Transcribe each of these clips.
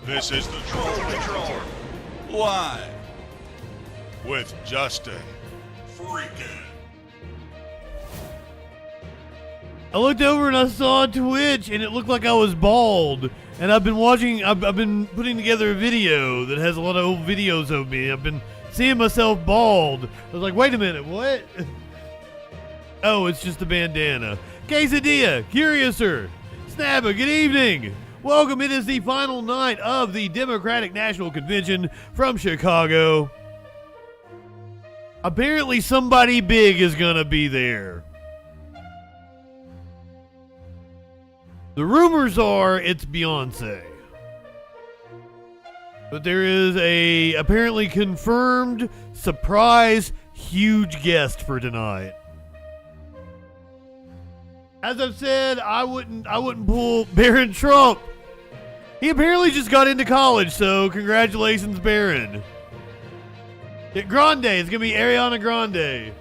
This is the Troll Patrol, live with Justin Freakin. I looked over and I saw Twitch and it looked like I was bald. And I've been putting together a video that has a lot of old videos of me. I've been seeing myself bald. I was like, wait a minute, what? Oh, it's just a bandana. Quesadilla, Curiouser, Snabba, good evening. Welcome. It is the final night of the Democratic National Convention from Chicago. Apparently somebody big is gonna be there. The rumors are it's Beyonce. But there is a apparently confirmed surprise huge guest for tonight. As I've said, I wouldn't pull Barron Trump. He apparently just got into college, so congratulations, Barron. Grande, it's gonna be Ariana Grande.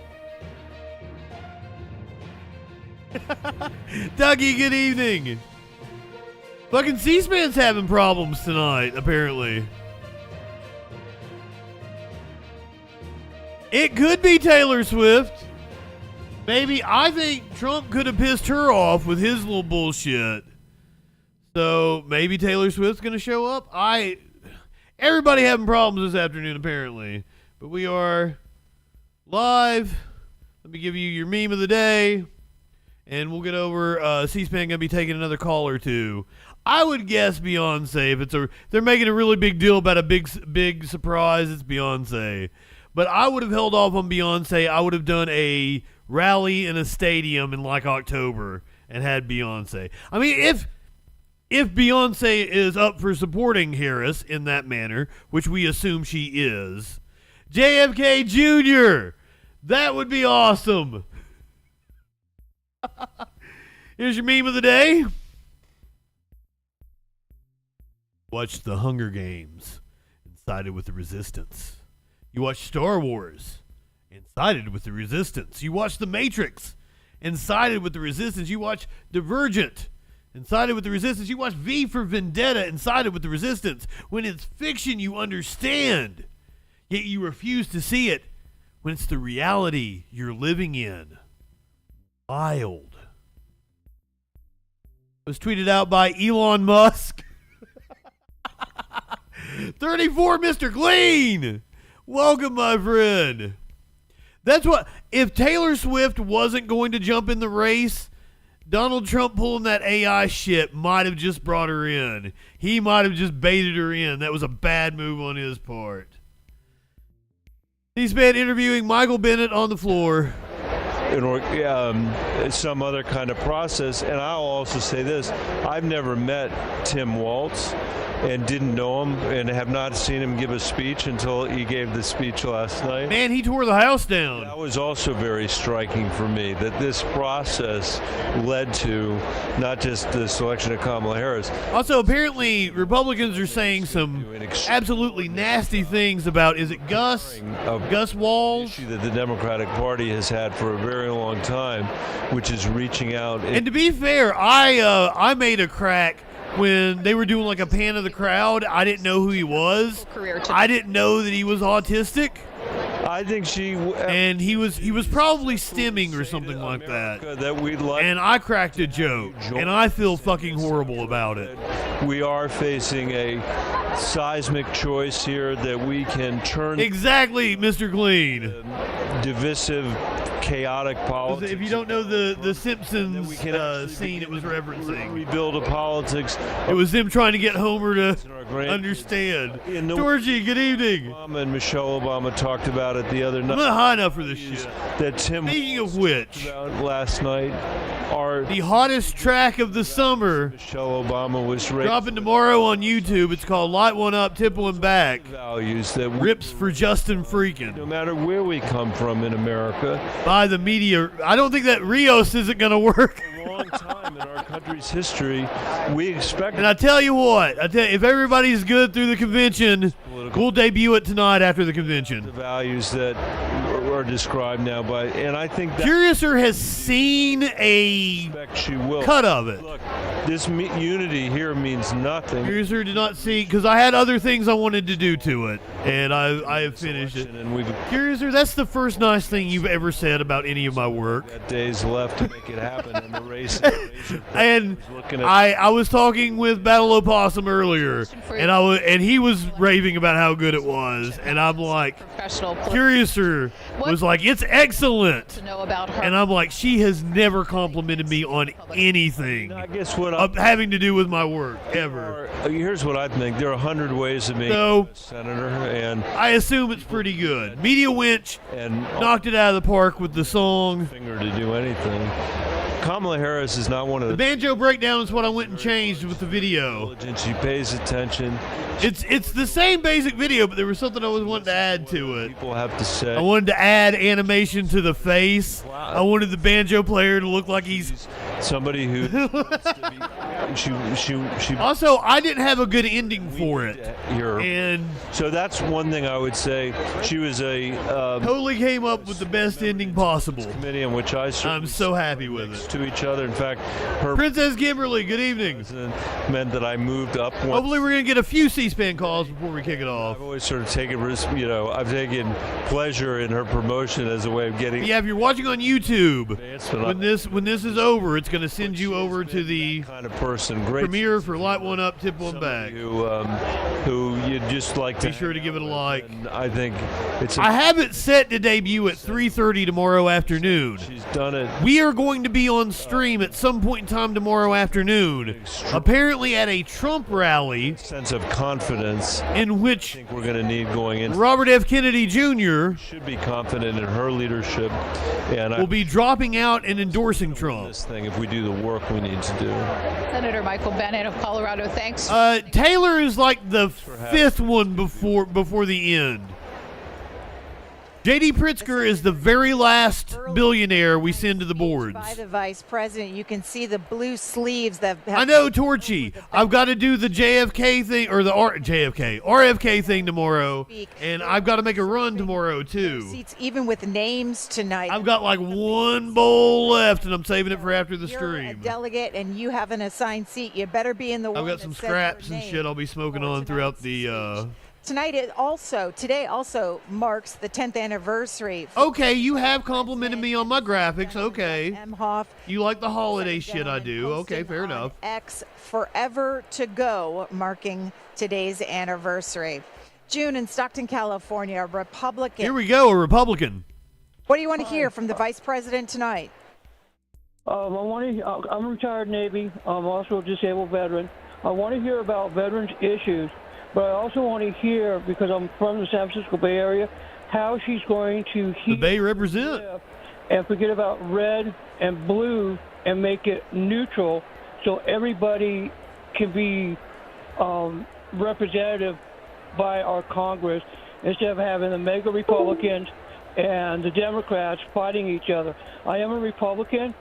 Dougie, good evening. Fucking C-SPAN's having problems tonight, apparently. It could be Taylor Swift. Maybe. I think Trump could have pissed her off with his little bullshit. So maybe Taylor Swift's gonna show up. Everybody having problems this afternoon, apparently. But we are live. Let me give you your meme of the day. And we'll get over, C-SPAN gonna be taking another call or two. I would guess Beyonce. If they're making a really big deal about a big surprise, it's Beyonce. But I would have held off on Beyonce. I would have done a rally in a stadium in like October and had Beyonce. I mean, if Beyonce is up for supporting Harris in that manner, which we assume she is, JFK Jr., that would be awesome. Here's your meme of the day. Watch The Hunger Games and sided with the Resistance. You watch Star Wars and sided with the Resistance. You watch The Matrix and sided with the Resistance. You watch Divergent and sided with the Resistance. You watch V for Vendetta and sided with the Resistance. When it's fiction, you understand, yet you refuse to see it when it's the reality you're living in. Wild. It was tweeted out by Elon Musk. 34 Mr. Clean. Welcome, my friend. That's what, if Taylor Swift wasn't going to jump in the race, Donald Trump pulling that AI shit might have just brought her in. He might have just baited her in. That was a bad move on his part. He's been interviewing Michael Bennett on the floor. Some other kind of process. And I'll also say this, I've never met Tim Walz and didn't know him and have not seen him give a speech until he gave the speech last night. Man, he tore the house down. That was also very striking for me, that this process led to not just the selection of Kamala Harris. Also, apparently, Republicans are saying some absolutely nasty things about, is it Gus Walz? Issue that the Democratic Party has had for a very long time, which is reaching out. And to be fair, I made a crack when they were doing like a pan of the crowd. I didn't know who he was. I didn't know that he was autistic. I think and he was probably stimming or something like that. And I cracked a joke, and I feel fucking horrible about it. We are facing a seismic choice here that we can turn exactly, Mr. Clean. Divisive, chaotic politics. If you don't know the Simpsons scene it was referencing, rebuild a politics. It was them trying to get Homer to understand. Georgie, good evening. Obama and Michelle Obama talked about it the other night. I'm not high enough for this shit. That Tim. Speaking of which, last night, the hottest track of the summer. Michelle Obama was dropping tomorrow on YouTube. It's called "Light One Up, Tip One Back." Values that rips for JustinFREAKIN. No matter where we come from in America. By the media, I don't think that Rios isn't going to work. A long time in our country's history, we expect. And I tell you what, if everybody's good through the convention, We'll debut it tonight after the convention. The values that are described now by, and I think that Curiouser has seen a she will. cut of it. Look, this unity here means nothing. Curiouser did not see, because I had other things I wanted to do to it, and I have finished it. And we've Curiouser, that's the first nice thing you've ever said about any of my work. got days left to make it happen in the race. And I was talking with Battle Opossum earlier, and he was raving about how good it was, and I'm like, Curiouser was like, it's excellent. To know about her. And I'm like, she has never complimented me on anything I guess what having to do with my work, ever. here's what I think. There are 100 ways of being So- a senator, and I assume it's pretty good. Media Winch knocked it out of the park with the song. finger to do anything. Kamala Harris is not one of The banjo breakdown is what I went and changed with the video. diligent. She pays attention. It's the same basic video, but there was something I was wanting to add to it. People have to say. I wanted to add animation to the face. I wanted the banjo player to look like he's. Somebody who she Also, I didn't have a good ending for it, here. and So that's one thing I would say. She was a totally came up with the best ending possible. committee in which I served I'm so happy with it. to each other. In fact, her Princess Kimberly, good evening. president meant that I moved up one. Hopefully, we're gonna get a few C-SPAN calls before we kick it off. I've always sort of taken I've taken pleasure in her promotion as a way of getting Yeah, if you're watching on YouTube, advancement. when this is over, it's gonna send you over to the Kind of person, great premiere for Light One Up, Tip One Back. who you'd just like to Be sure to give it a like. And I think it's. I have it set to debut at 3:30 tomorrow afternoon. She's done it. We are going to be on stream at some point in time tomorrow afternoon, apparently at a Trump rally Sense of confidence. I in which think we're going to need going into. Robert F. Kennedy Jr. Should be confident in her leadership, and I will be dropping out and endorsing Trump. this thing if we do the work we need to do. Senator Michael Bennet of Colorado, thanks. Taylor is like the fifth one before the end. J.D. Pritzker is the very last billionaire we send to the boards. By the vice president, you can see the blue sleeves that have I know, Torchy. I've got to do the JFK thing, or the RFK thing tomorrow, and I've got to make a run tomorrow, too. seats even with names tonight. I've got like one bowl left, and I'm saving it for after the You're a stream. delegate and you have an assigned seat. You better be in the one I've got that some says your scraps and name. shit I'll be smoking on throughout the... Today also marks the 10th anniversary. for Okay, you have complimented me on my graphics. Okay. Emhoff. You like the holiday shit I do. Okay, fair Posted on enough. X Forever to Go, marking today's anniversary. June in Stockton, California, a Republican. Here we go, a Republican. What do you want to hear from the vice president tonight? I'm a retired Navy. I'm also a disabled veteran. I want to hear about veterans' issues, but I also want to hear, because I'm from the San Francisco Bay Area, how she's going to The heat Bay represent. and forget about red and blue and make it neutral so everybody can be representative by our Congress instead of having the mega Republicans and the Democrats fighting each other. I am a Republican,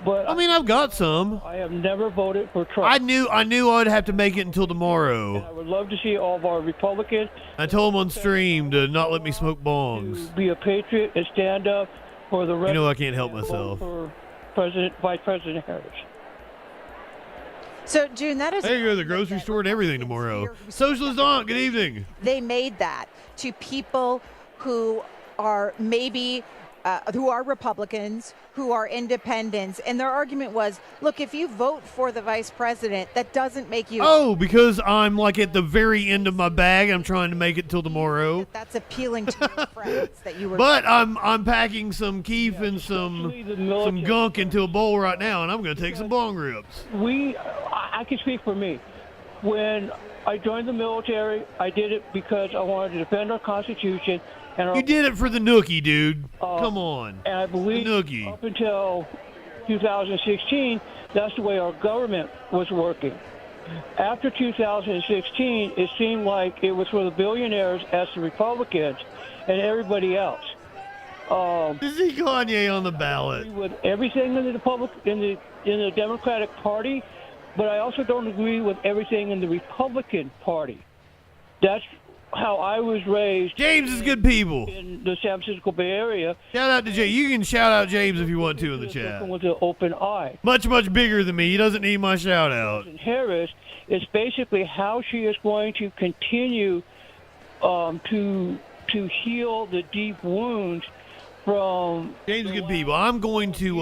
but I mean, I've got some. I have never voted for Trump. I knew I'd have to make it until I tomorrow. would love to see all of our Republicans I told them on stream to not let me smoke bongs. be a patriot and stand up for the rest. You know I can't help myself. For Vice President Harris. So, June, that is. Hey, you go to the grocery store and everything tomorrow. Socialist Aunt, good evening. They made that to people who are maybe who are Republicans, who are independents, and their argument was, look, if you vote for the vice president, that doesn't make you. Oh, because I'm like at the very end of my bag. I'm trying to make it till tomorrow. That's appealing to your friends that you were. But I'm packing some keef and some gunk into a bowl right now, and I'm going to take some bong rips. I can speak for me. When I joined the military, I did it because I wanted to defend our Constitution. And You did it for the nookie, dude. Come on. And I believe The nookie. up until 2016, that's the way our government was working. After 2016, it seemed like it was for the billionaires as the Republicans and everybody else. Is he Kanye on the ballot? With everything in the Democratic Party, but I also don't agree with everything in the Republican Party. That's how I was raised James is good people. in the San Francisco Bay Area. Shout out to James. You can shout out James if you want to in the chat. With an open eye. Much bigger than me. He doesn't need my shout out. Harris is basically how she is going to continue to heal the deep wounds from James is good people. I'm going to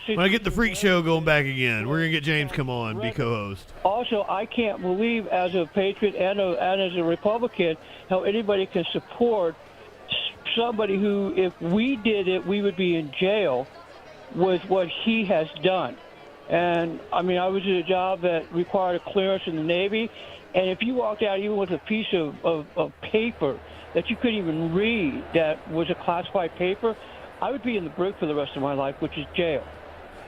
when I get the freak show going back again, we're gonna get James come on, be co-host. Also, I can't believe, as a patriot and as a Republican, how anybody can support somebody who, if we did it, we would be in jail with what he has done. And, I mean, I was at a job that required a clearance in the Navy, and if you walked out even with a piece of paper that you couldn't even read that was a classified paper, I would be in the brig for the rest of my life, which is jail.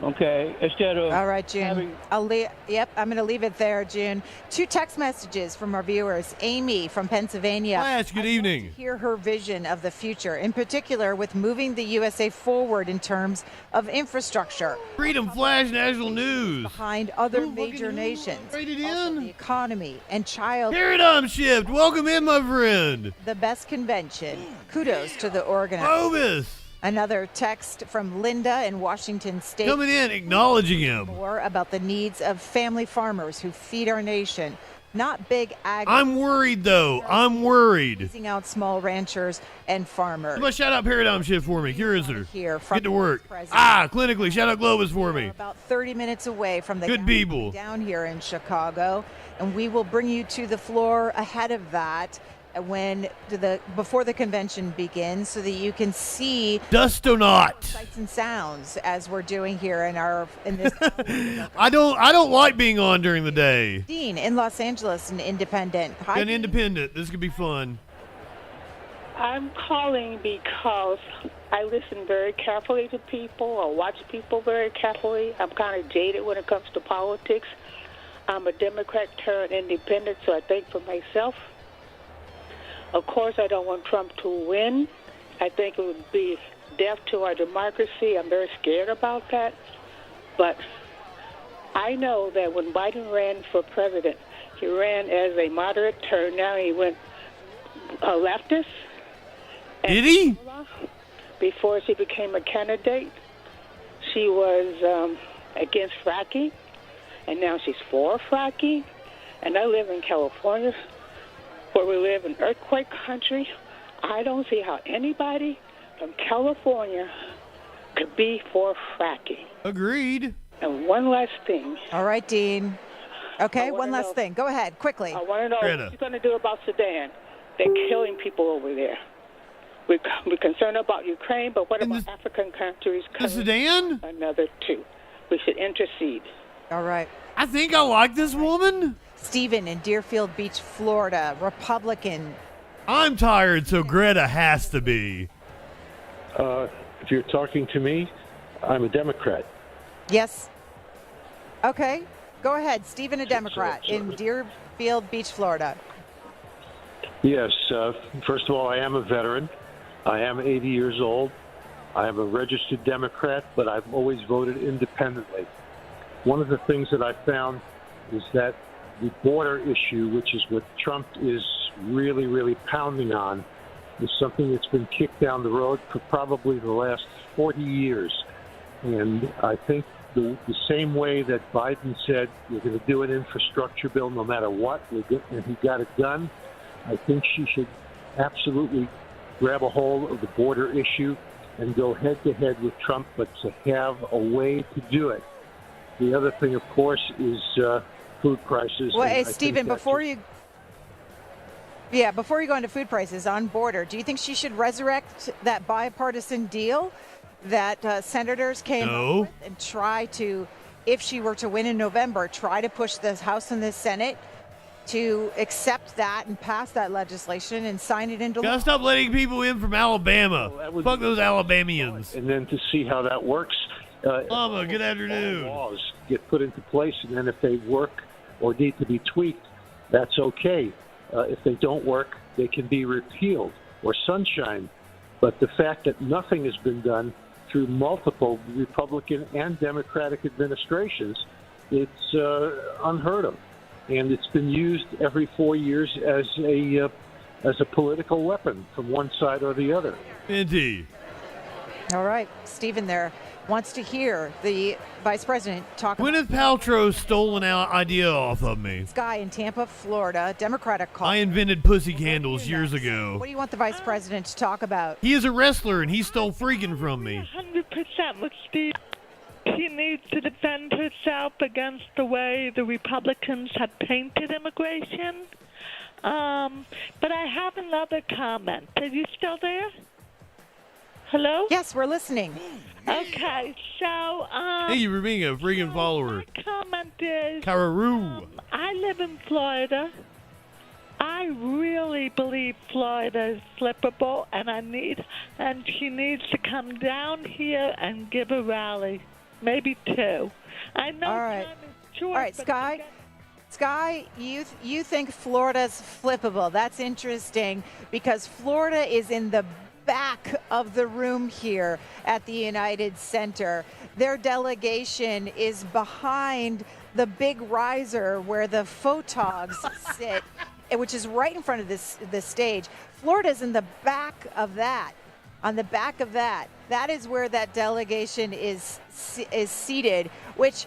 Okay, instead of all right, June. I'm going to leave it there, June. 2 text messages from our viewers. Amy from Pennsylvania. Flash, good evening. Hear her vision of the future, in particular with moving the USA forward in terms of infrastructure. Freedom Flash National News. Behind other major nations. Rated Also in. the economy and child. Paradigm shift. Welcome in, my friend. The best convention. Kudos to the organizer. Obus. Another text from Linda in Washington State. Coming in, acknowledging him. More about the needs of family farmers who feed our nation, not big ag. I'm worried, though. I'm worried. Phasing out small ranchers and farmers. Somebody shout out Paradigm Shift for me. Curiouser. Here from Get to work. President. Clinically. Shout out Globus for me. About 30 minutes away from the Good people. down here in Chicago, and we will bring you to the floor ahead of that before the convention begins, so that you can see Dust or not. sights and sounds as we're doing here in this. I don't like being on during the day. Dean in Los Angeles, an independent. Hi, An Dean. independent. This could be fun. I'm calling because I listen very carefully to people or watch people very carefully. I'm kind of jaded when it comes to politics. I'm a Democrat turned independent, so I think for myself. Of course, I don't want Trump to win. I think it would be death to our democracy. I'm very scared about that. But I know that when Biden ran for president, he ran as a moderate turn. Now he went a leftist. Did he? Before she became a candidate, she was against fracking, and now she's for fracking. And I live in California, where we live in earthquake country. I don't see how anybody from California could be for fracking. Agreed. And one last thing. All right, Dean. Okay, one last thing. Go ahead, quickly. I want to know Greta. what she's going to do about Sudan. They're killing people over there. We're concerned about Ukraine, but what about African countries? The Sudan? Another 2. We should intercede. All right. I think I like this woman. Stephen in Deerfield Beach, Florida, Republican. I'm tired, so Greta has to be. If you're talking to me, I'm a Democrat. Yes. Okay. Go ahead. Stephen, a Democrat in Deerfield Beach, Florida. Yes. First of all, I am a veteran. I am 80 years old. I am a registered Democrat, but I've always voted independently. One of the things that I found is that the border issue, which is what Trump is really, really pounding on, is something that's been kicked down the road for probably the last 40 years. And I think the same way that Biden said we're going to do an infrastructure bill no matter what, and he got it done, I think she should absolutely grab a hold of the border issue and go head-to-head with Trump, but to have a way to do it. The other thing, of course, is food prices. Well, hey, Stephen, before you go into food prices on border, do you think she should resurrect that bipartisan deal that senators came up with and try to, if she were to win in November, try to push the House and the Senate to accept that and pass that legislation and sign it into law? Gotta stop letting people in from Alabama. Fuck those Alabamians. And then to see how that works. Mama, good afternoon. Laws get put into place, and then if they work or need to be tweaked, that's okay. If they don't work, they can be repealed or sunshine. But the fact that nothing has been done through multiple Republican and Democratic administrations, it's unheard of. And it's been used every 4 years as a as a political weapon from one side or the other. Indeed. All right. Stephen there wants to hear the vice president talk about Gwyneth Paltrow stole an idea off of me. this guy in Tampa, Florida, Democratic call. I invented pussy candles years ago. What do you want the vice president to talk about? He is a wrestler, and he stole freaking from me. 100% with Steve. She needs to defend herself against the way the Republicans have painted immigration. But I have another comment. Are you still there? Hello? Yes, we're listening. Okay, so, Thank you for being a freaking follower. my comment is, Kararoo. I live in Florida. I really believe Florida is flippable, and she needs to come down here and give a rally, maybe 2. I know All right. time is short. All right, but Sky. Sky, you think Florida's flippable. That's interesting because Florida is in the back of the room here at the United Center. Their delegation is behind the big riser where the photogs sit, which is right in front of the stage. Florida's in the back of that. On the back of that. That is where that delegation is seated, which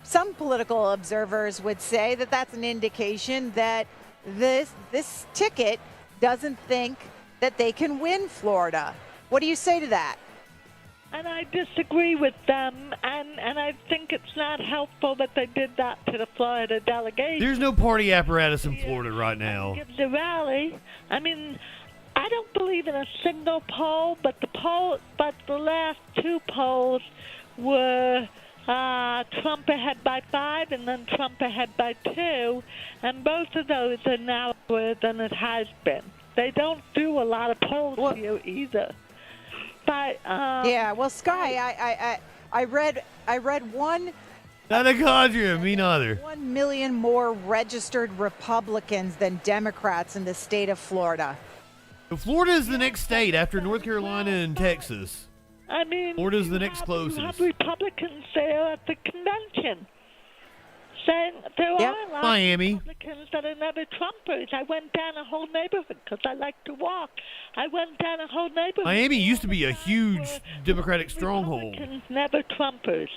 some political observers would say that that's an indication that this ticket doesn't think that they can win Florida. What do you say to that? And I disagree with them, and I think it's not helpful that they did that to the Florida delegation. There's no party apparatus in Florida right now. Give the rally. I mean, I don't believe in a single poll, but the last 2 polls were Trump ahead by 5 and then Trump ahead by 2, and both of those are narrower than it has been. They don't do a lot of polls here either. But yeah, well, Sky, I read one. Not a conjure, me neither. 1 million more registered Republicans than Democrats in the state of Florida. Florida is the next state after North Carolina and Texas. I mean, Florida's the next you closest. have Republicans there at the convention saying there are a lot Miami. of Republicans that are never Trumpers. I went down a whole neighborhood because I like to walk. I went down a whole neighborhood. Miami used to be a huge Democratic stronghold. Republicans never Trumpers.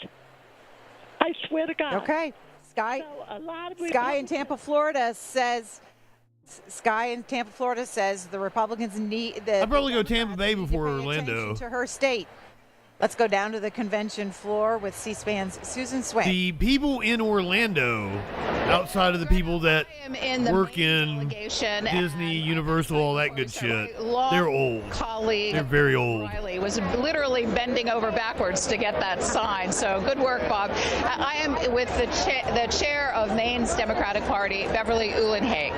I swear to God. Okay, Sky. So a lot of Sky in Tampa, Florida says. Sky in Tampa, Florida says the Republicans need the. I'd probably go Tampa Bay before pay Orlando. attention to her state. Let's go down to the convention floor with C-SPAN's Susan Swain. The people in Orlando, outside of the people that work in Disney, Universal, all that good shit, they're old. Colleague They're very old. Riley was literally bending over backwards to get that sign. So good work, Bob. I am with the chair of Maine's Democratic Party, Beverly Uhlenhagen,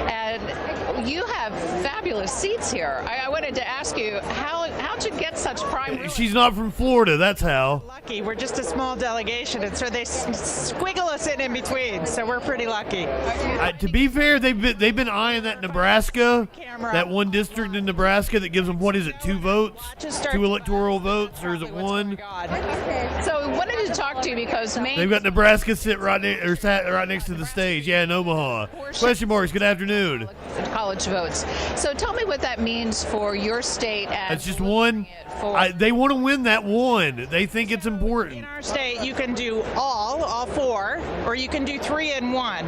and you have fabulous seats here. I wanted to ask you how'd you get such prime room? She's not from Florida, that's how. Lucky. We're just a small delegation, and so they squiggle us in between, so we're pretty lucky. To be fair, they've been eyeing that Nebraska, that one district in Nebraska that gives them, what is it, 2 votes? 2 electoral votes, or is it 1? So I wanted to talk to you because Maine. They've got Nebraska sat right next to the stage. Yeah, in Omaha. Question marks. Good afternoon. College votes. So tell me what that means for your state. That's just 1. They want to win that 1. They think it's important. In our state, you can do all 4, or you can do 3 and 1.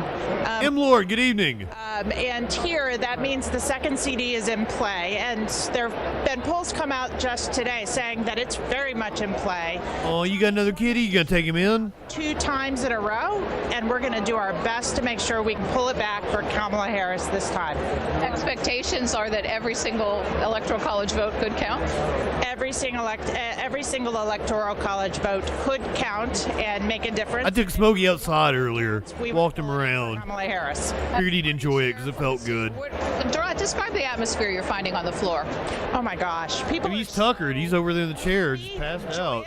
M. Lord, good evening. And here, that means the second CD is in play, and there have been polls come out just today saying that it's very much in play. Oh, you got another kitty? You gonna take him in? 2 times in a row, and we're going to do our best to make sure we can pull it back for Kamala Harris this time. Expectations are that every single electoral college vote could count? Every single electoral college vote could count and make a difference. I took Smokey outside earlier, walked him around. Kamala Harris. Figured he'd enjoy it because it felt good. Describe the atmosphere you're finding on the floor. Oh my gosh. He's tuckered. He's over there in the chair, just passed out.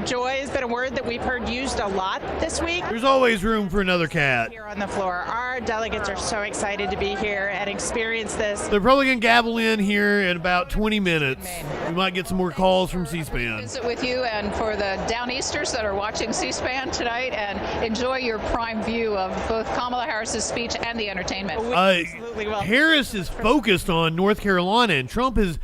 Joy has been a word that we've heard used a lot this week. There's always room for another cat. Here on the floor. Our delegates are so excited to be here and experience this. They're probably going to gabble in here in about 20 minutes. We might get some more calls from C-SPAN. Visit with you and for the Downeasters that are watching C-SPAN tonight and enjoy enjoy your prime view of both Kamala Harris's speech and the entertainment. Harris is focused on North Carolina, and Trump has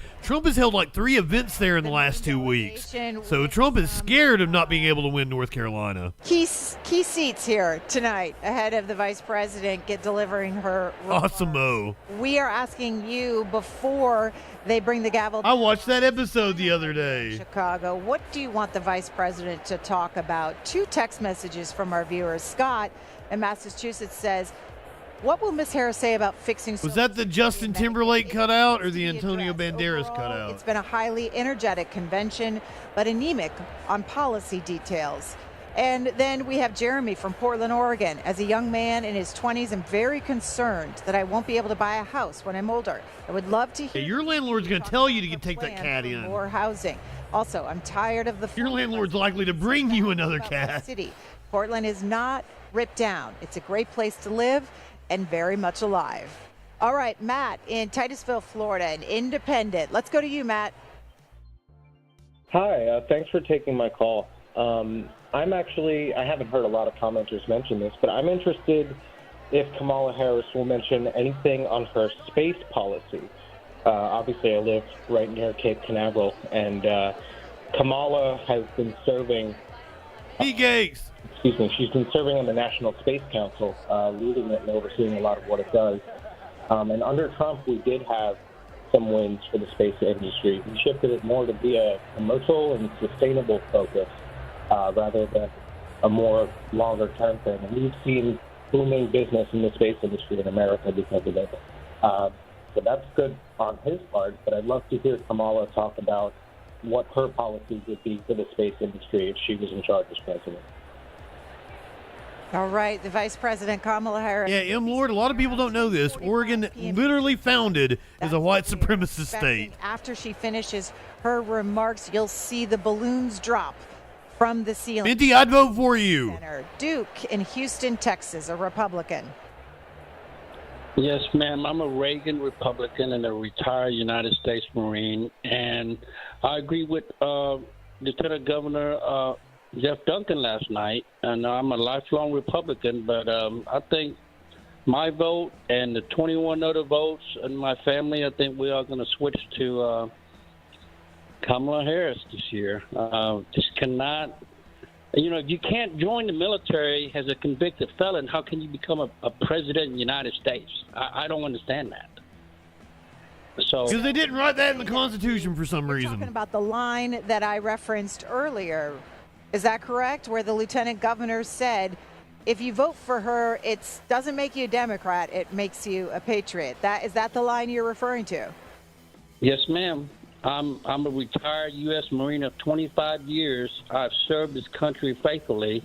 held like 3 events there in the last 2 weeks. So Trump is scared of not being able to win North Carolina. Key seats here tonight ahead of the vice president delivering her remarks. Awesome-o. We are asking you before they bring the gavel. I watched that episode the other day. Chicago. What do you want the vice president to talk about? 2 text messages from our viewers. Scott in Massachusetts says, what will Ms. Harris say about fixing... Was that the Justin Timberlake cutout or the Antonio Banderas cutout? It's been a highly energetic convention, but anemic on policy details. And then we have Jeremy from Portland, Oregon. As a young man in his 20s, I'm very concerned that I won't be able to buy a house when I'm older. I would love to hear... Hey, your landlord's going to tell you to take that cat in. More housing. Also, I'm tired of the... Your landlord's likely to bring you another cat. City. Portland is not ripped down. It's a great place to live and very much alive. All right, Matt in Titusville, Florida, an independent. Let's go to you, Matt. Hi, thanks for taking my call. I haven't heard a lot of commenters mention this, but I'm interested if Kamala Harris will mention anything on her space policy. Obviously, I live right near Cape Canaveral, and Kamala has been serving... She's been serving on the National Space Council, leading it and overseeing a lot of what it does. And under Trump, we did have some wins for the space industry. He shifted it more to be a commercial and sustainable focus rather than a more longer-term thing. And we've seen booming business in the space industry in America because of it. So that's good on his part, but I'd love to hear Kamala talk about what her policies would be for the space industry if she was in charge as president. All right, the Vice President Kamala Harris. Yeah, M. Lord, a lot of people don't know this. Oregon literally founded as a white supremacist state. After she finishes her remarks, you'll see the balloons drop from the ceiling. Minty, I'd vote for you. Center. Duke in Houston, Texas, a Republican. Yes, ma'am. I'm a Reagan Republican and a retired United States Marine, and I agree with Lieutenant Governor Jeff Duncan last night, and I'm a lifelong Republican, but I think my vote and the 21 other votes in my family, I think we are going to switch to Kamala Harris this year. Just cannot, if you can't join the military as a convicted felon, how can you become a president of the United States? I don't understand that. So because they didn't write that in the Constitution for some reason. Talking about the line that I referenced earlier. Is that correct? Where the lieutenant governor said, if you vote for her, it doesn't make you a Democrat, it makes you a patriot. Is that the line you're referring to? Yes, ma'am. I'm a retired U.S. Marine of 25 years. I've served this country faithfully.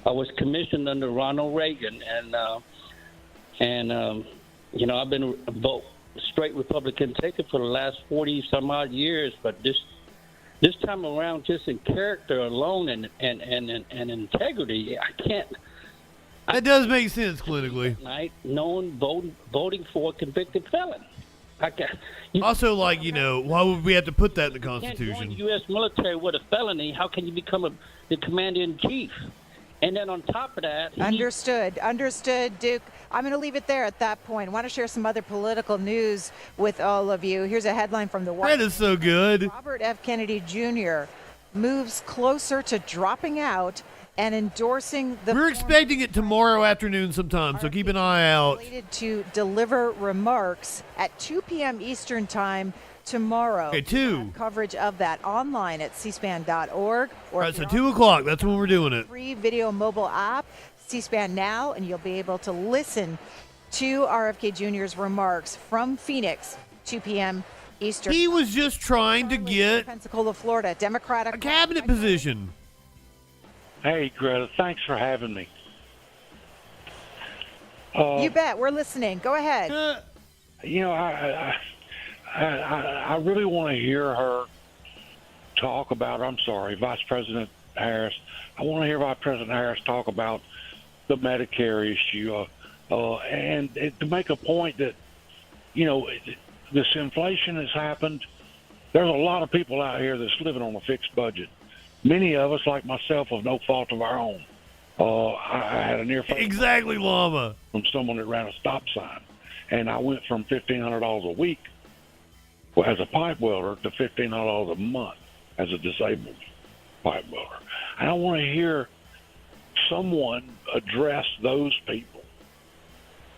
I was commissioned under Ronald Reagan, and I've been a straight Republican ticket for the last 40-some-odd years, but this time around, just in character alone and integrity, I can't. That does make sense clinically. Voting for a convicted felon. Also, why would we have to put that in the Constitution? You can't join the U.S. military with a felony. How can you become the commander-in-chief? And then on top of that... Understood, Duke. I'm going to leave it there at that point. I want to share some other political news with all of you. Here's a headline from the White House. That is so good. Robert F. Kennedy Jr. moves closer to dropping out and endorsing the... We're expecting it tomorrow afternoon sometime, so keep an eye out. ...to deliver remarks at 2 p.m. Eastern Time tomorrow. Okay, 2. Coverage of that online at cspan.org. All right, so 2 o'clock. That's when we're doing it. Free video mobile app, C-SPAN Now, and you'll be able to listen to RFK Jr.'s remarks from Phoenix, 2 p.m. Eastern. He was just trying to get Pensacola, Florida, Democratic a cabinet position. Hey, Greta, thanks for having me. You bet. We're listening. Go ahead. I really want to hear her talk about, Vice President Harris. I want to hear Vice President Harris talk about the Medicare issue and to make a point that, this inflation has happened. There's a lot of people out here that's living on a fixed budget. Many of us, like myself, of no fault of our own. I had a near fatal Exactly, llama. from someone that ran a stop sign, and I went from $1,500 a week as a pipe welder to $1,500 a month as a disabled pipe welder. And I want to hear someone address those people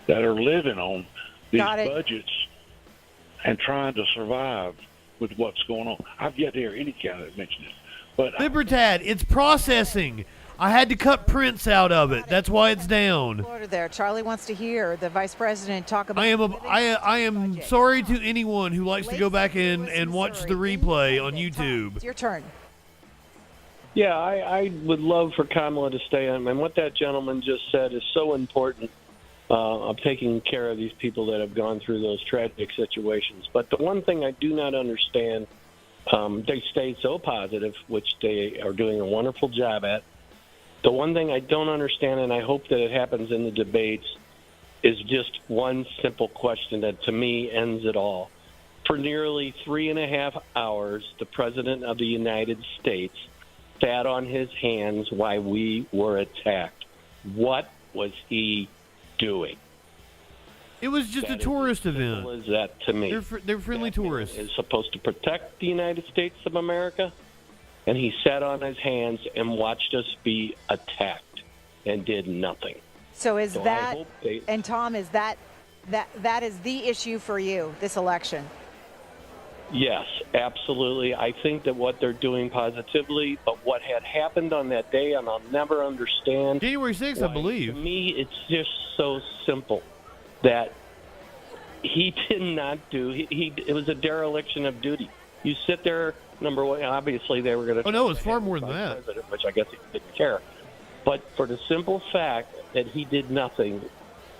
that are living on these budgets and trying to survive with what's going on. I've yet to hear any candidate mention it. But Libertad, it's processing. I had to cut prints out of it. That's why it's down. Order there. Charlie wants to hear the vice president talk about. I am sorry to anyone who likes to go back in and watch the replay on YouTube. It's your turn. Yeah, I would love for Kamala to stay on. And what that gentleman just said is so important of taking care of these people that have gone through those tragic situations. But the one thing I do not understand, they stay so positive, which they are doing a wonderful job at. The one thing I don't understand, and I hope that it happens in the debates, is just one simple question that to me ends it all. For nearly 3.5 hours, the President of the United States sat on his hands while we were attacked. What was he doing? It was just a tourist event. What is that to me? They're friendly tourists. Is supposed to protect the United States of America, and he sat on his hands and watched us be attacked and did nothing. So is So I that, hope they- and Tom, is that is the issue for you, this election? Yes, absolutely. I think that what they're doing positively, but what had happened on that day, and I'll never understand. January 6th, I believe. To me, it's just so simple that he did not do. It was a dereliction of duty. You sit there. Number one, obviously they were going to. Oh no, it's far more than that. Which I guess he didn't care. But for the simple fact that he did nothing,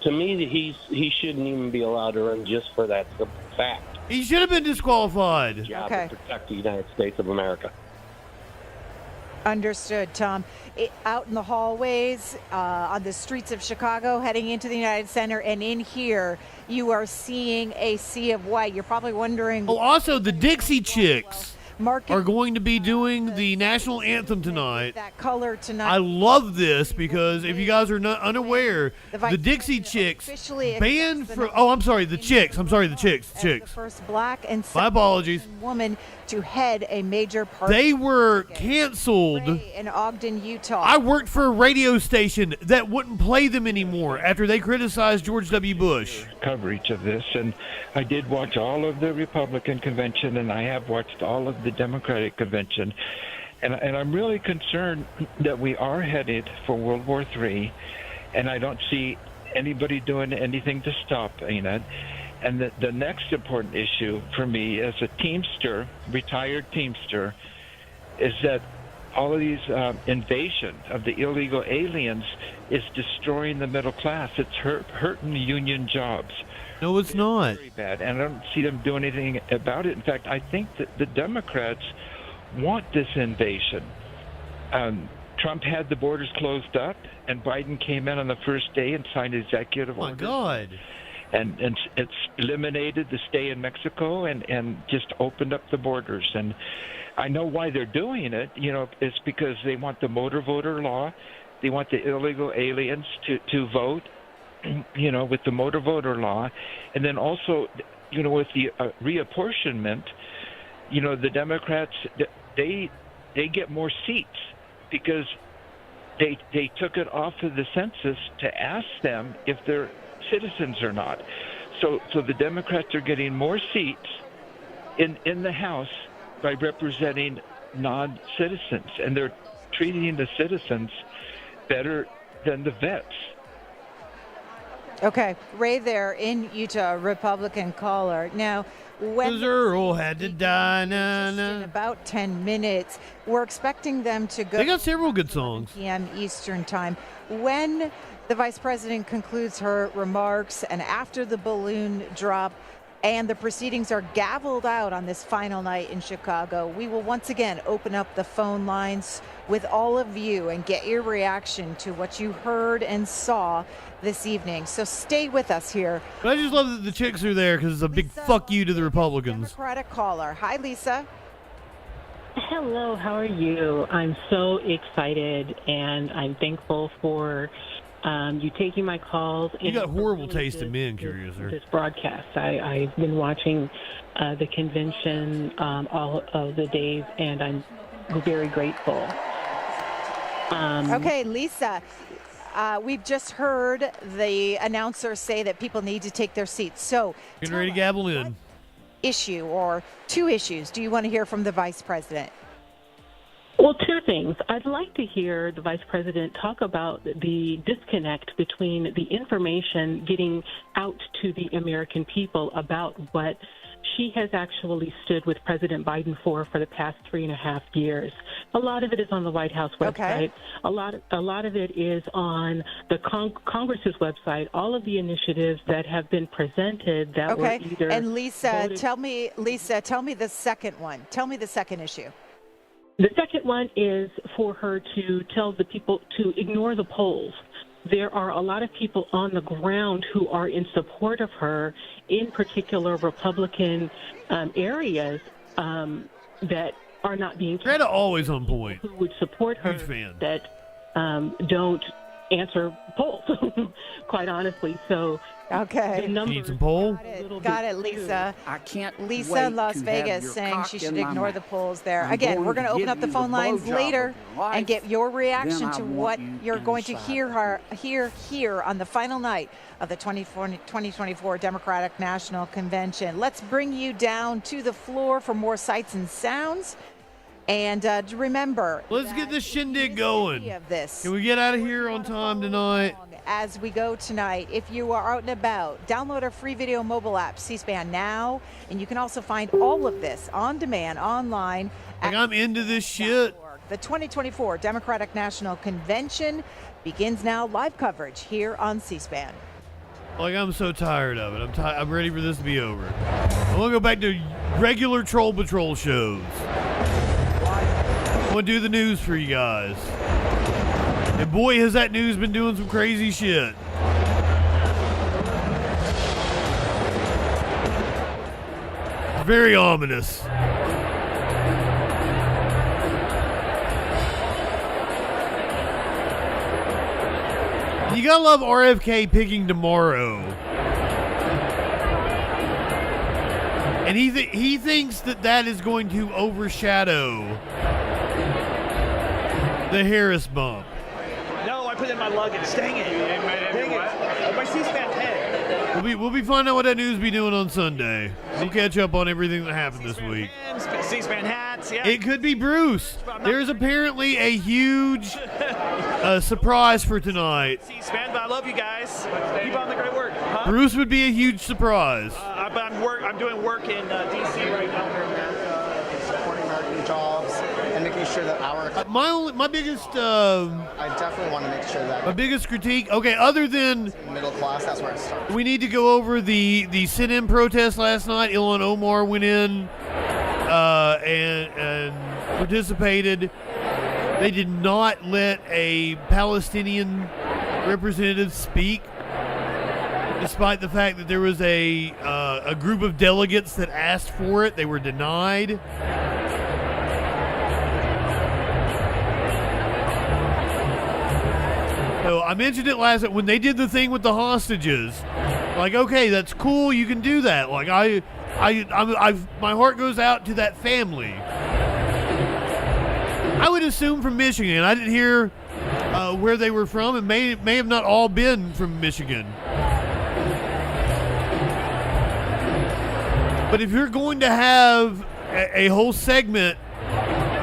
to me, he shouldn't even be allowed to run just for that simple fact. He should have been disqualified. Job to protect the United States of America. Understood, Tom. Out in the hallways, on the streets of Chicago, heading into the United Center, and in here, you are seeing a sea of white. You're probably wondering. Oh, also the Dixie Chicks are going to be doing the national anthem tonight. That color tonight. I love this because if you guys are not unaware, the Dixie Chicks banned from. Oh, I'm sorry, the Chicks. I'm sorry, the Chicks. The first black and My apologies. woman to head a major party. They were canceled. In Ogden, Utah. I worked for a radio station that wouldn't play them anymore after they criticized George W. Bush. Coverage of this, and I did watch all of the Republican convention, and I have watched all of the Democratic convention, and I'm really concerned that we are headed for World War III, and I don't see anybody doing anything to stop it. And the next important issue for me as a Teamster, retired Teamster, is that all of these invasion of the illegal aliens is destroying the middle class. It's hurting union jobs. No, it's not. Very bad, and I don't see them doing anything about it. In fact, I think that the Democrats want this invasion. Trump had the borders closed up, and Biden came in on the first day and signed executive orders. My God. And it's eliminated the stay in Mexico and just opened up the borders. And I know why they're doing it. It's because they want the motor voter law. They want the illegal aliens to vote, with the motor voter law. And then also, with the reapportionment, the Democrats, they get more seats because they took it off of the census to ask them if they're citizens or not. So the Democrats are getting more seats in the House by representing non-citizens, and they're treating the citizens better than the vets. Okay, Ray there in Utah, Republican caller. Now, when Earl had to die, in about 10 minutes, we're expecting them to go. They got several good songs. p.m. Eastern time. When the vice president concludes her remarks and after the balloon drop and the proceedings are gavelled out on this final night in Chicago, we will once again open up the phone lines with all of you and get your reaction to what you heard and saw this evening. So stay with us here. But I just love that the Chicks are there because it's a big fuck you to the Republicans. Democratic caller. Hi, Lisa. Hello, how are you? I'm so excited, and I'm thankful for you taking my calls. You got horrible taste in men, Curiouser. This broadcast. I've been watching the convention all of the days, and I'm very grateful. Okay, Lisa, we've just heard the announcer say that people need to take their seats. So, getting ready to gabble in. Issue or two issues do you want to hear from the Vice President? Well, two things. I'd like to hear the Vice President talk about the disconnect between the information getting out to the American people about what she has actually stood with President Biden for the past 3.5 years. A lot of it is on the White House website. Okay. A lot of it is on the Congress's website. All of the initiatives that have been presented that were either and Lisa, voted. tell me the second one. Tell me the second issue. The second one is for her to tell the people to ignore the polls. There are a lot of people on the ground who are in support of her, in particular Republican areas that are not being. Greta always on point. Who would support her? Huge fan. That don't answer polls, quite honestly. So. Okay. Need some poll? Got it, Lisa. I can't Lisa wait in Las to have Vegas your saying cock she in should my ignore mouth. the polls there. I'm Again, we're going going to to open give up the you phone the lines blowjob later of your life. and get your reaction Then I to want what you you're going to inside. hear on the final night of the 2024 Democratic National Convention. Let's bring you down to the floor for more sights and sounds. And remember, let's get this shindig going. Of this. Can we get out of here on time tonight? As we go tonight, if you are out and about, download our free video mobile app, C-SPAN Now, and you can also find all of this on demand online. Like, I'm into this shit. The 2024 Democratic National Convention begins now. Live coverage here on C-SPAN. Like, I'm so tired of it. I'm ready for this to be over. I want to go back to regular Troll Patrol shows. I want to do the news for you guys. And boy, has that news been doing some crazy shit. Very ominous. You gotta love RFK picking tomorrow. And he thinks that is going to overshadow the Harris bump. No, I put it in my luggage. Dang it. Dang it. My C-SPAN head. We'll be finding out what that news be doing on Sunday. We'll catch up on everything that happened this week. C-SPAN hats, yeah. It could be Bruce. There's apparently a huge surprise for tonight. C-SPAN, but I love you guys. Keep on the great work. Huh? Bruce would be a huge surprise. But I'm doing work in D.C. right now here in America, supporting American jobs and making sure that our My biggest I definitely want to make sure that my biggest critique. Okay, other than middle class, that's where it starts. we need to go over the sit-in protest last night. Ilhan Omar went in and participated. They did not let a Palestinian representative speak, despite the fact that there was a group of delegates that asked for it. They were denied. So I mentioned it last night when they did the thing with the hostages. Like, okay, that's cool. You can do that. Like, my heart goes out to that family. I would assume from Michigan. I didn't hear where they were from, and may have not all been from Michigan. But if you're going to have a whole segment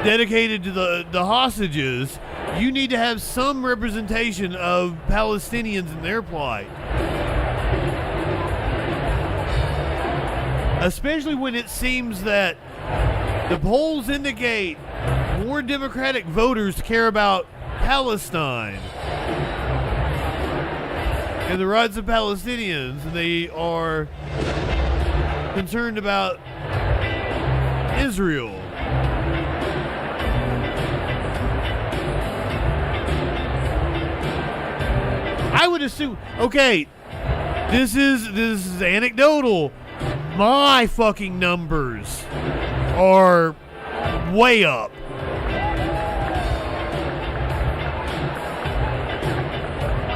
dedicated to the hostages, you need to have some representation of Palestinians in their plight. Especially when it seems that the polls indicate more Democratic voters care about Palestine and the rights of Palestinians, and they are concerned about Israel. I would assume, okay, this is anecdotal. My fucking numbers are way up.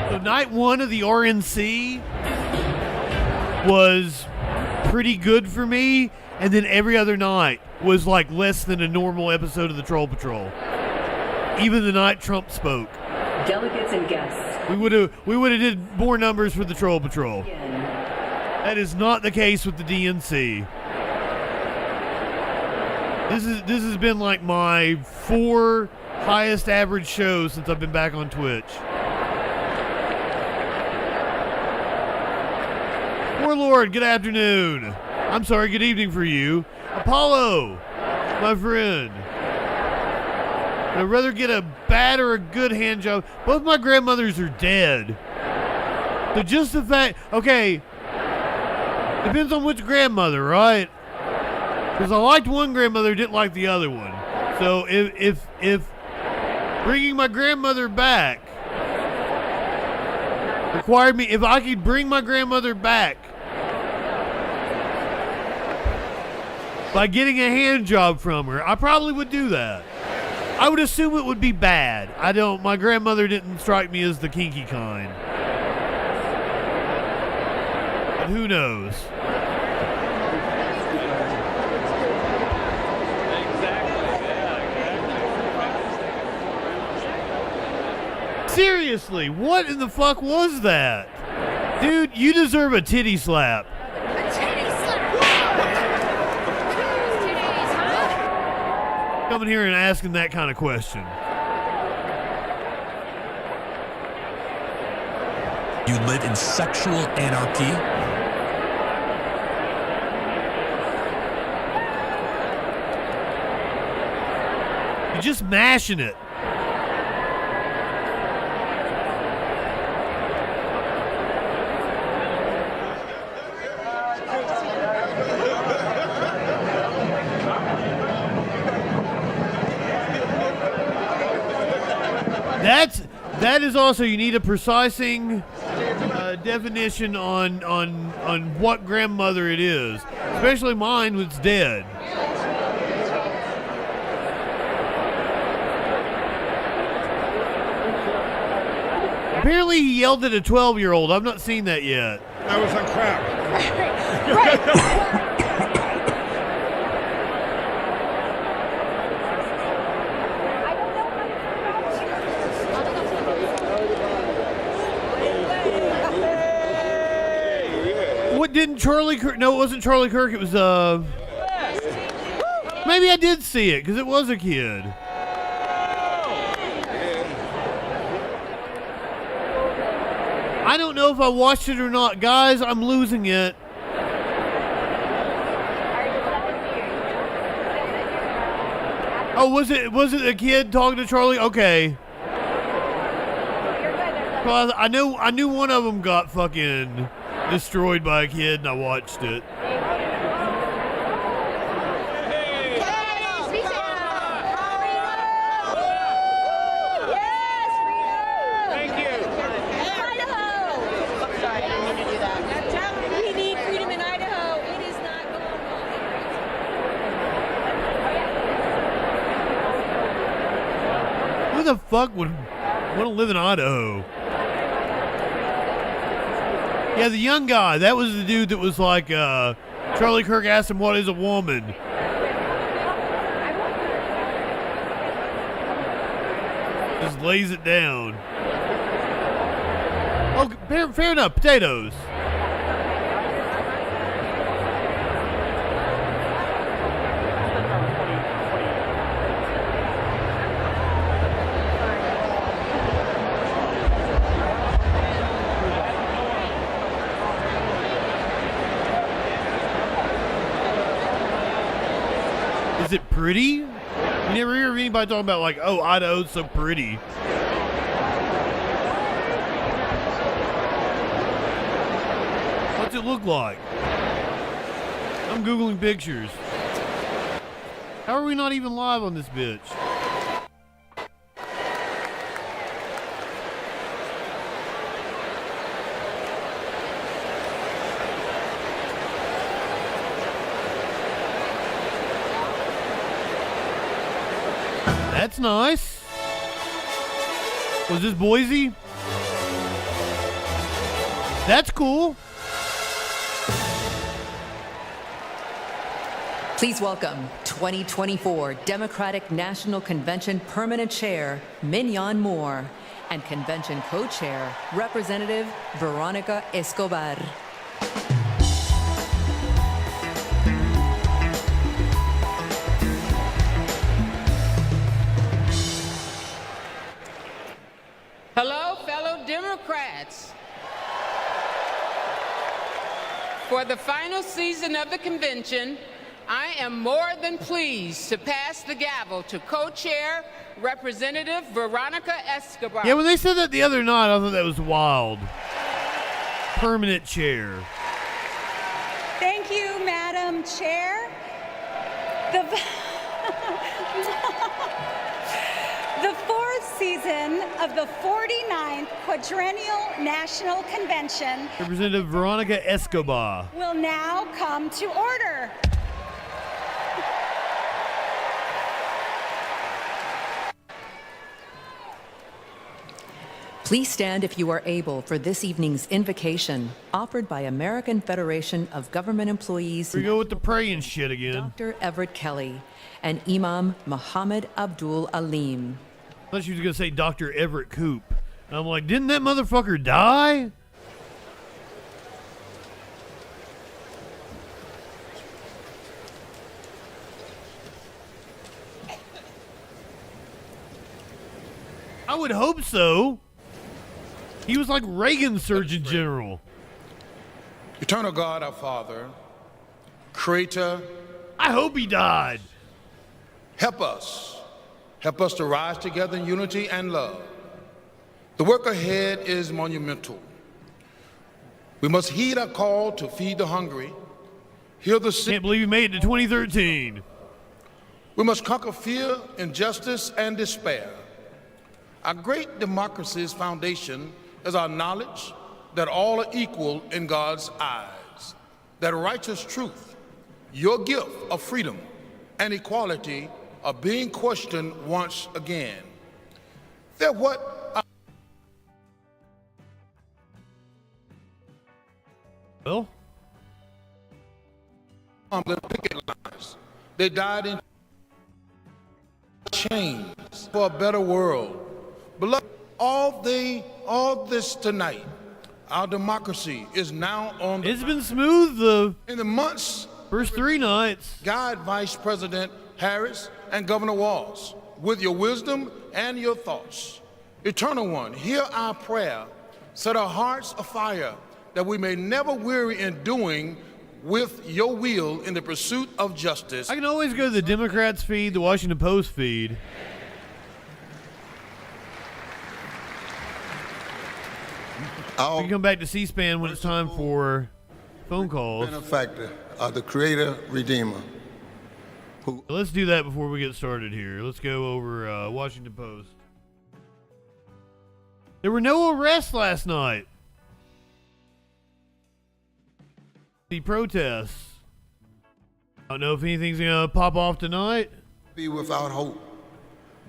So night one of the RNC was pretty good for me, and then every other night was like less than a normal episode of the Troll Patrol. Even the night Trump spoke. Delegates and guests. We would have did more numbers for the Troll Patrol. That is not the case with the DNC. This has been like my 4 highest average shows since I've been back on Twitch. Warlord, good afternoon. I'm sorry, good evening for you. Apollo, my friend. I'd rather get a bad or a good hand job. Both my grandmothers are dead. So just the fact, okay, depends on which grandmother, right? Because I liked one grandmother, didn't like the other one. So if bringing my grandmother back required me, if I could bring my grandmother back by getting a hand job from her, I probably would do that. I would assume it would be bad. My grandmother didn't strike me as the kinky kind. But who knows? Seriously, what in the fuck was that? Dude, you deserve a titty slap. Coming here and asking that kind of question. You live in sexual anarchy. You're just mashing it. That is also, you need a precising definition on what grandmother it is, especially mine was dead. Apparently he yelled at a 12-year-old. I've not seen that yet. That was on crack. What didn't Charlie Kirk? No, it wasn't Charlie Kirk. It was maybe I did see it because it was a kid. I don't know if I watched it or not, guys. I'm losing it. Oh, was it a kid talking to Charlie? Okay. Well, I knew one of them got fucking destroyed by a kid, and I watched it. Thank you. Idaho! I'm sorry, I didn't mean to do that. We need freedom in Idaho. It is not going Who the fuck would want to live in Idaho? Yeah, the young guy. That was the dude that was like, Charlie Kirk asked him, what is a woman? Just lays it down. Oh, fair enough. Potatoes. Is it pretty? You never hear of anybody talking about like, oh, Idaho's so pretty. What's it look like? I'm Googling pictures. How are we not even live on this bitch? That's nice. Was this Boise? That's cool. Please welcome 2024 Democratic National Convention Permanent Chair Mignon Moore and Convention Co-Chair Representative Veronica Escobar. Hello, fellow Democrats. For the final season of the convention, I am more than pleased to pass the gavel to co-chair Representative Veronica Escobar. Yeah, when they said that the other night, I thought that was wild. Permanent chair. Thank you, Madam Chair. The fourth season of the 49th Quadrennial National Convention Representative Veronica Escobar. will now come to order. Please stand if you are able for this evening's invocation, offered by American Federation of Government Employees. Here we go with the praying shit again. Dr. Everett Kelly and Imam Muhammad Abdul Alim. I thought she was going to say Dr. Everett Koop. And I'm like, didn't that motherfucker die? I would hope so. He was like Reagan's Surgeon General. Eternal God, our Father, Creator. I hope he died. Help us. Help us to rise together in unity and love. The work ahead is monumental. We must heed our call to feed the hungry, heal the sick. Can't believe you made it to 2013. We must conquer fear, injustice, and despair. Our great democracy's foundation is our knowledge that all are equal in God's eyes, that righteous truth, your gift of freedom and equality, are being questioned once again. They're what Well, on the picket lines. They died in chains for a better world. Beloved, all this tonight, our democracy is now on the it's been smooth in the months first 3 nights. Guide Vice President Harris and Governor Walz with your wisdom and your thoughts. Eternal One, hear our prayer. Set our hearts afire that we may never weary in doing with your will in the pursuit of justice. I can always go to the Democrats feed, the Washington Post feed. We can come back to C-SPAN when it's time for phone calls. Benefactor of the Creator Redeemer. Let's do that before we get started here. Let's go over Washington Post. There were no arrests last night. The protests. I don't know if anything's going to pop off tonight. Be without hope.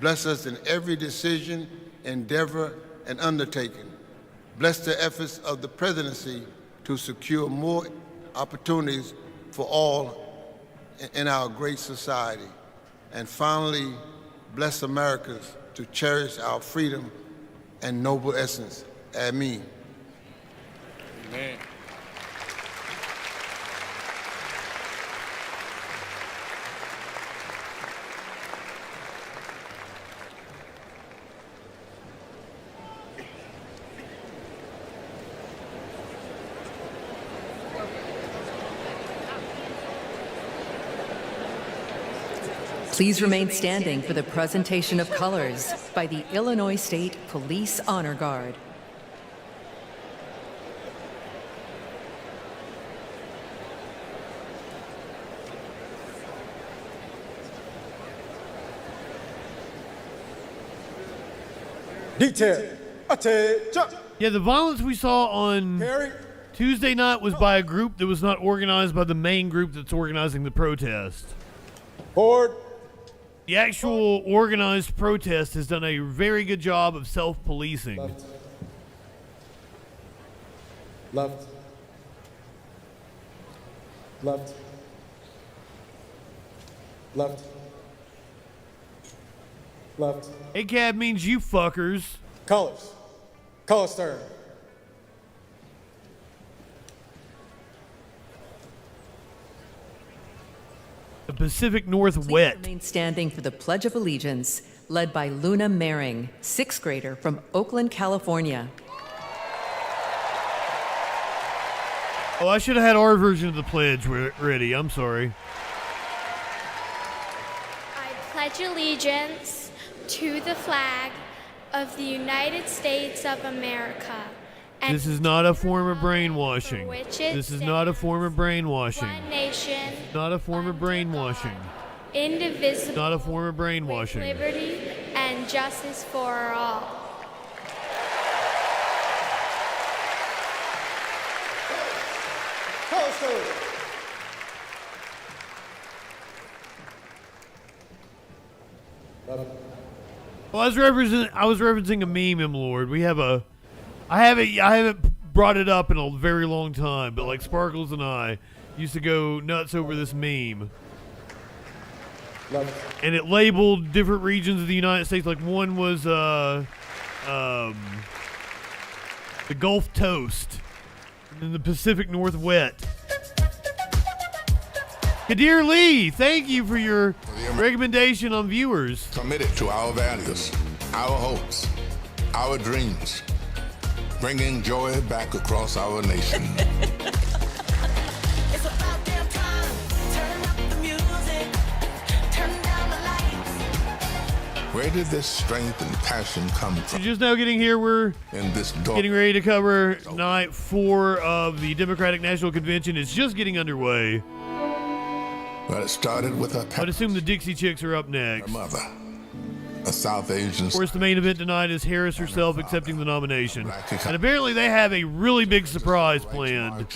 Bless us in every decision, endeavor, and undertaking. Bless the efforts of the presidency to secure more opportunities for all in our great society. And finally, bless Americans to cherish our freedom and noble essence. Amen. Amen. Please remain standing for the presentation of colors by the Illinois State Police Honor Guard. Detail. Yeah, the violence we saw on Tuesday night was by a group that was not organized by the main group that's organizing the protest. Board. The actual organized protest has done a very good job of self-policing. Left. Left. Left. Left. Left. ACAB means you fuckers. Colors. Color stern. The Pacific Northwest. Remain standing for the Pledge of Allegiance, led by Luna Mehring, 6th grader from Oakland, California. Oh, I should have had our version of the pledge ready. I'm sorry. I pledge allegiance to the flag of the United States of America. And This is not a form of brainwashing. which it This is not a form of brainwashing. one nation, Not a form of brainwashing. indivisible, Not a form of brainwashing. liberty and justice for all. Color stern. Left. Well, I was referencing a meme, M Lord. We have a, I haven't brought it up in a very long time, but like Sparkles and I used to go nuts over this meme. Left. And it labeled different regions of the United States. Like one was the Gulf Toast, and then the Pacific Northwest. Kadir Lee, thank you for your recommendation on viewers. Committed to our values, our hopes, our dreams, bringing joy back across our nation. Where did this strength and passion come from? Just now getting here, we're in this getting ready to cover night 4 of the Democratic National Convention. It's just getting underway. But it started with her I'd assume the Dixie Chicks are up next. Her mother, a South Asian. Of course, the main event tonight is Harris herself accepting the nomination. And apparently they have a really big surprise planned.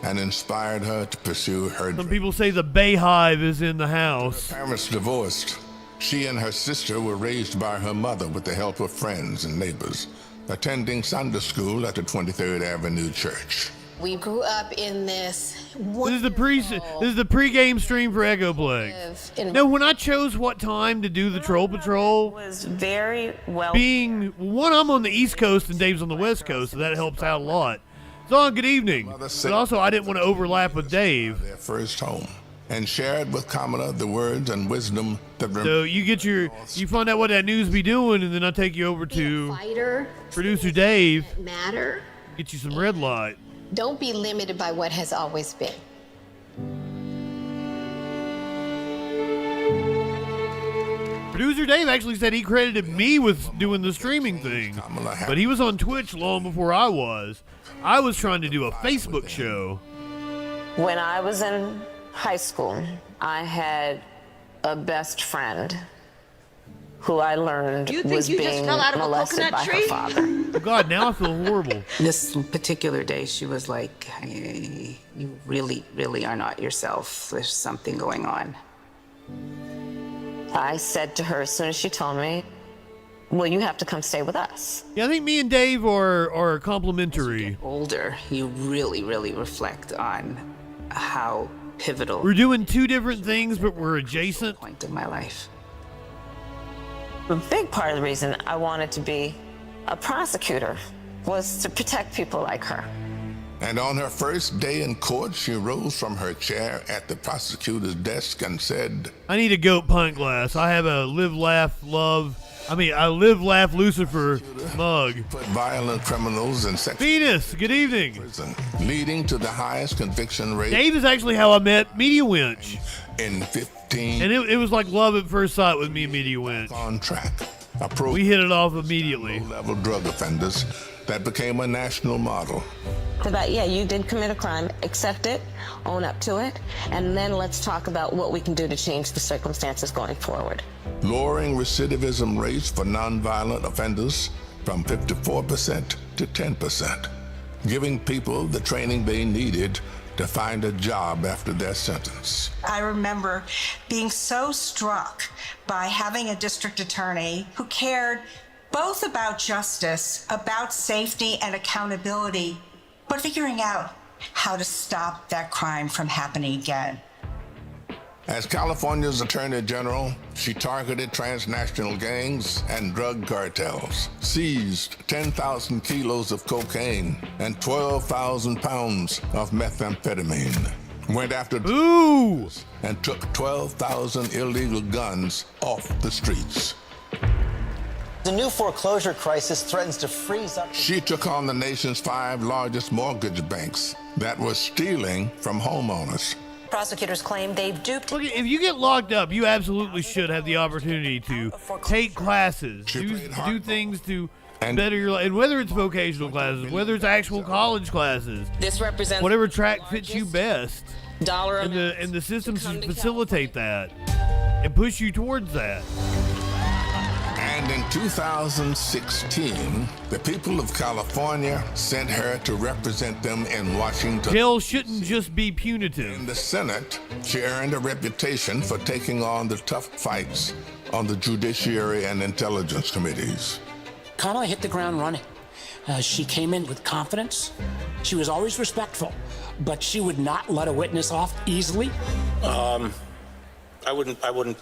And inspired her to pursue her Some people say the Bayhive is in the house. Her parents divorced. She and her sister were raised by her mother with the help of friends and neighbors, attending Sunday school at the 23rd Avenue Church. We grew up in this. This is the pregame stream for Echoplex. No, when I chose what time to do the Troll Patrol, was very well. being one, I'm on the East Coast and Dave's on the West Coast, so that helps out a lot. So, good evening. But also, I didn't want to overlap with Dave. Their first home, and shared with Kamala the words and wisdom that. So you find out what that news be doing, and then I take you over to producer Dave. Matter. Get you some red light. Don't be limited by what has always been. Producer Dave actually said he credited me with doing the streaming thing, but he was on Twitch long before I was. I was trying to do a Facebook show. When I was in high school, I had a best friend who I learned was being molested by her father. Oh God, now I feel horrible. This particular day, she was like, hey, you really, really are not yourself. There's something going on. I said to her as soon as she told me, well, you have to come stay with us. Yeah, I think me and Dave are complimentary. As you get older, you really, really reflect on how pivotal. We're doing two different things, but we're adjacent. Point of my life. A big part of the reason I wanted to be a prosecutor was to protect people like her. And on her first day in court, she rose from her chair at the prosecutor's desk and said, I need a goat pint glass. I have a live, laugh, love. I live, laugh, Lucifer mug. Put violent criminals in sex. Venus, good evening. Prison, leading to the highest conviction rate. Dave is actually how I met Media Winch. In 15. And it was like love at first sight with me and Media Winch. On track. We hit it off immediately. Low-level drug offenders that became a national model. About, yeah, you did commit a crime, accept it, own up to it, and then let's talk about what we can do to change the circumstances going forward. Lowering recidivism rates for nonviolent offenders from 54% to 10%, giving people the training they needed to to find a job after their sentence. I remember being so struck by having a district attorney who cared both about justice, about safety and accountability, but figuring out how to stop that crime from happening again. As California's Attorney General, she targeted transnational gangs and drug cartels, seized 10,000 kilos of cocaine and 12,000 pounds of methamphetamine, went after and took 12,000 illegal guns off the streets. The new foreclosure crisis threatens to freeze up. She took on the nation's 5 largest mortgage banks that were stealing from homeowners. Prosecutors claim they've duped. Look, if you get locked up, you absolutely should have the opportunity to take classes, do things to better your life, and whether it's vocational classes, whether it's actual college classes. This represents whatever track fits you best. And the systems facilitate that and push you towards that. And in 2016, the people of California sent her to represent them in Washington. Jail shouldn't just be punitive. In the Senate, she earned a reputation for taking on the tough fights on the Judiciary and Intelligence Committees. Kamala hit the ground running. She came in with confidence. She was always respectful, but she would not let a witness off easily. I wouldn't.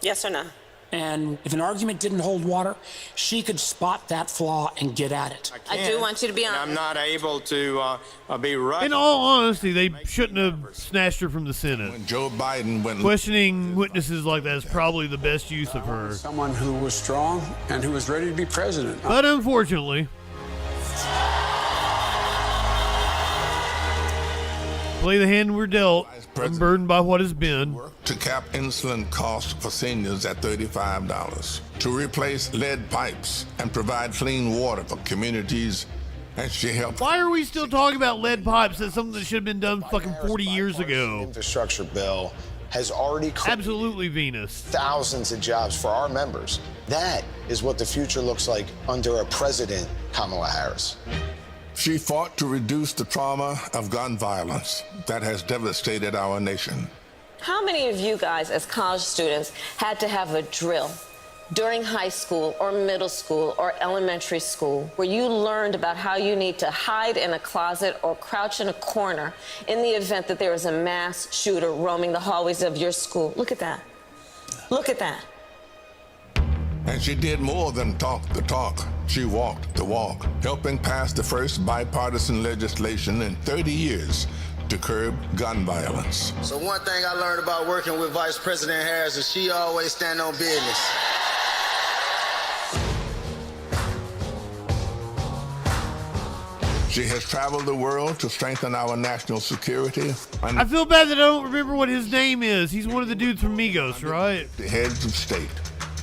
Yes or no? And if an argument didn't hold water, she could spot that flaw and get at it. I do want you to be honest. I'm not able to be right. In all honesty, they shouldn't have snatched her from the Senate. When Joe Biden went... Questioning witnesses like that is probably the best use of her. Someone who was strong and who was ready to be president. But unfortunately... play the hand we're dealt. I'm burdened by what has been. To cap insulin costs for seniors at $35, to replace lead pipes and provide clean water for communities, and she helped. Why are we still talking about lead pipes? That's something that should have been done fucking 40 years ago. Infrastructure bill has already created absolutely Venus thousands of jobs for our members. That is what the future looks like under a president, Kamala Harris. She fought to reduce the trauma of gun violence that has devastated our nation. How many of you guys, as college students, had to have a drill during high school or middle school or elementary school where you learned about how you need to hide in a closet or crouch in a corner in the event that there is a mass shooter roaming the hallways of your school? Look at that. Look at that. And she did more than talk the talk. She walked the walk, helping pass the first bipartisan legislation in 30 years to curb gun violence. So one thing I learned about working with Vice President Harris is she always stand on business. She has traveled the world to strengthen our national security. I feel bad that I don't remember what his name is. He's one of the dudes from Migos, right? The heads of state.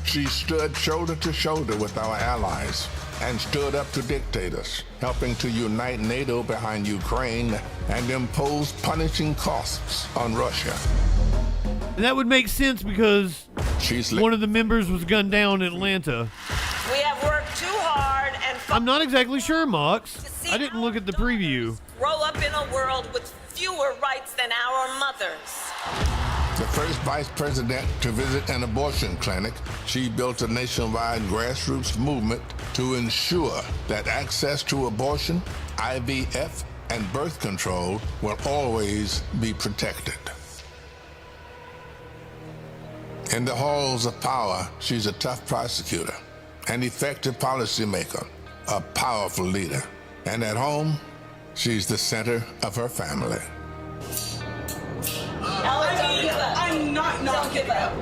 She stood shoulder to shoulder with our allies and stood up to dictators, helping to unite NATO behind Ukraine and impose punishing costs on Russia. And that would make sense because one of the members was gunned down in Atlanta. We have worked too hard and I'm not exactly sure, Mox. I didn't look at the preview. grow up in a world with fewer rights than our mothers. The first vice president to visit an abortion clinic, she built a nationwide grassroots movement to ensure that access to abortion, IVF, and birth control will always be protected. In the halls of power, she's a tough prosecutor, an effective policymaker, a powerful leader. And at home, she's the center of her family. I'm not giving up.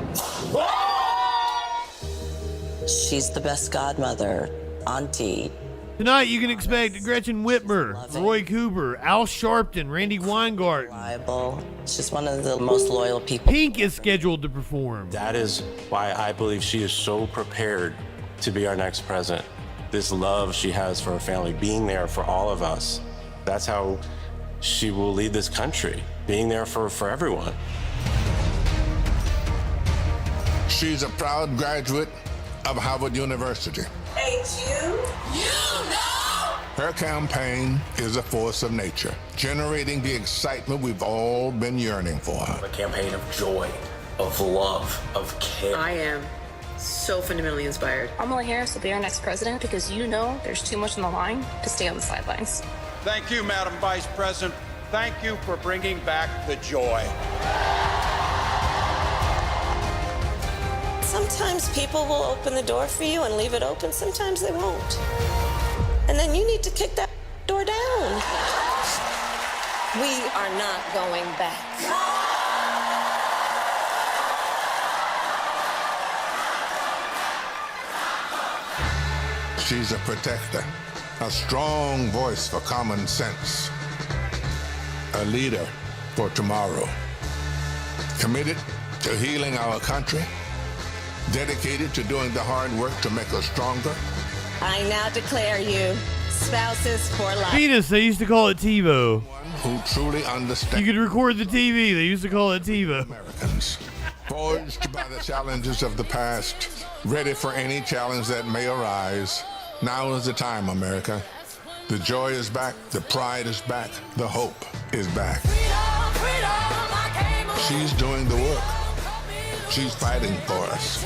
She's the best godmother, auntie. Tonight, you can expect Gretchen Whitmer, Roy Cooper, Al Sharpton, Randy Weingarten. She's one of the most loyal people. Pink is scheduled to perform. That is why I believe she is so prepared to be our next president. This love she has for her family, being there for all of us. That's how she will lead this country, being there for everyone. She's a proud graduate of Harvard University. Hey, you know Her campaign is a force of nature, generating the excitement we've all been yearning for. A campaign of joy, of love, of care. I am so fundamentally inspired. Kamala Harris will be our next president because you know there's too much on the line to stay on the sidelines. Thank you, Madam Vice President. Thank you for bringing back the joy. Sometimes people will open the door for you and leave it open. Sometimes they won't. And then you need to kick that door down. We are not going back. She's a protector, a strong voice for common sense, a leader for tomorrow, committed to healing our country, dedicated to doing the hard work to make us stronger. I now declare you spouses for life. Penis, they used to call it TiVo. Who truly understands. You could record the TV, they used to call it TiVo. Americans, forged by the challenges of the past, ready for any challenge that may arise. Now is the time, America. The joy is back, the pride is back, the hope is back. She's doing the work. She's fighting for us.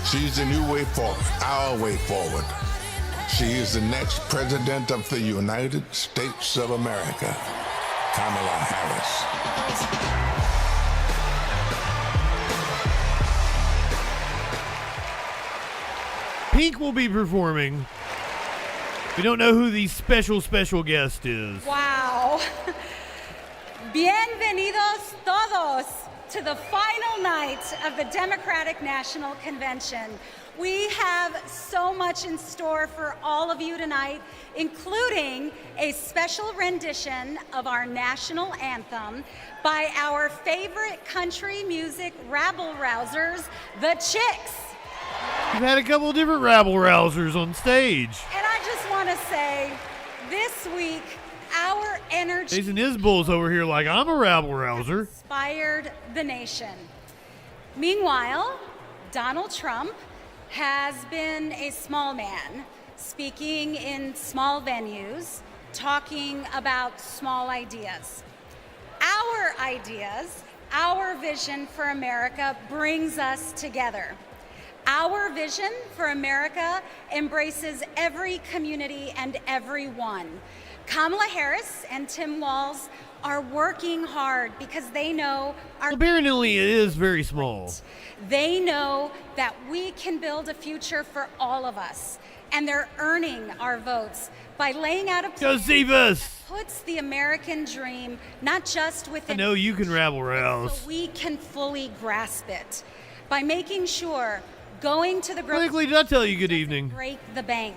She's the new way forward, our way forward. She is the next president of the United States of America, Kamala Harris. Pink will be performing. We don't know who the special guest is. Wow. Bienvenidos todos to the final night of the Democratic National Convention. We have so much in store for all of you tonight, including a special rendition of our national anthem by our favorite country music rabble-rousers, the Chicks. We've had a couple of different rabble-rousers on stage. And I just want to say, this week, our energy Jason Isbell's over here like, I'm a rabble-rouser. inspired the nation. Meanwhile, Donald Trump has been a small man, speaking in small venues, talking about small ideas. Our ideas, our vision for America brings us together. Our vision for America embraces every community and everyone. Kamala Harris and Tim Walz are working hard because they know Apparently it is very small. They know that we can build a future for all of us, and they're earning our votes by laying out a plan that puts the American dream not just within I know you can rabble-rouse. so we can fully grasp it by making sure going to the Quickly, did I tell you good evening? break the bank,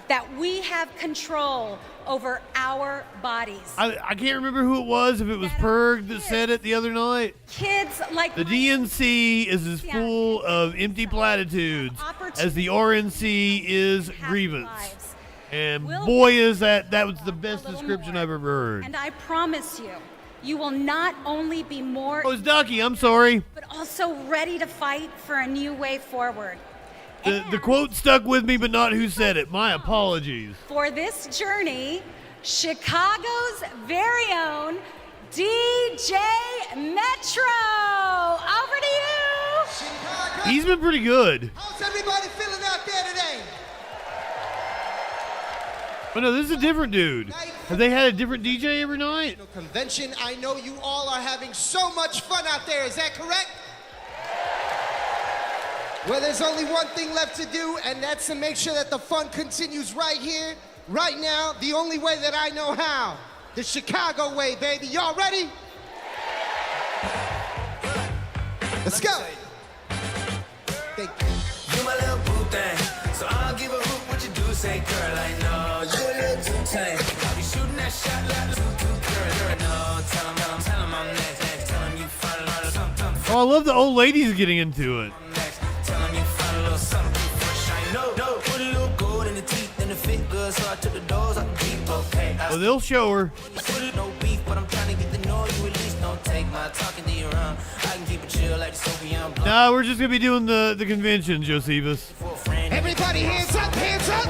that we have control over our bodies. I can't remember who it was, if it was Perg that said it the other night. Kids like The DNC is as full of empty platitudes as the RNC is grievance. And boy, is that was the best description I've ever heard. And I promise you, you will not only be more Oh, it's Ducky, I'm sorry. but also ready to fight for a new way forward. The quote stuck with me, but not who said it. My apologies. For this journey, Chicago's very own DJ Metro. Over to you. He's been pretty good. How's everybody feeling out there today? Oh no, this is a different dude. Have they had a different DJ every night? Convention, I know you all are having so much fun out there. Is that correct? Well, there's only one thing left to do, and that's to make sure that the fun continues right here, right now, the only way that I know how. The Chicago way, baby. Y'all ready? Let's go. You my little boo thing, so I'll give a hoot what you do. Say, girl, I know you a little too tame. I'll be shooting that shot like a girl. No, tell 'em I'm next. Tell 'em you find a little something. Oh, I love the old ladies getting into it. Tell 'em you find a little something fresh. I know. Put a little gold in the teeth and the fit good, so I took the doors off the deep. Okay. Well, they'll show her. No beef, but I'm trying to get to know you at least. Don't take my talking to your own. I can keep it chill like the Soviet blood. Nah, we're just gonna be doing the convention, Josephus. Everybody hands up, hands up.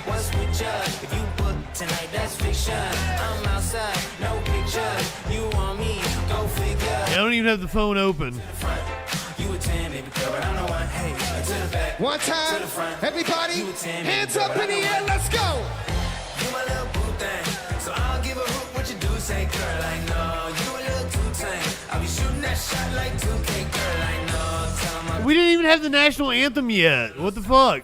What's with ya? If you book tonight, that's fiction. I'm outside, no pictures. You want me? Go figure. Yeah, I don't even have the phone open. You a 10, baby girl, but I'm the one. Hey, to the back. One time, to the front. everybody, You a 10, hands baby up girl, in the but I'm air, the let's go. You my little boo thing, so I'll give a hoot what you do. Say, girl, I know you a little too tame. I'll be shooting that shot like 2K, girl, I know. Tell 'em I'm We didn't even have the national anthem yet. What the fuck?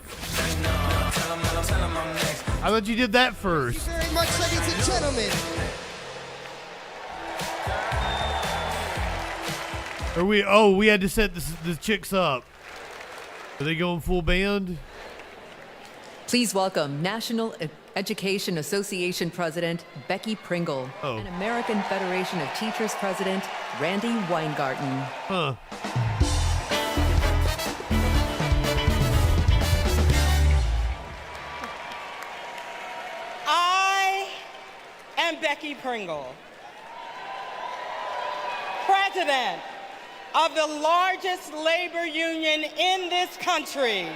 I thought you did that first. Thank you very much, ladies and gentlemen. Or we had to set the chicks up. Are they going full band? Please welcome National Education Association President Becky Pringle and American Federation of Teachers President Randy Weingarten. Huh. I am Becky Pringle, President of the largest labor union in this country,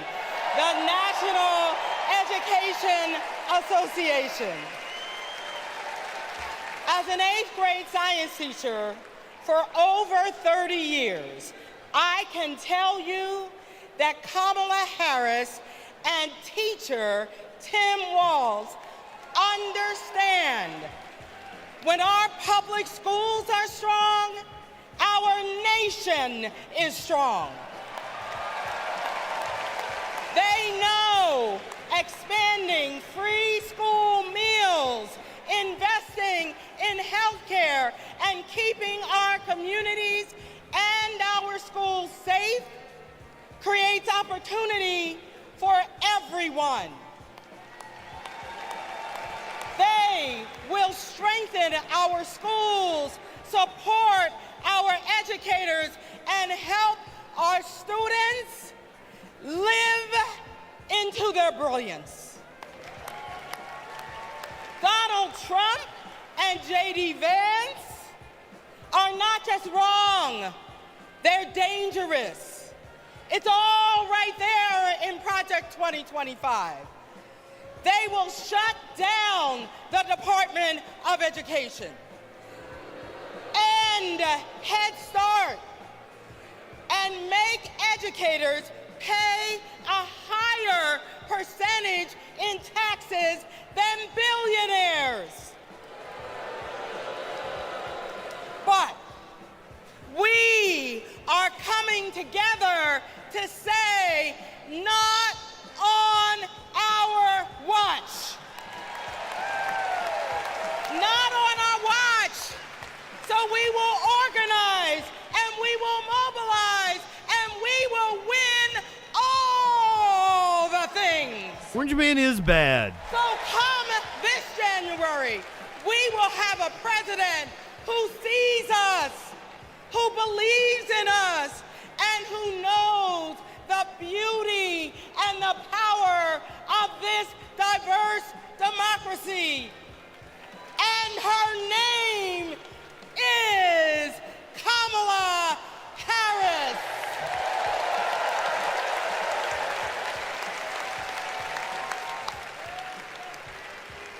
the National Education Association. As an 8th grade science teacher for over 30 years, I can tell you that Kamala Harris and teacher Tim Walz understand when our public schools are strong, our nation is strong. They know expanding free school meals, investing in healthcare, and keeping our communities and our schools safe creates opportunity for everyone. They will strengthen our schools, support our educators, and help our students live into their brilliance. Donald Trump and J.D. Vance are not just wrong, they're dangerous. It's all right there in Project 2025. They will shut down the Department of Education, end Head Start, and make educators pay a higher percentage in taxes than billionaires. But we are coming together to say, not on our watch. Not on our watch. So we will organize, and we will mobilize, and we will win all the things. Orange Man is bad. So come this January, we will have a president who sees us, who believes in us, and who knows the beauty and the power of this diverse democracy. And her name is Kamala Harris.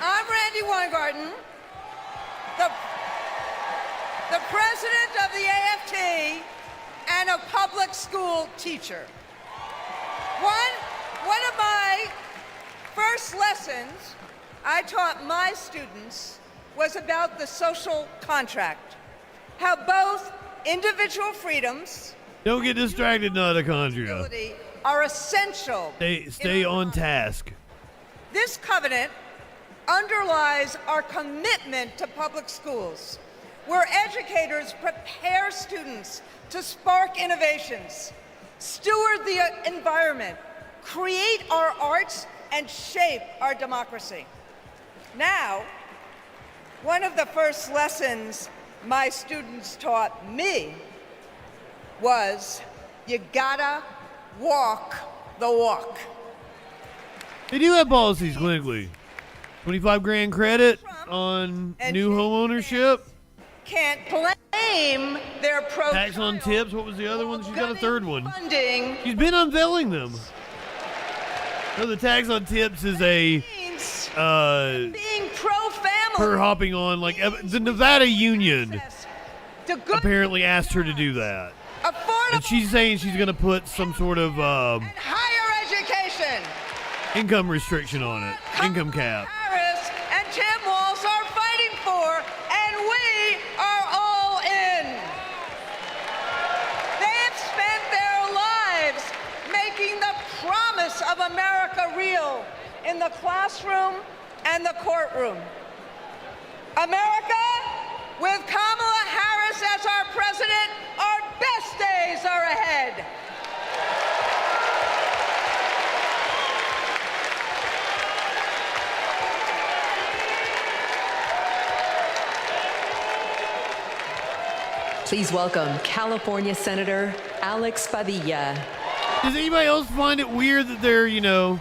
I'm Randy Weingarten, the president of the AFT and a public school teacher. One of my first lessons I taught my students was about the social contract, how both individual freedoms Don't get distracted, mitochondria. are essential. Stay on task. This covenant underlies our commitment to public schools, where educators prepare students to spark innovations, steward the environment, create our arts, and shape our democracy. Now, one of the first lessons my students taught me was you gotta walk the walk. They do have policies clinically. 25 grand credit on new home ownership. Can't claim their Tax on tips. What was the other one? She's got a third one. funding. She's been unveiling them. No, the tax on tips is a being pro-family. her hopping on, like, the Nevada Union apparently asked her to do that. And she's saying she's going to put some sort of higher education. income restriction on it, income cap. Harris and Tim Walz are fighting for, and we are all in. They've spent their lives making the promise of America real in the classroom and the courtroom. America, with Kamala Harris as our president, our best days are ahead. Please welcome California Senator Alex Padilla. Does anybody else find it weird that they're, you know,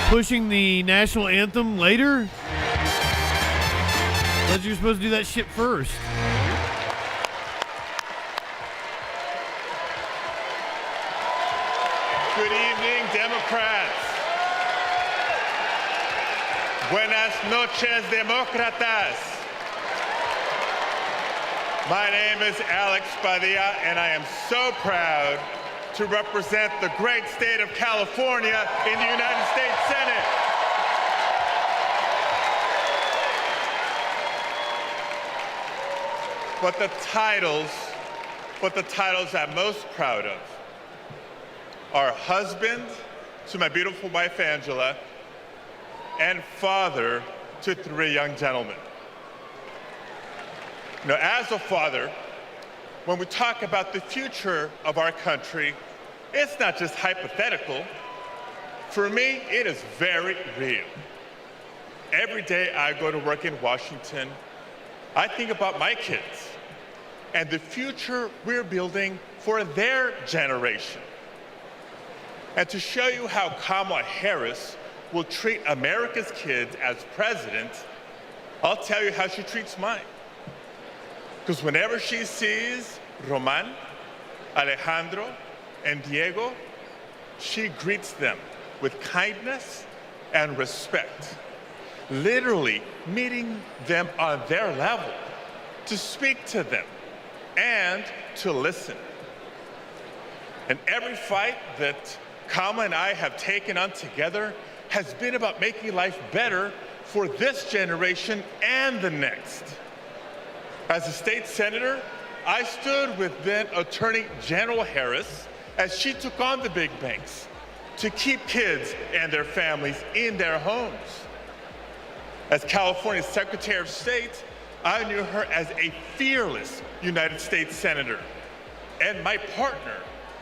pushing the national anthem later? But you're supposed to do that shit first. Good evening, Democrats. Buenas noches, demócratas. My name is Alex Padilla, and I am so proud to represent the great state of California in the United States Senate. But the titles I'm most proud of are husband to my beautiful wife, Angela, and father to 3 young gentlemen. Now, as a father, when we talk about the future of our country, it's not just hypothetical. For me, it is very real. Every day I go to work in Washington, I think about my kids and the future we're building for their generation. And to show you how Kamala Harris will treat America's kids as president, I'll tell you how she treats mine. Because whenever she sees Roman, Alejandro, and Diego, she greets them with kindness and respect, literally meeting them on their level, to speak to them and to listen. And every fight that Kamala and I have taken on together has been about making life better for this generation and the next. As a state senator, I stood with then Attorney General Harris as she took on the big banks to keep kids and their families in their homes. As California's Secretary of State, I knew her as a fearless United States Senator and my partner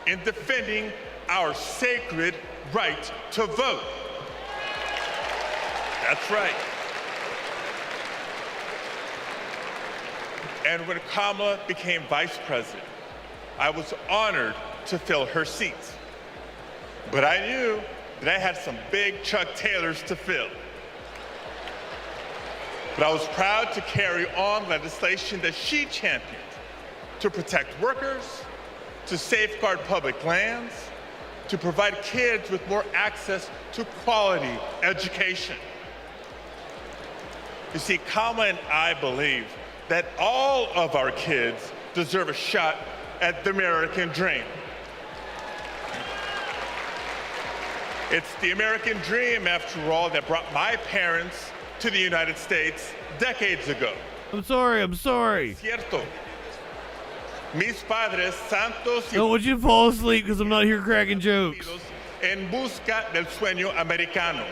in defending our sacred right to vote. That's right. And when Kamala became vice president, I was honored to fill her seat. But I knew that I had some big Chuck Taylors to fill. But I was proud to carry on legislation that she championed to protect workers, to safeguard public lands, to provide kids with more access to quality education. You see, Kamala and I believe that all of our kids deserve a shot at the American dream. It's the American dream, after all, that brought my parents to the United States decades ago. I'm sorry. Cierto. Mis padres santos I don't want you to fall asleep because I'm not here cracking jokes. en busca del sueño americano.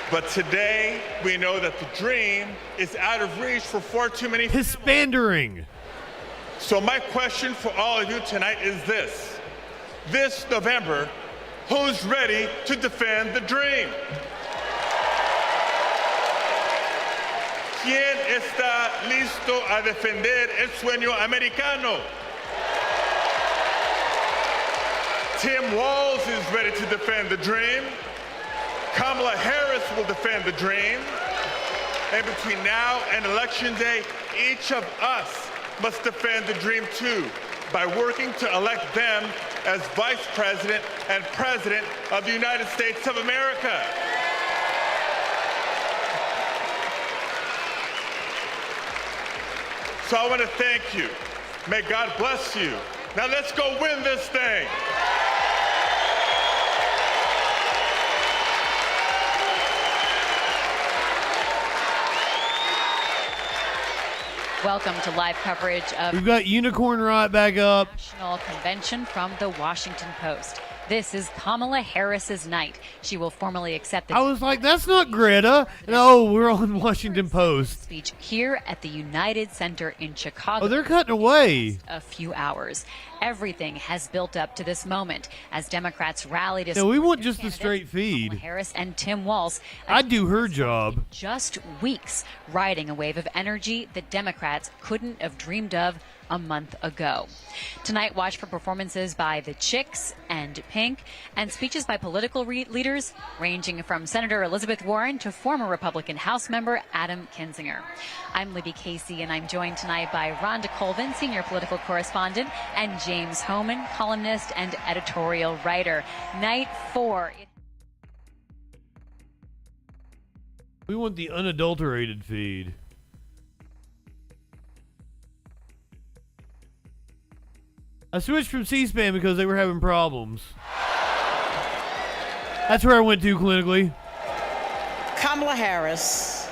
But today, we know that the dream is out of reach for far too many Hispandering. So my question for all of you tonight is this. This November, who's ready to defend the dream? ¿Quién está listo a defender el sueño americano? Tim Walz is ready to defend the dream. Kamala Harris will defend the dream. And between now and Election Day, each of us must defend the dream too, by working to elect them as Vice President and President of the United States of America. So I want to thank you. May God bless you. Now let's go win this thing. Welcome to live coverage of We've got Unicorn Riot back up. National Convention from the Washington Post. This is Kamala Harris's night. She will formally accept the I was like, that's not Greta. No, we're on Washington Post. Speech here at the United Center in Chicago. Oh, they're cutting away. A few hours. Everything has built up to this moment as Democrats rally to. No, we want just a straight feed. Kamala Harris and Tim Walz. I'd do her job. Just weeks riding a wave of energy that Democrats couldn't have dreamed of a month ago. Tonight, watch for performances by the Chicks and Pink and speeches by political leaders ranging from Senator Elizabeth Warren to former Republican House member Adam Kinzinger. I'm Libby Casey, and I'm joined tonight by Rhonda Colvin, senior political correspondent, and James Homan, columnist and editorial writer. Night 4. We want the unadulterated feed. I switched from C-SPAN because they were having problems. That's where I went to clinically. Kamala Harris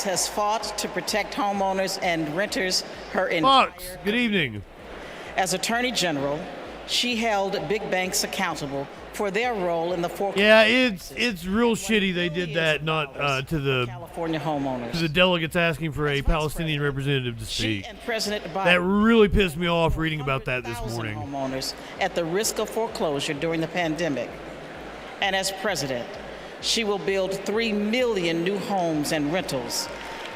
has fought to protect homeowners and renters her entire Fox, good evening. As Attorney General, she held big banks accountable for their role in the foreclosure. Yeah, it's real shitty they did that, not to the California homeowners. To the delegates asking for a Palestinian representative to speak. She and President Biden that really pissed me off reading about that this morning. Homeowners at the risk of foreclosure during the pandemic. And as president, she will build 3 million new homes and rentals,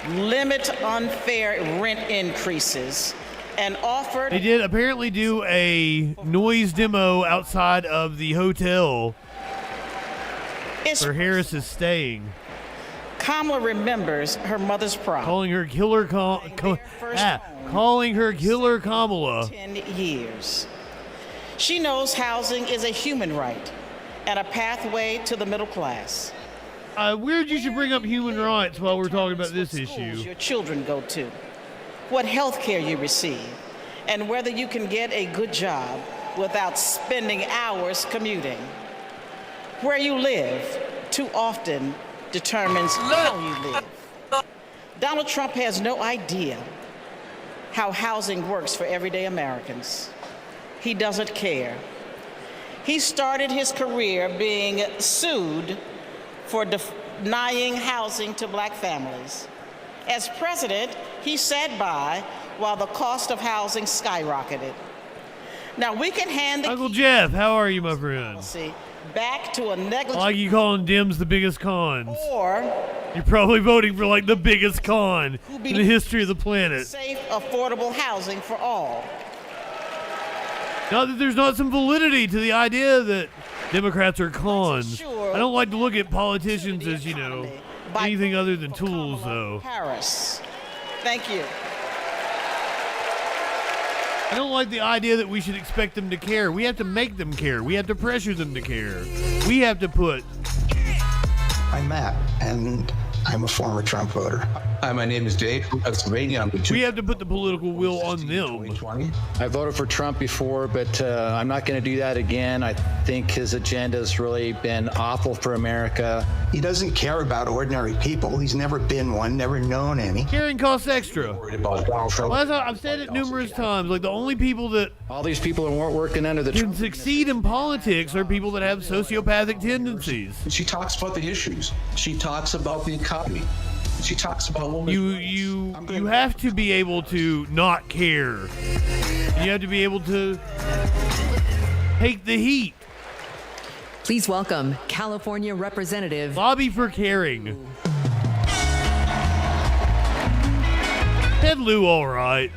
limit unfair rent increases, and offer. They did apparently do a noise demo outside of the hotel where Harris is staying. Kamala remembers her mother's pride. Calling her killer Kamala. 10 years. She knows housing is a human right and a pathway to the middle class. Weird you should bring up human rights while we're talking about this issue. Your children go to, what health care you receive, and whether you can get a good job without spending hours commuting. Where you live too often determines how you live. Donald Trump has no idea how housing works for everyday Americans. He doesn't care. He started his career being sued for denying housing to black families. As president, he sat by while the cost of housing skyrocketed. Now we can hand the Uncle Jeff, how are you, my friend? Back to a negligent. Like you calling Dems the biggest cons. Or you're probably voting for like the biggest con in the history of the planet. Safe, affordable housing for all. Not that there's not some validity to the idea that Democrats are cons. I don't like to look at politicians as, you know, anything other than tools, though. Harris. Thank you. I don't like the idea that we should expect them to care. We have to make them care. We have to pressure them to care. We have to put. I'm Matt, and I'm a former Trump voter. Hi, my name is Dave from Pennsylvania. We have to put the political will on them. I voted for Trump before, but I'm not going to do that again. I think his agenda has really been awful for America. He doesn't care about ordinary people. He's never been one, never known any. Caring costs extra. Well, I've said it numerous times. Like, the only people that all these people who weren't working under the can succeed in politics are people that have sociopathic tendencies. She talks about the issues. She talks about the economy. She talks about what you have to be able to not care. You have to be able to take the heat. Please welcome California Representative. Lobby for caring. Ted Lieu, all right.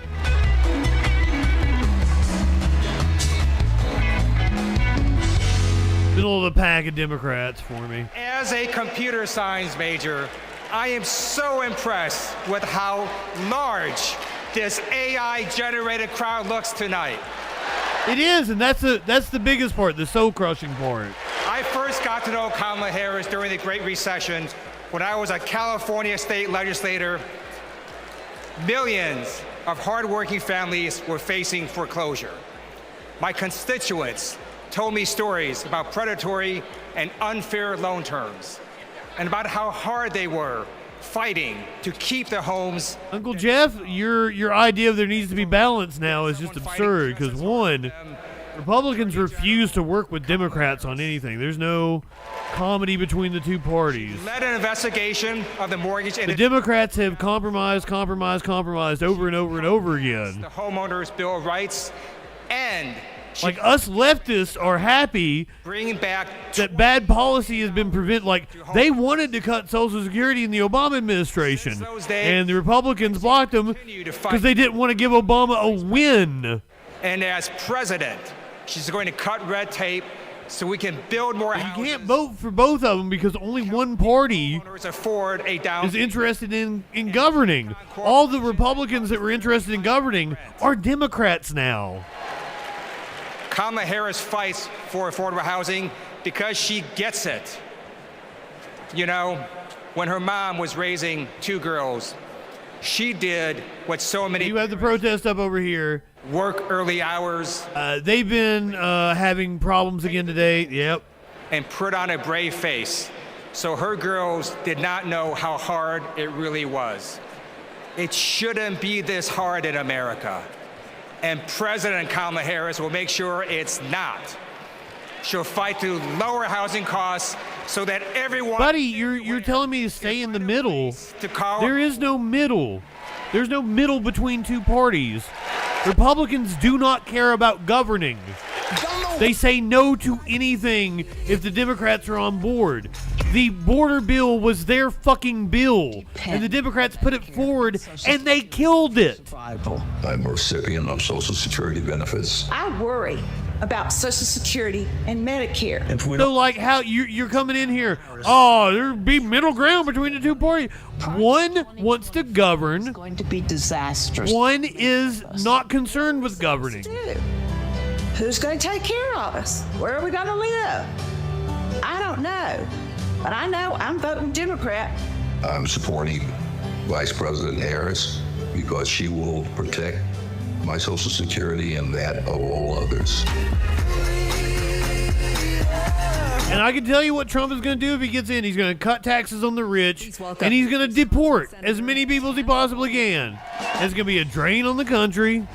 Middle of the pack of Democrats for me. As a computer science major, I am so impressed with how large this AI-generated crowd looks tonight. It is, and that's the biggest part, the soul-crushing part. I first got to know Kamala Harris during the Great Recession when I was a California state legislator. Millions of hardworking families were facing foreclosure. My constituents told me stories about predatory and unfair loan terms and about how hard they were fighting to keep their homes. Uncle Jeff, your idea of there needs to be balance now is just absurd because, one, Republicans refuse to work with Democrats on anything. There's no comedy between the two parties. Led an investigation of the mortgage industry. The Democrats have compromised over and over and over again. The homeowners' bill of rights, and like us leftists are happy bringing back that bad policy has been prevented. Like they wanted to cut Social Security in the Obama administration, and the Republicans blocked them because they didn't want to give Obama a win. And as president, she's going to cut red tape so we can build more houses. You can't vote for both of them because only one party is interested in governing. All the Republicans that were interested in governing are Democrats now. Kamala Harris fights for affordable housing because she gets it. You know, when her mom was raising 2 girls, she did what so many... You have the protest up over here. Work early hours. They've been having problems again today. Yep. And put on a brave face. So her girls did not know how hard it really was. It shouldn't be this hard in America. And President Kamala Harris will make sure it's not. She'll fight to lower housing costs so that everyone... Buddy, you're telling me to stay in the middle. There is no middle. There's no middle between two parties. Republicans do not care about governing. They say no to anything if the Democrats are on board. The border bill was their fucking bill, and the Democrats put it forward, and they killed it. I'm a recipient of Social Security benefits. I worry about Social Security and Medicare. So, like, how you're coming in here, oh, there'd be middle ground between the two parties. One wants to govern. It's going to be disastrous. One is not concerned with governing. Who's going to take care of us? Where are we going to live? I don't know. But I know I'm voting Democrat. I'm supporting Vice President Harris because she will protect my Social Security and that of all others. And I can tell you what Trump is going to do if he gets in. He's going to cut taxes on the rich, and he's going to deport as many people as he possibly can. It's going to be a drain on the country.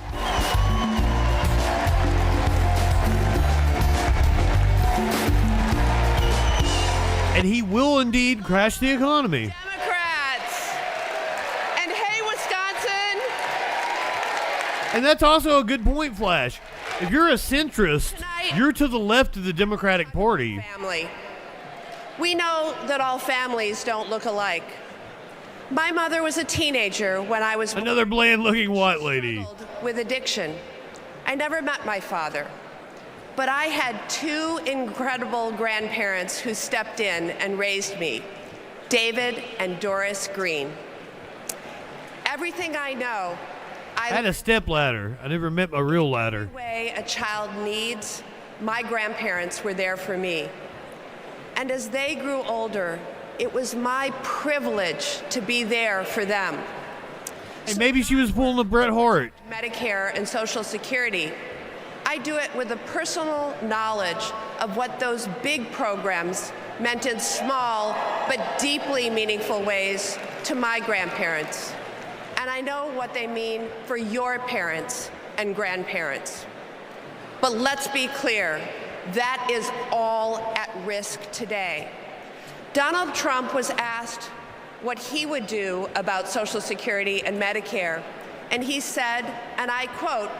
And he will indeed crash the economy. Democrats. And hey, Wisconsin. And that's also a good point, Flash. If you're a centrist, you're to the left of the Democratic Party. Family. We know that all families don't look alike. My mother was a teenager when I was another bland-looking white lady with addiction. I never met my father. But I had 2 incredible grandparents who stepped in and raised me, David and Doris Green. Everything I know, I had a step ladder. I never met a real ladder. Every way a child needs, my grandparents were there for me. And as they grew older, it was my privilege to be there for them. And maybe she was pulling a Bret Hart. Medicare and Social Security. I do it with a personal knowledge of what those big programs meant in small but deeply meaningful ways to my grandparents. And I know what they mean for your parents and grandparents. But let's be clear, that is all at risk today. Donald Trump was asked what he would do about Social Security and Medicare, and he said, and I quote,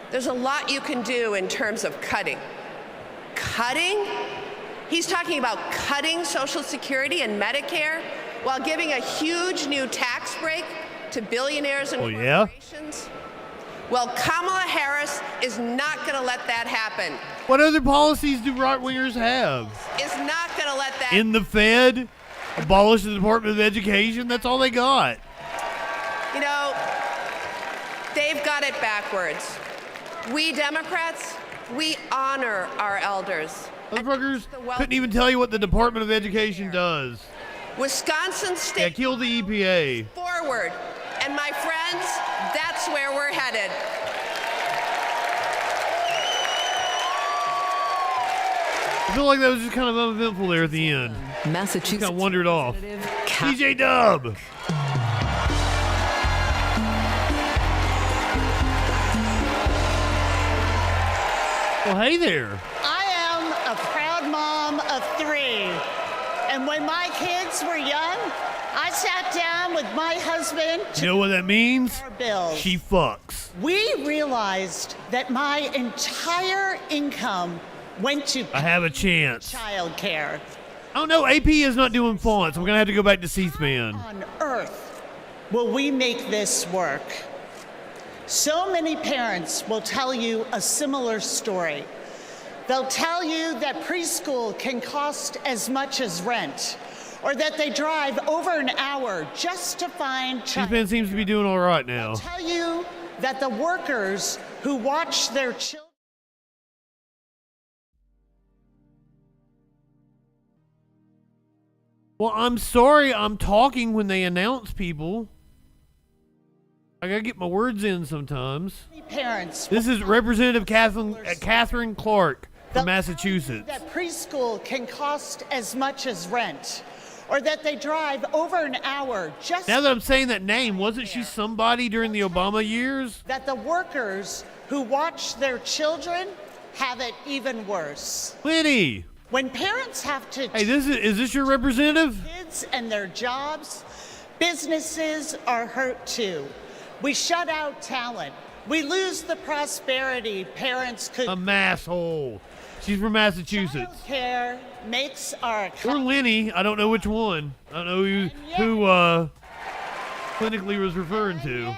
"There's a lot you can do in terms of cutting." Cutting? He's talking about cutting Social Security and Medicare while giving a huge new tax break to billionaires and corporations? Well, Kamala Harris is not going to let that happen. What other policies do right-wingers have? Is not going to let that in the Fed, abolish the Department of Education. That's all they got. You know, they've got it backwards. We Democrats, we honor our elders. Motherfuckers couldn't even tell you what the Department of Education does. Wisconsin State. Yeah, kill the EPA. Forward. And my friends, that's where we're headed. I feel like that was just kind of uneventful there at the end. Massachusetts kind of wandered off. DJ Dub. Well, hey there. I am a proud mom of 3. And when my kids were young, I sat down with my husband to You know what that means? our bills. She fucks. We realized that my entire income went to I have a chance. child care. Oh no, AP is not doing fonts. I'm gonna have to go back to C-SPAN. On earth will we make this work? So many parents will tell you a similar story. They'll tell you that preschool can cost as much as rent, or that they drive over an hour just to find child. C-SPAN seems to be doing all right now. They'll tell you that the workers who watch their children. Well, I'm sorry I'm talking when they announce people. I gotta get my words in sometimes. Parents. This is Representative Catherine Clark from Massachusetts. That preschool can cost as much as rent, or that they drive over an hour just. Now that I'm saying that name, wasn't she somebody during the Obama years? That the workers who watch their children have it even worse. Winnie. When parents have to. Hey, is this your representative? Kids and their jobs, businesses are hurt too. We shut out talent. We lose the prosperity parents could. A masshole. She's from Massachusetts. Care makes our. Or Lenny. I don't know which one. I don't know who clinically was referring to.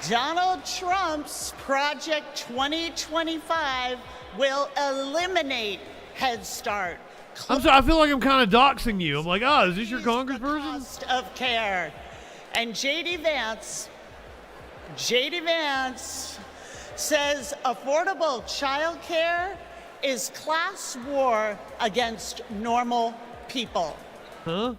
Donald Trump's Project 2025 will eliminate Head Start. I'm sorry, I feel like I'm kind of doxing you. I'm like, is this your congressperson? Cost of care. And JD Vance says affordable child care is class war against normal people. Huh?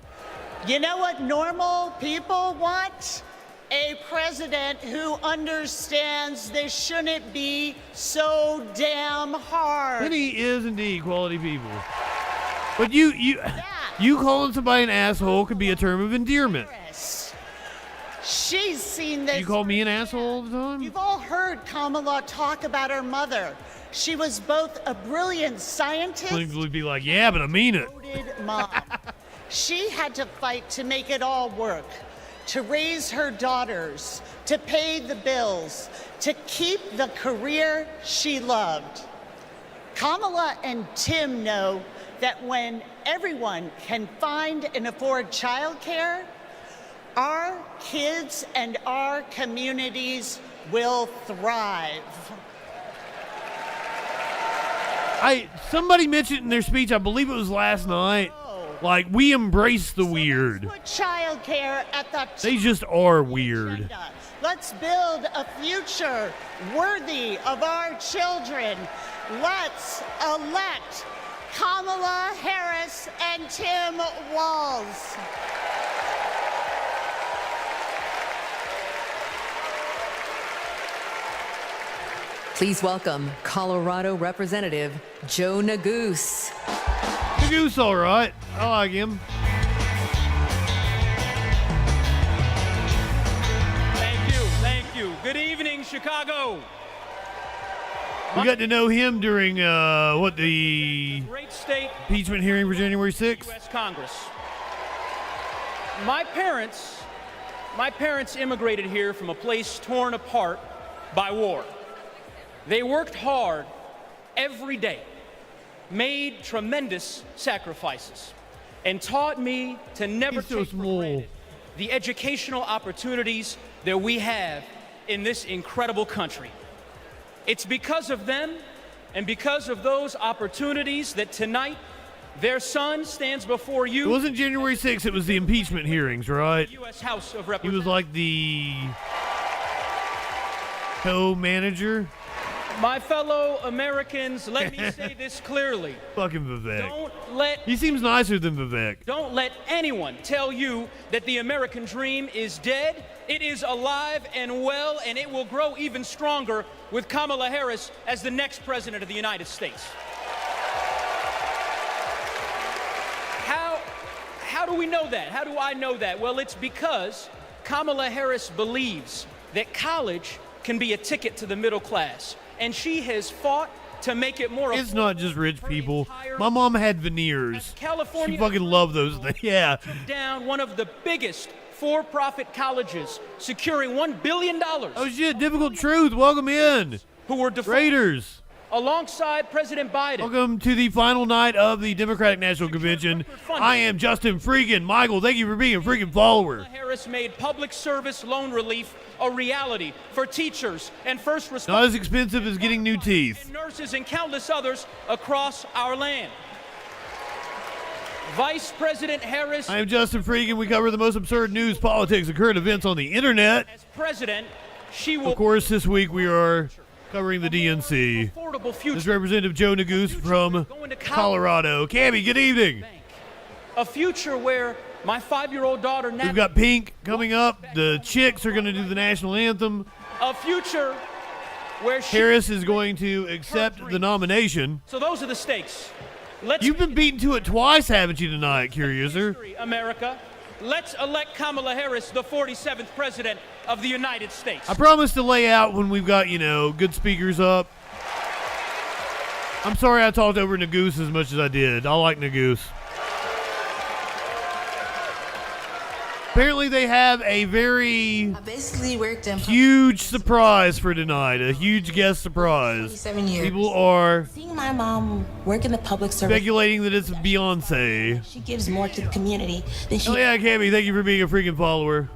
You know what normal people want? A president who understands this shouldn't be so damn hard. Lenny is indeed quality people. But you calling somebody an asshole could be a term of endearment. She's seen this. You call me an asshole all the time? You've all heard Kamala talk about her mother. She was both a brilliant scientist. Clinically would be like, yeah, but I mean it. Mom. She had to fight to make it all work, to raise her daughters, to pay the bills, to keep the career she loved. Kamala and Tim know that when everyone can find and afford childcare, our kids and our communities will thrive. Somebody mentioned in their speech, I believe it was last night, like, we embrace the weird. Put childcare at the They just are weird. agenda. Let's build a future worthy of our children. Let's elect Kamala Harris and Tim Walz. Please welcome Colorado Representative Joe Neguse. Neguse, all right. I like him. Thank you. Good evening, Chicago. We got to know him during, the Great state impeachment hearing for January 6th. U.S. Congress. My parents immigrated here from a place torn apart by war. They worked hard every day, made tremendous sacrifices, and taught me to never take for granted the educational opportunities that we have in this incredible country. It's because of them and because of those opportunities that tonight their son stands before you. It wasn't January 6th, it was the impeachment hearings, right? U.S. House of He Representatives. was like the co-manager. My fellow Americans, let me say this clearly. Fucking Vivek. Don't let He seems nicer than Vivek. Don't let anyone tell you that the American dream is dead. It is alive and well, and it will grow even stronger with Kamala Harris as the next president of the United States. How do we know that? How do I know that? Well, it's because Kamala Harris believes that college can be a ticket to the middle class, and she has fought to make it more. It's not just rich people. My mom had veneers. California, she fucking loved those things. Yeah. Took down one of the biggest for-profit colleges, securing $1 billion. Oh shit! Difficult Truth, welcome in. Who were Raiders. Alongside President Biden. Welcome to the final night of the Democratic National Convention. I am JustinFREAKIN. Michael, thank you for being a freaking follower. Harris made public service loan relief a reality for teachers and first responders. Not as expensive as getting new teeth. And nurses and countless others across our land. Vice President Harris. I am JustinFREAKIN. We cover the most absurd news, politics, and current events on the internet. As president, she will. Of course, this week we are covering the DNC. This is Representative Joe Neguse from Colorado. Cammie, good evening. A future where my 5-year-old daughter. We've got Pink coming up. The Chicks are going to do the national anthem. A future where Harris is going to accept the nomination. So those are the stakes. You've been beaten to it twice, haven't you, tonight, Curiouser? America, let's elect Kamala Harris the 47th president of the United States. I promise to lay out when we've got, good speakers up. I'm sorry I talked over Neguse as much as I did. I like Neguse. Apparently they have a very huge surprise for tonight. A huge guest surprise. 27 years. People are Seeing my mom work in the public service. speculating that it's Beyonce. She gives more to the community than she. Oh yeah, Cammie, thank you for being a freaking follower.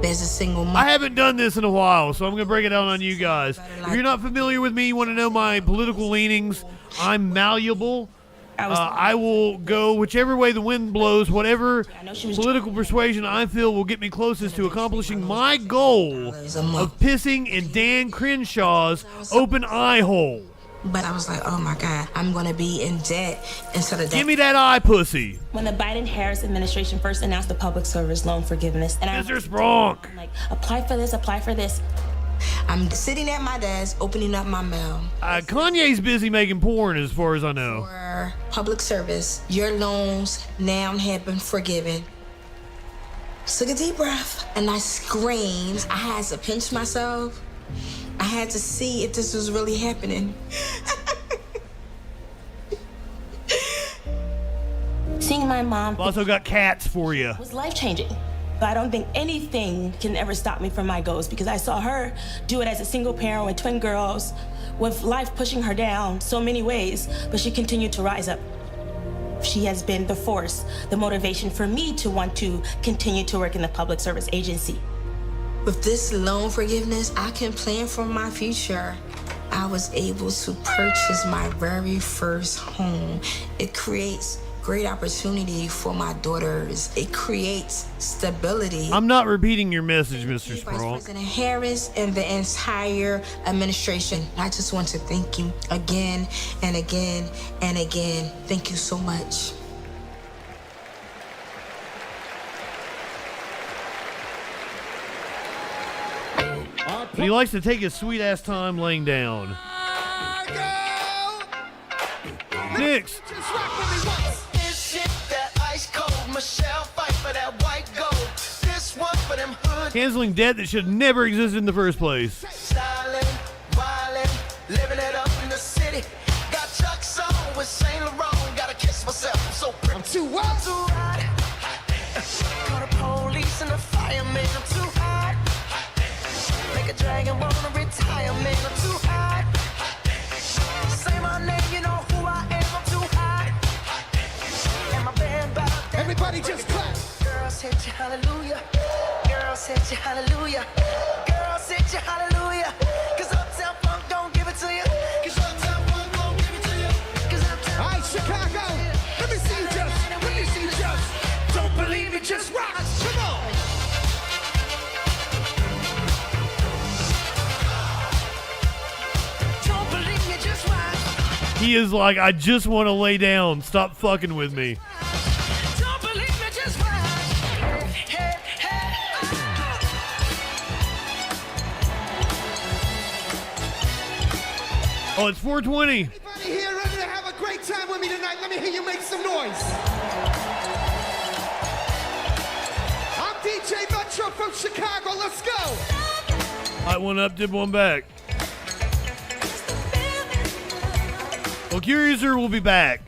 There's a single mom. I haven't done this in a while, so I'm going to break it down on you guys. If you're not familiar with me, you want to know my political leanings, I'm malleable. I will go whichever way the wind blows, whatever political persuasion I feel will get me closest to accomplishing my goal of pissing in Dan Crenshaw's open eye hole. But I was like, oh my God, I'm going to be in debt instead of that. Give me that eye pussy. When the Biden-Harris administration first announced the public service loan forgiveness, and Mr. Spronk. I'm like, apply for this, apply for this. I'm sitting at my desk, opening up my mail. Kanye's busy making porn, as far as I know. For public service, your loans now have been forgiven. Took a deep breath, and I screamed. I had to pinch myself. I had to see if this was really happening. Seeing my mom. I've also got cats for you. Was life-changing. But I don't think anything can ever stop me from my goals because I saw her do it as a single parent with twin girls, with life pushing her down so many ways, but she continued to rise up. She has been the force, the motivation for me to want to continue to work in the public service agency. With this loan forgiveness, I can plan for my future. I was able to purchase my very first home. It creates great opportunity for my daughters. It creates stability. I'm not repeating your message, Mr. Vice Spronk. President Harris and the entire administration, I just want to thank you again and again and again. Thank you so much. But he likes to take his sweet-ass time laying down. Next. Canceling debt that should never exist in the first place. Living it up in the city. Got Chuck's on with Saint Laurent. Gotta kiss myself. I'm so pretty. I'm too hot to ride. Call the police and the fireman. I'm too hot. Make a dragon wanna retire, man. I'm too hot. Say my name, you know who I am. I'm too hot. And my band about that. Everybody just clap. Girls hit you, hallelujah. Girls hit you, hallelujah. Girls hit you, hallelujah. Cause Uptown Funk don't give it to you. Cause Uptown Funk don't give it to you. Cause Uptown Funk. All right, Chicago. Let me see you just. Let me see you just. Don't believe it, just rock. Come on. He is like, I just want to lay down. Stop fucking with me. Oh, it's 4:20. Anybody here ready to have a great time with me tonight? Let me hear you make some noise. I'm DJ Metro from Chicago. Let's go. I one up, did one back. Well, Curiouser will be back.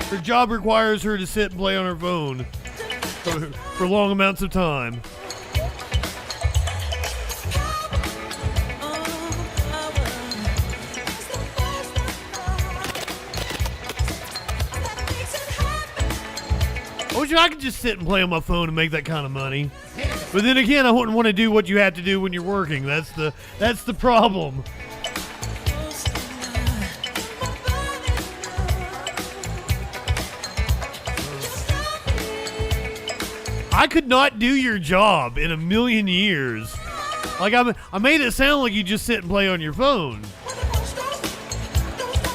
Her job requires her to sit and play on her phone for long amounts of time. I wish I could just sit and play on my phone and make that kind of money. But then again, I wouldn't want to do what you have to do when you're working. That's the problem. I could not do your job in a million years. Like I made it sound like you just sit and play on your phone.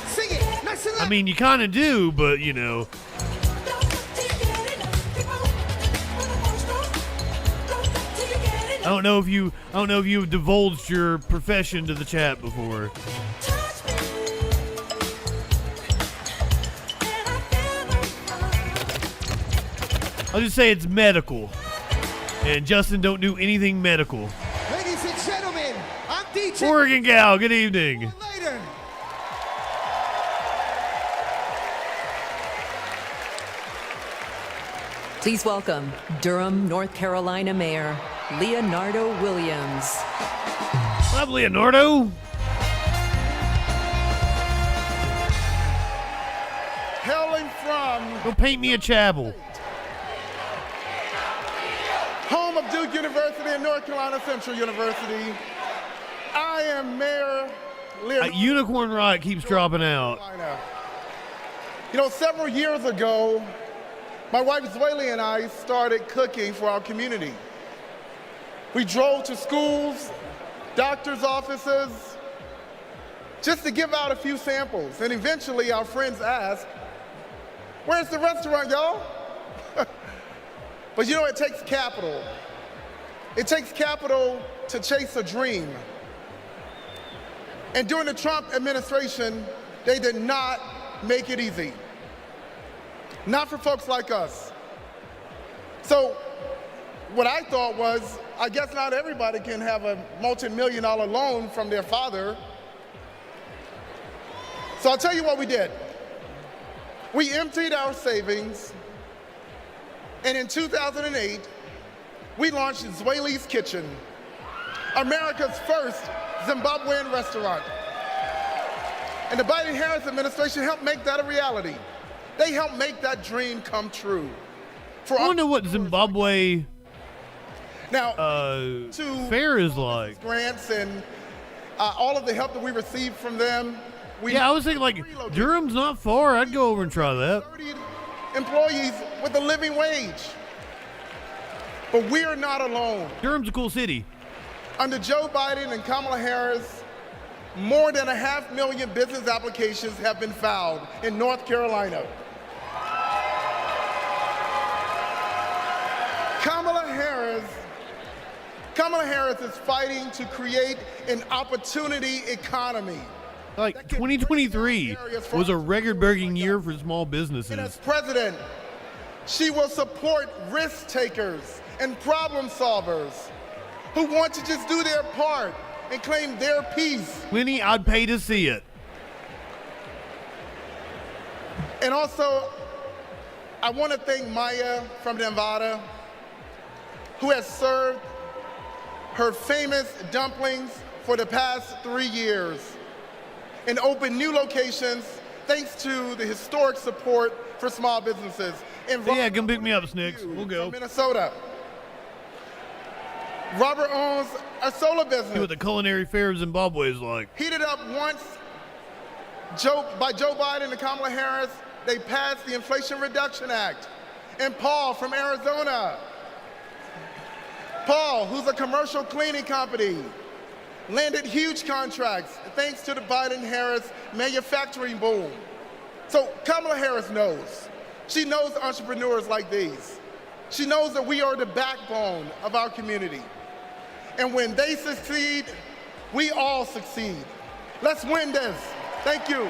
Sing it. Nice and loud. I mean, you kind of do, but you know. I don't know if you've divulged your profession to the chat before. I'll just say it's medical. And Justin don't do anything medical. Ladies and gentlemen, I'm DJ Oregon Gal, good evening. Later. Please welcome Durham, North Carolina Mayor Leonardo Williams. What up, Leonardo? Hailing from Go paint me a chapel. home of Duke University and North Carolina Central University, I am Mayor Leonardo. Unicorn Rock keeps dropping out. You know, several years ago, my wife Zweli and I started cooking for our community. We drove to schools, doctors' offices, just to give out a few samples. And eventually our friends asked, where's the restaurant, y'all? But you know, it takes capital. It takes capital to chase a dream. And during the Trump administration, they did not make it easy. Not for folks like us. So what I thought was, I guess not everybody can have a multi-million-dollar loan from their father. So I'll tell you what we did. We emptied our savings, and in 2008, we launched Zweli's Kitchen, America's first Zimbabwean restaurant. And the Biden-Harris administration helped make that a reality. They helped make that dream come true. I wonder what Zimbabwe fare is like. Grants and all of the help that we received from them. I was thinking like Durham's not far. I'd go over and try that. 30 employees with a living wage. But we are not alone. Durham's a cool city. Under Joe Biden and Kamala Harris, more than 500,000 business applications have been filed in North Carolina. Kamala Harris is fighting to create an opportunity economy. Like 2023 was a record-breaking year for small businesses. And as president, she will support risk takers and problem solvers who want to just do their part and claim their piece. Lenny, I'd pay to see it. And also, I want to thank Maya from Nevada, who has served her famous dumplings for the past 3 years and opened new locations thanks to the historic support for small businesses. Yeah, come pick me up, Snicks. We'll go. Minnesota. Robert owns a solar business. See what the culinary fare of Zimbabwe is like. Heated up once by Joe Biden and Kamala Harris, they passed the Inflation Reduction Act. And Paul from Arizona. Paul, who's a commercial cleaning company, landed huge contracts thanks to the Biden-Harris manufacturing boom. So Kamala Harris knows. She knows entrepreneurs like these. She knows that we are the backbone of our community. And when they succeed, we all succeed. Let's win this. Thank you.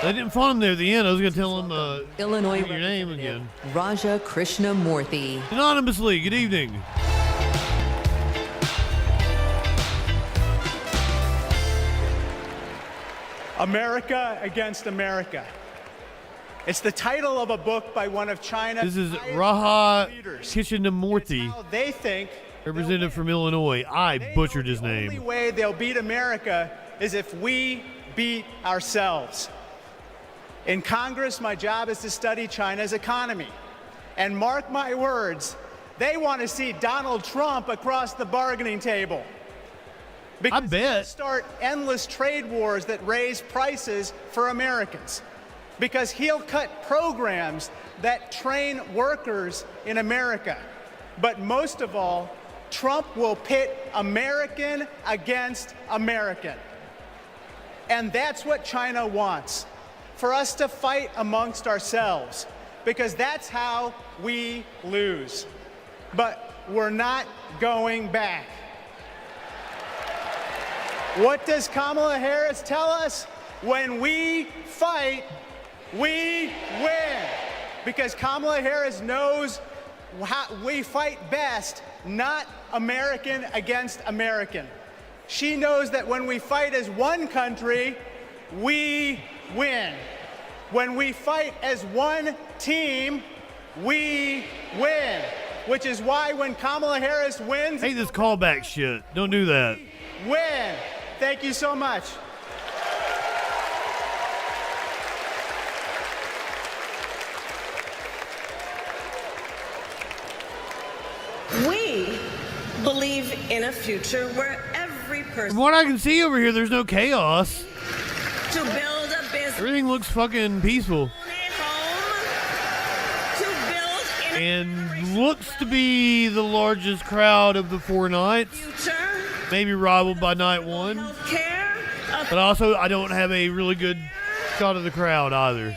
They didn't find him there at the end. I was going to tell him Illinois your name again. Raja Krishnamurthy. Anonymously, good evening. America Against America. It's the title of a book by one of China's This is highest Raja leaders. Krishnamurthy, How they think representative from Illinois. I butchered his the only name. way they'll beat America is if we beat ourselves. In Congress, my job is to study China's economy. And mark my words, they want to see Donald Trump across the bargaining table. Because I bet. he'll start endless trade wars that raise prices for Americans. Because he'll cut programs that train workers in America. But most of all, Trump will pit American against American. And that's what China wants, for us to fight amongst ourselves, because that's how we lose. But we're not going back. What does Kamala Harris tell us? When we fight, we win. Because Kamala Harris knows how we fight best, not American against American. She knows that when we fight as one country, we win. When we fight as one team, we win. Which is why when Kamala Harris wins, Hate this callback shit. Don't do that. win. Thank you so much. We believe in a future where every From person what I can see over here, there's no chaos. to build a business, Everything looks fucking peaceful. to build And looks to be the largest crowd of the 4 nights. future, Maybe rivaled by night 1. care, But also, I don't have a really good shot of the crowd either.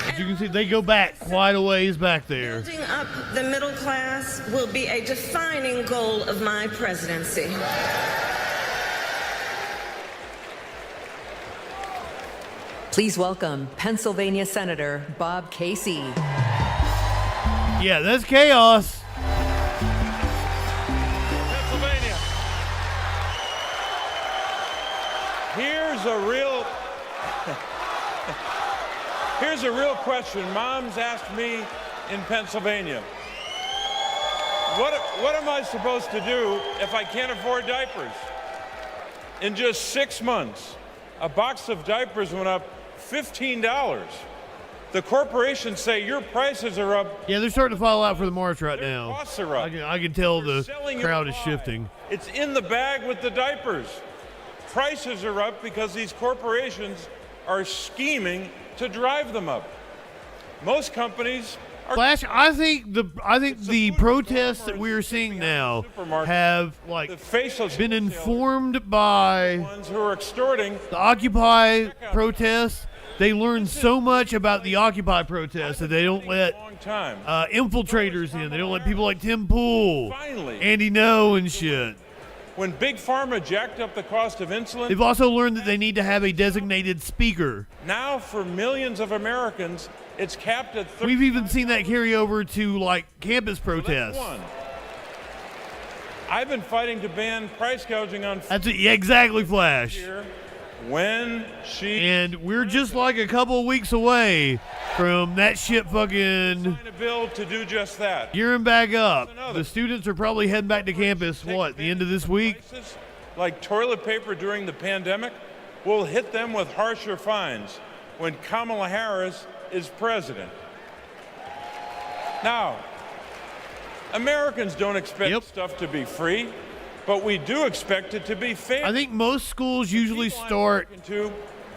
As you can see, they go back quite a ways back there. building up the middle class will be a defining goal of my presidency. Please welcome Pennsylvania Senator Bob Casey. Yeah, that's chaos. Pennsylvania. Here's a real question. Mom's asked me in Pennsylvania, what am I supposed to do if I can't afford diapers? In just 6 months, a box of diapers went up $15. The corporations say your prices are up. Yeah, they're starting to file out for the march right now. Costs are up. I can tell the Selling it crowd is live. shifting. It's in the bag with the diapers. Prices are up because these corporations are scheming to drive them up. Most companies are. Flash, I think the protests that we are seeing now have been informed by ones who are extorting the Occupy protests. They learned so much about the Occupy protests that they don't let infiltrators in. They don't let people like Tim Pool, Andy No, and shit. When Big Pharma jacked up the cost of insulin, They've also learned that they need to have a designated speaker. now for millions of Americans, it's capped at 30. We've even seen that carry over to like campus protests. One. I've been fighting to ban price gouging on That's it. Yeah, exactly, Flash. here when she And we're just like a couple of weeks away from that shit fucking signed a bill to do just that. gearing back up. The students are probably heading back to campus, what, the end of this week? Like toilet paper during the pandemic, will hit them with harsher fines when Kamala Harris is president. Now, Americans don't expect stuff to be free, but we do expect it to be fair. I think most schools usually start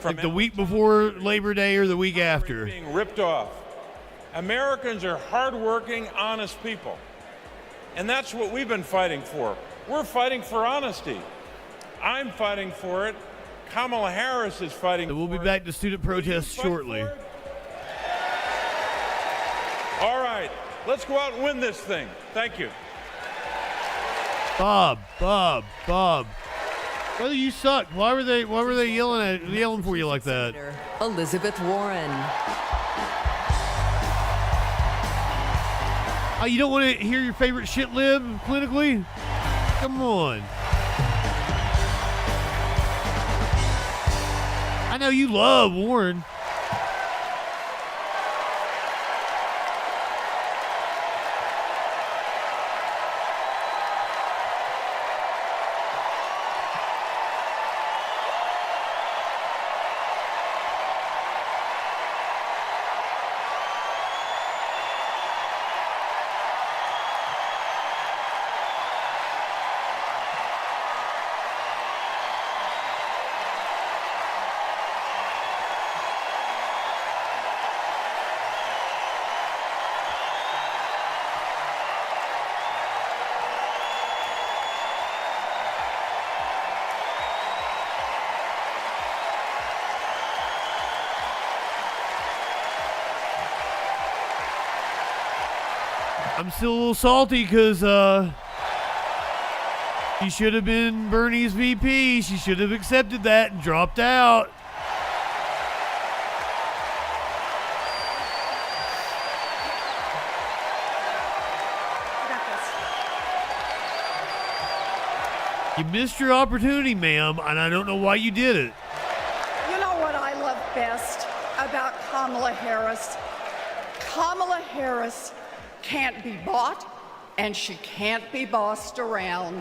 like the week before Labor Day or the week after. Being ripped off. Americans are hardworking, honest people. And that's what we've been fighting for. We're fighting for honesty. I'm fighting for it. Kamala Harris is fighting for it. We'll be back to student protests shortly. All right, let's go out and win this thing. Thank you. Bob. Brother, you suck. Why were they yelling for you like that? Elizabeth Warren. Oh, you don't want to hear your favorite shit lib clinically? Come on. I know you love Warren. I'm still a little salty because she should have been Bernie's VP. She should have accepted that and dropped out. You missed your opportunity, ma'am, and I don't know why you did it. You know what I love best about Kamala Harris? Kamala Harris can't be bought, and she can't be bossed around.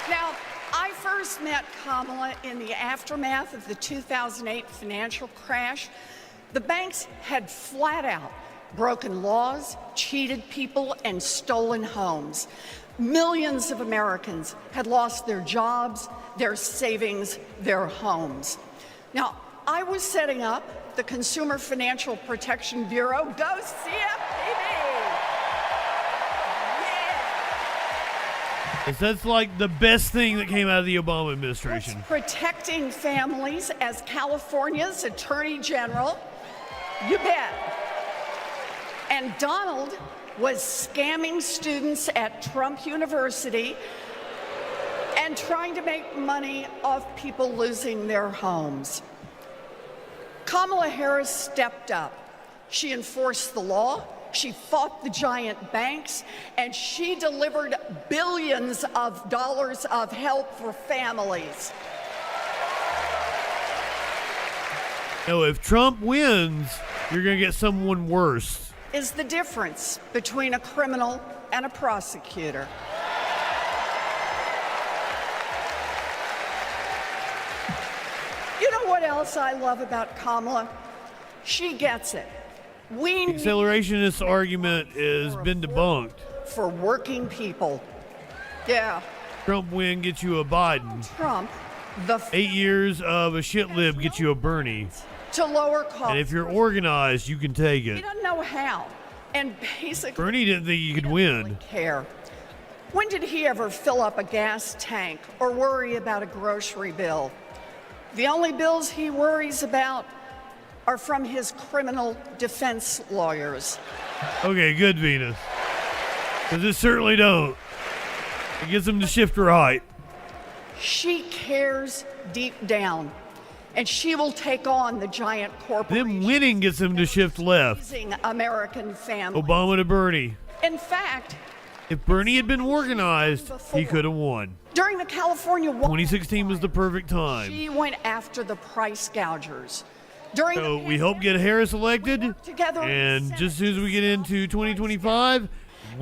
Now, I first met Kamala in the aftermath of the 2008 financial crash. The banks had flat out broken laws, cheated people, and stolen homes. Millions of Americans had lost their jobs, their savings, their homes. Now, I was setting up the Consumer Financial Protection Bureau. Go CFPB! Yeah! That's like the best thing that came out of the Obama administration. Protecting families as California's Attorney General. You bet. And Donald was scamming students at Trump University and trying to make money off people losing their homes. Kamala Harris stepped up. She enforced the law, she fought the giant banks, and she delivered billions of dollars of help for families. No, if Trump wins, you're going to get someone worse. Is the difference between a criminal and a prosecutor. You know what else I love about Kamala? She gets it. We need Accelerationist argument has been debunked. for working people. Yeah. Trump win gets you a Biden. Trump, the 8 years of a shit lib gets you a Bernie. to lower costs. And if you're organized, you can take He it. doesn't know how. And basically Bernie didn't think you could win. care. When did he ever fill up a gas tank or worry about a grocery bill? The only bills he worries about are from his criminal defense lawyers. Okay, good, Venus. Because it certainly don't. It gets them to shift right. She cares deep down, and she will take on the giant corporations. Them winning gets them to shift left. Raising American families. Obama to Bernie. In fact, If Bernie had been organized, he could have won. during the California 2016 was the perfect time. she went after the price gougers. During So we hope get Harris elected, together and just as soon as we get into 2025,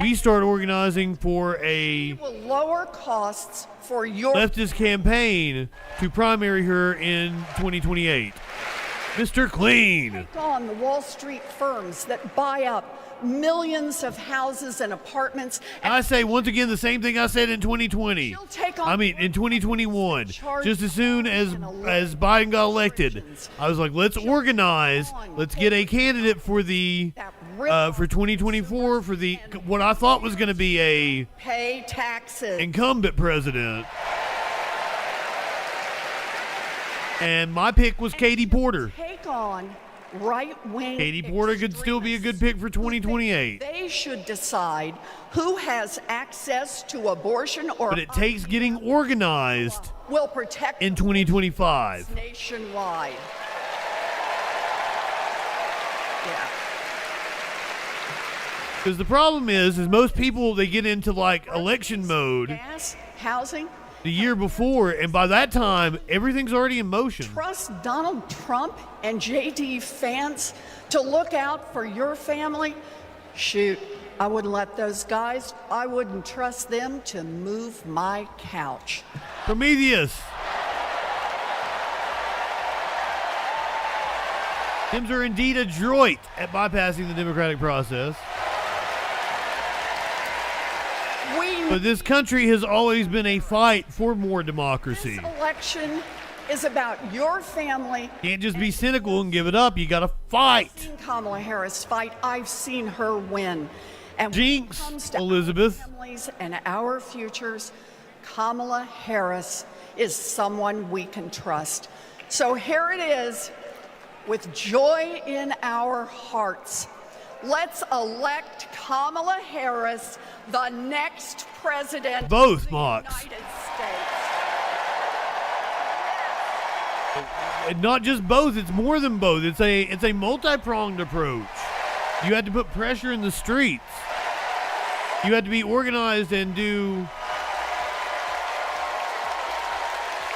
we start organizing for a will lower costs for your leftist campaign to primary her in 2028. Mr. Clean. Take on the Wall Street firms that buy up millions of houses and apartments. I say once again the same thing I said in 2020. I mean, in 2021. Just as soon as Biden got elected, I was like, let's organize. Let's get a candidate for the for 2024 for the what I thought was going to be a pay taxes incumbent president. And my pick was Katie Porter. Take on right-wing. Katie Porter could still be a good pick for 2028. They should decide who has access to abortion or. But it takes getting organized. Will protect in 2025 nationwide. Yeah. Because the problem is most people, they get into like election mode. Gas, housing. The year before, and by that time, everything's already in motion. Trust Donald Trump and J.D. Vance to look out for your family? Shoot, I wouldn't let those guys, I wouldn't trust them to move my couch. Prometheus. Dems are indeed adroit at bypassing the democratic process. But this country has always been a fight for more democracy. This election is about your family. Can't just be cynical and give it up. You got to fight. I've seen Kamala Harris fight. I've seen her win. And Jinx, when it comes to Elizabeth. Our families and our futures, Kamala Harris is someone we can trust. So here it is, with joy in our hearts. Let's elect Kamala Harris, the next president Both, of the Mox. United States. And not just both, it's more than both. It's a multi-pronged approach. You had to put pressure in the streets. You had to be organized and do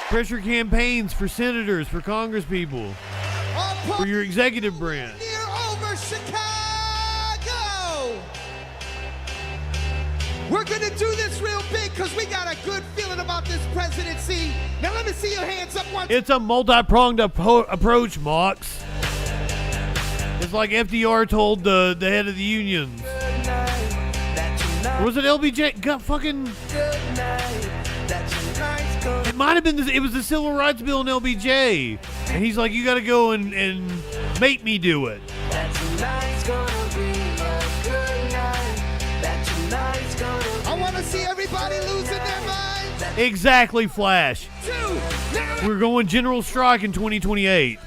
pressure campaigns for senators, for congresspeople, for your executive branch. Over Chicago! We're gonna do this real big because we got a good feeling about this presidency. Now let me see your hands up once. It's a multi-pronged approach, Mox. It's like FDR told the head of the unions. Or was it LBJ? God, fucking. It might have been this. It was the Civil Rights Bill in LBJ, and he's like, "You got to go and make me do it." I want to see everybody losing their minds. Exactly, Flash. We're going general strike in 2028.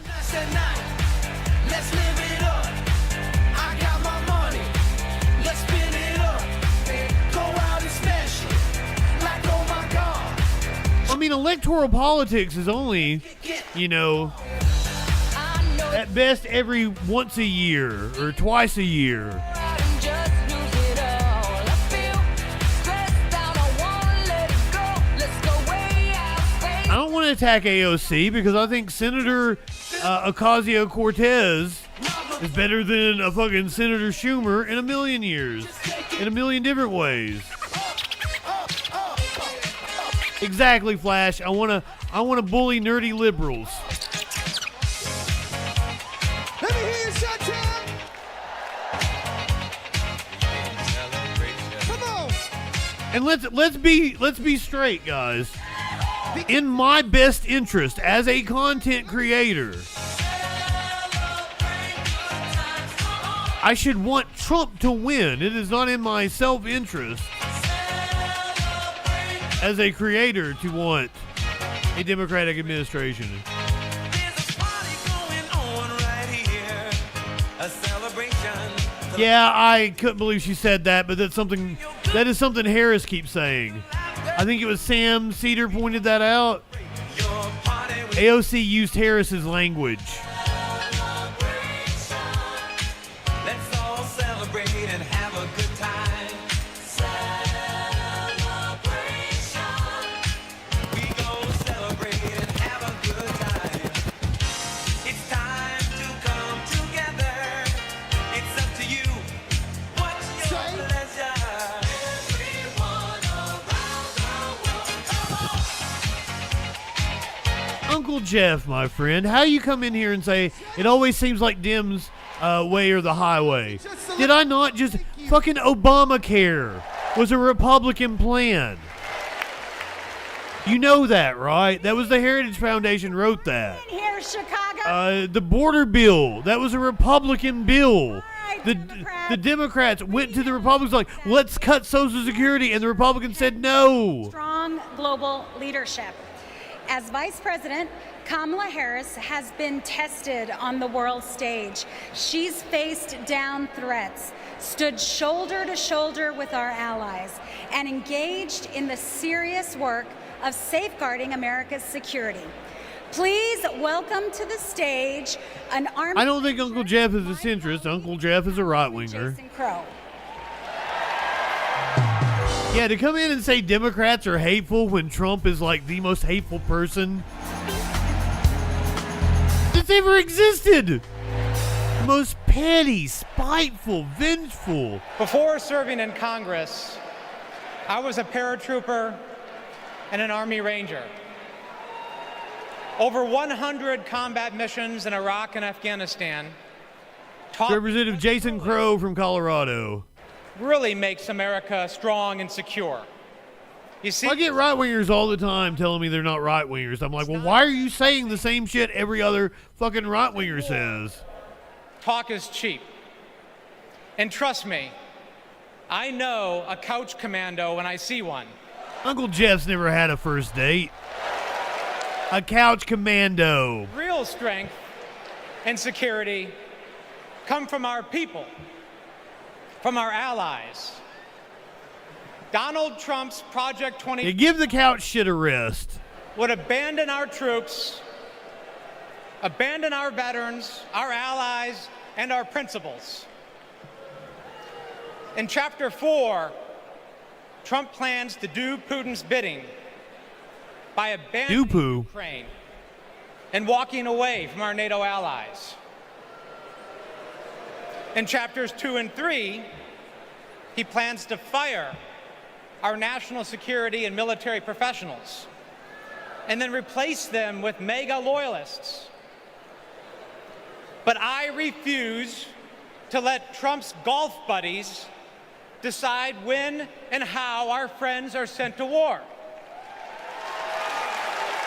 I mean, electoral politics is only, at best every once a year or twice a year. I don't want to attack AOC because I think Senator Ocasio-Cortez is better than a fucking Senator Schumer in a million years, in a million different ways. Exactly, Flash. I want to bully nerdy liberals. Let me hear you shout out. Come on. And let's be straight, guys. In my best interest as a content creator, I should want Trump to win. It is not in my self-interest as a creator to want a Democratic administration. Yeah, I couldn't believe she said that, but that is something Harris keeps saying. I think it was Sam Cedar pointed that out. AOC used Harris's language. Let's all celebrate and have a good time. We gon' celebrate and have a good time. It's time to come together. It's up to you. What's your pleasure? Uncle Jeff, my friend, how you come in here and say it always seems like Dems' way or the highway? Did I not just fucking Obamacare was a Republican plan? You know that, right? That was the Heritage Foundation wrote that. Here, Chicago. The border bill, that was a Republican bill. The Democrats went to the Republicans like, let's cut Social Security, and the Republicans said no. Strong global leadership. As Vice President, Kamala Harris has been tested on the world stage. She's faced down threats, stood shoulder to shoulder with our allies, and engaged in the serious work of safeguarding America's security. Please welcome to the stage an Army. I don't think Uncle Jeff is a centrist. Uncle Jeff is a right-winger. Yeah, to come in and say Democrats are hateful when Trump is like the most hateful person that's ever existed. The most petty, spiteful, vengeful. Before serving in Congress, I was a paratrooper and an Army Ranger. Over 100 combat missions in Iraq and Afghanistan. Representative Jason Crow from Colorado. Really makes America strong and secure. You see, I get right-wingers all the time telling me they're not right-wingers. I'm like, well, why are you saying the same shit every other fucking right-winger says? Talk is cheap. And trust me, I know a couch commando when I see one. Uncle Jeff's never had a first date. A couch commando. Real strength and security come from our people, from our allies. Donald Trump's Project 20 Yeah, give the couch shit a rest. Would abandon our troops, abandon our veterans, our allies, and our principles. In Chapter 4, Trump plans to do Putin's bidding by abandoning Ukraine and walking away from our NATO allies. In Chapters 2 and 3, he plans to fire our national security and military professionals and then replace them with MAGA loyalists. But I refuse to let Trump's golf buddies decide when and how our friends are sent to war.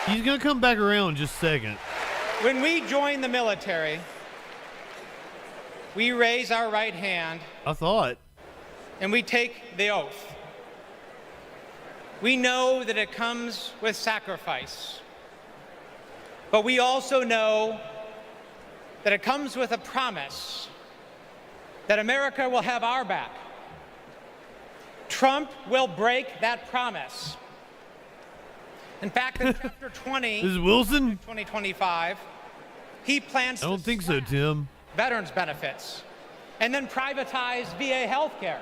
He's going to come back around in just a second. When we join the military, we raise our right hand. I thought. And we take the oath. We know that it comes with sacrifice. But we also know that it comes with a promise that America will have our back. Trump will break that promise. In fact, in Chapter 20, This is Wilson? 2025, he plans I don't think so, Tim. veterans benefits and then privatize VA health care.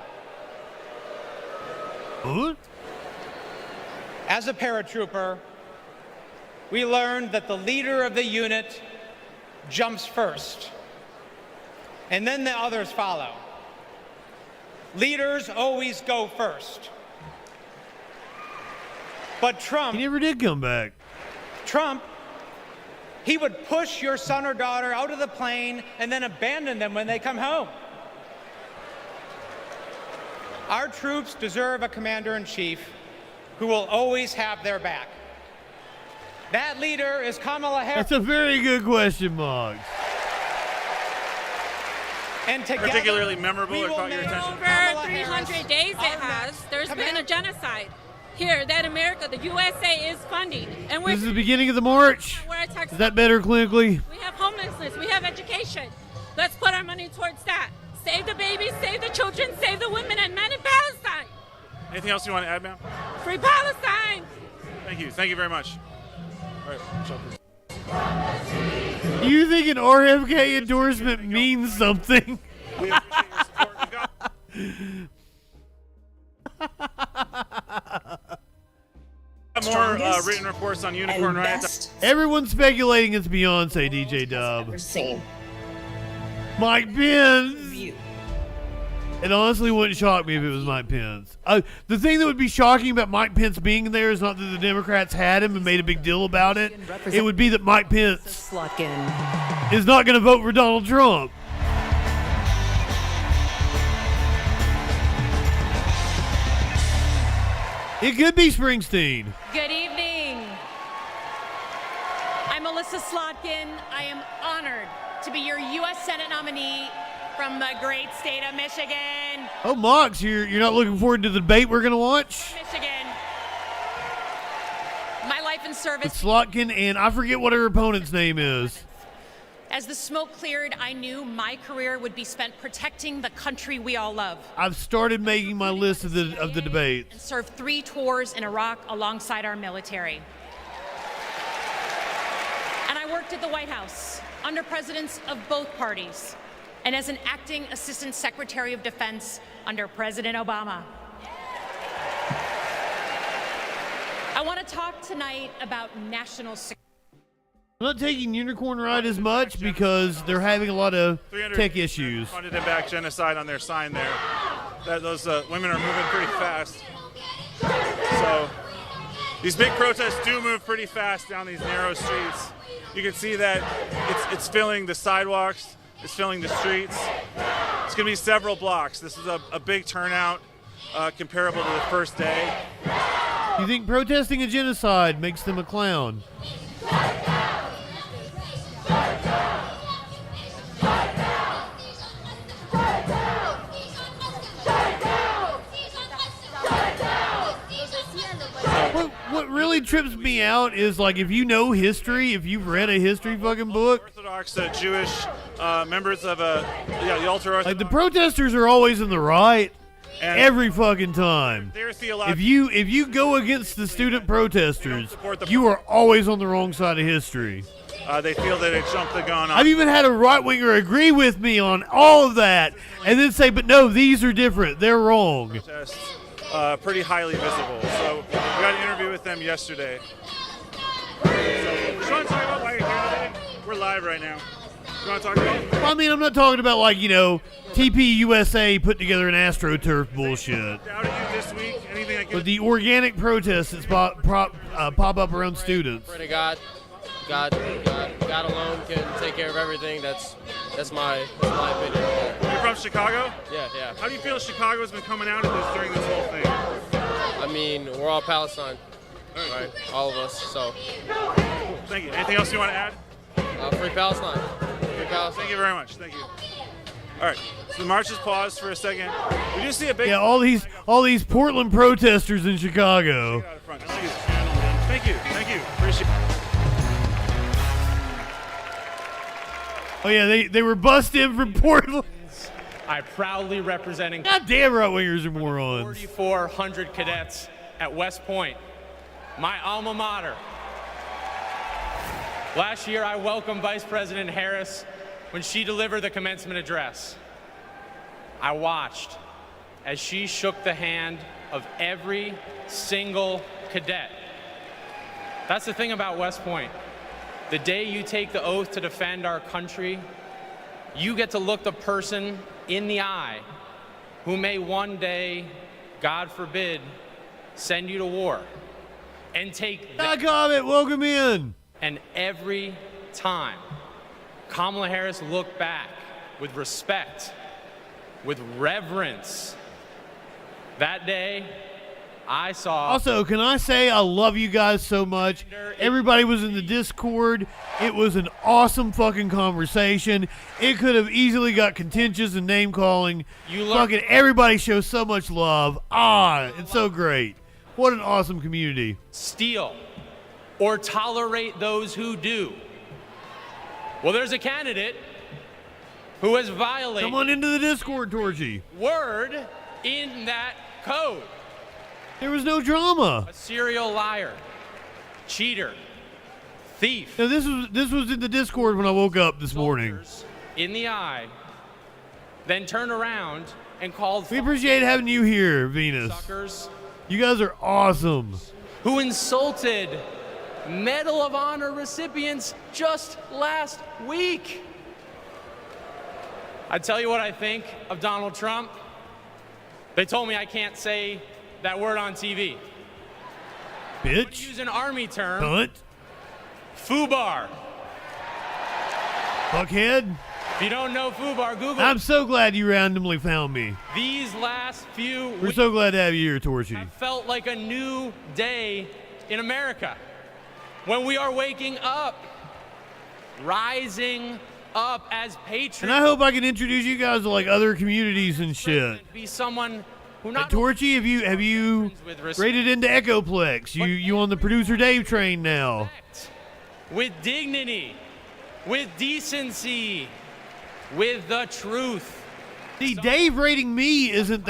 What? As a paratrooper, we learned that the leader of the unit jumps first, and then the others follow. Leaders always go first. But Trump... He never did come back. Trump, he would push your son or daughter out of the plane and then abandon them when they come home. Our troops deserve a commander-in-chief who will always have their back. That leader is Kamala Harris. That's a very good question, Moggs. And together, particularly memorable or caught your attention? Over 300 days it has. There's been a genocide here that America, the USA, is funding. And This is the beginning of the march. Is that better clinically? We have homelessness. We have education. Let's put our money towards that. Save the babies, save the children, save the women and men in Palestine. Anything else you want to add, ma'am? Free Palestine. Thank you. Thank you very much. All right. Do you think an RFK endorsement means something? We appreciate your support. We've got more written reports on unicorn riots. Everyone's speculating it's Beyonce, DJ Dub. Mike Pence. It honestly wouldn't shock me if it was Mike Pence. The thing that would be shocking about Mike Pence being there is not that the Democrats had him and made a big deal about it. It would be that Mike Pence is not going to vote for Donald Trump. It could be Springsteen. Good evening. I'm Melissa Slotkin. I am honored to be your U.S. Senate nominee from the great state of Michigan. Oh, Mox, you're not looking forward to the debate we're going to watch? Michigan. My life in service. It's Slotkin, and I forget what her opponent's name is. As the smoke cleared, I knew my career would be spent protecting the country we all love. I've started making my list of the debates. And served 3 tours in Iraq alongside our military. And I worked at the White House under presidents of both parties and as an acting assistant secretary of defense under President Obama. I want to talk tonight about national security. I'm not taking Unicorn Ride as much because they're having a lot of tech issues. Funded and back genocide on their sign there. Those women are moving pretty fast. So these big protests do move pretty fast down these narrow streets. You can see that it's filling the sidewalks, it's filling the streets. It's going to be several blocks. This is a big turnout comparable to the first day. You think protesting a genocide makes them a clown? What really trips me out is, like, if you know history, if you've read a history fucking book. Orthodox Jewish members of the ultra-Orthodox. Like, the protesters are always in the right every fucking time. If you go against the student protesters, you are always on the wrong side of history. They feel that it jumped the gun on. I've even had a right-winger agree with me on all of that and then say, but no, these are different. They're wrong. Protests, pretty highly visible. So we got an interview with them yesterday. So, do you want to talk about why you're here today? We're live right now. You want to talk about it? Well, I mean, I'm not talking about, like, TP USA put together an AstroTurf bullshit. Doubted you this week? Anything I But the organic protests that pop up around students. Pray to God. God alone can take care of everything. That's my opinion. You're from Chicago? Yeah. How do you feel Chicago's been coming out of this during this whole thing? I mean, we're all Palestine, right? All of us. So. Cool. Thank you. Anything else you want to add? Free Palestine. Free Palestine. Thank you very much. Thank you. All right. So the march is paused for a second. We do see a big. Yeah, all these Portland protesters in Chicago. Thank you. Appreciate it. Oh yeah, they were bussed in from Portland. I proudly representing. God damn, right-wingers are morons. 4,400 cadets at West Point, my alma mater. Last year, I welcomed Vice President Harris when she delivered the commencement address. I watched as she shook the hand of every single cadet. That's the thing about West Point. The day you take the oath to defend our country, you get to look the person in the eye who may one day, God forbid, send you to war and take that. Comment, welcome in. And every time Kamala Harris looked back with respect, with reverence, that day I saw. Also, can I say I love you guys so much? Everybody was in the Discord. It was an awesome fucking conversation. It could have easily got contentious and name calling. Fucking everybody shows so much love. It's so great. What an awesome community. Steal or tolerate those who do. Well, there's a candidate who has violated. Come on into the Discord, Torchy. Word in that code. There was no drama. A serial liar, cheater, thief. Now, this was in the Discord when I woke up this morning. In the eye, then turned around and called. We appreciate having you here, Venus. Suckers. You guys are awesome. Who insulted Medal of Honor recipients just last week. I tell you what I think of Donald Trump. They told me I can't say that word on TV. Bitch. Use an Army term. Cunt. FUBAR. Fuckhead. If you don't know FUBAR, Google. I'm so glad you randomly found me. These last few We're so glad to have you here, Torchy. felt like a new day in America. When we are waking up, rising up as patriots. And I hope I can introduce you guys to like other communities and shit. Be someone who Hey, not Torchy, have you rated into Echoplex? You on the producer Dave train now? with dignity, with decency, with the truth. See, Dave rating me doesn't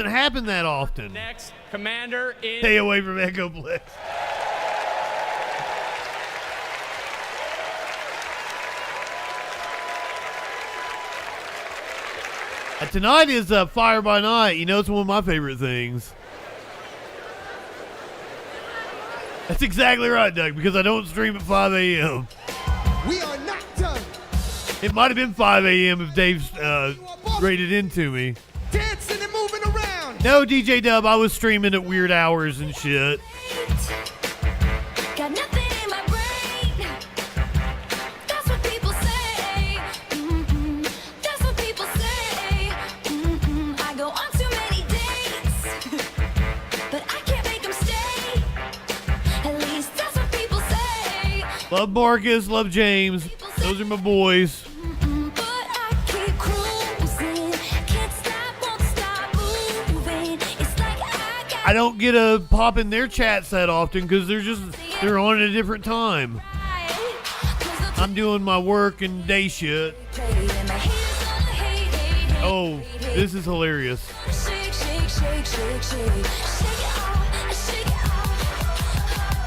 happen that often. Next commander in. Stay away from Echoplex. Tonight is Fire by Night. You know, it's one of my favorite things. That's exactly right, Doug, because I don't stream at 5 a.m. We are not done. It might have been 5 a.m. if Dave's rated into me. Dancing and moving around. No, DJ Dub, I was streaming at weird hours and shit. Got nothing in my brain. That's what people say. That's what people say. I go on too many dates, but I can't make them stay. At least that's what people say. Love Marcus, love James. Those are my boys. But I keep cruising. Can't stop, won't stop moving. It's like I got I don't get a pop in their chats that often because they're on at a different time. I'm doing my work and day shit. Oh, this is hilarious. shake, shake, shake, shake, shake. Shake it off, shake it off.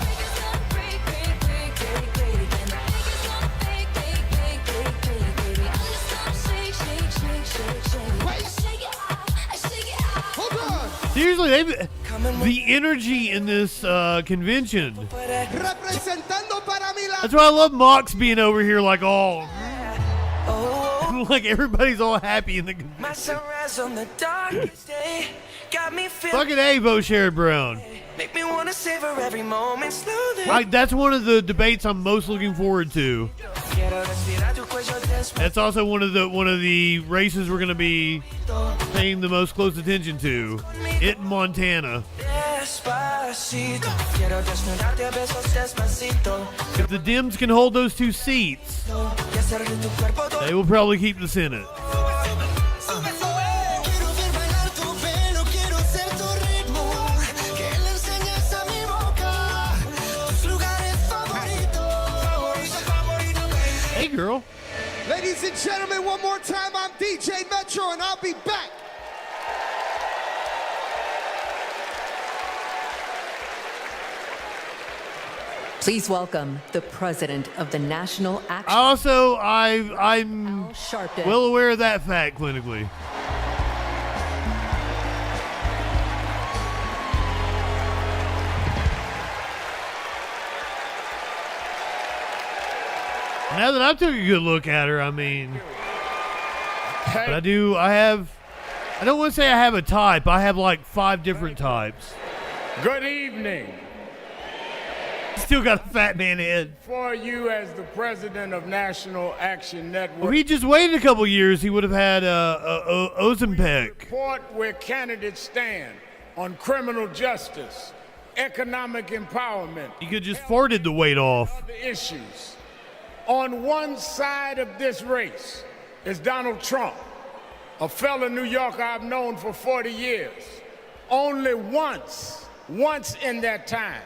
Breakers gonna break, break, break, break, break. And the breakers gonna break, break, break, break, break, baby. I'm just gonna shake, shake, shake, shake, shake. I shake it off, I shake it off. Hold on. Seriously, the energy in this convention. Representando para mi la. That's why I love Mox being over here like all like everybody's all happy in the convention. My sunrise on the darkest day got me feeling. Fucking Avo Sherrod Brown. Make me wanna savor every moment slowly. That's one of the debates I'm most looking forward to. That's also one of the races we're going to be paying the most close attention to. It in Montana. If the Dems can hold those two seats, they will probably keep the Senate. Hey, girl. Ladies and gentlemen, one more time, I'm DJ Metro, and I'll be back. Please welcome the president of the National Action. Also, I'm Sharpton. well aware of that fact clinically. Now that I took a good look at her, I mean, but I don't want to say I have a type. I have like 5 different types. Good evening. Still got a fat man head. For you as the president of National Action Network. If he just waited a couple years, he would have had Ozempic. Report where candidates stand on criminal justice, economic empowerment. He could just farted the weight off. Other issues. On one side of this race is Donald Trump, a fellow New Yorker I've known for 40 years. Only once in that time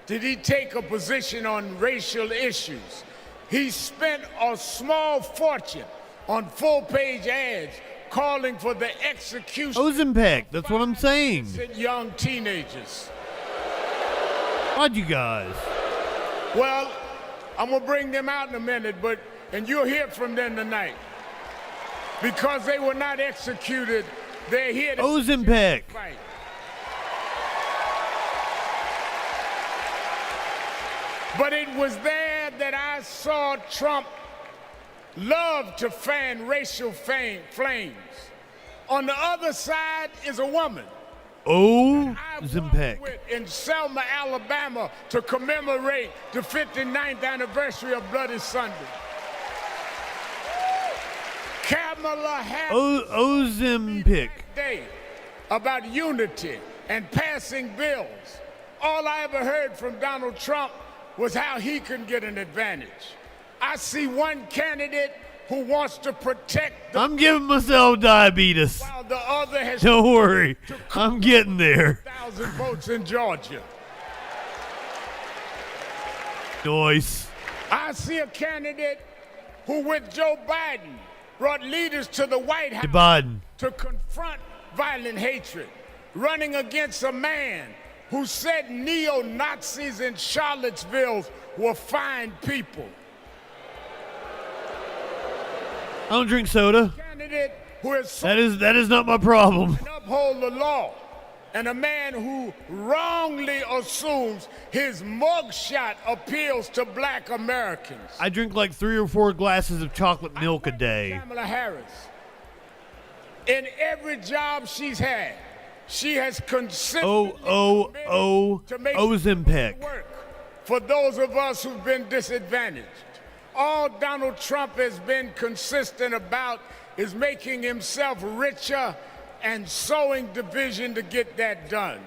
did he take a position on racial issues. He spent a small fortune on full-page ads calling for the execution Ozempic, that's what I'm saying. of young teenagers. Why'd you guys? Well, I'm gonna bring them out in a minute, and you'll hear from them tonight. Because they were not executed, they're here to Ozempic. fight. But it was there that I saw Trump love to fan racial flames. On the other side is a woman. Ozempic. In Selma, Alabama, to commemorate the 59th anniversary of Bloody Sunday. Kamala Harris. Ozempic. Day about unity and passing bills. All I ever heard from Donald Trump was how he can get an advantage. I see one candidate who wants to protect. I'm giving myself diabetes. While the other has. Don't worry, I'm getting there. 1,000 votes in Georgia. Nice. I see a candidate who, with Joe Biden, brought leaders to the White House Biden. to confront violent hatred, running against a man who said neo-Nazis in Charlottesville were fine people. I don't drink soda. Candidate who is that is not my problem. and uphold the law, and a man who wrongly assumes his mugshot appeals to black Americans. I drink like 3 or 4 glasses of chocolate milk a day. Kamala Harris. In every job she's had, she has consistently to make Ozempic. work for those of us who've been disadvantaged. All Donald Trump has been consistent about is making himself richer and sowing division to get that done.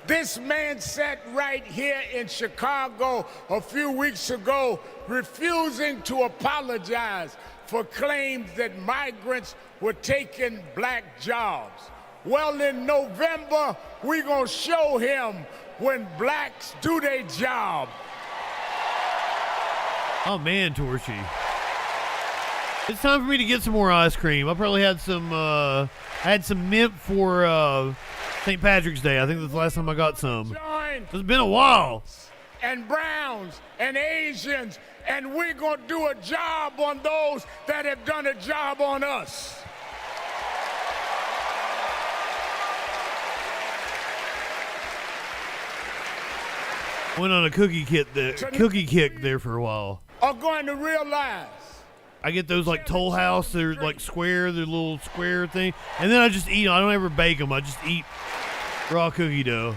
This man sat right here in Chicago a few weeks ago, refusing to apologize for claims that migrants were taking black jobs. Well, in November, we're gonna show him when blacks do their job. Oh man, Torchy. It's time for me to get some more ice cream. I probably had some, I had some mint for St. Patrick's Day. I think that's the last time I got some. It's been a while. And browns and Asians, and we're gonna do a job on those that have done a job on us. Went on a cookie kick there for a while. Are going to realize I get those like Toll House, they're like square, they're little square thing, and then I just eat them. I don't ever bake them. I just eat raw cookie dough.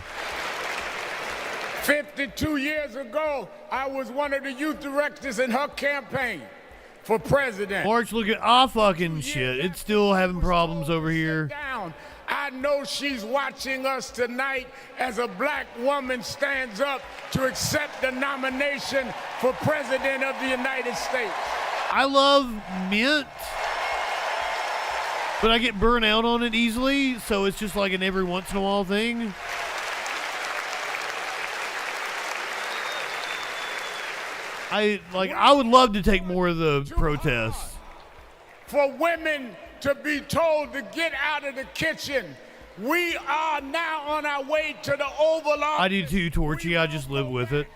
52 years ago, I was one of the youth directors in her campaign for president. March, look at fucking shit. It's still having problems over here. Down. I know she's watching us tonight as a black woman stands up to accept the nomination for President of the United States. I love mint, but I get burnt out on it easily, so it's just like an every once in a while thing. I would love to take more of the protests. For women to be told to get out of the kitchen. We are now on our way to the Oval Office. I do too, Torchy. I just live with it.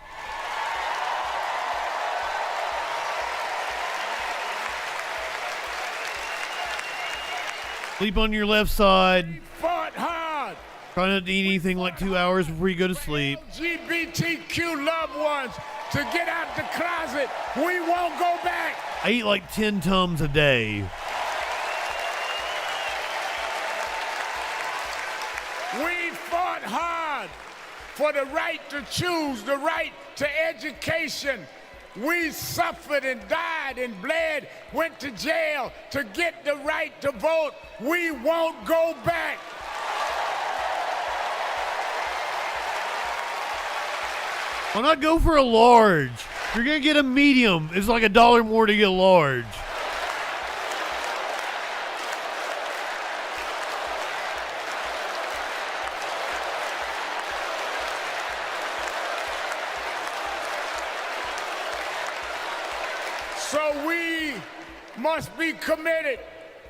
Sleep on your left side. Fought hard. Try not to eat anything like 2 hours before you go to sleep. LGBTQ loved ones to get out the closet. We won't go back. I eat like 10 Tums a day. We fought hard for the right to choose, the right to education. We suffered and died and bled, went to jail to get the right to vote. We won't go back. Why not go for a large? If you're going to get a medium, it's like $1 more to get a large. So we must be committed.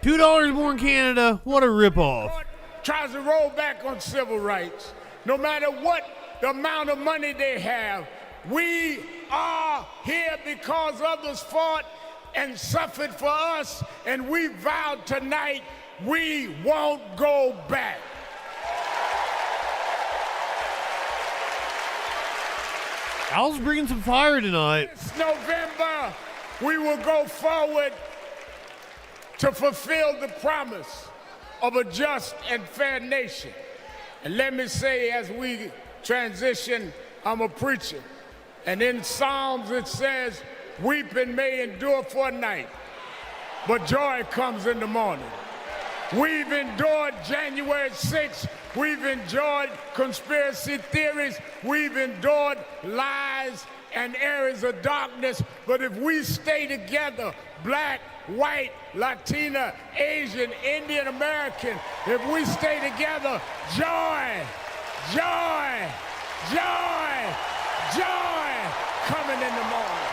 $2 more in Canada. What a ripoff. Tries to roll back on civil rights. No matter what the amount of money they have, we are here because others fought and suffered for us, and we vowed tonight we won't go back. Al's bringing some fire tonight. This November, we will go forward to fulfill the promise of a just and fair nation. And let me say, as we transition, I'm a preacher. And in Psalms it says, weeping may endure for a night, but joy comes in the morning. We've endured January 6th. We've endured conspiracy theories. We've endured lies and areas of darkness. But if we stay together, black, white, Latina, Asian, Indian American, if we stay together, joy, joy, joy, joy coming in the morning.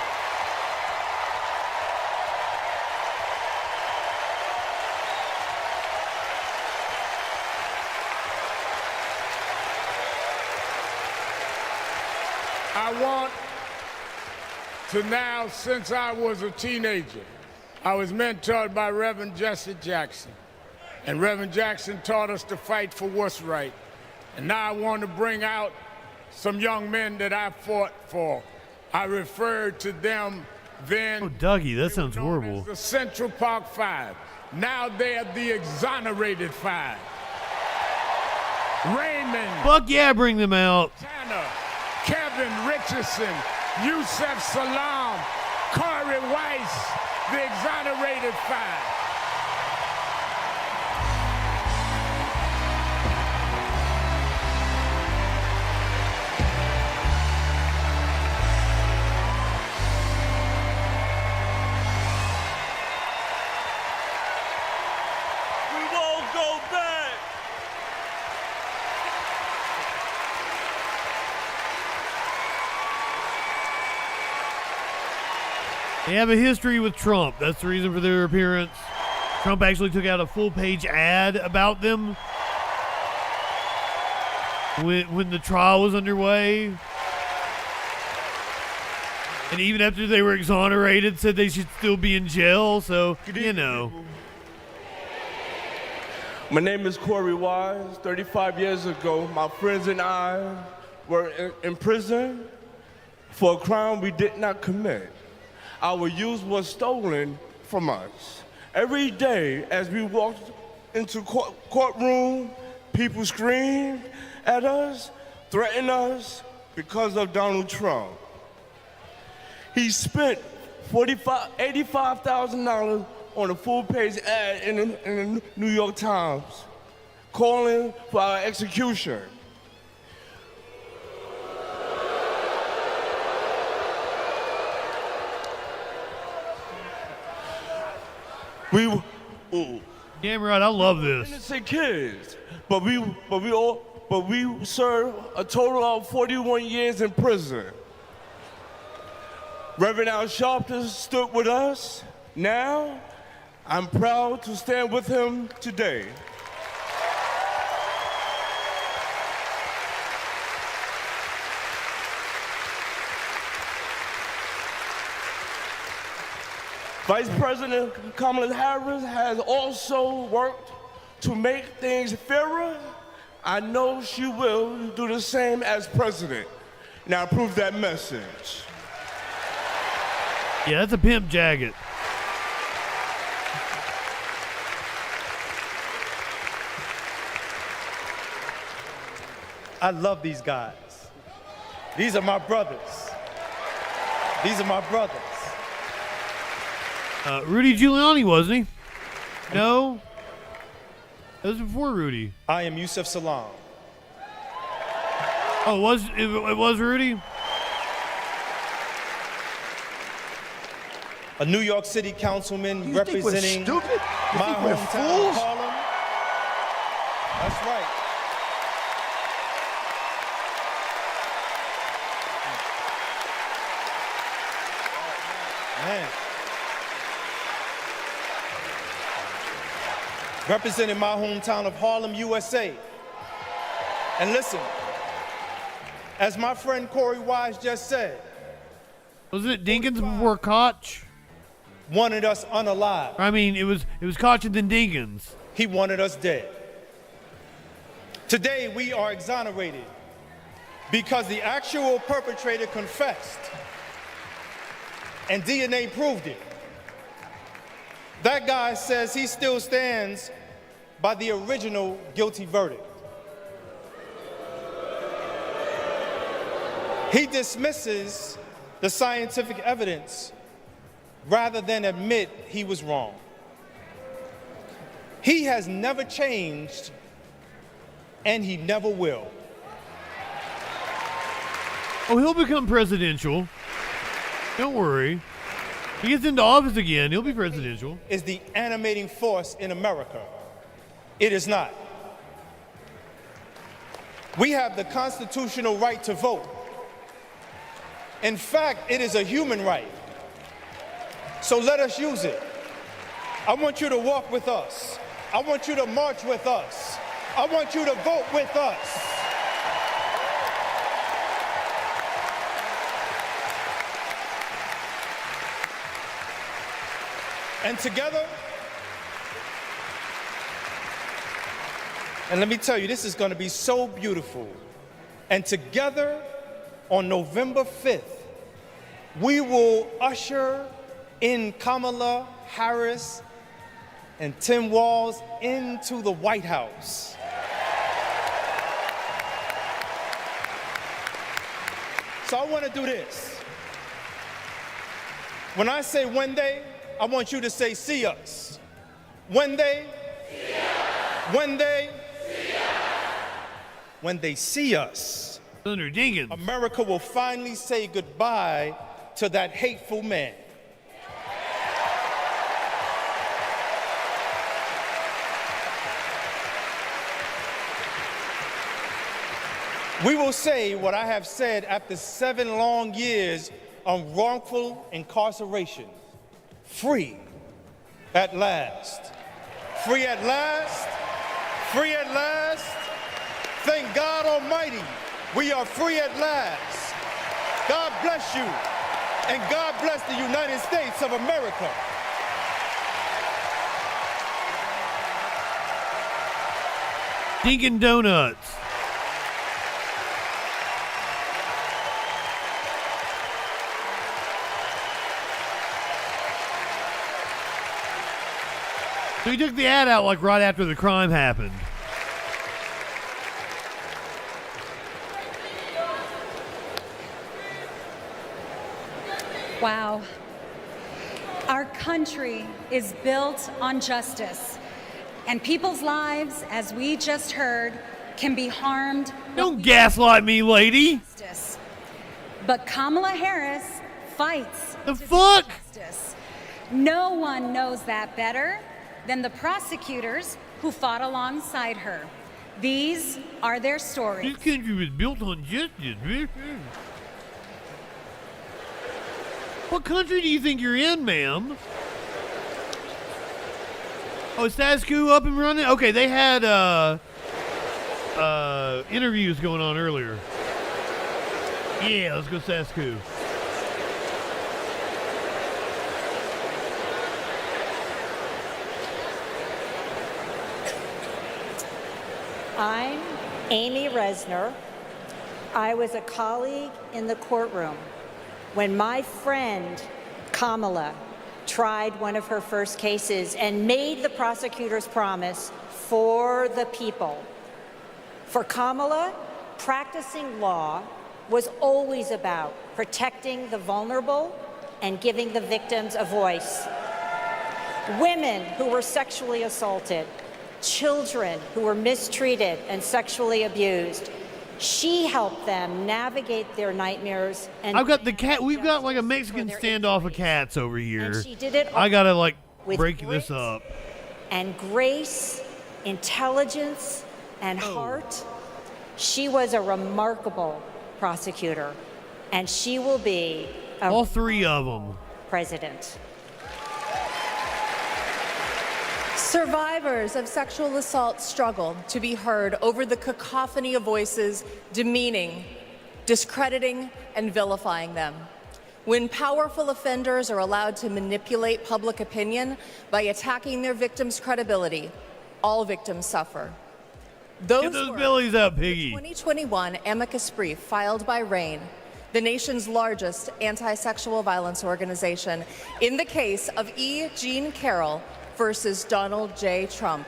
I want to now, since I was a teenager, I was mentored by Reverend Jesse Jackson. And Reverend Jackson taught us to fight for what's right. And now I want to bring out some young men that I fought for. I referred to them then. Oh, Dougie, that sounds horrible. The Central Park Five. Now they're the Exonerated Five. Raymond. Fuck yeah, bring them out. Tanner, Kevin Richardson, Yusef Salam, Corey Weiss, the Exonerated Five. We won't go back. They have a history with Trump. That's the reason for their appearance. Trump actually took out a full-page ad about them when the trial was underway. And even after they were exonerated, said they should still be in jail. So, you know. My name is Corey Wise. 35 years ago, my friends and I were in prison for a crime we did not commit. Our youth was stolen from us. Every day as we walked into courtroom, people screamed at us, threatened us because of Donald Trump. He spent $85,000 on a full-page ad in the New York Times, calling for our execution. Damn right, I love this. Innocent kids, but we served a total of 41 years in prison. Reverend Al Sharpton stood with us. Now, I'm proud to stand with him today. Vice President Kamala Harris has also worked to make things fairer. I know she will do the same as president. Now prove that message. Yeah, that's a pimp jacket. I love these guys. These are my brothers. These are my brothers. Rudy Giuliani, wasn't he? No? That was before Rudy. I am Yusef Salam. Oh, it was Rudy? A New York City councilman representing stupid? You my think we're hometown fools? of Harlem. That's right. Man. Representing my hometown of Harlem, USA. And listen, as my friend Corey Wise just said, Wasn't it Dinkins before Koch? Wanted us unalive. I mean, it was Koch and then Dinkins. He wanted us dead. Today we are exonerated because the actual perpetrator confessed and DNA proved it. That guy says he still stands by the original guilty verdict. He dismisses the scientific evidence rather than admit he was wrong. He has never changed, and he never will. Oh, he'll become presidential. Don't worry. He gets into office again, he'll be presidential. Is the animating force in America. It is not. We have the constitutional right to vote. In fact, it is a human right. So let us use it. I want you to walk with us. I want you to march with us. I want you to vote with us. And together, and let me tell you, this is going to be so beautiful. And together, on November 5th, we will usher in Kamala Harris and Tim Walz into the White House. So I want to do this. When I say one day, I want you to say, see us. When they, see us. When they, see us. When they see us, Senator Dinkins, America will finally say goodbye to that hateful man. We will say what I have said after 7 long years of wrongful incarceration. Free at last. Free at last. Free at last. Thank God Almighty, we are free at last. God bless you, and God bless the United States of America. Dinkin' Donuts. So he took the ad out like right after the crime happened. Wow. Our country is built on justice, and people's lives, as we just heard, can be harmed. Don't gaslight me, lady. Justice. But Kamala Harris fights. The fuck? Justice. No one knows that better than the prosecutors who fought alongside her. These are their stories. This country was built on justice. What country do you think you're in, ma'am? Oh, is status quo up and running? Okay, they had interviews going on earlier. Yeah, let's go status quo. I'm Amy Resner. I was a colleague in the courtroom when my friend Kamala tried one of her first cases and made the prosecutor's promise for the people. For Kamala, practicing law was always about protecting the vulnerable and giving the victims a voice. Women who were sexually assaulted, children who were mistreated and sexually abused. She helped them navigate their nightmares. And I've got the cat. We've got like a Mexican standoff of cats over here. And she did it I gotta like with break grit this up. And grace, intelligence, and heart. She was a remarkable prosecutor, and she will be all 3 of them president. Survivors of sexual assault struggle to be heard over the cacophony of voices demeaning, discrediting, and vilifying them. When powerful offenders are allowed to manipulate public opinion by attacking their victims' credibility, all victims suffer. Get those bellies up, Piggy. 2021 amicus brief filed by RAINN, the nation's largest anti-sexual violence organization, in the case of E. Jean Carroll versus Donald J. Trump.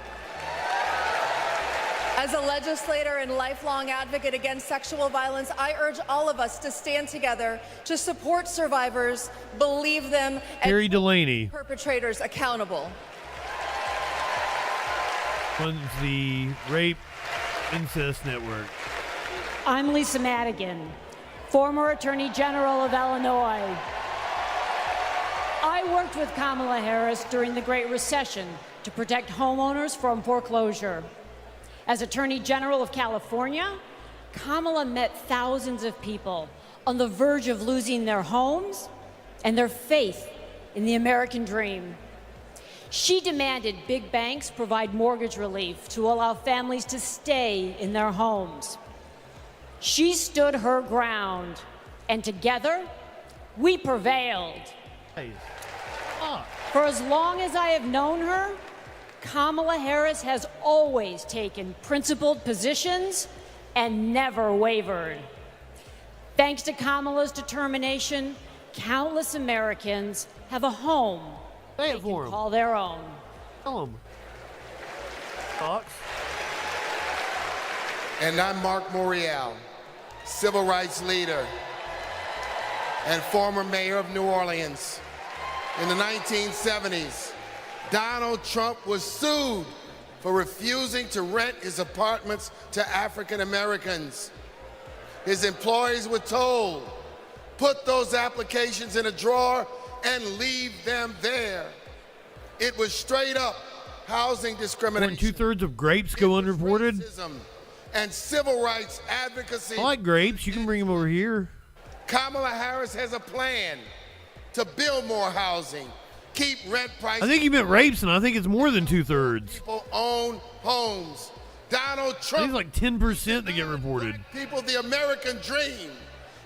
As a legislator and lifelong advocate against sexual violence, I urge all of us to stand together to support survivors, believe them, Carrie and Delaney perpetrators accountable. Runs the Rape Incest Network. I'm Lisa Madigan, former Attorney General of Illinois. I worked with Kamala Harris during the Great Recession to protect homeowners from foreclosure. As Attorney General of California, Kamala met thousands of people on the verge of losing their homes and their faith in the American dream. She demanded big banks provide mortgage relief to allow families to stay in their homes. She stood her ground, and together, we prevailed. For as long as I have known her, Kamala Harris has always taken principled positions and never wavered. Thanks to Kamala's determination, countless Americans have a home they can call their own. Tell 'em. Thoughts? And I'm Mark Morial, civil rights leader and former mayor of New Orleans. In the 1970s, Donald Trump was sued for refusing to rent his apartments to African Americans. His employees were told, put those applications in a drawer and leave them there. It was straight up housing discrimination. When 2/3 of grapes go unreported. And civil rights advocacy. I like grapes. You can bring them over here. Kamala Harris has a plan to build more housing, keep rent prices. I think he meant rapes, and I think it's more than 2/3. People own homes. Donald Trump. I think it's like 10% that get reported. People, the American dream.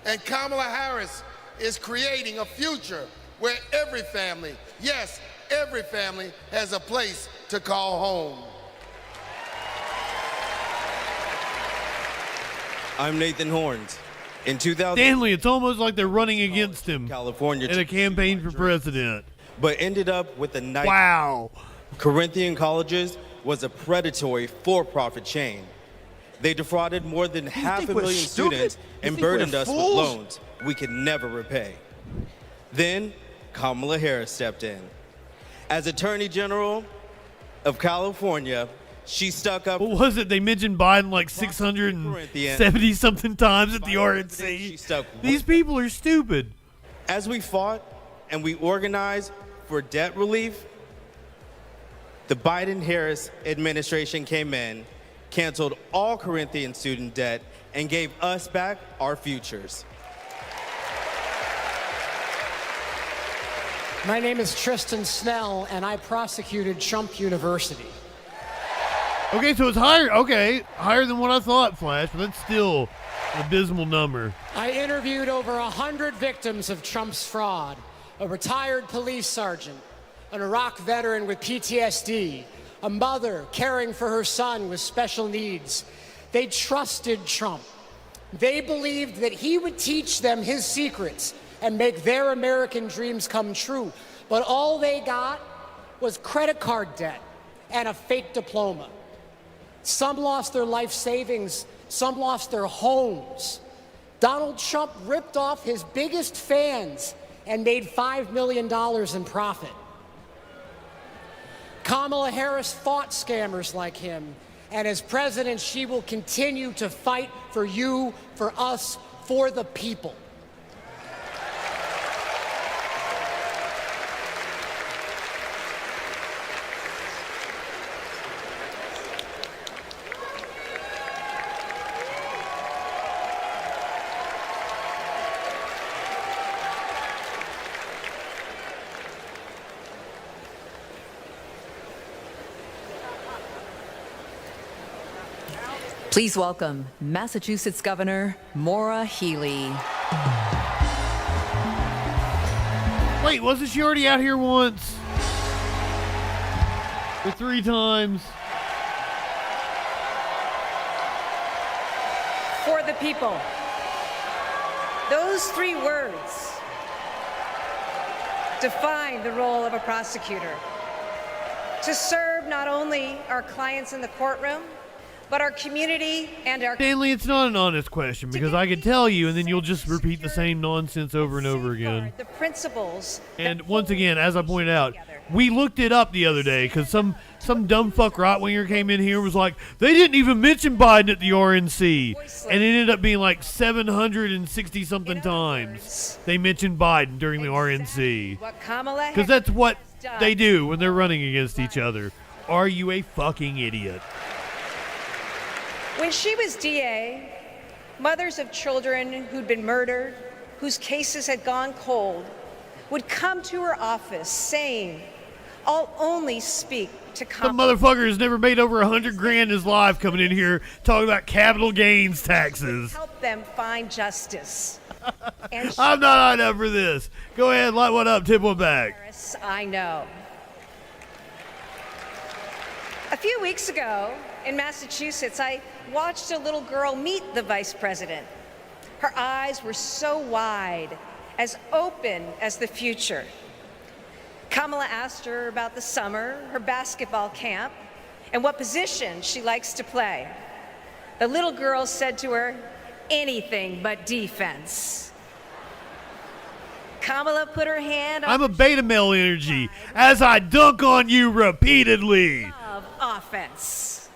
And Kamala Harris is creating a future where every family, yes, every family has a place to call home. I'm Nathan Horns. In 2000, Stanley, it's almost like they're running against him California in a campaign for president. But ended up with a night. Wow. Corinthian Colleges was a predatory for-profit chain. They defrauded more than 500,000 students and burdened us with loans we could never repay. Then Kamala Harris stepped in. As Attorney General of California, she stuck up. What was it? They mentioned Biden like 670 something times at the RNC. These people are stupid. As we fought and we organized for debt relief, the Biden-Harris administration came in, canceled all Corinthian student debt, and gave us back our futures. My name is Tristan Snell, and I prosecuted Trump University. Okay, so it's higher. Okay, higher than what I thought, Flash, but that's still an abysmal number. I interviewed over 100 victims of Trump's fraud, a retired police sergeant, an Iraq veteran with PTSD, a mother caring for her son with special needs. They trusted Trump. They believed that he would teach them his secrets and make their American dreams come true. But all they got was credit card debt and a fake diploma. Some lost their life savings, some lost their homes. Donald Trump ripped off his biggest fans and made $5 million in profit. Kamala Harris fought scammers like him, and as president, she will continue to fight for you, for us, for the people. Please welcome Massachusetts Governor Maura Healey. Wait, wasn't she already out here once? Or 3 times? For the people. Those 3 words define the role of a prosecutor. To serve not only our clients in the courtroom, but our community and our Stanley, it's not an honest question because I can tell you and then you'll just repeat the same nonsense over and over again. the principles. And once again, as I pointed out, we looked it up the other day because some dumb fuck right-winger came in here and was like, they didn't even mention Biden at the RNC. And it ended up being like 760-something times they mentioned Biden during the RNC. Because that's what they do when they're running against each other. Are you a fucking idiot? When she was DA, mothers of children who'd been murdered, whose cases had gone cold, would come to her office saying, I'll only speak to Some motherfucker has never made over $100,000 in his life coming in here talking about capital gains taxes. help them find justice. And I'm not up for this. Go ahead, light one up, tip one back. I know. A few weeks ago in Massachusetts, I watched a little girl meet the vice president. Her eyes were so wide, as open as the future. Kamala asked her about the summer, her basketball camp, and what position she likes to play. The little girl said to her, anything but defense. Kamala put her hand on I'm a beta male energy as I dunk on you repeatedly. of offense.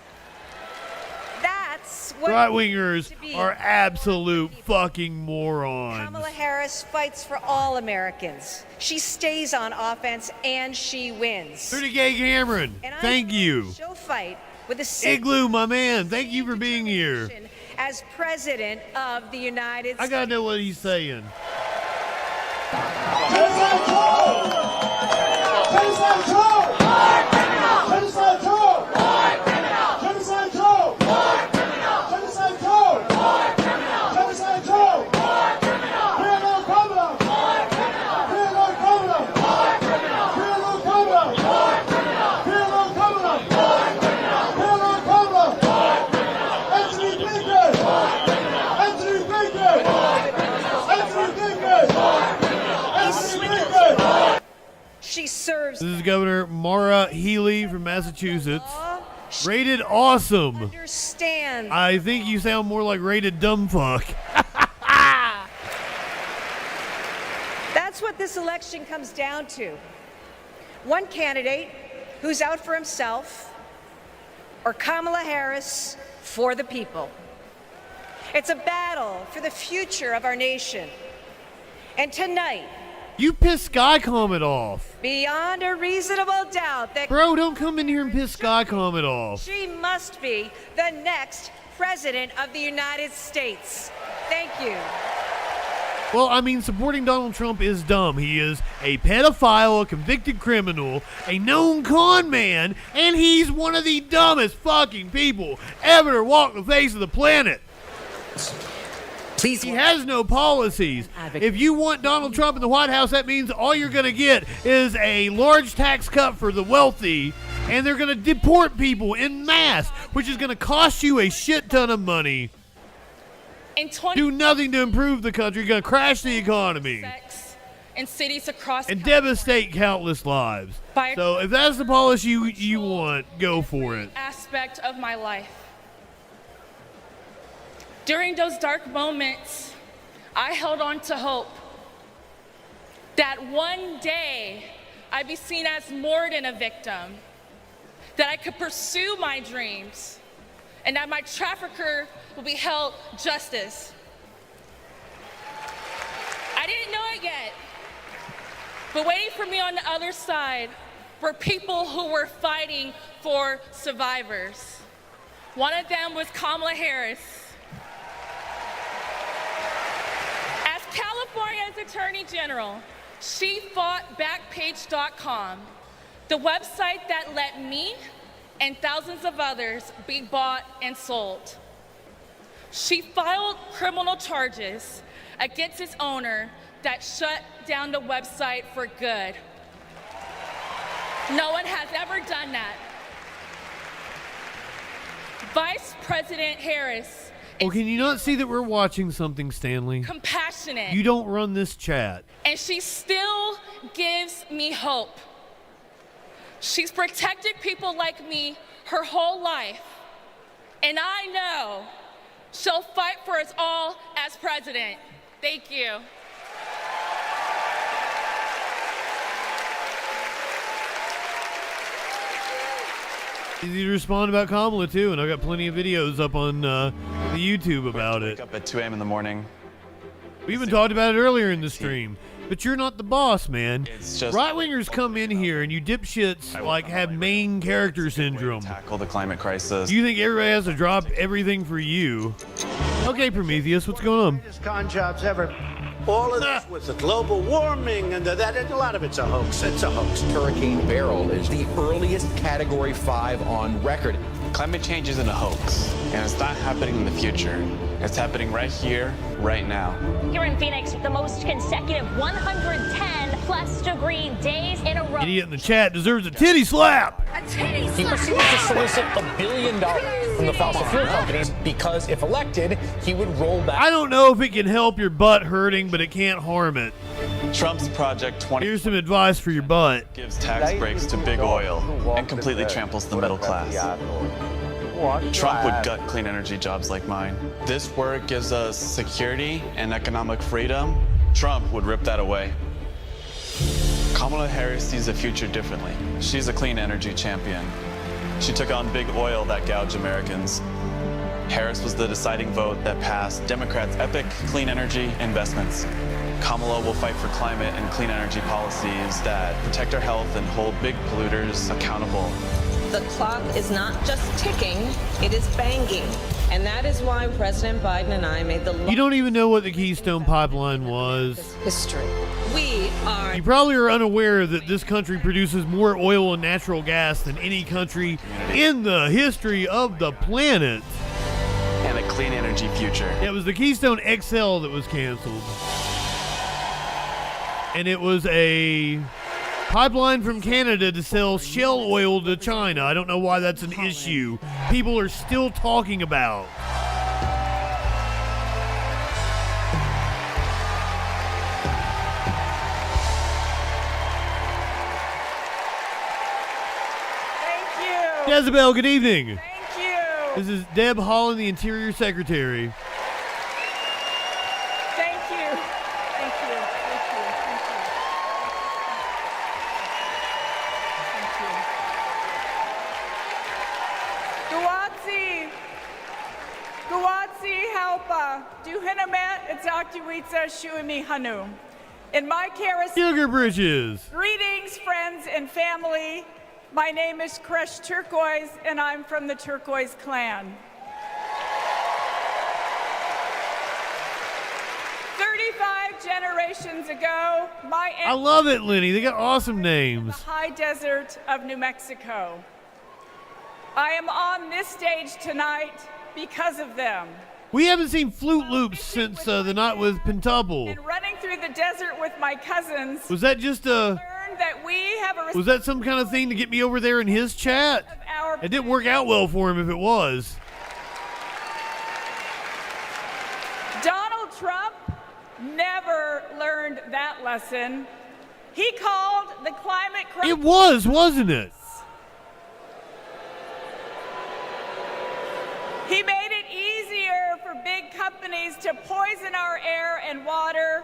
That's what Right-wingers are absolute fucking morons. Kamala Harris fights for all Americans. She stays on offense and she wins. Pretty gay Cameron, thank you. She'll fight with the same Igloo, my man, thank you for being here. as President of the United States. I gotta know what he's saying. She serves. This is Governor Maura Healey from Massachusetts. Rated awesome. Understand. I think you sound more like rated dumb fuck. That's what this election comes down to. One candidate who's out for himself, or Kamala Harris for the people. It's a battle for the future of our nation. And tonight, You pissed Sky Comet off. beyond a reasonable doubt that Bro, don't come in here and piss Sky Comet off. she must be the next President of the United States. Thank you. Well, I mean, supporting Donald Trump is dumb. He is a pedophile, a convicted criminal, a known con man, and he's one of the dumbest fucking people ever to walk the face of the planet. Please. He has no policies. If you want Donald Trump in the White House, that means all you're going to get is a large tax cut for the wealthy, and they're going to deport people en masse, which is going to cost you a shit ton of money. Do nothing to improve the country. You're going to crash the economy in cities across and devastate countless lives. So if that's the policy you want, go for it. aspect of my life. During those dark moments, I held on to hope that one day I'd be seen as more than a victim, that I could pursue my dreams, and that my trafficker will be held justice. I didn't know it yet, but waiting for me on the other side were people who were fighting for survivors. One of them was Kamala Harris. As California's Attorney General, she fought Backpage.com, the website that let me and thousands of others be bought and sold. She filed criminal charges against its owner that shut down the website for good. No one has ever done that. Vice President Harris Well, can you not see that we're watching something, Stanley? compassionate. You don't run this chat. And she still gives me hope. She's protected people like me her whole life. And I know she'll fight for us all as president. Thank you. Easy to respond about Kamala, too, and I've got plenty of videos up on the YouTube about it. Wake up at 2 a.m. in the morning. We even talked about it earlier in the stream. But you're not the boss, man. It's just right-wingers come in here and you dipshits like have main character syndrome. Tackle the climate crisis. You think everybody has to drop everything for you? Okay, Prometheus, what's going on? Con jobs ever. All of this with the global warming and a lot of it's a hoax. It's a hoax. Hurricane Beryl is the earliest Category 5 on record. Climate change isn't a hoax, and it's not happening in the future. It's happening right here, right now. Here in Phoenix, the most consecutive 110-plus degree days in a row. Idiot in the chat deserves a titty slap. A titty slap. He proceeded to solicit $1 billion from the fossil fuel companies because if elected, he would roll back. I don't know if it can help your butt hurting, but it can't harm it. Trump's Project 20 Here's some advice for your butt. gives tax breaks to big oil and completely tramples the middle class. Trump would gut clean energy jobs like mine. This work gives us security and economic freedom. Trump would rip that away. Kamala Harris sees the future differently. She's a clean energy champion. She took on big oil that gouged Americans. Harris was the deciding vote that passed Democrats' epic clean energy investments. Kamala will fight for climate and clean energy policies that protect our health and hold big polluters accountable. The clock is not just ticking, it is banging. And that is why President Biden and I made the You don't even know what the Keystone Pipeline was. history. We are You probably are unaware that this country produces more oil and natural gas than any country in the history of the planet. And a clean energy future. It was the Keystone XL that was canceled. And it was a pipeline from Canada to sell shell oil to China. I don't know why that's an issue. People are still talking about. Thank you. Jezebel, good evening. Thank you. This is Deb Holland, the Interior Secretary. Thank you. Thank you. Thank you. Thank you. Thank you. Guwatsi Halpa, Duhinamet, Etzakwitsa Shuimi Hanu. In my care, Sugar Bridges. Greetings, friends and family. My name is Kresh Turquoise, and I'm from the Turquoise clan. 35 generations ago, I love it, Lenny. They got awesome names. the high desert of New Mexico. I am on this stage tonight because of them. We haven't seen Flute Loops since the night with Pentuple. And running through the desert with my cousins, Was that just a... learned that we have a Was that some kind of thing to get me over there in his chat? It didn't work out well for him if it was. Donald Trump never learned that lesson. He called the climate crisis. It was, wasn't it? He made it easier for big companies to poison our air and water.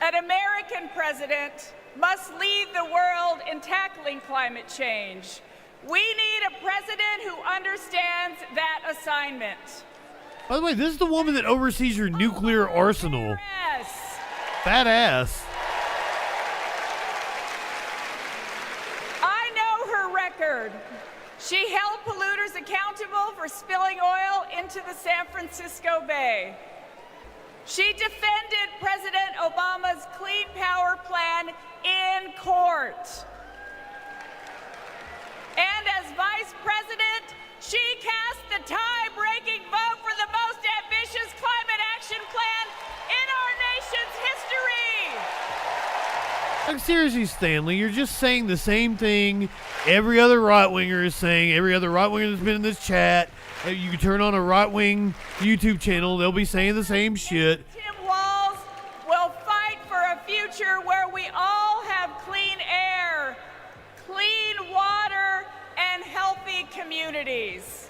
An American president must lead the world in tackling climate change. We need a president who understands that assignment. By the way, this is the woman that oversees your nuclear arsenal. Yes. Fat ass. I know her record. She held polluters accountable for spilling oil into the San Francisco Bay. She defended President Obama's Clean Power Plan in court. And as vice president, she cast the tie-breaking vote for the most ambitious climate action plan in our nation's history. Like, seriously, Stanley, you're just saying the same thing every other right-winger is saying, every other right-winger that's been in this chat. You can turn on a right-wing YouTube channel, they'll be saying the same shit. Tim Walz will fight for a future where we all have clean air, clean water, and healthy communities.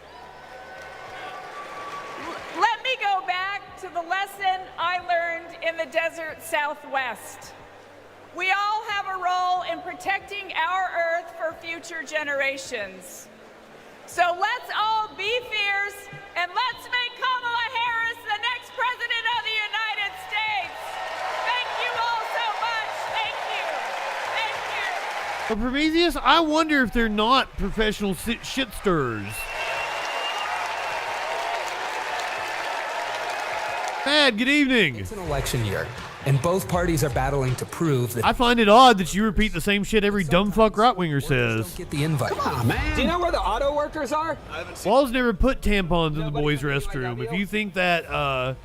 to the lesson I learned in the desert Southwest. We all have a role in protecting our Earth for future generations. So let's all be fierce and let's make Kamala Harris the next President of the United States. Thank you all so much. Thank you. Thank you. But Prometheus, I wonder if they're not professional shit stirrers. Mad, good evening. It's an election year, and both parties are battling to prove that. I find it odd that you repeat the same shit every dumb fuck right-winger says. Get the invite. Come on, man. Do you know where the auto workers are? Walls never put tampons in the boys' restroom. If you think that,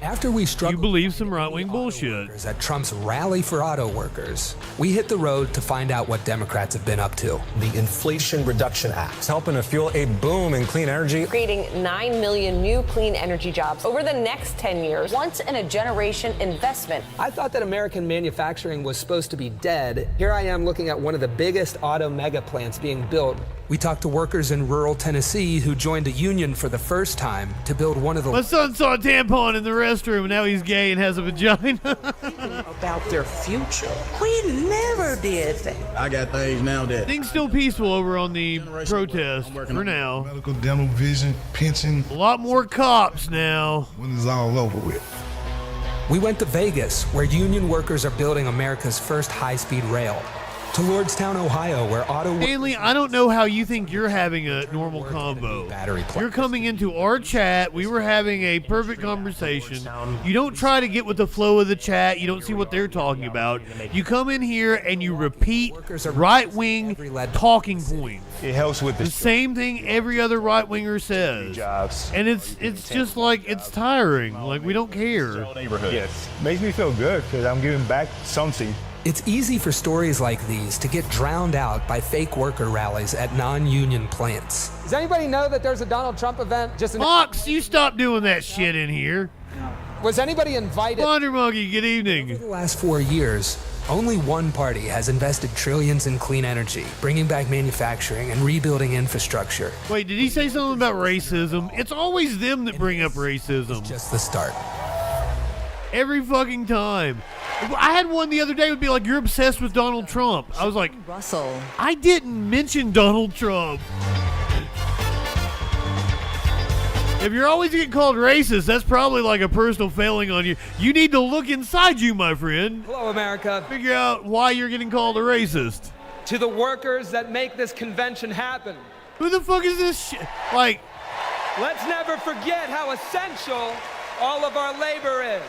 after we struggled, you believe some right-wing bullshit. At Trump's rally for auto workers, we hit the road to find out what Democrats have been up to. The Inflation Reduction Act, helping to fuel a boom in clean energy, creating 9 million new clean energy jobs over the next 10 years. Once in a generation investment. I thought that American manufacturing was supposed to be dead. Here I am looking at one of the biggest auto mega plants being built. We talked to workers in rural Tennessee who joined a union for the first time to build one of the... My son saw a tampon in the restroom and now he's gay and has a vagina. About their future. We never did that. I got things now that... Things still peaceful over on the protest for now. Medical, dental, vision, pension. A lot more cops now. When it's all over with. We went to Vegas, where union workers are building America's first high-speed rail. To Lordstown, Ohio, where auto... Stanley, I don't know how you think you're having a normal combo. You're coming into our chat. We were having a perfect conversation. You don't try to get with the flow of the chat. You don't see what they're talking about. You come in here and you repeat right-wing talking points. It helps with the same thing every other right-winger says. And it's just like, it's tiring. Like, we don't care. Yes. Makes me feel good because I'm giving back something. It's easy for stories like these to get drowned out by fake worker rallies at non-union plants. Does anybody know that there's a Donald Trump event just in... Fox, you stop doing that shit in here. Was anybody invited? Wonder Monkey, good evening. Over the last 4 years, only one party has invested trillions in clean energy, bringing back manufacturing and rebuilding infrastructure. Wait, did he say something about racism? It's always them that bring up racism. It's just the start. Every fucking time. I had one the other day would be like, you're obsessed with Donald Trump. I was like, Russell. I didn't mention Donald Trump. If you're always getting called racist, that's probably like a personal failing on you. You need to look inside you, my friend. Hello, America. Figure out why you're getting called a racist. To the workers that make this convention happen. Who the fuck is this shit? Like, let's never forget how essential all of our labor is.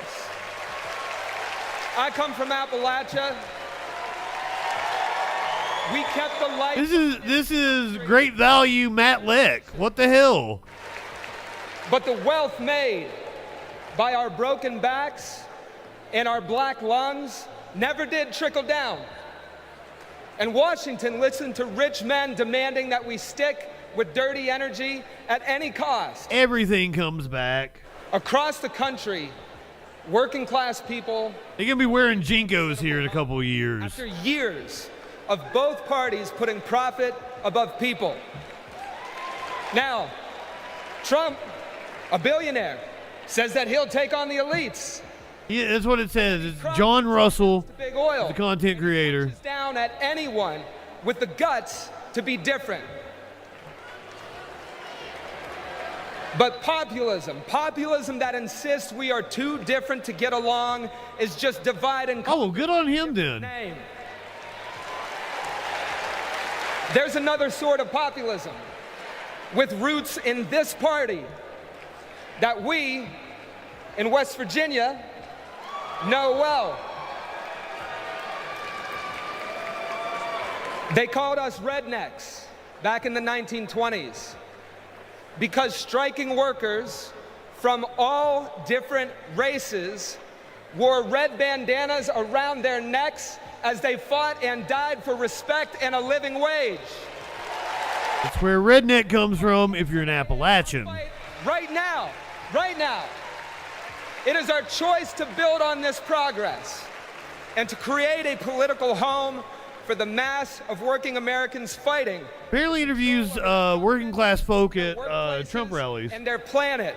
I come from Appalachia. We kept the light. This is great value, Matt Leck. What the hell? But the wealth made by our broken backs and our black lungs never did trickle down. And Washington listened to rich men demanding that we stick with dirty energy at any cost. Everything comes back. Across the country, working class people... They're going to be wearing Jinkos here in a couple of years. After years of both parties putting profit above people. Now, Trump, a billionaire, says that he'll take on the elites. Yeah, that's what it says. It's John Russell, Big Oil, the content creator. Down at anyone with the guts to be different. But populism that insists we are too different to get along is just divide and conquer. Oh, well, good on him then. There's another sort of populism with roots in this party that we in West Virginia know well. They called us rednecks back in the 1920s. Because striking workers from all different races wore red bandanas around their necks as they fought and died for respect and a living wage. That's where redneck comes from if you're an Appalachian. Right now, it is our choice to build on this progress and to create a political home for the mass of working Americans fighting. Apparently interviews working class folk at Trump rallies. And their planet.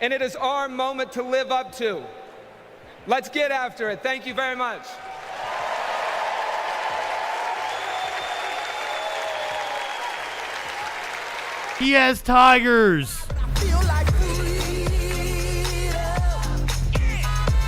and it is our moment to live up to. Let's get after it. Thank you very much. He has tigers.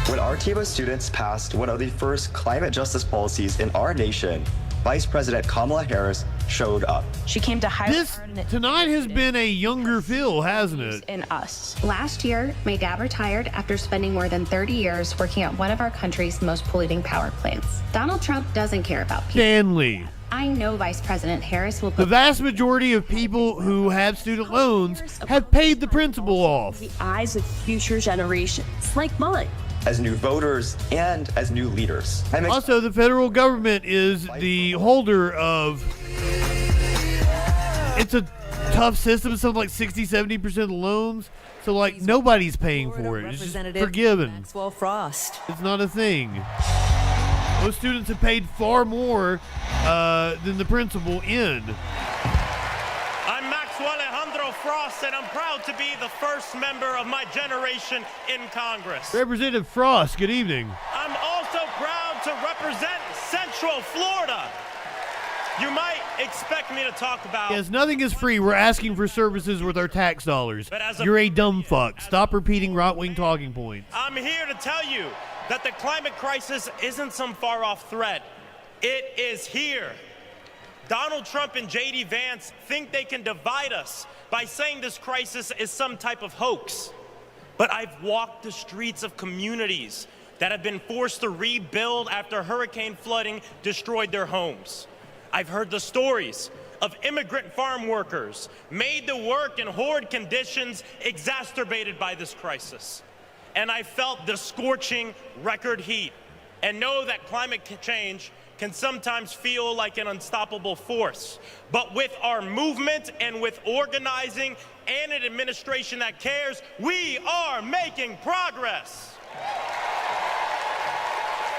When our team of students passed one of the first climate justice policies in our nation, Vice President Kamala Harris showed up. She came to highlight This tonight has been a younger Phil, hasn't it? in us. Last year, my dad retired after spending more than 30 years working at one of our country's most polluting power plants. Donald Trump doesn't care about people. Stanley. I know Vice President Harris will The put vast majority of people who have student loans have paid the principal off. The eyes of future generations, like mine. As new voters and as new leaders. Also, the federal government is the holder of... It's a tough system, something like 60-70% of the loans. So, like, nobody's paying for it. It's just forgiven. Maxwell Frost. It's not a thing. Most students have paid far more than the principal in. I'm Maxwell Alejandro Frost, and I'm proud to be the first member of my generation in Congress. Representative Frost, good evening. I'm also proud to represent Central Florida. You might expect me to talk about... Yes, nothing is free. We're asking for services with our tax dollars. You're a dumb fuck. Stop repeating right-wing talking points. I'm here to tell you that the climate crisis isn't some far-off threat. It is here. Donald Trump and J.D. Vance think they can divide us by saying this crisis is some type of hoax. But I've walked the streets of communities that have been forced to rebuild after hurricane flooding destroyed their homes. I've heard the stories of immigrant farm workers made to work in horrid conditions exacerbated by this crisis. And I felt the scorching record heat and know that climate change can sometimes feel like an unstoppable force. But with our movement and with organizing and an administration that cares, we are making progress.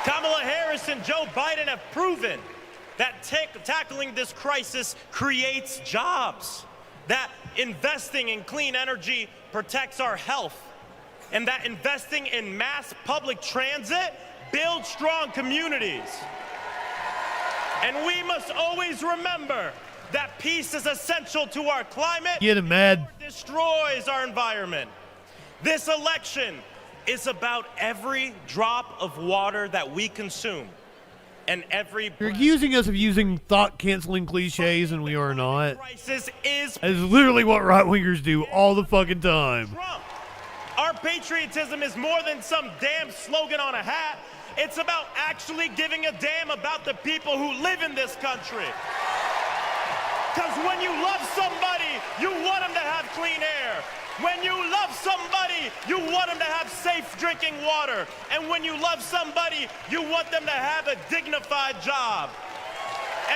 Kamala Harris and Joe Biden have proven that tackling this crisis creates jobs, that investing in clean energy protects our health, and that investing in mass public transit builds strong communities. And we must always remember that peace is essential to our climate. Get him mad. Destroys our environment. This election is about every drop of water that we consume. And every You're accusing us of using thought-canceling cliches, and we are not. crisis is That is literally what right-wingers do all the fucking time. Trump. Our patriotism is more than some damn slogan on a hat. It's about actually giving a damn about the people who live in this country. Because when you love somebody, you want them to have clean air. When you love somebody, you want them to have safe drinking water. And when you love somebody, you want them to have a dignified job.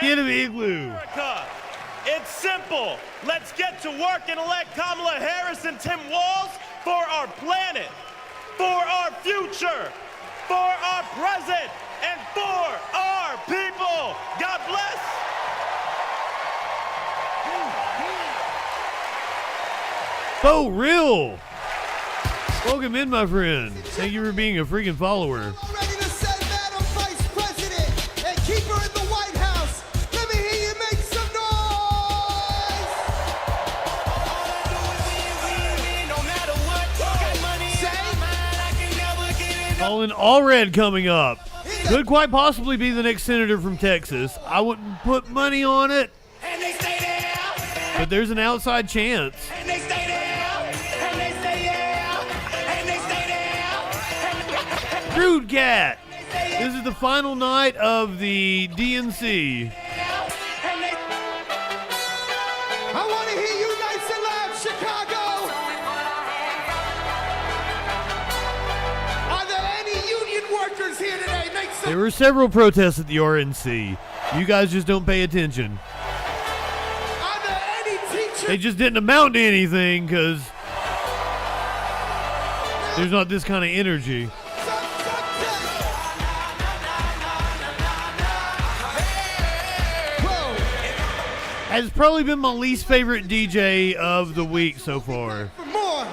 Get him, Igloo. America, it's simple. Let's get to work and elect Kamala Harris and Tim Walz for our planet, for our future, for our present, and for our people. God bless. So real. Welcome in, my friend. Thank you for being a freaking follower. Ready to send Madam Vice President and keep her in the White House. Let me hear you make some noise. Colin Allred coming up. Could quite possibly be the next senator from Texas. I wouldn't put money on it, but there's an outside chance. Rude Cat. This is the final night of the DNC. I want to hear you nice and loud, Chicago. Are there any union workers here today? Make some. There were several protests at the RNC. You guys just don't pay attention. Are there any teachers? They just didn't amount to anything because there's not this kind of energy. Has probably been my least favorite DJ of the week so far. For more.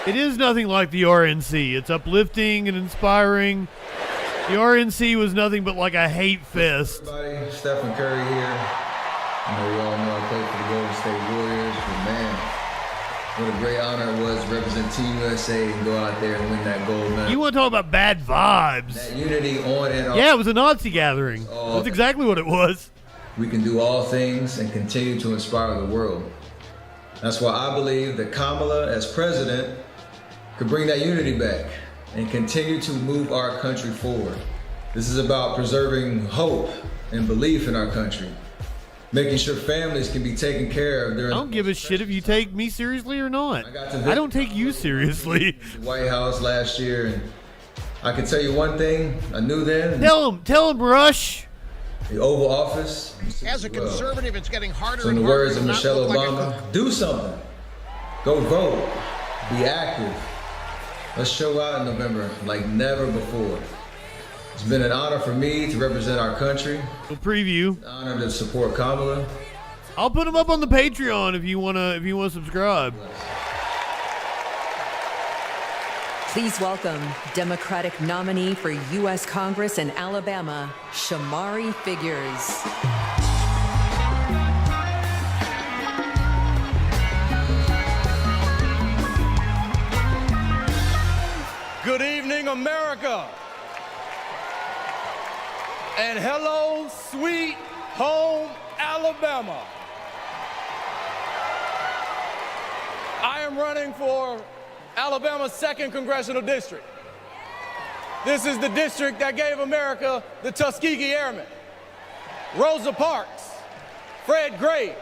It is nothing like the RNC. It's uplifting and inspiring. The RNC was nothing but like a hate fest. Everybody, Stephen Curry here. I know you all know I played for the Golden State Warriors, but man, what a great honor it was to represent Team USA and go out there and win that gold medal. You want to talk about bad vibes? That unity on and off. Yeah, it was a Nazi gathering. That's exactly what it was. We can do all things and continue to inspire the world. That's why I believe that Kamala, as president, could bring that unity back and continue to move our country forward. This is about preserving hope and belief in our country, making sure families can be taken care of during. I don't give a shit if you take me seriously or not. I don't take you seriously. The White House last year, and I can tell you one thing I knew then. Tell him, Rush. The Oval Office. As a conservative, it's getting harder. So in the words of Michelle Obama, do something. Go vote. Be active. Let's show out in November like never before. It's been an honor for me to represent our country. A preview. An honor to support Kamala. I'll put them up on the Patreon if you wanna subscribe. Please welcome Democratic nominee for U.S. Congress in Alabama, Shamari Figures. Good evening, America. And hello, sweet home Alabama. I am running for Alabama's 2nd Congressional District. This is the district that gave America the Tuskegee Airmen, Rosa Parks, Fred Gray,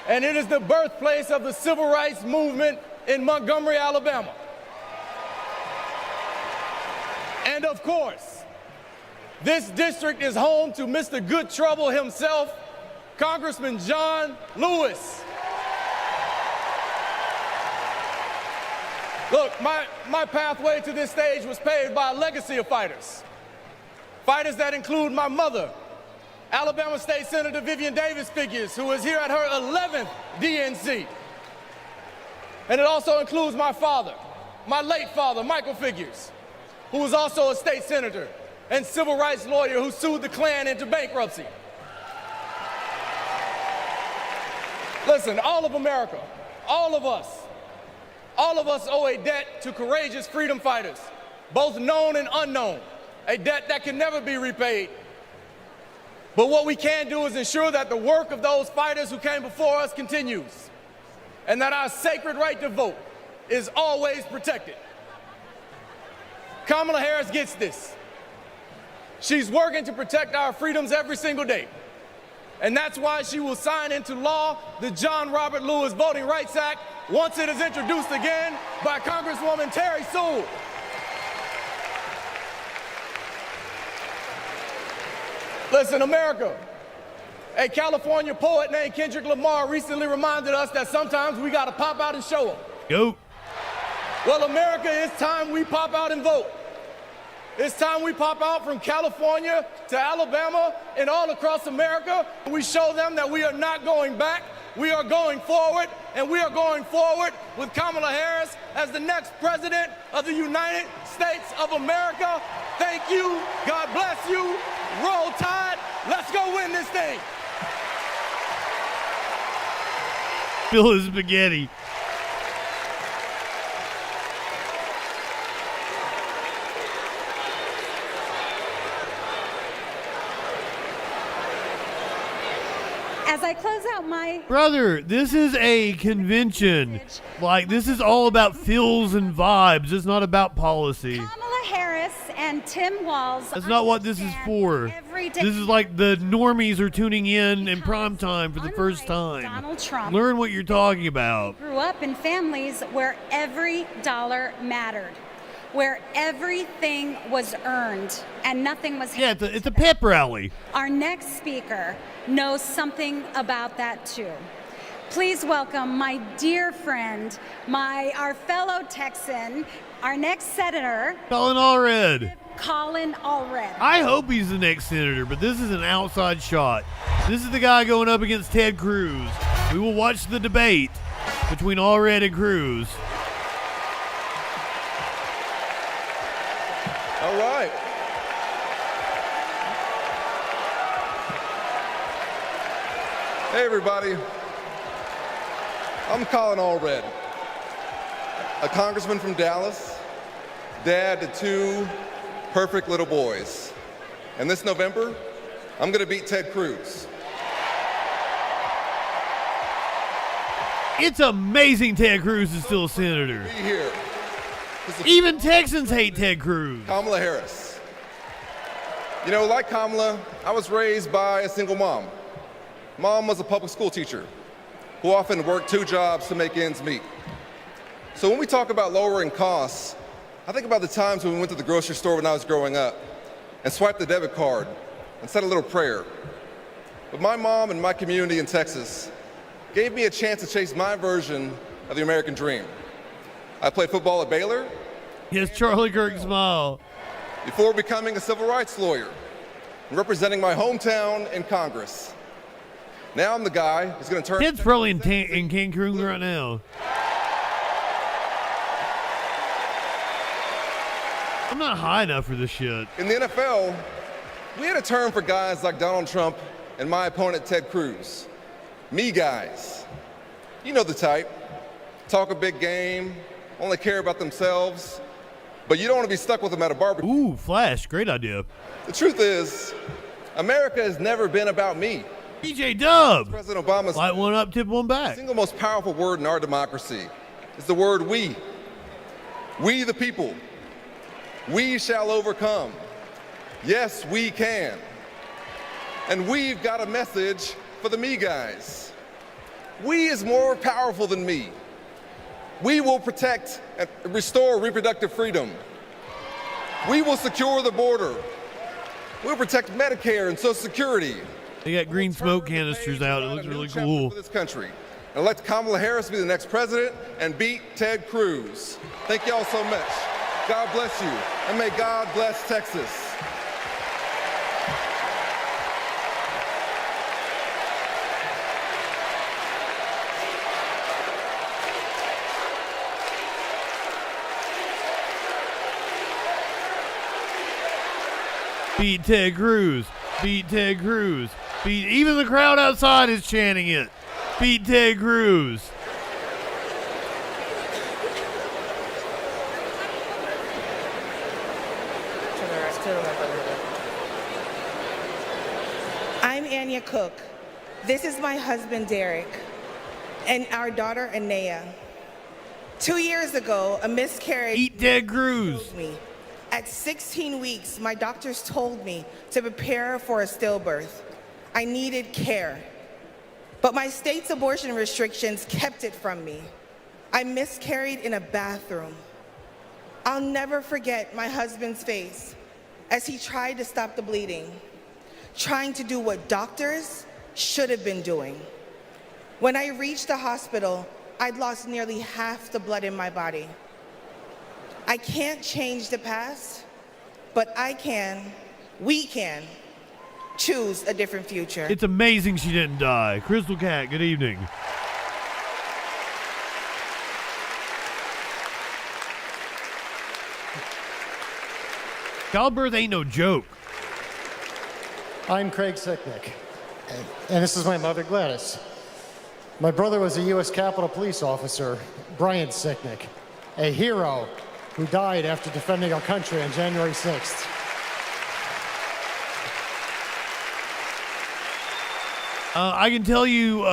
and it is the birthplace of the civil rights movement in Montgomery, Alabama. And of course, this district is home to Mr. Good Trouble himself, Congressman John Lewis. Look, my pathway to this stage was paved by a legacy of fighters. Fighters that include my mother, Alabama State Senator Vivian Davis Figures, who is here at her 11th DNC. And it also includes my father, my late father, Michael Figures, who was also a state senator and civil rights lawyer who sued the Klan into bankruptcy. Listen, all of America, all of us owe a debt to courageous freedom fighters, both known and unknown, a debt that can never be repaid. But what we can do is ensure that the work of those fighters who came before us continues, and that our sacred right to vote is always protected. Kamala Harris gets this. She's working to protect our freedoms every single day. And that's why she will sign into law the John Robert Lewis Voting Rights Act once it is introduced again by Congresswoman Terry Sewell. Listen, America, a California poet named Kendrick Lamar recently reminded us that sometimes we gotta pop out and show them. Go. Well, America, it's time we pop out and vote. It's time we pop out from California to Alabama and all across America. We show them that we are not going back. We are going forward, and we are going forward with Kamala Harris as the next president of the United States of America. Thank you. God bless you. Roll Tide. Let's go win this thing. Fill his spaghetti. As I close out my... Brother, this is a convention. Like, this is all about feels and vibes. It's not about policy. Kamala Harris and Tim Walz... That's not what this is for. This is like the normies are tuning in prime time for the first time. Donald Trump... Learn what you're talking about. ...grew up in families where every dollar mattered, where everything was earned and nothing was... Yeah, it's a pep rally. Our next speaker knows something about that too. Please welcome my dear friend, our fellow Texan, our next senator, Colin Allred. Colin Allred. I hope he's the next senator, but this is an outside shot. This is the guy going up against Ted Cruz. We will watch the debate between Allred and Cruz. Hey, everybody. I'm Colin Allred, a congressman from Dallas, dad to 2 perfect little boys. And this November, I'm going to beat Ted Cruz. It's amazing Ted Cruz is still a senator. Be here. Even Texans hate Ted Cruz. Kamala Harris. You know, like Kamala, I was raised by a single mom. Mom was a public school teacher who often worked 2 jobs to make ends meet. So when we talk about lowering costs, I think about the times when we went to the grocery store when I was growing up and swiped the debit card and said a little prayer. But my mom and my community in Texas gave me a chance to chase my version of the American dream. I played football at Baylor. Yes, Charlie Kirk smile. Before becoming a civil rights lawyer and representing my hometown in Congress. Now I'm the guy who's going to turn... Ted's probably in Cancun right now. I'm not high enough for this shit. In the NFL, we had a term for guys like Donald Trump and my opponent Ted Cruz. Me guys. You know the type. Talk a big game, only care about themselves, but you don't want to be stuck with them at a barbecue. Ooh, Flash, great idea. The truth is, America has never been about me. DJ Dub. President Obama's light one up, tip one back. The single most powerful word in our democracy is the word we. We the people. We shall overcome. Yes, we can. And we've got a message for the me guys. We is more powerful than me. We will protect and restore reproductive freedom. We will secure the border. We'll protect Medicare and Social Security. They got green smoke canisters out. It looks really cool. For this country. And elect Kamala Harris to be the next president and beat Ted Cruz. Thank y'all so much. God bless you. And may God bless Texas. Beat Ted Cruz. Beat Ted Cruz. Beat. Even the crowd outside is chanting it. Beat Ted Cruz. I'm Anya Cook. This is my husband, Derek, and our daughter, Anaya. 2 years ago, a miscarriage. Eat Ted Cruz. Killed me. At 16 weeks, my doctors told me to prepare for a stillbirth. I needed care. But my state's abortion restrictions kept it from me. I miscarried in a bathroom. I'll never forget my husband's face as he tried to stop the bleeding, trying to do what doctors should have been doing. When I reached the hospital, I'd lost nearly half the blood in my body. I can't change the past, but we can choose a different future. It's amazing she didn't die. Crystal Cat, good evening. Childbirth ain't no joke. I'm Craig Sicknick, and this is my mother, Gladys. My brother was a U.S. Capitol Police officer, Brian Sicknick, a hero who died after defending our country on January 6th. I can tell you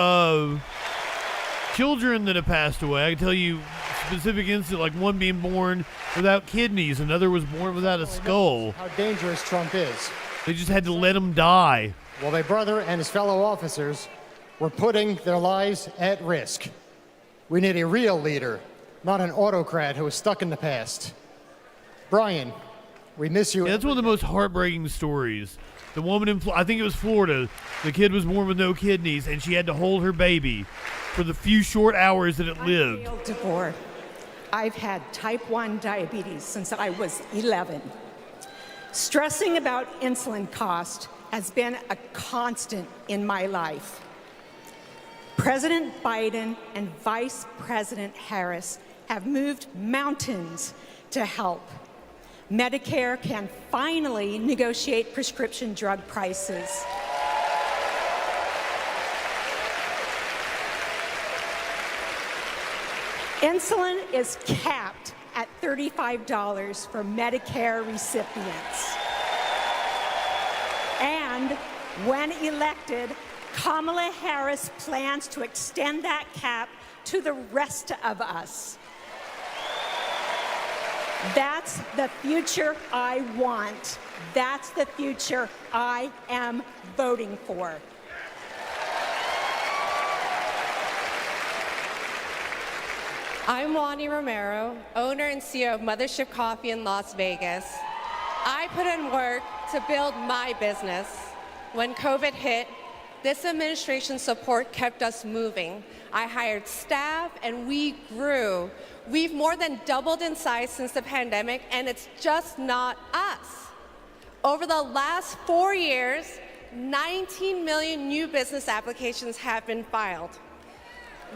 children that have passed away. I can tell you specific incident, like one being born without kidneys, another was born without a skull. How dangerous Trump is. They just had to let him die. Well, my brother and his fellow officers were putting their lives at risk. We need a real leader, not an autocrat who is stuck in the past. Brian, we miss you. Yeah, that's one of the most heartbreaking stories. The woman in, I think it was Florida, the kid was born with no kidneys, and she had to hold her baby for the few short hours that it lived. I'm Gail DeVore. I've had type 1 diabetes since I was 11. Stressing about insulin cost has been a constant in my life. President Biden and Vice President Harris have moved mountains to help. Medicare can finally negotiate prescription drug prices. Insulin is capped at $35 for Medicare recipients. And when elected, Kamala Harris plans to extend that cap to the rest of us. That's the future I want. That's the future I am voting for. I'm Wani Romero, owner and CEO of Mothership Coffee in Las Vegas. I put in work to build my business. When COVID hit, this administration's support kept us moving. I hired staff and we grew. We've more than doubled in size since the pandemic, and it's just not us. Over the last 4 years, 19 million new business applications have been filed.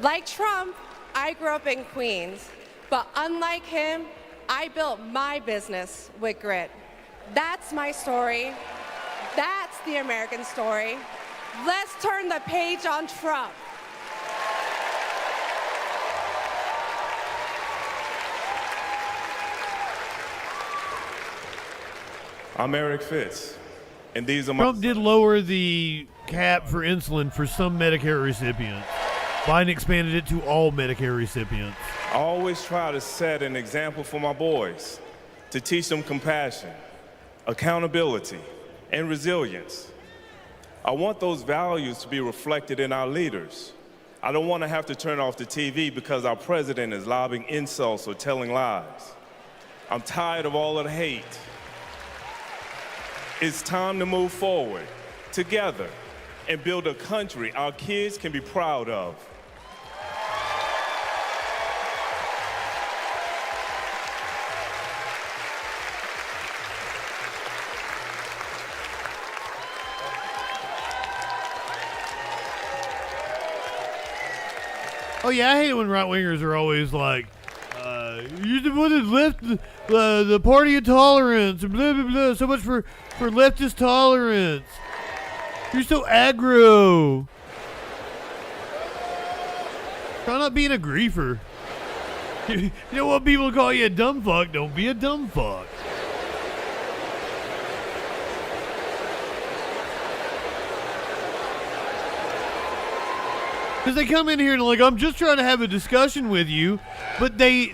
Like Trump, I grew up in Queens, but unlike him, I built my business with grit. That's my story. That's the American story. Let's turn the page on Trump. I'm Eric Fitz, and these are my... Trump did lower the cap for insulin for some Medicare recipients. Biden expanded it to all Medicare recipients. I always try to set an example for my boys, to teach them compassion, accountability, and resilience. I want those values to be reflected in our leaders. I don't want to have to turn off the TV because our president is lobbing insults or telling lies. I'm tired of all of the hate. It's time to move forward together and build a country our kids can be proud of. Oh yeah, I hate it when right-wingers are always like, you're the one that left the party of tolerance, and blah, blah, blah, so much for leftist tolerance. You're so aggro. Try not being a griefer. You don't want people to call you a dumb fuck, don't be a dumb fuck. Because they come in here and like, I'm just trying to have a discussion with you, but they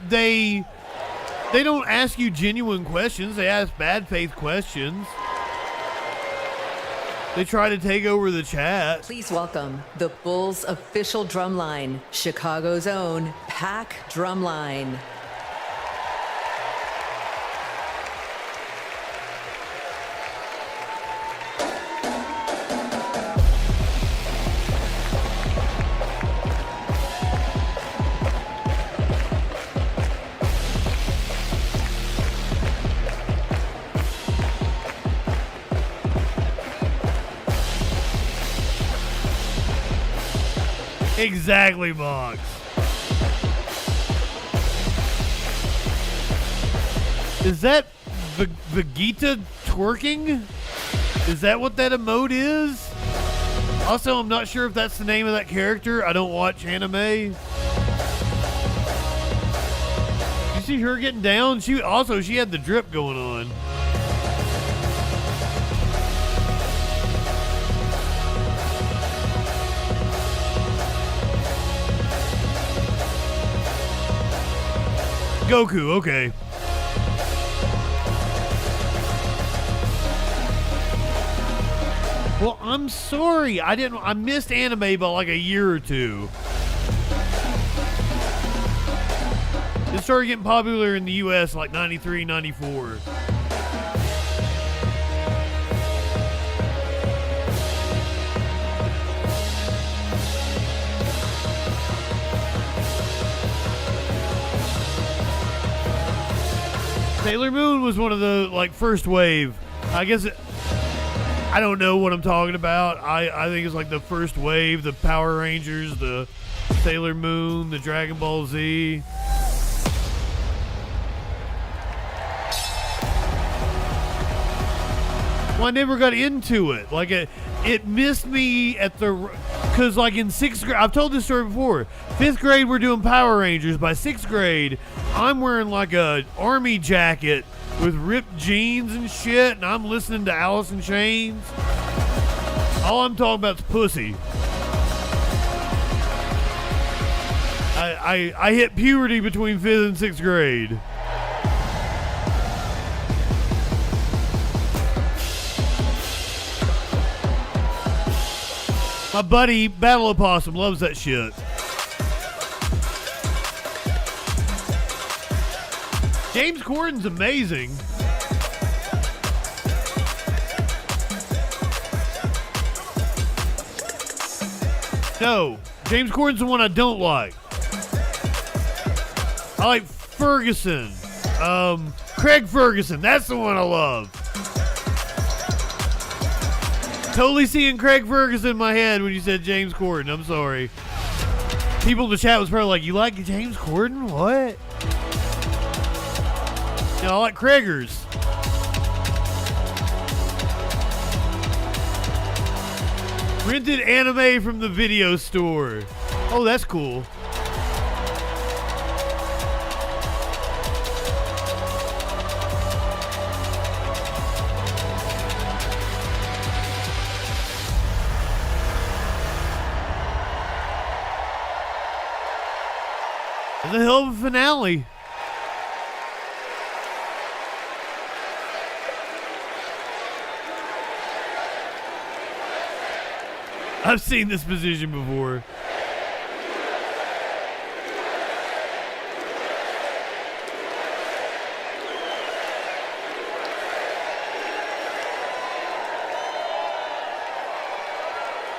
don't ask you genuine questions. They ask bad faith questions. They try to take over the chat. Please welcome the Bulls' official drumline, Chicago's own Pack Drumline. Exactly, Box. Is that Vegeta twerking? Is that what that emote is? Also, I'm not sure if that's the name of that character. I don't watch anime. You see her getting down? She had the drip going on. Goku, okay. Well, I'm sorry. I missed anime by like a year or two. It started getting popular in the US like 93, 94. Sailor Moon was one of the like first wave. I guess I don't know what I'm talking about. I think it's like the first wave, the Power Rangers, the Sailor Moon, the Dragon Ball Z. Well, I never got into it. Like it missed me at the Because, like, in 6th grade, I've told this story before. 5th grade, we're doing Power Rangers. By 6th grade, I'm wearing, like, a army jacket with ripped jeans and shit, and I'm listening to Alice in Chains. All I'm talking about is pussy. I hit puberty between 5th and 6th grade. My buddy, Battle Opossum, loves that shit. James Corden's amazing. No, James Corden's the one I don't like. I like Ferguson. Craig Ferguson, that's the one I love. Totally seeing Craig Ferguson in my head when you said James Corden. I'm sorry. People in the chat was probably like, you like James Corden? What? No, I like Craigers. Rented anime from the video store. Oh, that's cool. The hell of a finale. I've seen this position before.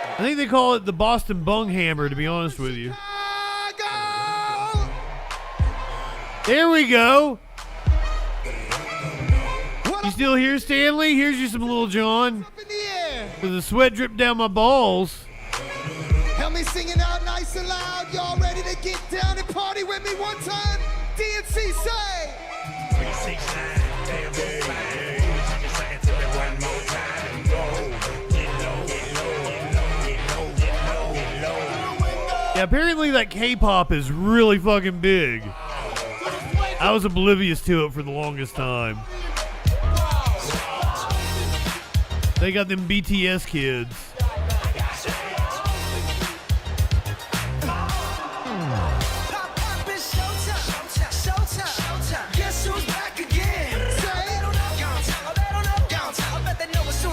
I think they call it the Boston Bung Hammer, to be honest with you. There we go. You still here, Stanley? Here's you some Little John. With the sweat drip down my balls. Help me sing it out nice and loud. Y'all ready to get down and party with me one time? DNC say. 369, damn baby. Say it to me one more time. Yeah, apparently that K-pop is really fucking big. I was oblivious to it for the longest time. They got them BTS kids.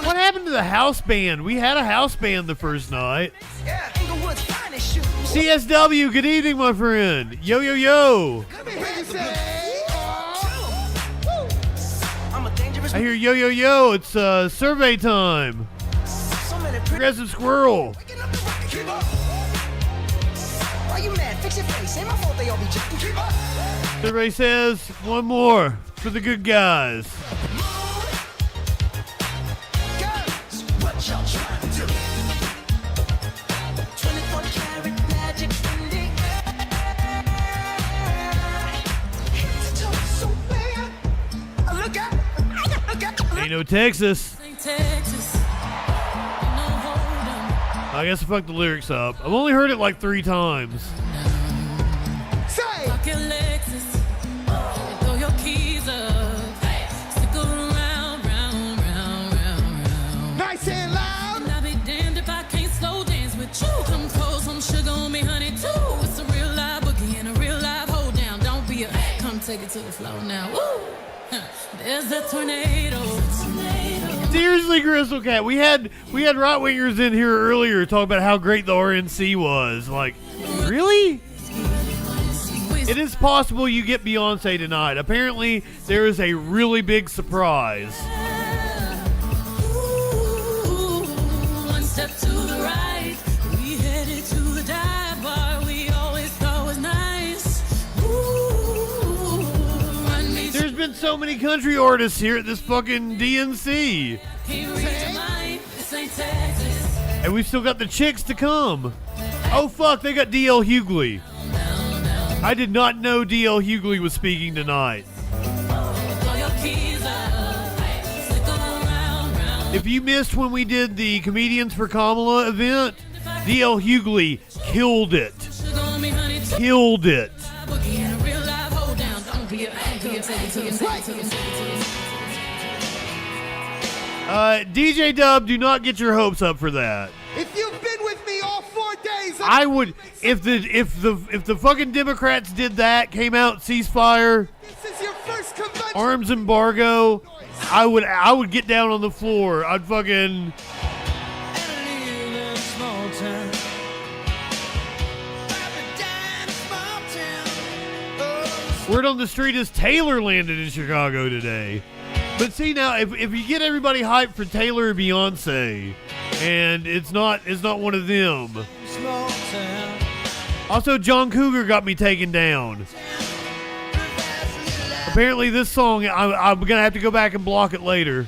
What happened to the house band? We had a house band the first night. CSW, good evening, my friend. Yo, yo, yo. I hear yo, yo, yo. It's survey time. Progressive Squirrel. Survey says one more for the good guys. Ain't no Texas. I guess I fucked the lyrics up. I've only heard it like 3 times. Nice and loud. I'll be damned if I can't slow dance with you. Come close, some sugar on me, honey, too. It's a real live boogie and a real live hold down. Don't be a come take it to the floor now. Woo! There's a tornado. Seriously, Crystal Cat, we had right wingers in here earlier talking about how great the RNC was. Like, really? It is possible you get Beyonce tonight. Apparently, there is a really big surprise. One step to the right, we headed to the dive bar we always thought was nice. Run me. There's been so many country artists here at this fucking DNC. And we've still got the chicks to come. Oh fuck, they got DL Hughley. I did not know DL Hughley was speaking tonight. If you missed when we did the Comedians for Kamala event, D.L. Hughley killed it. Killed it. DJ Dub, do not get your hopes up for that. If you've been with me all 4 days, I would, if the fucking Democrats did that, came out, ceasefire, this is your first convention. arms embargo, I would get down on the floor. I'd fucking. Word on the street is Taylor landed in Chicago today. But see now, if you get everybody hyped for Taylor or Beyonce, and it's not one of them. Also, John Cougar got me taken down. Apparently this song, I'm going to have to go back and block it later.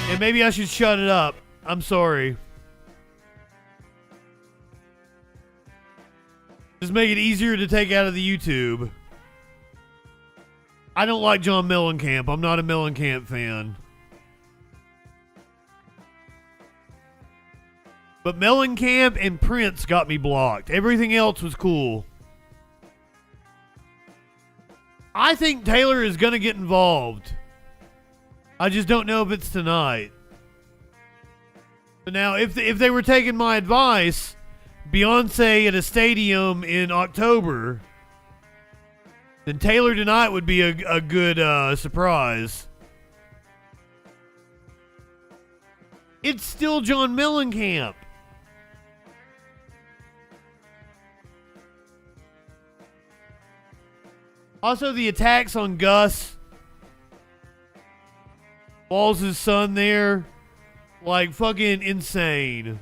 And maybe I should shut it up. I'm sorry. Just make it easier to take out of the YouTube. I don't like John Mellencamp. I'm not a Mellencamp fan. But Mellencamp and Prince got me blocked. Everything else was cool. I think Taylor is going to get involved. I just don't know if it's tonight. But now, if they were taking my advice, Beyonce at a stadium in October, then Taylor tonight would be a good surprise. It's still John Mellencamp. Also, the attacks on Gus, Walls' son there, like fucking insane.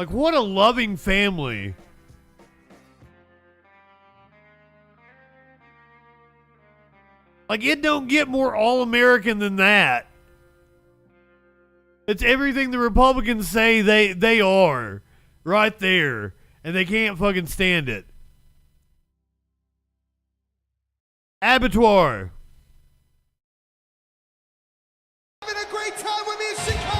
Like, what a loving family. Like, it don't get more all-American than that. It's everything the Republicans say they are. Right there. And they can't fucking stand it. Abattoir. Having a great time with me in Chicago.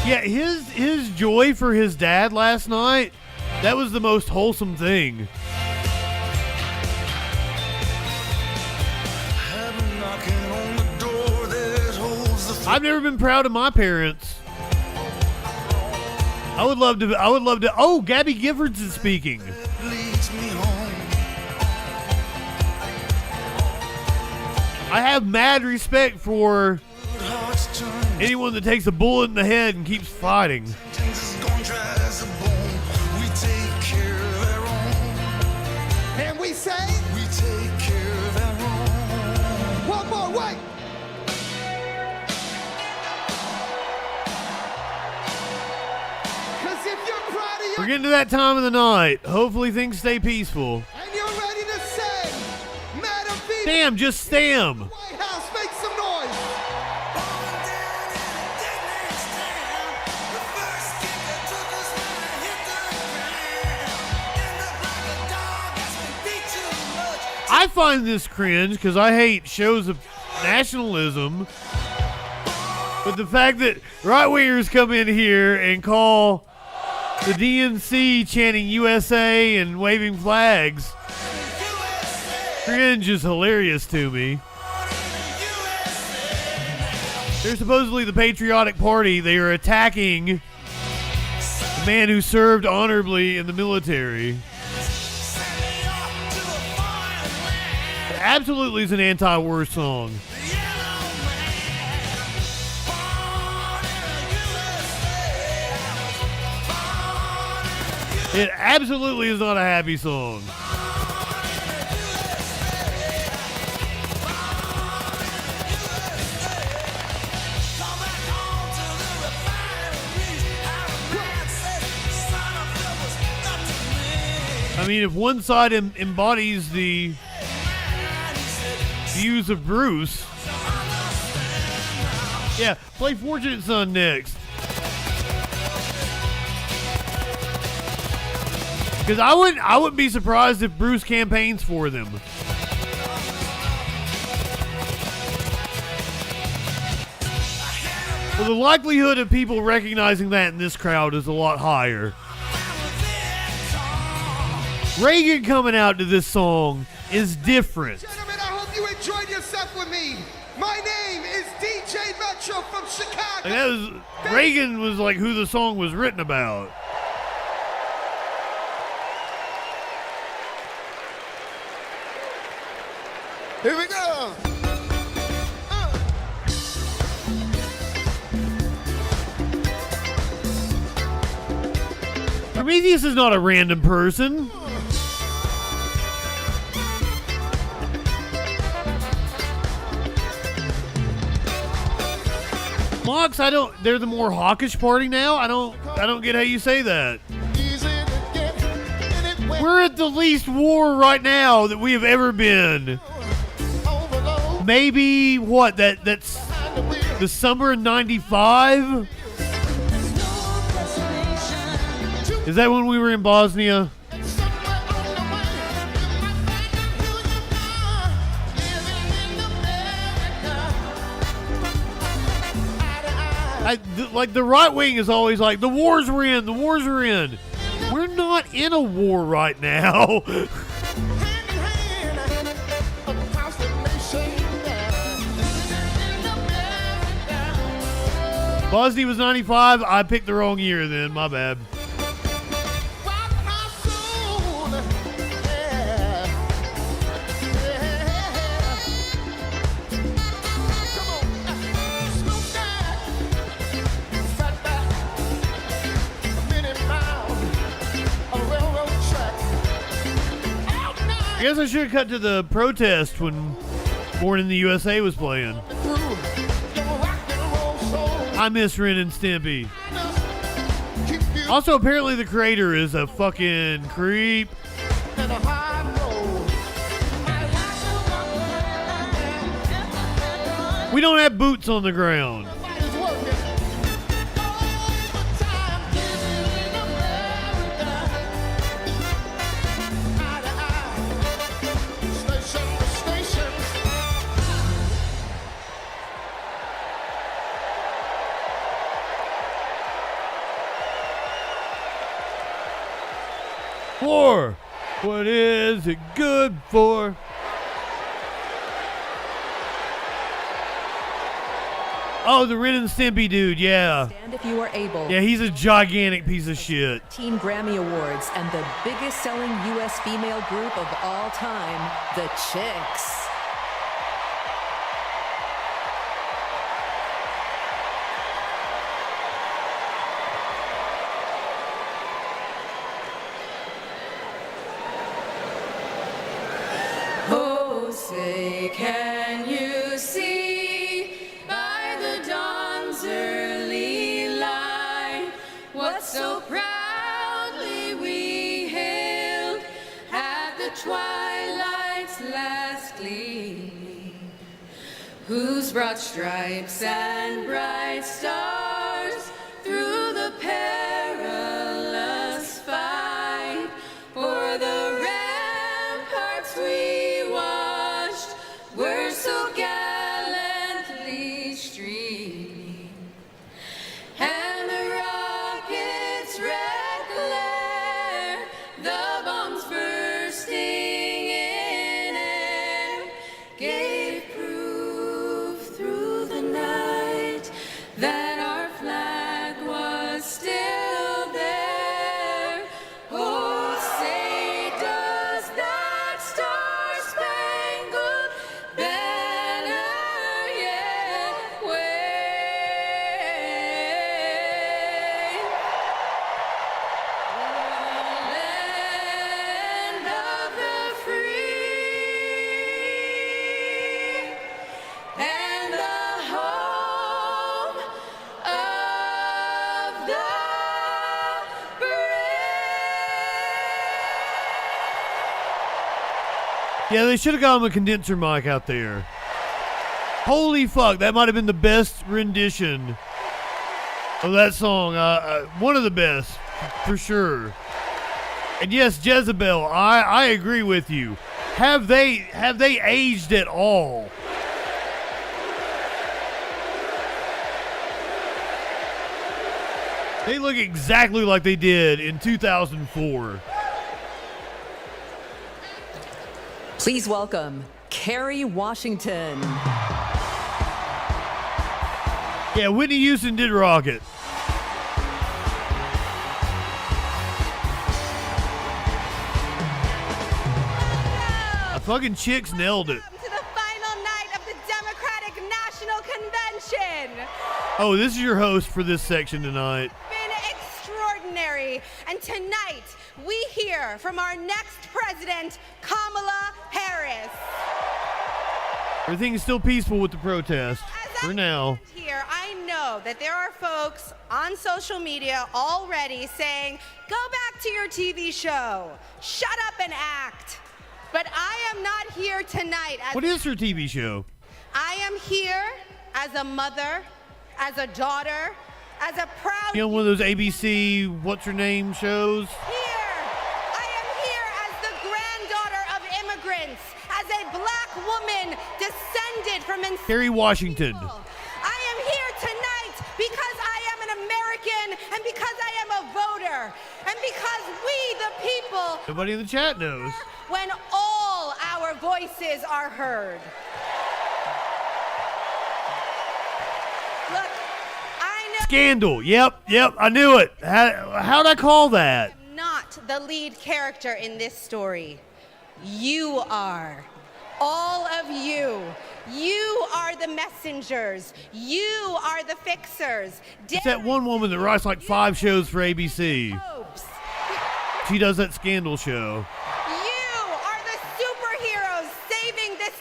Yeah, his joy for his dad last night, that was the most wholesome thing. I've never been proud of my parents. I would love to. Oh, Gabby Giffords is speaking. I have mad respect for anyone that takes a bullet in the head and keeps fighting. And we say, we take care of our own. One more, wait. Because if you're proud of your... We're getting to that time of the night. Hopefully things stay peaceful. And you're ready to say, Madam V. Stam, just stam. White House, make some noise. I find this cringe because I hate shows of nationalism. But the fact that right-wingers come in here and call the DNC chanting USA and waving flags, cringe is hilarious to me. They're supposedly the patriotic party. They are attacking a man who served honorably in the military. It absolutely is an anti-war song. It absolutely is not a happy song. I mean, if one side embodies the views of Bruce, yeah, play Fortunate Son next. Because I wouldn't be surprised if Bruce campaigns for them. Well, the likelihood of people recognizing that in this crowd is a lot higher. Reagan coming out to this song is different. Gentlemen, I hope you enjoyed yourself with me. My name is DJ Metro from Chicago. Reagan was like who the song was written about. Here we go. Prometheus is not a random person. Mox, they're the more hawkish party now. I don't get how you say that. We're at the least war right now that we have ever been. Maybe that's the summer of 95? Is that when we were in Bosnia? Like the right wing is always like, the wars are in. We're not in a war right now. Bosnia was 95. I picked the wrong year then. My bad. I guess I should have cut to the protest when Born in the USA was playing. I miss Ren and Stimpy. Also, apparently the creator is a fucking creep. We don't have boots on the ground. War. What is it good for? Oh, the Ren and Stimpy dude, yeah. Stand if you are able. Yeah, he's a gigantic piece of shit. 13 Grammy Awards and the biggest selling U.S. female group of all time, the Chicks. Oh, say, can you see by the dawn's early light what so proudly we hailed at the twilight's last gleaming, whose broad stripes and bright stars through the perilous fight for the ramparts we watched were so gallantly streaming, and the rockets' red glare, the bombs bursting in air, gave proof through the night that our flag was still there. Oh, say, does that star-spangled banner yet wave? Land of the free and the home of the Yeah, they should have got him a condenser mic out there. Holy fuck, that might have been the best rendition of that song. One of the best, for sure. And yes, Jezebel, I agree with you. Have they aged at all? They look exactly like they did in 2004. Please welcome Kerry Washington. Yeah, Whitney Houston did rock it. Fucking chicks nailed it. To the final night of the Democratic National Convention. Oh, this is your host for this section tonight. Been extraordinary. And tonight, we hear from our next president, Kamala Harris. Everything is still peaceful with the protest for now. Here, I know that there are folks on social media already saying, go back to your TV show. Shut up and act. But I am not here tonight. What is her TV show? I am here as a mother, as a daughter, as a proud... You know, one of those ABC what's-her-name shows? I am here as the granddaughter of immigrants, as a black woman descended from enslaved Kerry Washington. people. I am here tonight because I am an American and because I am a voter and because we, the people... Nobody in the chat knows. When all our voices are heard. Look, I know... Scandal. Yep, I knew it. How'd I call that? I'm not the lead character in this story. You are. All of you. You are the messengers. You are the fixers. It's that one woman that writes like 5 shows for ABC. She does that Scandal show.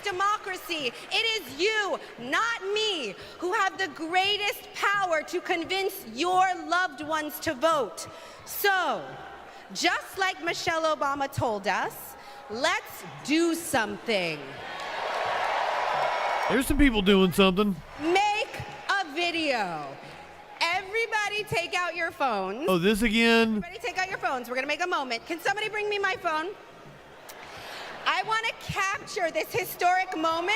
Democracy. It is you, not me, who have the greatest power to convince your loved ones to vote. So, just like Michelle Obama told us, let's do something. There's some people doing something. Make a video. Everybody take out your phones. Oh, this again? Everybody take out your phones. We're going to make a moment. Can somebody bring me my phone? I want to capture this historic moment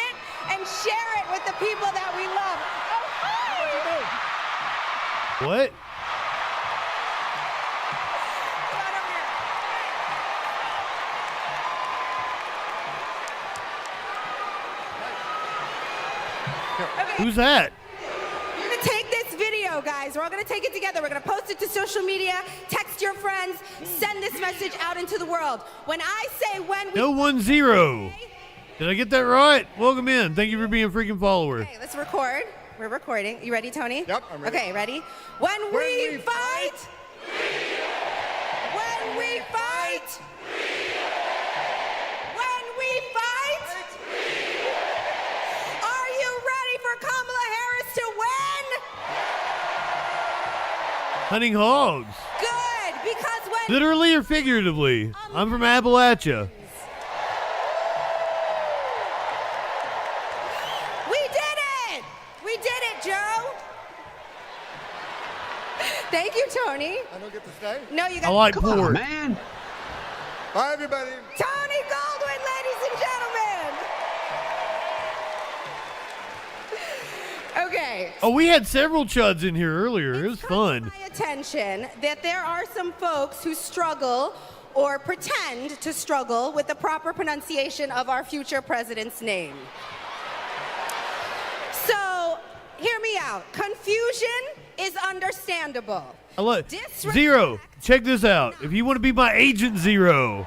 and share it with the people that we love. Oh, hi! What? Okay. Who's that? We're going to take this video, guys. We're all going to take it together. We're going to post it to social media, text your friends, send this message out into the world. When I say when we... No 10. Did I get that right? Welcome in. Thank you for being a freaking follower. Okay, let's record. We're recording. You ready, Tony? Yep, I'm ready. Okay, ready? When we fight... When we fight... When we fight... Are you ready for Kamala Harris to win? Hunting hogs. Good, because when... Literally or figuratively? I'm from Appalachia. We did it, Joe. Thank you, Tony. I don't get to stay? No, you got. I like Come on, pork. Man. Bye, everybody. Tony Goldwyn, ladies and gentlemen. Okay. Oh, we had several chuds in here earlier. It was fun. My attention that there are some folks who struggle or pretend to struggle with the proper pronunciation of our future president's name. So, hear me out. Confusion is understandable. I love Zero. Check this out. If you want to be my agent Zero,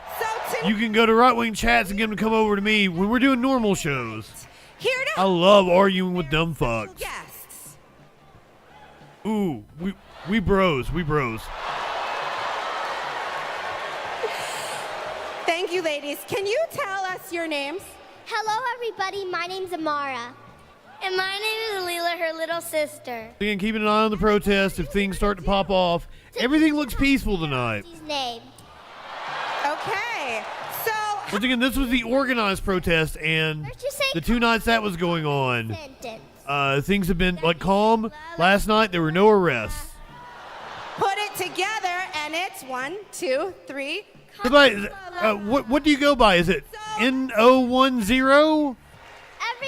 you can go to Right Wing Chats and get them to come over to me when we're doing normal shows. I love arguing with dumb fucks. Guests. Ooh, we bros. Thank you, ladies. Can you tell us your names? Hello, everybody. My name's Amara. And my name is Leela, her little sister. Again, keeping an eye on the protest. If things start to pop off, everything looks peaceful tonight. His name. Okay, so... Once again, this was the organized protest, and the 2 nights that was going on, things have been, like, calm. Last night, there were no arrests. Put it together, and it's 1, 2, 3, Somebody, what do you go by? Is it N-O-1-0?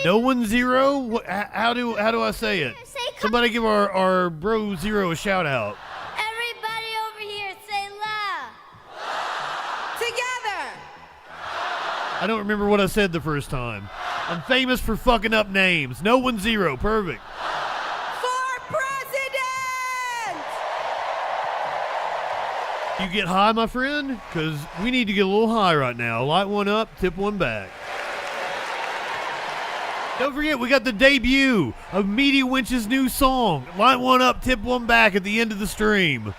No 1-0? How do I say it? Somebody give our bro Zero a shout out. Everybody over here, say la. Together. I don't remember what I said the first time. I'm famous for fucking up names. No 1-0. Perfect. For president. You get high, my friend? Because we need to get a little high right now. Light one up, tip one back. Don't forget, we got the debut of Meaty Winch's new song. Light one up, tip one back at the end of the stream.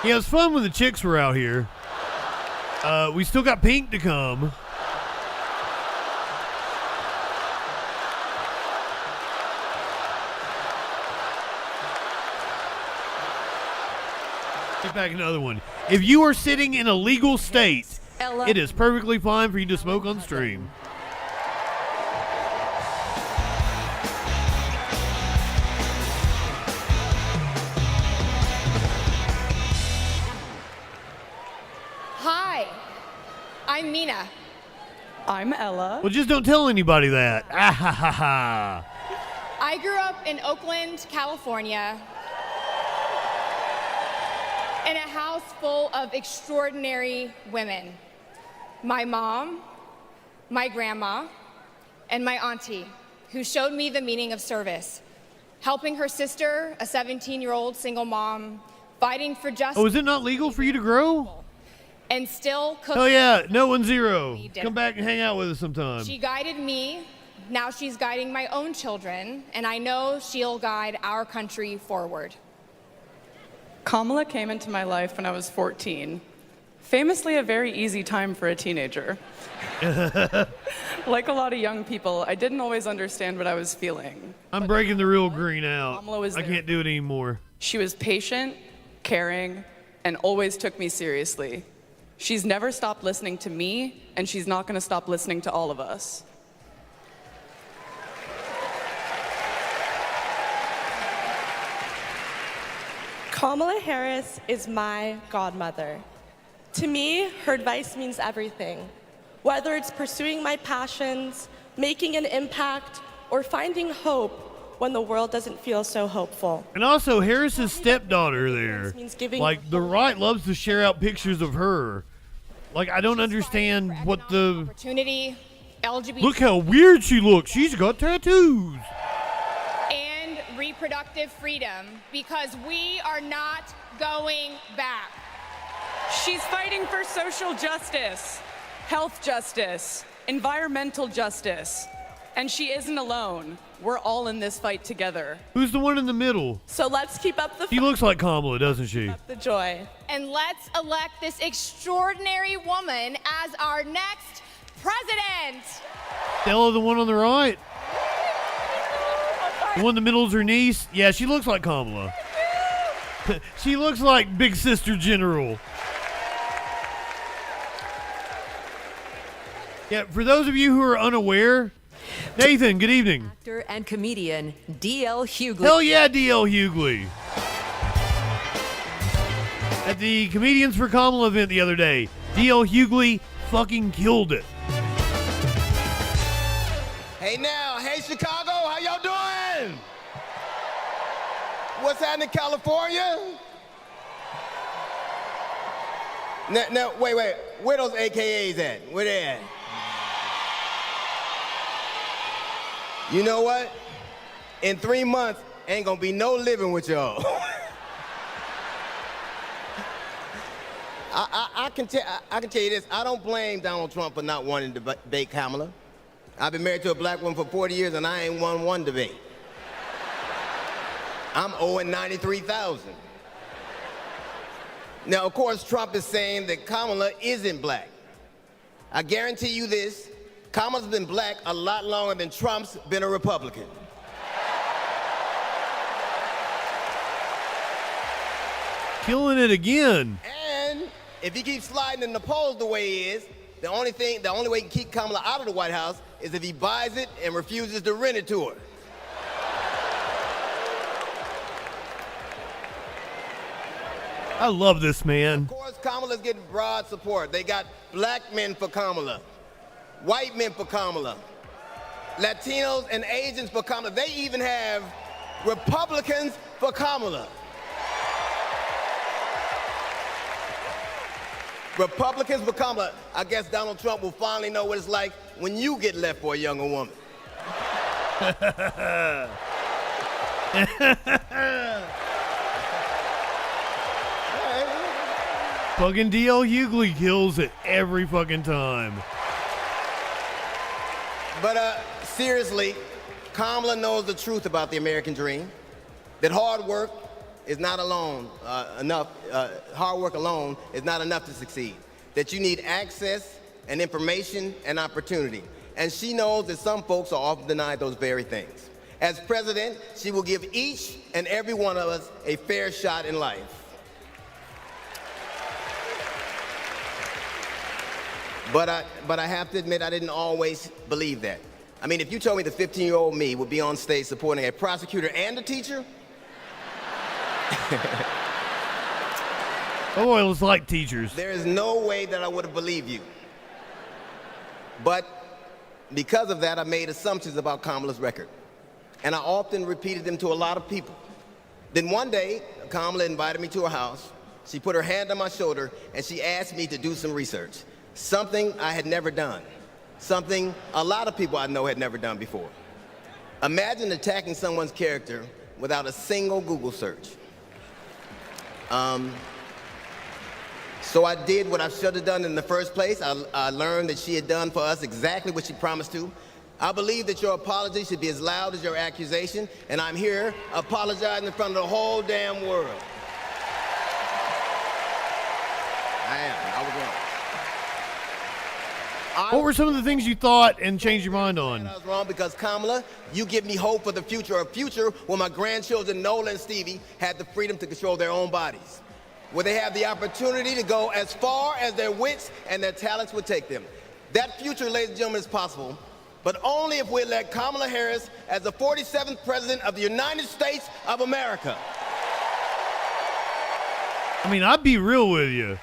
Yeah, it was fun when the chicks were out here. We still got Pink to come. Get back another one. If you are sitting in a legal state, it is perfectly fine for you to smoke on stream. Hi, I'm Mina. I'm Ella. Well, just don't tell anybody that. Ah, ha, ha, ha. I grew up in Oakland, California, in a house full of extraordinary women. My mom, my grandma, and my auntie, who showed me the meaning of service, helping her sister, a 17-year-old single mom, fighting for justice. Oh, is it not legal for you to grow? And still cooking. Oh yeah, no 1-0. Come back and hang out with us sometime. She guided me. Now she's guiding my own children, and I know she'll guide our country forward. Kamala came into my life when I was 14. Famously a very easy time for a teenager. Like a lot of young people, I didn't always understand what I was feeling. I'm breaking the real green out. Kamala was I there. can't do it anymore. She was patient, caring, and always took me seriously. She's never stopped listening to me, and she's not going to stop listening to all of us. Kamala Harris is my godmother. To me, her advice means everything. Whether it's pursuing my passions, making an impact, or finding hope when the world doesn't feel so hopeful. And also, Harris's stepdaughter there. Like, the right loves to share out pictures of her. Like, I don't understand what the... Opportunity, LGBT... Look how weird she looks. She's got tattoos. And reproductive freedom, because we are not going back. She's fighting for social justice, health justice, environmental justice. And she isn't alone. We're all in this fight together. Who's the one in the middle? So let's keep up the She looks like Kamala, doesn't she? the joy. And let's elect this extraordinary woman as our next president. Stella, the one on the right? The one in the middle is her niece? Yeah, she looks like Kamala. She looks like Big Sister General. Yeah, for those of you who are unaware, Nathan, good evening. Actor and comedian D.L. Hughley. Hell yeah, D.L. Hughley. At the Comedians for Kamala event the other day, D.L. Hughley fucking killed it. Hey now, hey Chicago, how y'all doing? What's happening in California? Now, wait, where those AKAs at? Where they at? You know what? In 3 months, ain't gonna be no living with y'all. I can tell you this, I don't blame Donald Trump for not wanting to debate Kamala. I've been married to a black woman for 40 years and I ain't won one debate. I'm owing $93,000. Now, of course, Trump is saying that Kamala isn't black. I guarantee you this, Kamala's been black a lot longer than Trump's been a Republican. Killing it again. And if he keeps sliding in the polls the way he is, the only way he can keep Kamala out of the White House is if he buys it and refuses to rent it to her. I love this man. Of course, Kamala's getting broad support. They got black men for Kamala, white men for Kamala, Latinos and Asians for Kamala. They even have Republicans for Kamala. Republicans for Kamala. I guess Donald Trump will finally know what it's like when you get left for a younger woman. Fucking D.L. Hughley kills it every fucking time. But seriously, Kamala knows the truth about the American dream, that hard work is not enough. Hard work alone is not enough to succeed. That you need access and information and opportunity. And she knows that some folks are often denied those very things. As president, she will give each and every one of us a fair shot in life. But I have to admit, I didn't always believe that. I mean, if you told me the 15-year-old me would be on stage supporting a prosecutor and a teacher, Oils like teachers. there is no way that I would have believed you. But because of that, I made assumptions about Kamala's record. And I often repeated them to a lot of people. Then one day, Kamala invited me to her house. She put her hand on my shoulder and she asked me to do some research. Something I had never done. Something a lot of people I know had never done before. Imagine attacking someone's character without a single Google search. So I did what I should have done in the first place. I learned that she had done for us exactly what she promised to. I believe that your apology should be as loud as your accusation, and I'm here apologizing in front of the whole damn world. I am. I was wrong. What were some of the things you thought and changed your mind on? I was wrong because, Kamala, you give me hope for the future, a future where my grandchildren, Nola and Stevie, had the freedom to control their own bodies, where they have the opportunity to go as far as their wits and their talents would take them. That future, ladies and gentlemen, is possible, but only if we elect Kamala Harris as the 47th President of the United States of America. I mean, I'd be real with you.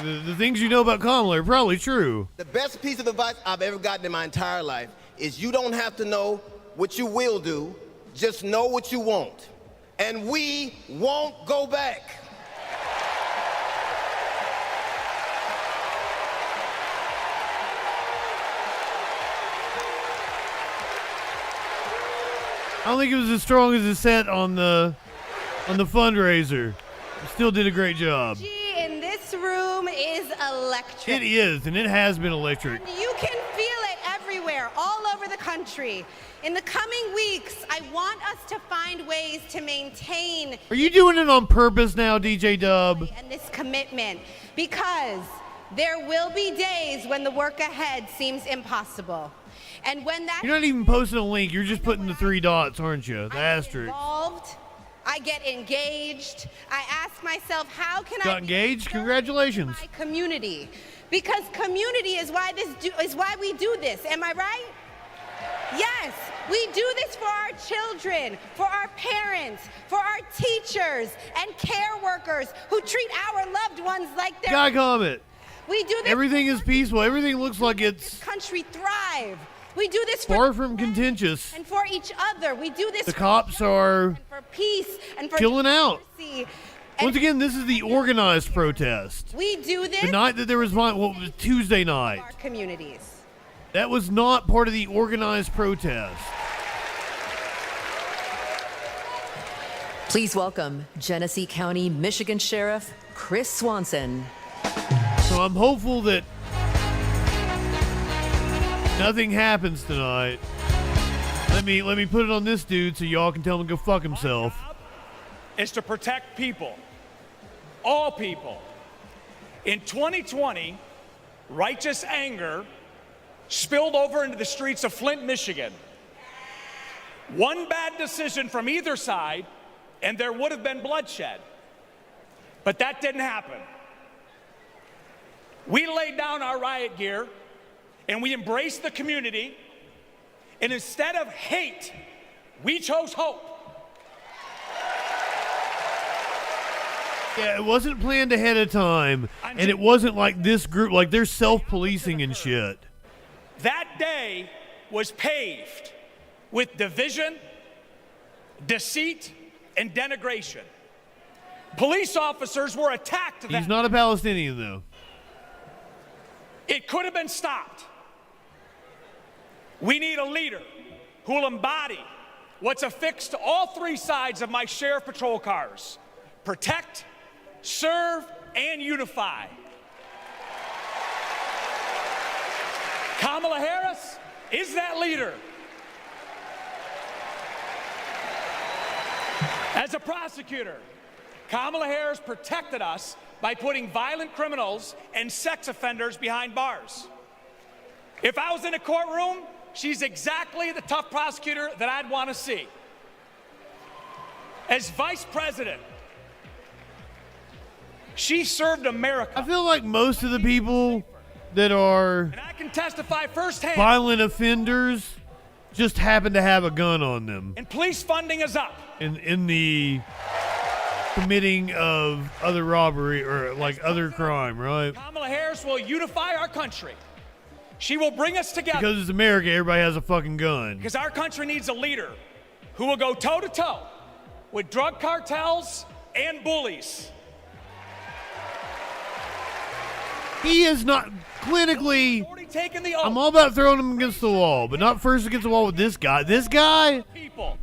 The things you know about Kamala are probably true. The best piece of advice I've ever gotten in my entire life is you don't have to know what you will do, just know what you won't. And we won't go back. I don't think it was as strong as it set on the fundraiser. You still did a great job. In this room is electric. It is, and it has been electric. And you can feel it everywhere, all over the country. In the coming weeks, I want us to find ways to maintain. Are you doing it on purpose now, DJ Dub? And this commitment, because there will be days when the work ahead seems impossible. And when that You're not even posting a link. You're just putting the 3 dots, aren't you? The asterisk. involved, I get engaged. I ask myself, how can Got I engaged? Congratulations. my community? Because community is why we do this. Am I right? Yes, we do this for our children, for our parents, for our teachers and care workers who treat our loved ones like their Guy comment. We do this. Everything is peaceful. Everything looks like it's country thrive. We do this far from contentious. and for each other. We do this The cops are for peace and for chilling out. democracy. Once again, this is the organized protest. We do this The night that there was Tuesday night. for our communities. That was not part of the organized protest. Please welcome Genesee County, Michigan Sheriff Chris Swanson. So I'm hopeful that nothing happens tonight. Let me put it on this dude so y'all can tell him to go fuck himself. Is to protect people, all people. In 2020, righteous anger spilled over into the streets of Flint, Michigan. One bad decision from either side, and there would have been bloodshed. But that didn't happen. We laid down our riot gear, and we embraced the community, and instead of hate, we chose hope. Yeah, it wasn't planned ahead of time, and it wasn't like this group, like they're self-policing and shit. That day was paved with division, deceit, and denigration. Police officers were attacked. He's not a Palestinian, though. It could have been stopped. We need a leader who will embody what's affixed to all three sides of my sheriff patrol cars: protect, serve, and unify. Kamala Harris is that leader. As a prosecutor, Kamala Harris protected us by putting violent criminals and sex offenders behind bars. If I was in a courtroom, she's exactly the tough prosecutor that I'd want to see. As vice president, she served America. I feel like most of the people that are And I can testify firsthand. violent offenders just happen to have a gun on them. And police funding is up. In the committing of other robbery or like other crime, right? Kamala Harris will unify our country. She will bring us together. Because it's America, everybody has a fucking gun. Because our country needs a leader who will go toe-to-toe with drug cartels and bullies. He is not clinically. Taking the oath. I'm all about throwing him against the wall, but not first against the wall with this guy. This guy, People.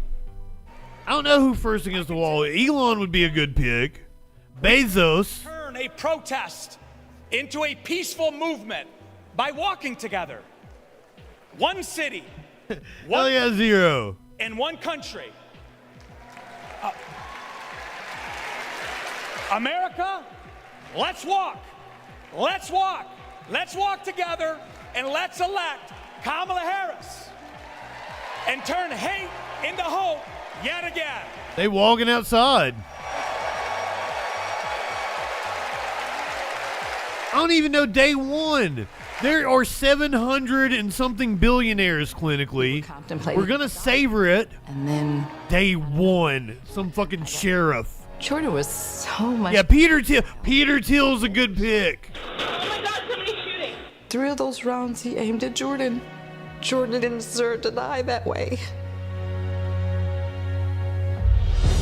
I don't know who first against the wall. Elon would be a good pick. Bezos. Turn a protest into a peaceful movement by walking together. One city. Hell yeah, zero. In one country. America, let's walk. Let's walk. Let's walk together and let's elect Kamala Harris and turn hate into hope yet again. They walking outside. I don't even know day one. There are 700 and something billionaires clinically. We're going to savor it. And then day one, some fucking sheriff. Jordan was so much. Yeah, Peter Thiel's a good pick. Oh my God, somebody's shooting. 3 of those rounds he aimed at Jordan. Jordan didn't deserve to die that way.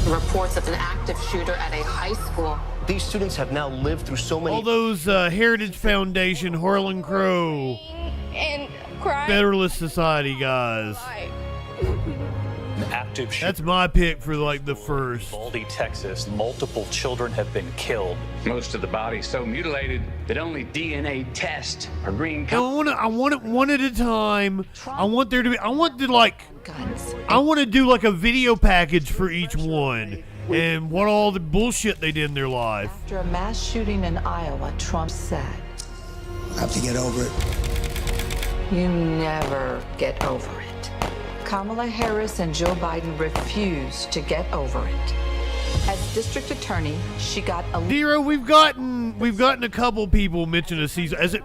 Reports of an active shooter at a high school. These students have now lived through so many. All those Heritage Foundation, Harlan Crow, And crying. Federalist Society guys. An active shooter. That's my pick for like the first. Baldy, Texas. Multiple children have been killed. Most of the body's so mutilated that only DNA tests are green. I want it one at a time. I want to do like a video package for each one and what all the bullshit they did in their life. After a mass shooting in Iowa, Trump said, I have to get over it. "You never get over it." Kamala Harris and Joe Biden refused to get over it. As district attorney, she got a Zero, we've gotten a couple people mention a ceasefire. As it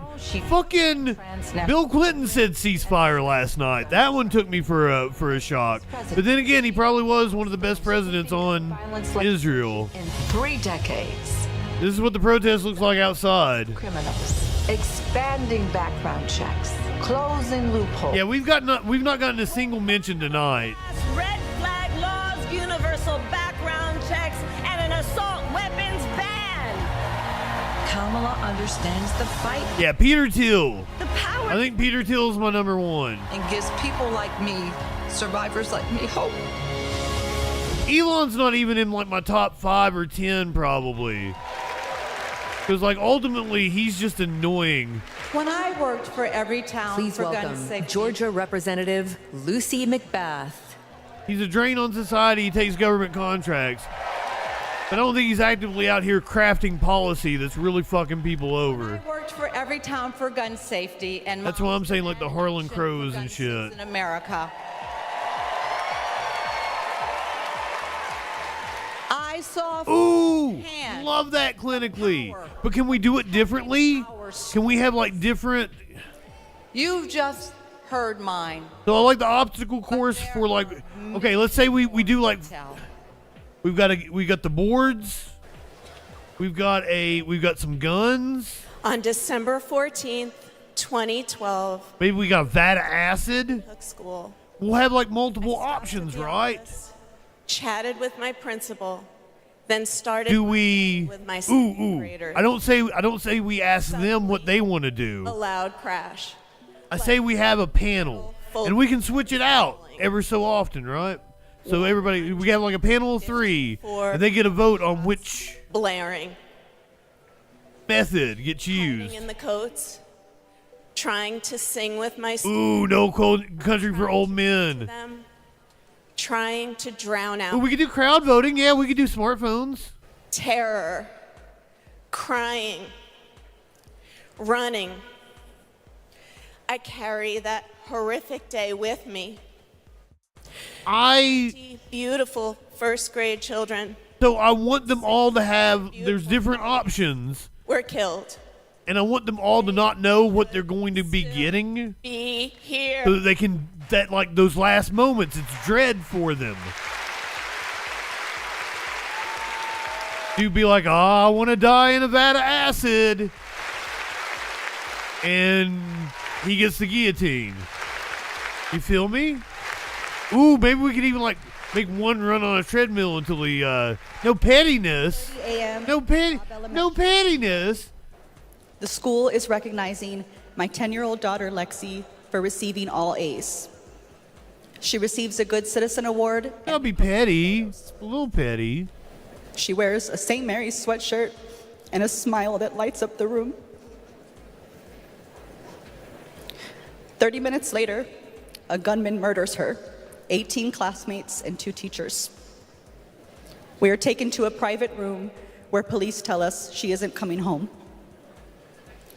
fucking Bill Clinton said ceasefire last night. That one took me for a shock. But then again, he probably was one of the best presidents on Israel. in 3 decades. This is what the protest looks like outside. Criminals, expanding background checks, closing loopholes. Yeah, we've not gotten a single mention tonight. Red flag laws, universal background checks, and an assault weapons ban. Kamala understands the fight. Yeah, Peter Thiel. The power. I think Peter Thiel is my number one. And gives people like me, survivors like me, hope. Elon's not even in like my top 5 or 10 probably. Because like ultimately he's just annoying. When I worked for Everytown Please for gun welcome safety. Georgia Representative Lucy McBath. He's a drain on society. He takes government contracts. I don't think he's actively out here crafting policy that's really fucking people over. I worked for Everytown for gun safety, and That's why I'm saying like the Harlan Crows and shit. in America. I saw Ooh, love that clinically. But can we do it differently? Can we have like different? You've just heard mine. So I like the obstacle course for like. Okay, let's say we do like. We got the boards. We've got some guns. On December 14th, 2012. Maybe we got vat of acid. Took school. We'll have like multiple options, right? Chatted with my principal, then started with my Ooh. graders. I don't say we ask them what they want to do. A loud crash. I say we have a panel, and we can switch it out every so often, right? So everybody, we have like a panel of 3, and they get a vote on which blaring method gets used. in the coats, trying to sing with my Ooh, no cold country for old men. them, trying to drown out Ooh, we could do crowd voting. Yeah, we could do smartphones. terror, crying, running. I carry that horrific day with me. Beautiful first grade children So I want them all to have, there's different options, were killed. and I want them all to not know what they're going to be getting. Be here. So that they can, like those last moments, it's dread for them. You'd be like, I want to die in a vat of acid. And he gets the guillotine. You feel me? Ooh, maybe we could even like make one run on a treadmill until he, no pettiness. No pettiness. The school is recognizing my 10-year-old daughter, Lexi, for receiving all A's. She receives a Good Citizen Award. That'll be petty. A little petty. She wears a St. Mary's sweatshirt and a smile that lights up the room. 30 minutes later, a gunman murders her, 18 classmates, and 2 teachers. We are taken to a private room where police tell us she isn't coming home.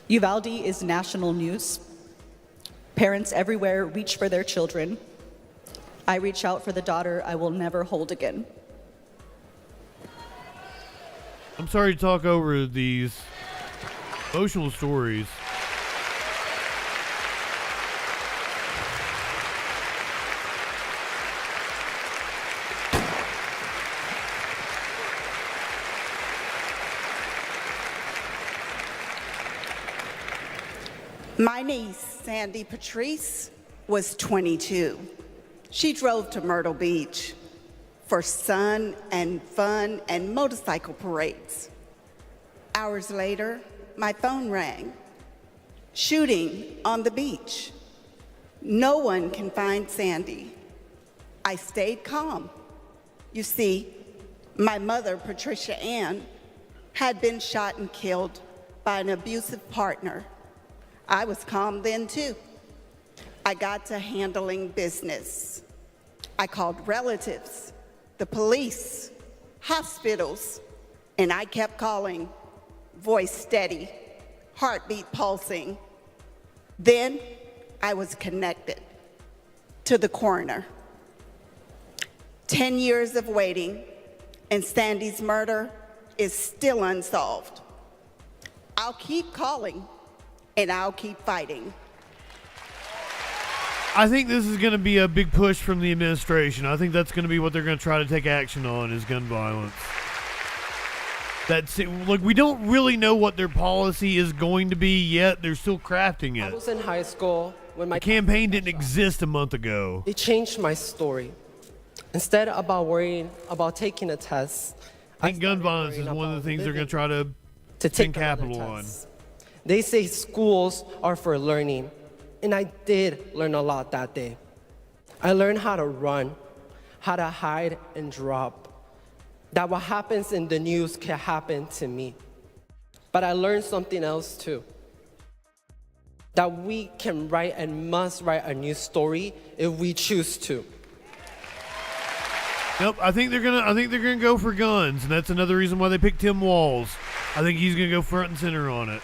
Uvalde is national news. Parents everywhere reach for their children. I reach out for the daughter I will never hold again. I'm sorry to talk over these emotional stories. My niece, Sandy Patrice, was 22. She drove to Myrtle Beach for sun and fun and motorcycle parades. Hours later, my phone rang. Shooting on the beach. No one can find Sandy. I stayed calm. You see, my mother, Patricia Ann, had been shot and killed by an abusive partner. I was calm then too. I got to handling business. I called relatives, the police, hospitals, and I kept calling, voice steady, heartbeat pulsing. Then I was connected to the coroner. 10 years of waiting, and Sandy's murder is still unsolved. I'll keep calling, and I'll keep fighting. I think this is going to be a big push from the administration. I think that's going to be what they're going to try to take action on, is gun violence. That's it. Look, we don't really know what their policy is going to be yet. They're still crafting it. I was in high school when my campaign didn't exist a month ago. It changed my story. Instead about worrying about taking a test, I think gun violence is one of the things they're going to try to take capital on. They say schools are for learning, and I did learn a lot that day. I learned how to run, how to hide and drop, that what happens in the news can happen to me. But I learned something else too, that we can write and must write a new story if we choose to. Nope, I think they're gonna go for guns, and that's another reason why they picked Tim Walz. I think he's gonna go front and center on it.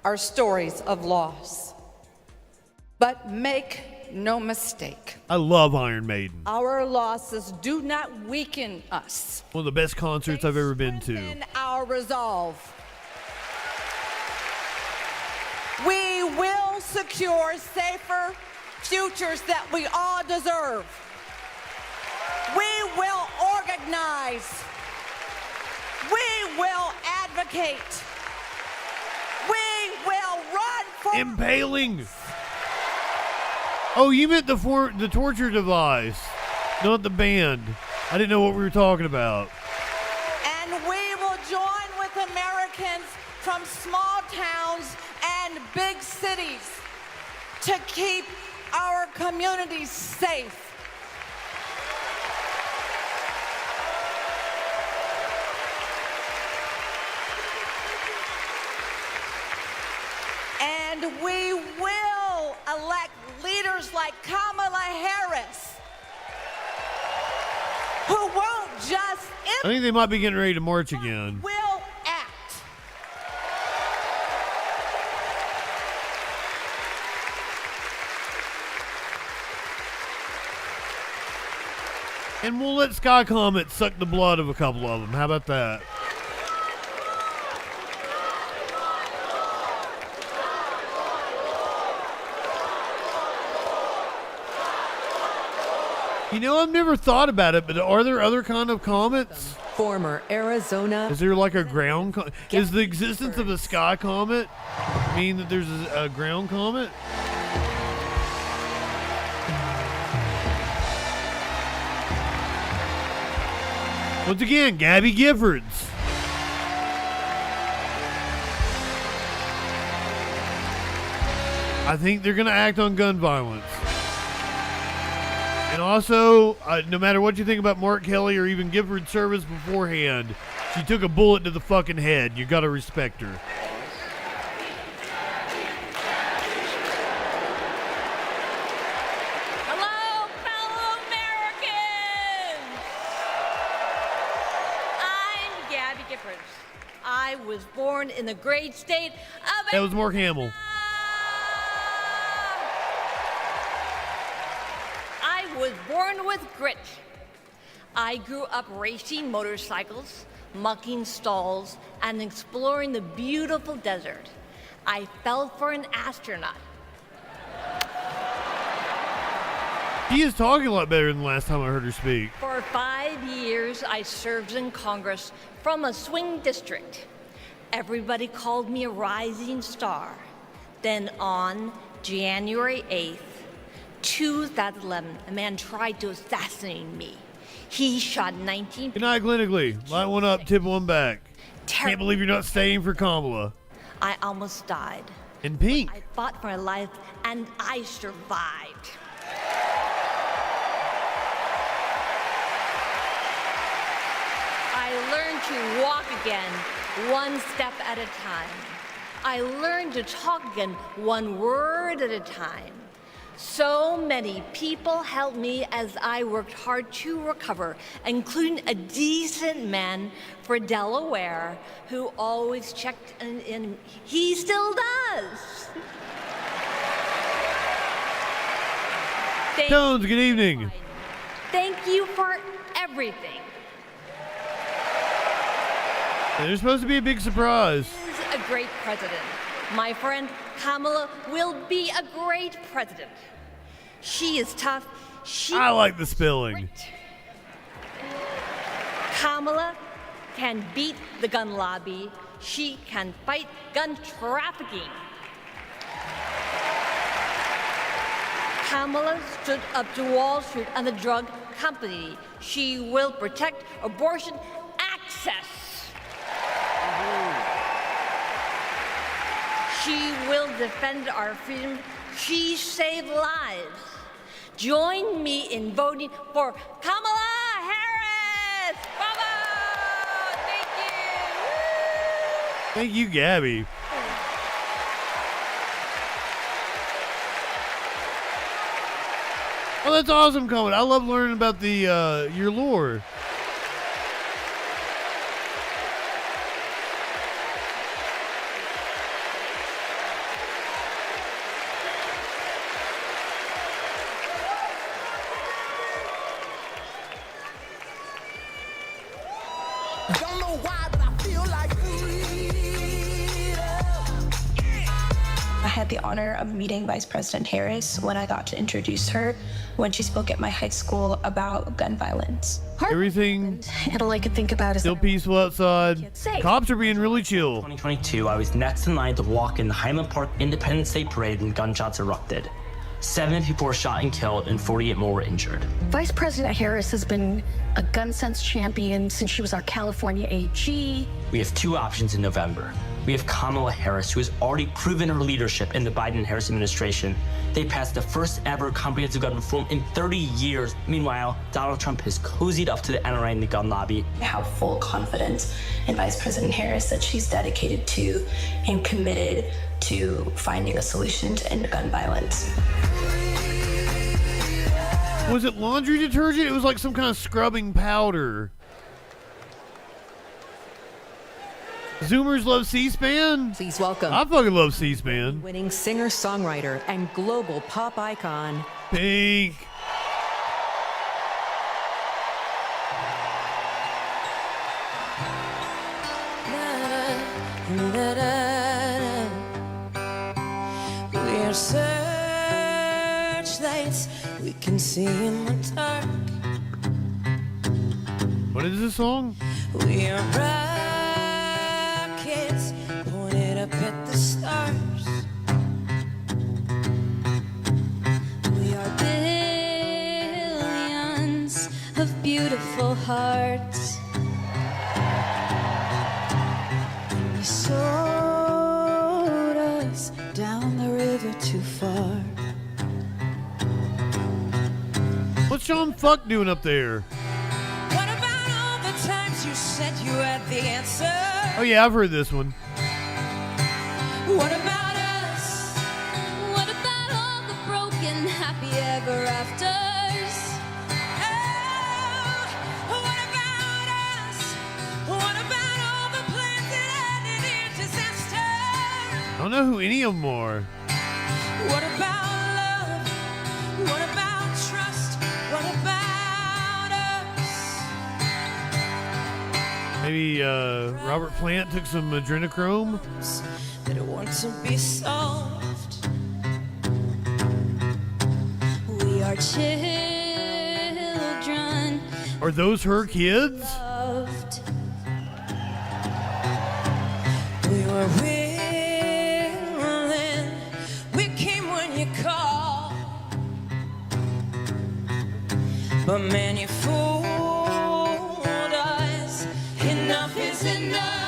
Are stories of loss. But make no mistake, I love Iron Maiden. our losses do not weaken us. One of the best concerts I've ever been to. In our resolve, we will secure safer, futures that we all deserve. We will organize. We will advocate. We will run for Impaling. Oh, you meant the torture device, not the band. I didn't know what we were talking about. And we will join with Americans from small towns and big cities to keep our communities safe. And we will elect leaders like Kamala Harris, who won't just I think they might be getting ready to march again. will act. And we'll let Sky Comet suck the blood of a couple of them. How about that? You know, I've never thought about it, but are there other kind of comets? Former Arizona. Is there like a ground comet? Is the existence of a sky comet mean that there's a ground comet? Once again, Gabby Giffords. I think they're going to act on gun violence. And also, no matter what you think about Mark Kelly or even Gifford's service beforehand, she took a bullet to the fucking head. You got to respect her. Hello, fellow Americans! I'm Gabby Giffords. I was born in the great state of That was Mark Hamill. I was born with grit. I grew up racing motorcycles, mucking stalls, and exploring the beautiful desert. I fell for an astronaut. She is talking a lot better than the last time I heard her speak. For 5 years, I served in Congress from a swing district. Everybody called me a rising star. Then on January 8th, 2011, a man tried to assassinate me. He shot 19 Good night, clinically. Light one up, tip one back. Can't believe you're not staying for Kamala. I almost died. In pink. I fought for my life, and I survived. I learned to walk again, one step at a time. I learned to talk again, one word at a time. So many people helped me as I worked hard to recover, including a decent man for Delaware who always checked in. He still does. Tones, good evening. Thank you for everything. There's supposed to be a big surprise. Is a great president. My friend Kamala will be a great president. She is tough. I like the spelling. Kamala can beat the gun lobby. She can fight gun trafficking. Kamala stood up to Wall Street and the drug company. She will protect abortion access. She will defend our freedom. She saved lives. Join me in voting for Kamala Harris. Bravo! Thank you. Thank you, Gabby. Oh, that's awesome, Comet. I love learning about the your lore. Don't know why, but I feel like I had the honor of meeting Vice President Harris when I got to introduce her when she spoke at my high school about gun violence. Everything And all I could think about is still peaceful outside. Cops are being really chill. 2022, I was next in line to walk in the Highland Park Independence Day Parade when gunshots erupted. 7 people were shot and killed, and 48 more were injured. Vice President Harris has been a gun sense champion since she was our California AG. We have 2 options in November. We have Kamala Harris, who has already proven her leadership in the Biden-Harris administration. They passed the first ever comprehensive gun reform in 30 years. Meanwhile, Donald Trump has cozied up to the NRA and the gun lobby. I have full confidence in Vice President Harris that she's dedicated to and committed to finding a solution to end gun violence. Was it laundry detergent? It was like some kind of scrubbing powder. Zoomers love C-SPAN? Please welcome. I fucking love C-SPAN. Winning singer-songwriter and global pop icon, Pink. We're searchlights we can see in the dark. What is this song? We are rockets pointed up at the stars. We are billions of beautiful hearts. You sold us down the river too far. What's Sean Fuck doing up there? What about all the times you said you had the answer? Oh yeah, I've heard this one. What about us? What about all the broken happy ever afters? Oh, what about us? What about all the plans that ended in disaster? I don't know who any of them are. What about love? What about trust? What about us? Maybe Robert Plant took some adrenochrome. That want to be solved. We are children. Are those her kids? Loved. We were willing. We came when you called. But man, you fooled us. Enough is enough.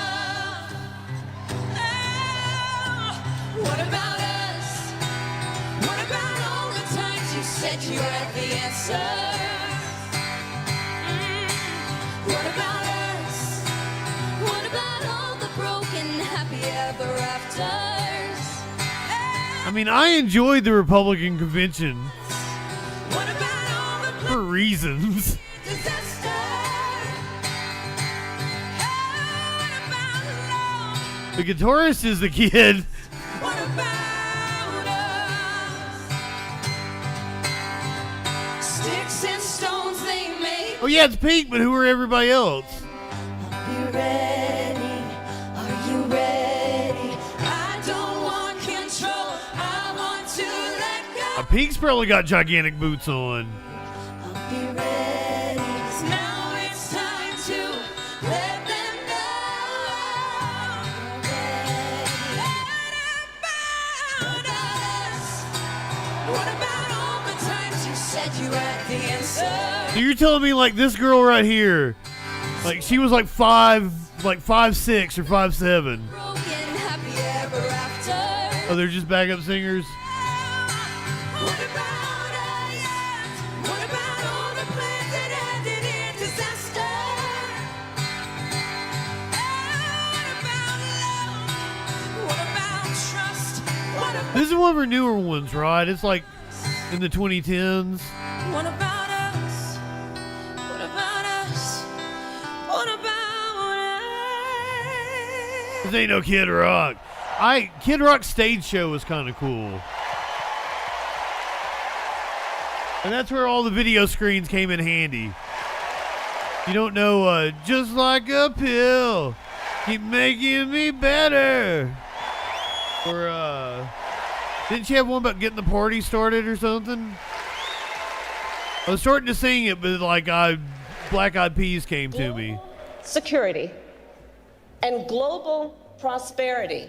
What about us? What about all the times you said you had the answer? What about us? What about all the broken happy ever afters? I mean, I enjoyed the Republican convention What about all the for reasons. disaster? The guitarist is the kid. What about us? Sticks and stones they make. Oh yeah, it's Pink, but who are everybody else? Be ready. Are you ready? I don't want control. I want to let go. Pink's probably got gigantic boots on. Be ready. 'Cause now it's time to let them know. What about us? What about all the times you said you had the answer? So you're telling me like this girl right here, like she was like 5'6" or 5'7". Broken happy ever after. Oh, they're just backup singers. What about us? What about all the plans that ended in disaster? What about love? What about trust? What about This is one of her newer ones, right? It's like in the 2010s. What about us? What about us? What about us? This ain't no Kid Rock. Kid Rock's stage show was kind of cool. And that's where all the video screens came in handy. You don't know, just like a pill, keep making me better. Or, Didn't she have one about getting the party started or something? I was starting to sing it, but like Black Eyed Peas came to me. Security and global prosperity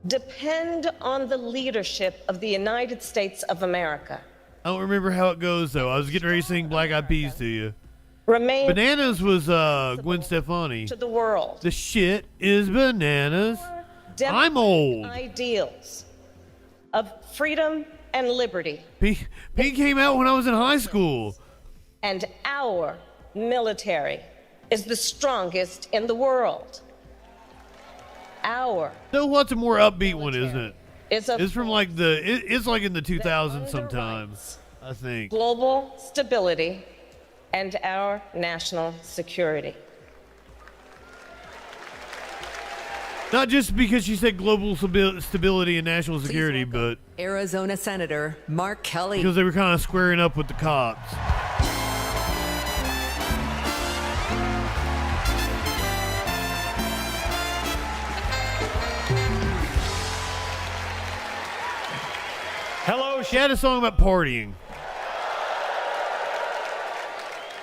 depend on the leadership of the United States of America. I don't remember how it goes, though. I was getting ready to sing Black Eyed Peas to you. Remain Bananas was Gwen Stefani. to the world. The shit is bananas. I'm old. Ideals of freedom and liberty. Pink came out when I was in high school. And our military is the strongest in the world. Our So what's a more upbeat one, isn't it? It's from like it's like in the 2000s sometimes, I think. Global stability and our national security. Not just because she said global stability and national security, but Arizona Senator Mark Kelly. because they were kind of squaring up with the cops. Hello, She had a song about partying.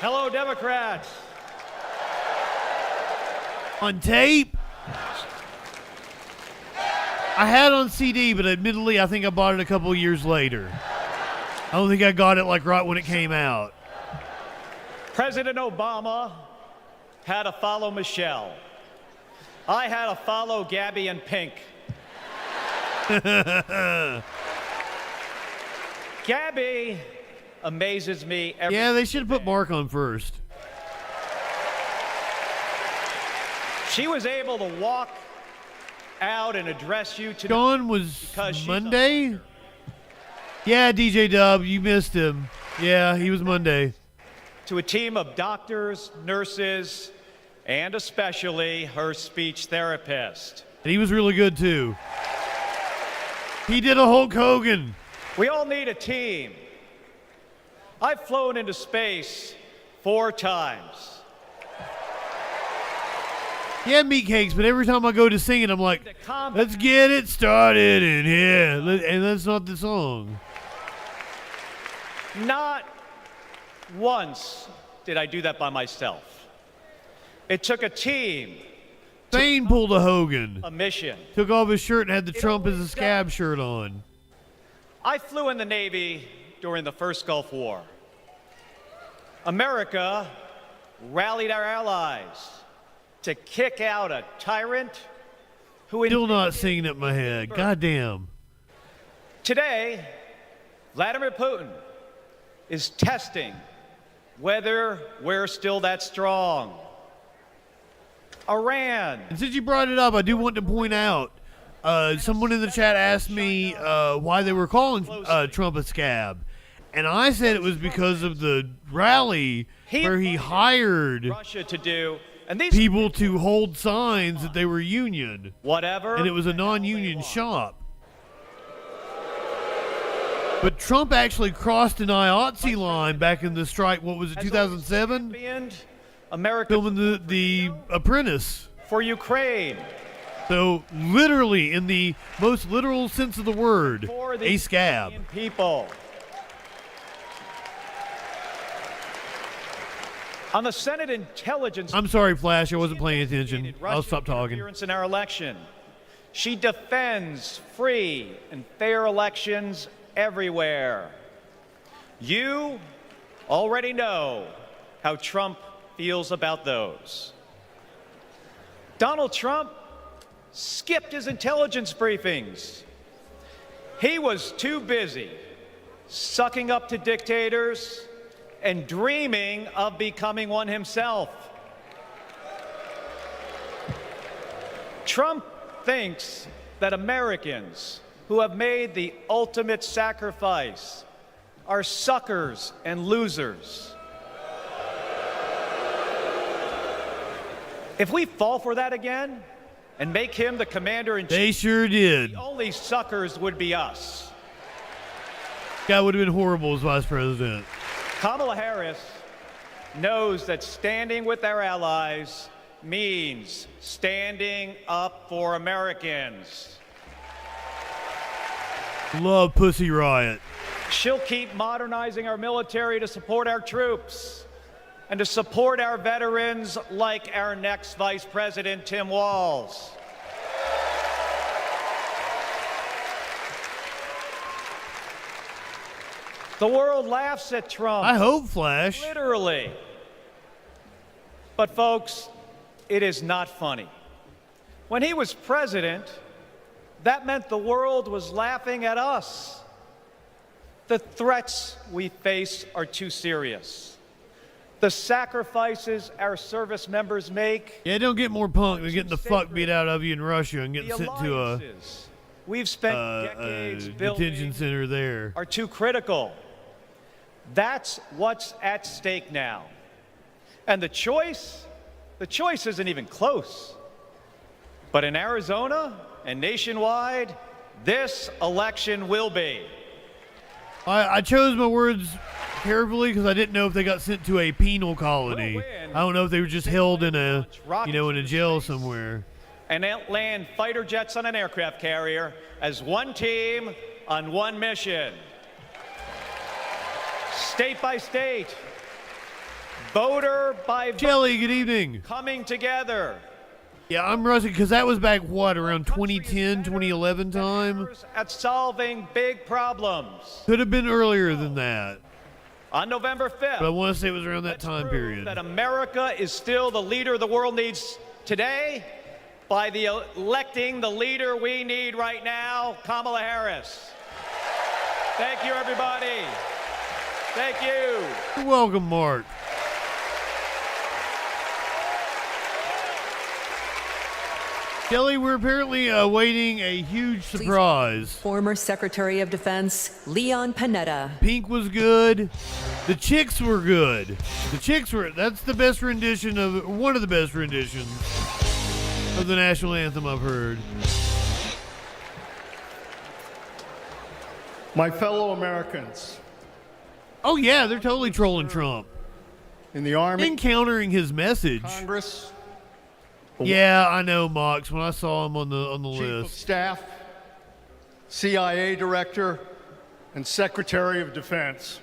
hello, Democrats. On tape? I had it on CD, but admittedly, I think I bought it a couple years later. I don't think I got it like right when it came out. President Obama had to follow Michelle. I had to follow Gabby and Pink. Gabby amazes me every Yeah, they should have put Mark on first. She was able to walk out and address you today. Gone was because she's Monday? Yeah, DJ Dub, you missed him. Yeah, he was Monday. to a team of doctors, nurses, and especially her speech therapist. And he was really good, too. He did a Hulk Hogan. We all need a team. I've flown into space 4 times. Yeah, meat cakes, but every time I go to sing it, I'm like, let's get it started in here. And that's not the song. Not once did I do that by myself. It took a team. Bane pulled a Hogan. A mission. Took off his shirt and had the Trump as a scab shirt on. I flew in the Navy during the first Gulf War. America rallied our allies to kick out a tyrant who... Still not singing it in my head. Goddamn. Today, Vladimir Putin is testing whether we're still that strong. Iran. And since you brought it up, I do want to point out, someone in the chat asked me why they were calling Trump a scab. And I said it was because of the rally where he hired Russia to do, and these people to hold signs that they were union. Whatever. And it was a non-union shop. But Trump actually crossed an IOTC line back in the strike, what was it, 2007? America filming the Apprentice. For Ukraine. So literally, in the most literal sense of the word, a scab. People. On the Senate Intelligence... I'm sorry, Flash, I wasn't paying attention. I'll stop talking. Interference in our election. She defends free and fair elections everywhere. You already know how Trump feels about those. Donald Trump skipped his intelligence briefings. He was too busy sucking up to dictators and dreaming of becoming one himself. Trump thinks that Americans who have made the ultimate sacrifice are suckers and losers. If we fall for that again and make him the commander-in-chief, they sure did. The only suckers would be us. Guy would have been horrible as vice president. Kamala Harris knows that standing with our allies means standing up for Americans. Love Pussy Riot. She'll keep modernizing our military to support our troops and to support our veterans like our next Vice President, Tim Walz. The world laughs at Trump. I hope, Flash. Literally. But folks, it is not funny. When he was president, that meant the world was laughing at us. The threats we face are too serious. The sacrifices our service members make. Yeah, don't get more punk than getting the fuck beat out of you in Russia and getting sent to a we've spent decades detention center there. Are too critical. That's what's at stake now. And the choice isn't even close. But in Arizona and nationwide, this election will be. I chose my words carefully because I didn't know if they got sent to a penal colony. I don't know if they were just held in a, in a jail somewhere. And land fighter jets on an aircraft carrier as one team on one mission. State by state, voter by voter. Kelly, good evening. Coming together. Yeah, I'm rusty because that was back, what, around 2010, 2011 time? At solving big problems. Could have been earlier than that. On November 5th. But I want to say it was around that time period. That America is still the leader the world needs today by electing the leader we need right now, Kamala Harris. Thank you, everybody. Thank you. You're welcome, Mark. Kelly, we're apparently awaiting a huge surprise. Former Secretary of Defense Leon Panetta. Pink was good. The Chicks were good. The Chicks were, that's the best rendition of, one of the best renditions of the national anthem I've heard. My fellow Americans. Oh yeah, they're totally trolling Trump. In the Army. Encountering his message. Congress. Yeah, I know, Mox, when I saw him on the Chief list. of Staff, CIA Director, and Secretary of Defense.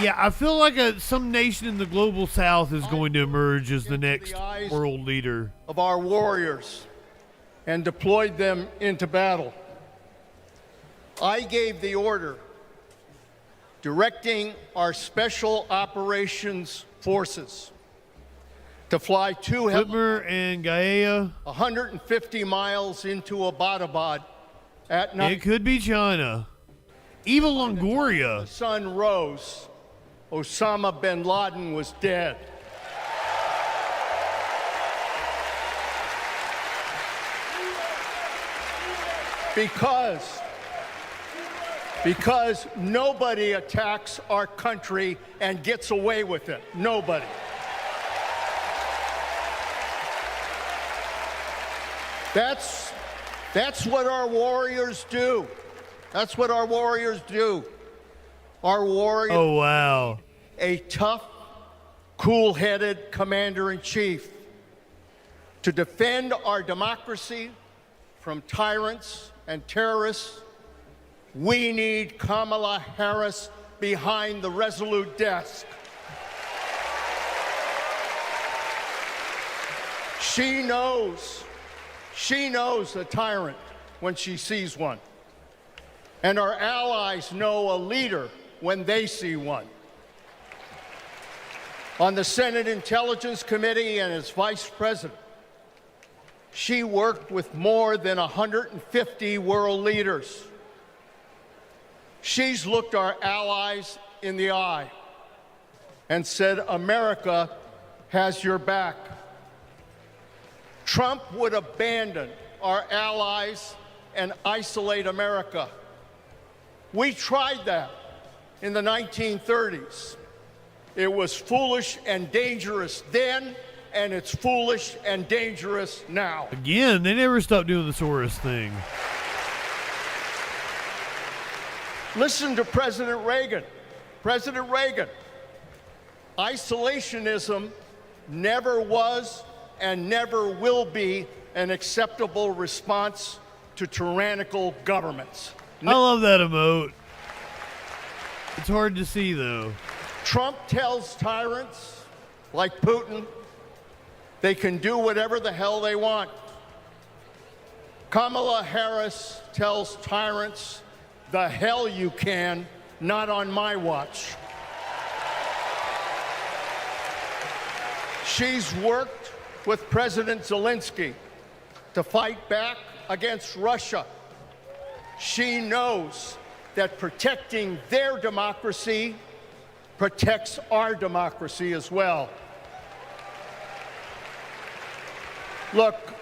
Yeah, I feel like some nation in the global south is going to emerge as the next world leader. Of our warriors and deployed them into battle. I gave the order directing our Special Operations Forces to fly two Whitmer and Gaia 150 miles into Abbottabad at night. It could be China. Even Longoria. The sun rose. Osama bin Laden was dead. Because nobody attacks our country and gets away with it. Nobody. That's what our warriors do. That's what our warriors do. Our warriors. Oh, wow. A tough, cool-headed commander-in-chief to defend our democracy from tyrants and terrorists. We need Kamala Harris behind the resolute desk. She knows a tyrant when she sees one. And our allies know a leader when they see one. On the Senate Intelligence Committee and as Vice President, she worked with more than 150 world leaders. She's looked our allies in the eye and said, America has your back. Trump would abandon our allies and isolate America. We tried that in the 1930s. It was foolish and dangerous then, and it's foolish and dangerous now. Again, they never stopped doing the Soros thing. Listen to President Reagan. President Reagan. Isolationism never was and never will be an acceptable response to tyrannical governments. I love that emote. It's hard to see, though. Trump tells tyrants like Putin they can do whatever the hell they want. Kamala Harris tells tyrants, the hell you can, not on my watch. She's worked with President Zelensky to fight back against Russia. She knows that protecting their democracy protects our democracy as well. Look,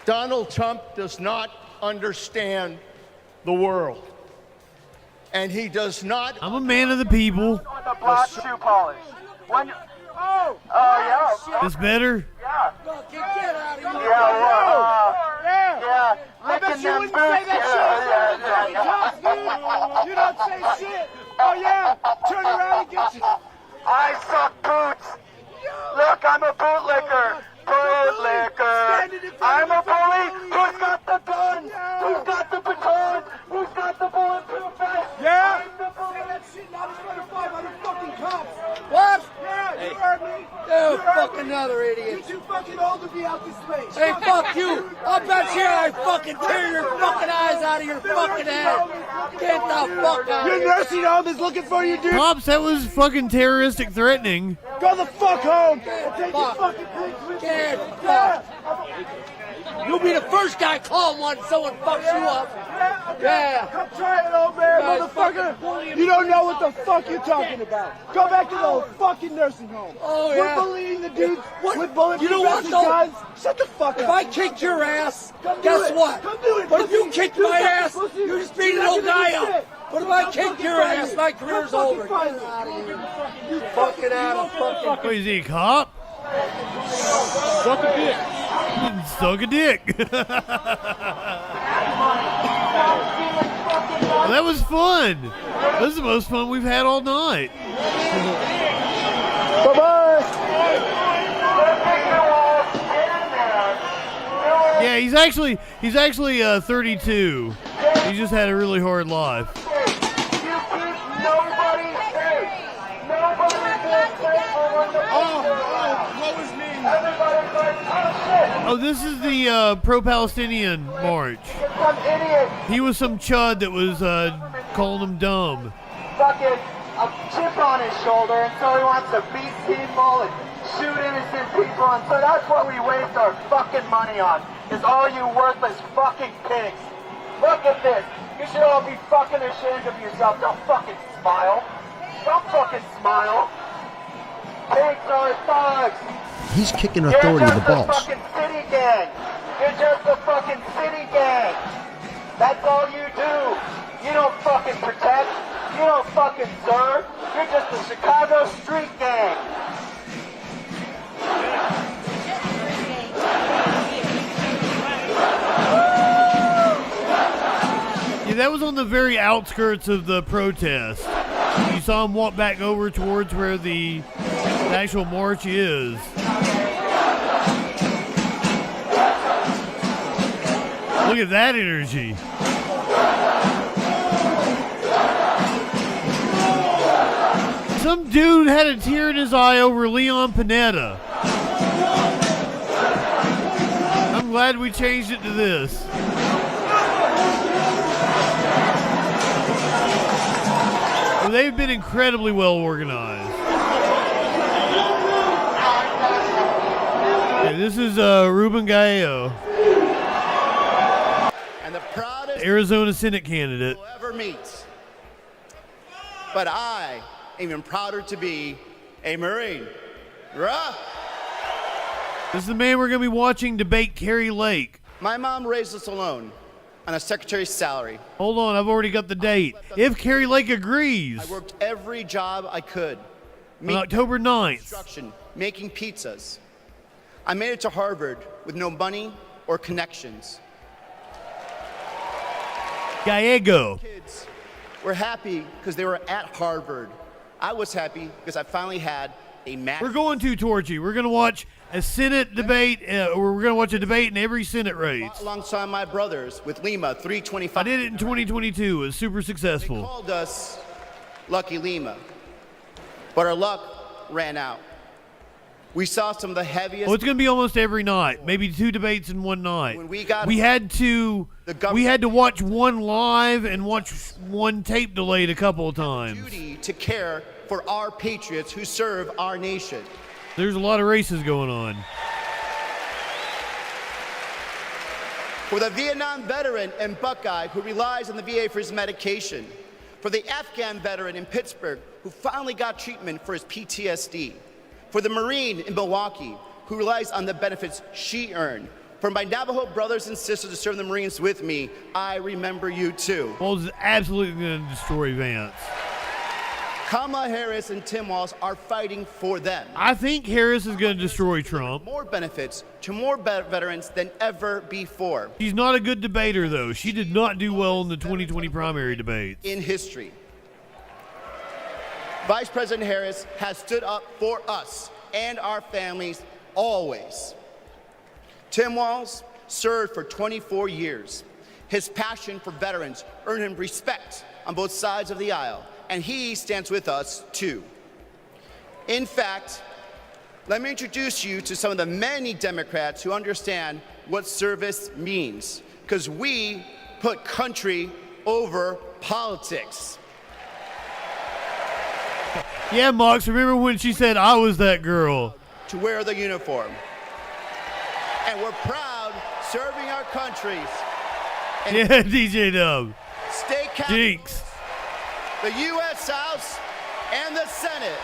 Donald Trump does not understand the world. And he does not. I'm a man of the people. The black shoe polish. When you, yeah. This better? Yeah. Get out of here. Yeah. I bet you wouldn't say that shit. You don't say shit. Oh yeah. Turn around and get you. I suck boots. Look, I'm a bootlicker. Bootlicker. I'm a bully. Who's got the gun? Who's got the baton? Who's got the bulletproof vest? Yeah. Say that shit. Now he's going to fight by the fucking cops. What? Yeah, you heard me. You fucking another idiot. You're too fucking old to be out this way. Hey, fuck you. I'll bet you I fucking tear your fucking eyes out of your fucking head. Get the fuck out. Your nursing home is looking for you, dude. Pops, that was fucking terroristic threatening. Go the fuck home. Take your fucking pigs with you. You'll be the first guy called when someone fucks you up. Yeah. Come try it, old man, motherfucker. You don't know what the fuck you're talking about. Go back to the old fucking nursing home. Oh, yeah. We're bullying the dudes with bullets and guns. Shut the fuck up. If I kicked your ass, guess what? Come do it. But if you kicked my ass, you just beat an old guy up. What if I kicked your ass? My career's over. Get out of here. You fucking out of fucking. Wait, is he a cop? Suck a dick. Suck a dick. Well, that was fun. This is the most fun we've had all night. Bye-bye. Yeah, he's actually 32. He just had a really hard life. Oh, this is the pro-Palestinian march. He was some chud that was calling him dumb. Fucking a chip on his shoulder, and so he wants to beat people and shoot innocent people, and so that's what we waste our fucking money on, is all you worthless fucking pigs. Look at this. You should all be fucking ashamed of yourself. Don't fucking smile. Don't fucking smile. Pigs are thugs. He's kicking authority in the balls. You're just a fucking city gang. You're just a fucking city gang. That's all you do. You don't fucking protect. You don't fucking serve. You're just a Chicago street gang. Yeah, that was on the very outskirts of the protest. You saw him walk back over towards where the actual march is. Look at that energy. Some dude had a tear in his eye over Leon Panetta. I'm glad we changed it to this. Well, they've been incredibly well organized. Yeah, this is Ruben Gallo, and the proudest Arizona Senate candidate. we'll ever meet. But I am even prouder to be a Marine. Rah! This is the man we're going to be watching debate Carrie Lake. My mom raised us alone on a secretary's salary. Hold on, I've already got the date. If Carrie Lake agrees. I worked every job I could. On October 9th. Construction, making pizzas. I made it to Harvard with no money or connections. Gallego. Kids were happy because they were at Harvard. I was happy because I finally had We're going to, Torchy. We're going to watch a Senate debate, or we're going to watch a debate in every Senate race. Alongside my brothers with Lima 325. I did it in 2022. It was super successful. They called us Lucky Lima, but our luck ran out. We saw some of the heaviest. Oh, it's going to be almost every night. Maybe 2 debates in one night. When we got had to watch one live and watch one tape delayed a couple of times. Duty to care for our patriots who serve our nation. There's a lot of races going on. For the Vietnam veteran in Buckeye who relies on the VA for his medication. For the Afghan veteran in Pittsburgh who finally got treatment for his PTSD. For the Marine in Milwaukee who relies on the benefits she earned. For my Navajo brothers and sisters who serve the Marines with me, I remember you too. Well, this is absolutely going to destroy Vance. Kamala Harris and Tim Walz are fighting for them. I think Harris is going to destroy Trump. More benefits to more veterans than ever before. She's not a good debater, though. She did not do well in the 2020 primary debates. In history. Vice President Harris has stood up for us and our families always. Tim Walz served for 24 years. His passion for veterans earned him respect on both sides of the aisle, and he stands with us too. In fact, let me introduce you to some of the many Democrats who understand what service means, because we put country over politics. Yeah, Mox, remember when she said, I was that girl? To wear the uniform. And we're proud serving our countries. And yeah, DJ Dub. State capitals, Jinx. The U.S. House, and the Senate.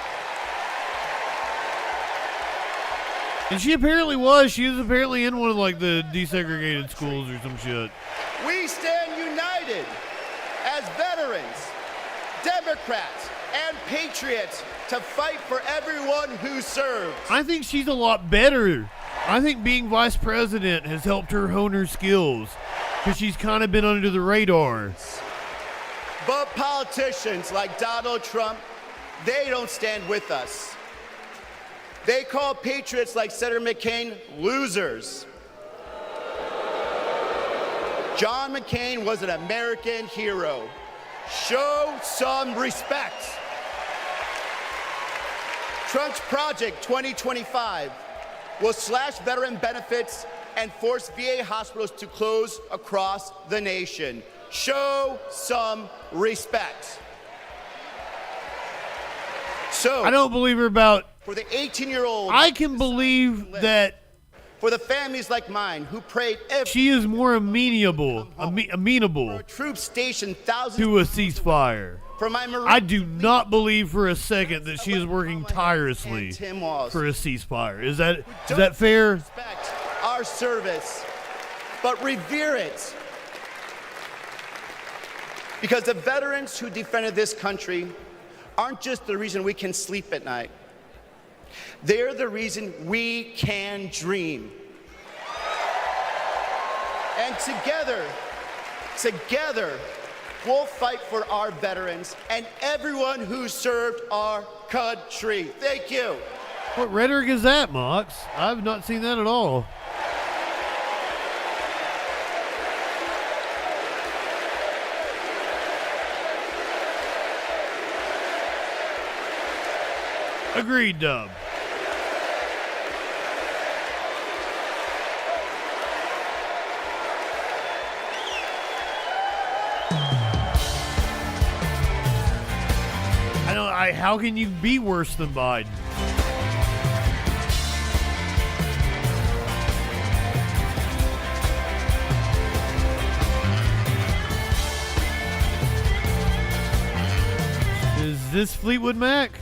And she apparently was. She was apparently in one of like the desegregated schools or some shit. We stand united as veterans, Democrats, and patriots to fight for everyone who serves. I think she's a lot better. I think being vice president has helped her hone her skills because she's kind of been under the radar. But politicians like Donald Trump, they don't stand with us. They call patriots like Senator McCain losers. John McCain was an American hero. Show some respect. Trump's Project 2025 will slash veteran benefits and force VA hospitals to close across the nation. Show some respect. So I don't believe her about. For the 18-year-old, I can believe that. For the families like mine who prayed she is more amenable troops stationed thousands to a ceasefire. For my Marine, I do not believe for a second that she is working tirelessly Tim Walz. for a ceasefire. Is that fair? Respect our service, but revere it. Because the veterans who defended this country aren't just the reason we can sleep at night. They're the reason we can dream. And together, we'll fight for our veterans and everyone who served our country. Thank you. What rhetoric is that, Mox? I've not seen that at all. Agreed, Dub. How can you be worse than Biden? Is this Fleetwood Mac?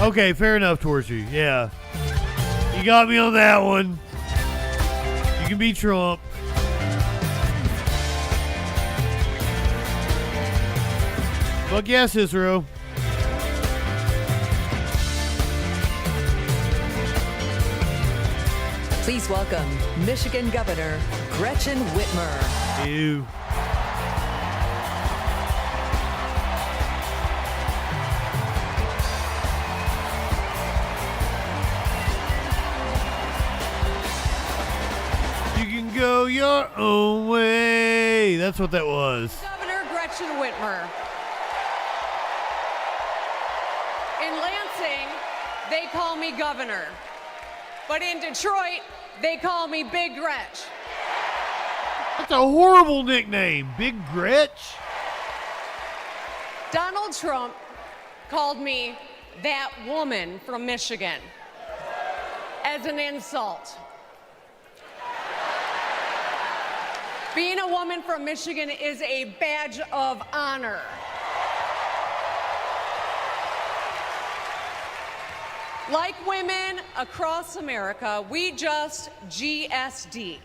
Okay, fair enough, Torchy. Yeah. You got me on that one. You can be Trump. Fuck yeah, Cicero. Please welcome Michigan Governor Gretchen Whitmer. Ew. our own way. That's what that was. Governor Gretchen Whitmer. In Lansing, they call me governor. But in Detroit, they call me Big Gretch. That's a horrible nickname, Big Gretch. Donald Trump called me that woman from Michigan as an insult. Being a woman from Michigan is a badge of honor. Like women across America, we just GSD.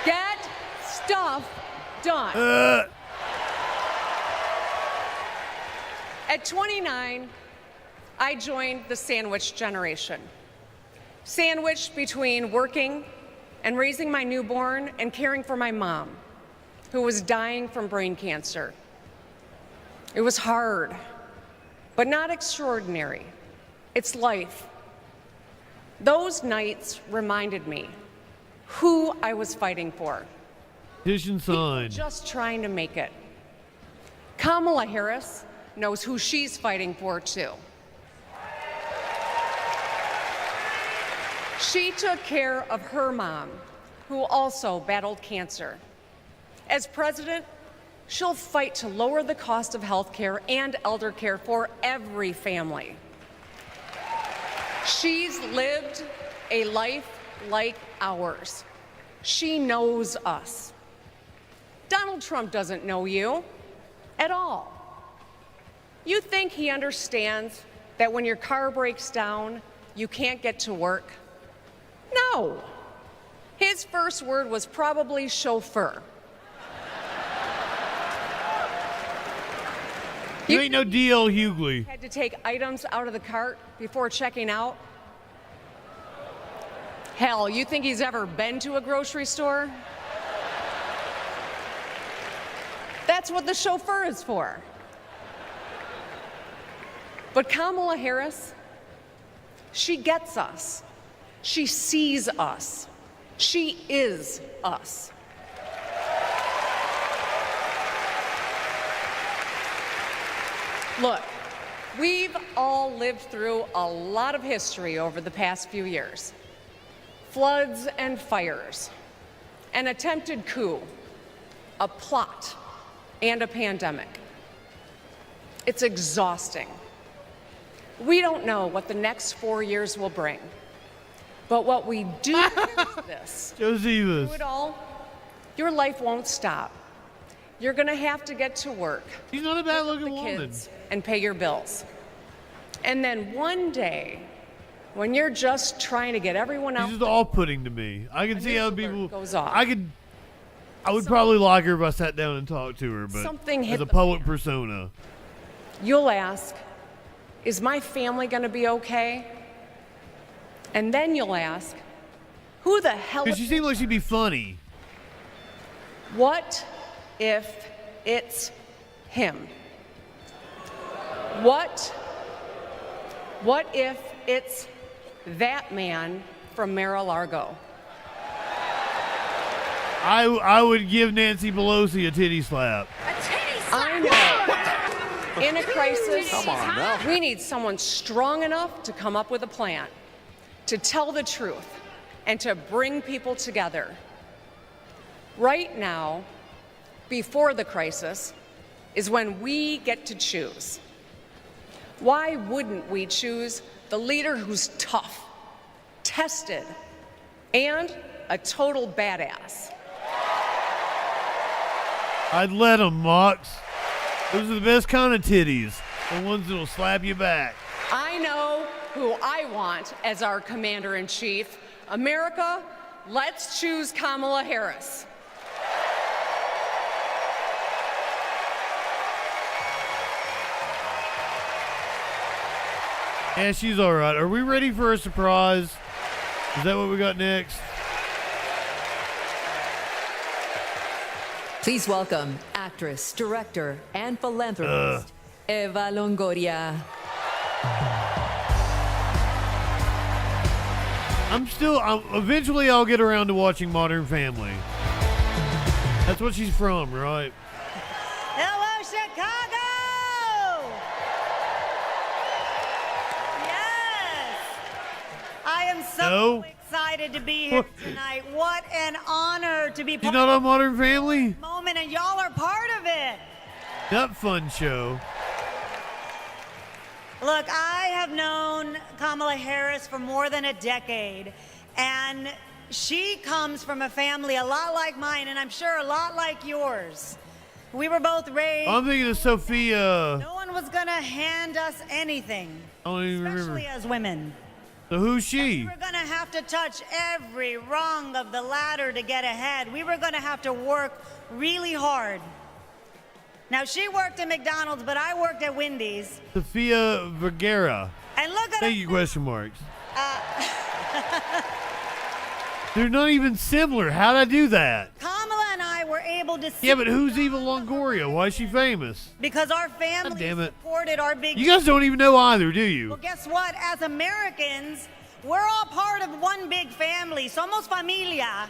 Get stuff done. At 29, I joined the sandwich generation. Sandwiched between working and raising my newborn and caring for my mom, who was dying from brain cancer. It was hard, but not extraordinary. It's life. Those nights reminded me who I was fighting for. Petition signed. Just trying to make it. Kamala Harris knows who she's fighting for, too. She took care of her mom, who also battled cancer. As president, she'll fight to lower the cost of health care and elder care for every family. She's lived a life like ours. She knows us. Donald Trump doesn't know you at all. You think he understands that when your car breaks down, you can't get to work? No. His first word was probably chauffeur. You ain't no D.L. Hughley. Had to take items out of the cart before checking out? Hell, you think he's ever been to a grocery store? That's what the chauffeur is for. But Kamala Harris, she gets us. She sees us. She is us. Look, we've all lived through a lot of history over the past few years. Floods and fires, an attempted coup, a plot, and a pandemic. It's exhausting. We don't know what the next 4 years will bring. But what we do is this. Josephus. Through it all, your life won't stop. You're going to have to get to work. She's not a bad-looking woman. And pay your bills. And then one day, when you're just trying to get everyone else, This is off-putting to me. I can see how people goes off. I would probably like her if I sat down and talked to her, but Something as hit a the public persona. You'll ask, is my family going to be okay? And then you'll ask, who the hell? Because she seemed like she'd be funny. What if it's him? What if it's that man from Mar-a-Lago? I would give Nancy Pelosi a titty slap. I know. In a crisis, Come on now. we need someone strong enough to come up with a plan, to tell the truth, and to bring people together. Right now, before the crisis, is when we get to choose. Why wouldn't we choose the leader who's tough, tested, and a total badass? I'd let them, Mox. Those are the best kind of titties. The ones that'll slap you back. I know who I want as our commander-in-chief. America, let's choose Kamala Harris. Yeah, she's all right. Are we ready for a surprise? Is that what we got next? Please welcome actress, director, and philanthropist, Eva Longoria. Eventually I'll get around to watching Modern Family. That's what she's from, right? Hello, Chicago! Yes! I am so excited to be here tonight. What an honor to be part She's not on of Modern Family? this moment, and y'all are part of it. That fun show. Look, I have known Kamala Harris for more than a decade, and she comes from a family a lot like mine, and I'm sure a lot like yours. We were both raised. I'm thinking of Sophia. No one was gonna hand us anything, I don't even especially remember. as women. So who's she? We were gonna have to touch every rung of the ladder to get ahead. We were gonna have to work really hard. Now, she worked at McDonald's, but I worked at Wendy's. Sophia Vergara. And look at Thank you, question marks. They're not even similar. How'd I do that? Kamala and I were able to see. Yeah, but who's Eva Longoria? Why is she famous? Because our family God damn it. supported our big. You guys don't even know either, do you? Well, guess what? As Americans, we're all part of one big family. Somos familia.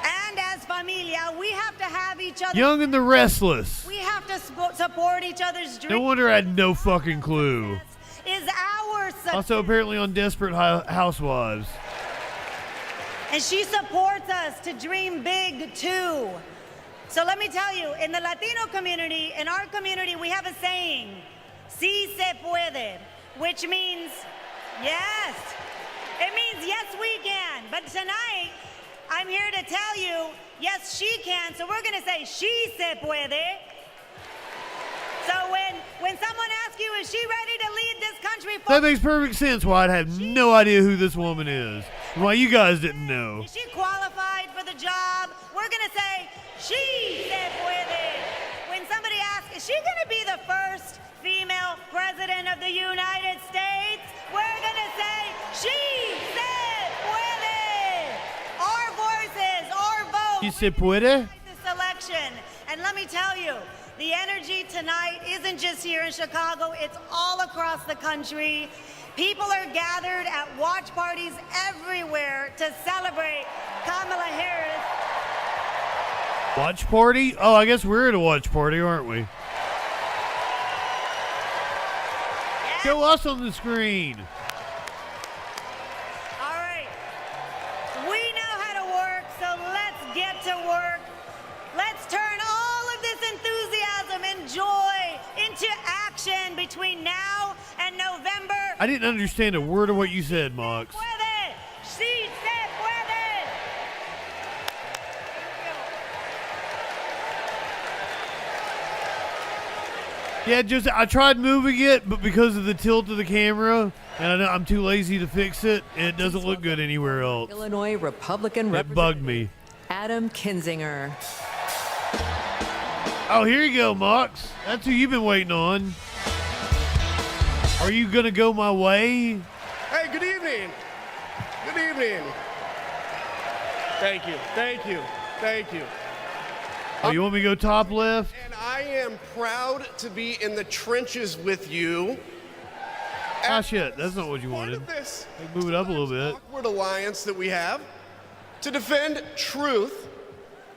And as familia, we have to have each other. Young and the Restless. We have to support each other's dreams. No wonder I had no fucking clue. Is our success. Also, apparently on Desperate Housewives. And she supports us to dream big too. So let me tell you, in the Latino community, in our community, we have a saying, "Sí se puede," which means yes. It means yes, we can. But tonight, I'm here to tell you, yes, she can. So we're going to say, "Sí se puede." So when someone asks you, is she ready to lead this country forward? That makes perfect sense why I'd have no idea who this woman is. Why you guys didn't know. Is she qualified for the job? We're going to say, "Sí se puede." When somebody asks, is she going to be the first female president of the United States? We're going to say, "Sí se puede." Our voices, our votes. ¿Sí se puede? This election. And let me tell you, the energy tonight isn't just here in Chicago, it's all across the country. People are gathered at watch parties everywhere to celebrate Kamala Harris. Watch party? Oh, I guess we're at a watch party, aren't we? Show us on the screen. All right. We know how to work, so let's get to work. Let's turn all of this enthusiasm and joy into action between now and November. I didn't understand a word of what you said, Mox. Puede. Sí se puede. Yeah, I tried moving it, but because of the tilt of the camera, and I'm too lazy to fix it, it doesn't look good anywhere else. Illinois Republican It bugged me. Adam Kinzinger. Oh, here you go, Mox. That's who you've been waiting on. Are you going to go my way? Hey, good evening. Good evening. Thank you. Thank you. Thank you. Oh, you want me to go top left? And I am proud to be in the trenches with you. Ah, shit. That's not what you wanted. This move it up a little bit. awkward alliance that we have to defend truth,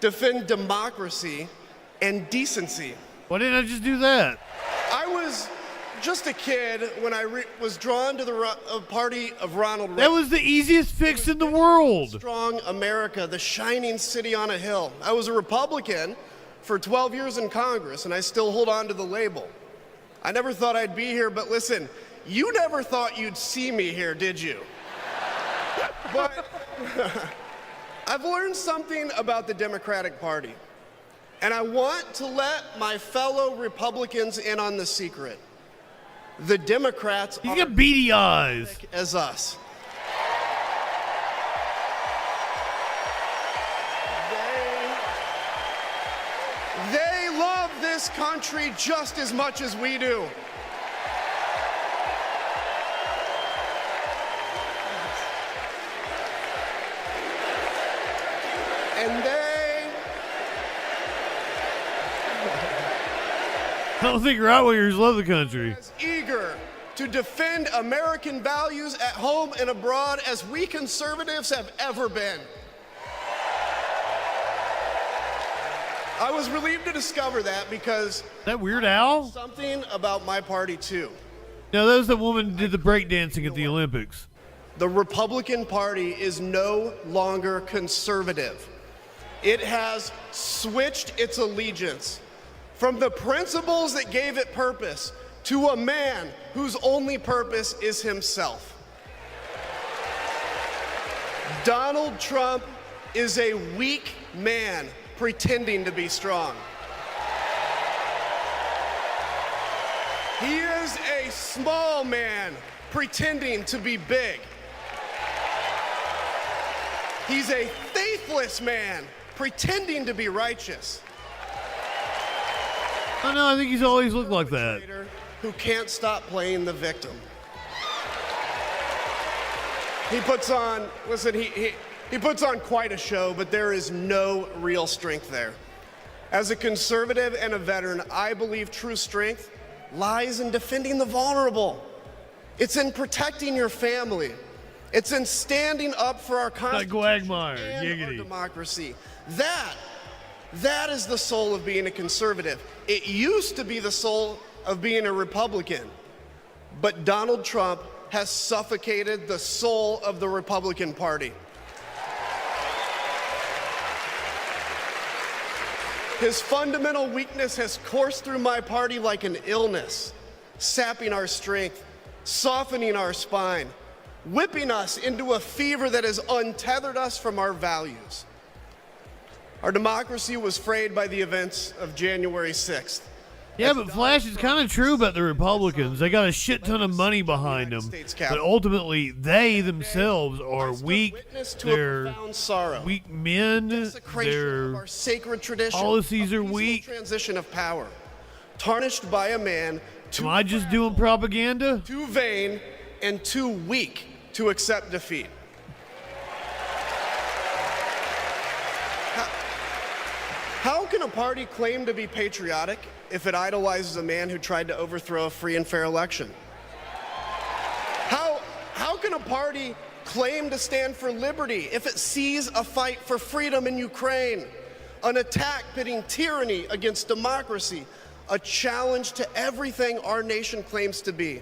defend democracy, and decency. Why didn't I just do that? I was just a kid when I was drawn to the party of Ronald Reagan. That was the easiest fix in the world. Strong America, the shining city on a hill. I was a Republican for 12 years in Congress, and I still hold on to the label. I never thought I'd be here, but listen, you never thought you'd see me here, did you? But I've learned something about the Democratic Party, and I want to let my fellow Republicans in on the secret. The Democrats He's got beady eyes as us. They love this country just as much as we do. And I don't think right wingers love the country. eager to defend American values at home and abroad as we conservatives have ever been. I was relieved to discover that because that Weird Al? Something about my party too. No, that was the woman who did the breakdancing at the Olympics. The Republican Party is no longer conservative. It has switched its allegiance from the principles that gave it purpose to a man whose only purpose is himself. Donald Trump is a weak man pretending to be strong. He is a small man pretending to be big. He's a faithless man pretending to be righteous. Oh no, I think he's always looked like that. Who can't stop playing the victim. He puts on, listen, he puts on quite a show, but there is no real strength there. As a conservative and a veteran, I believe true strength lies in defending the vulnerable. It's in protecting your family. It's in standing up for our Constitution and our democracy. That is the soul of being a conservative. It used to be the soul of being a Republican, but Donald Trump has suffocated the soul of the Republican Party. His fundamental weakness has coursed through my party like an illness, sapping our strength, softening our spine, whipping us into a fever that has untethered us from our values. Our democracy was frayed by the events of January 6th. Yeah, but Flash, it's kind of true about the Republicans. They got a shit ton of money behind them, but ultimately they themselves are weak. They're weak men. Their sacred tradition, policies are weak. Transition of power, tarnished by a man Am I just doing propaganda? Too vain and too weak to accept defeat. How can a party claim to be patriotic if it idolizes a man who tried to overthrow a free and fair election? How can a party claim to stand for liberty if it sees a fight for freedom in Ukraine, an attack pitting tyranny against democracy, a challenge to everything our nation claims to be,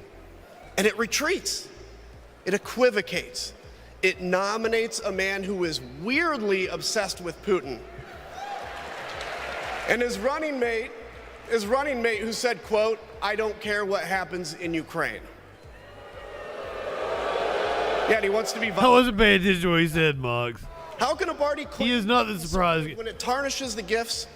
and it retreats, it equivocates, it nominates a man who is weirdly obsessed with Putin? And his running mate who said, quote, "I don't care what happens in Ukraine." Yeah, and he wants to be violent. I wasn't paying attention to what he said, Moggs. How can a party claim he is not the surprise when it tarnishes the gifts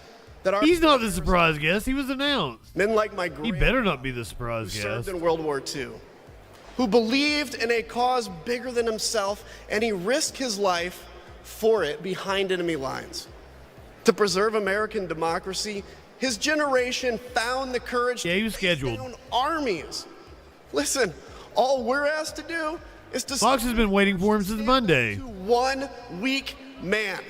that our He's not the surprise guest. He was announced. Men like my He better not be the surprise who guest. served in World War II, who believed in a cause bigger than himself, and he risked his life for it behind enemy lines. To preserve American democracy, his generation found the courage he was scheduled. Down armies. Listen, all we're asked to do is to Fox has been waiting for him since Monday. To one weak man.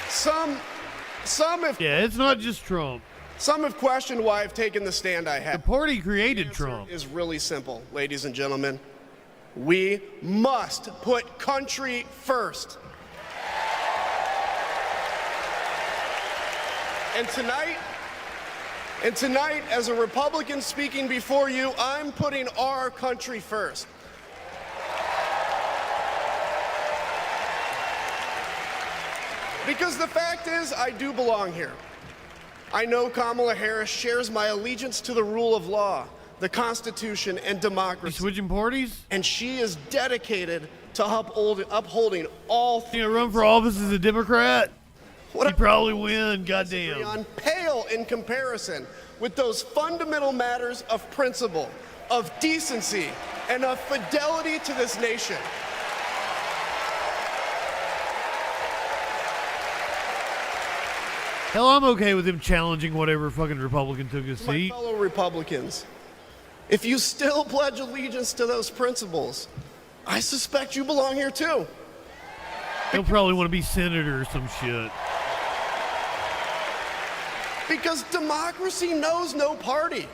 Some have. Yeah, it's not just Trump. Some have questioned why I've taken the stand I have. The party created Trump. Is really simple, ladies and gentlemen. We must put country first. And tonight, as a Republican speaking before you, I'm putting our country first. Because the fact is, I do belong here. I know Kamala Harris shares my allegiance to the rule of law, the Constitution, and democracy. You switching parties? And she is dedicated to upholding all. You gonna run for office as a Democrat? He'd probably win, goddamn. Pale in comparison with those fundamental matters of principle, of decency, and of fidelity to this nation. Hell, I'm okay with him challenging whatever fucking Republican took his My seat. fellow Republicans, if you still pledge allegiance to those principles, I suspect you belong here too. He'll probably want to be senator or some shit. Because democracy knows no party.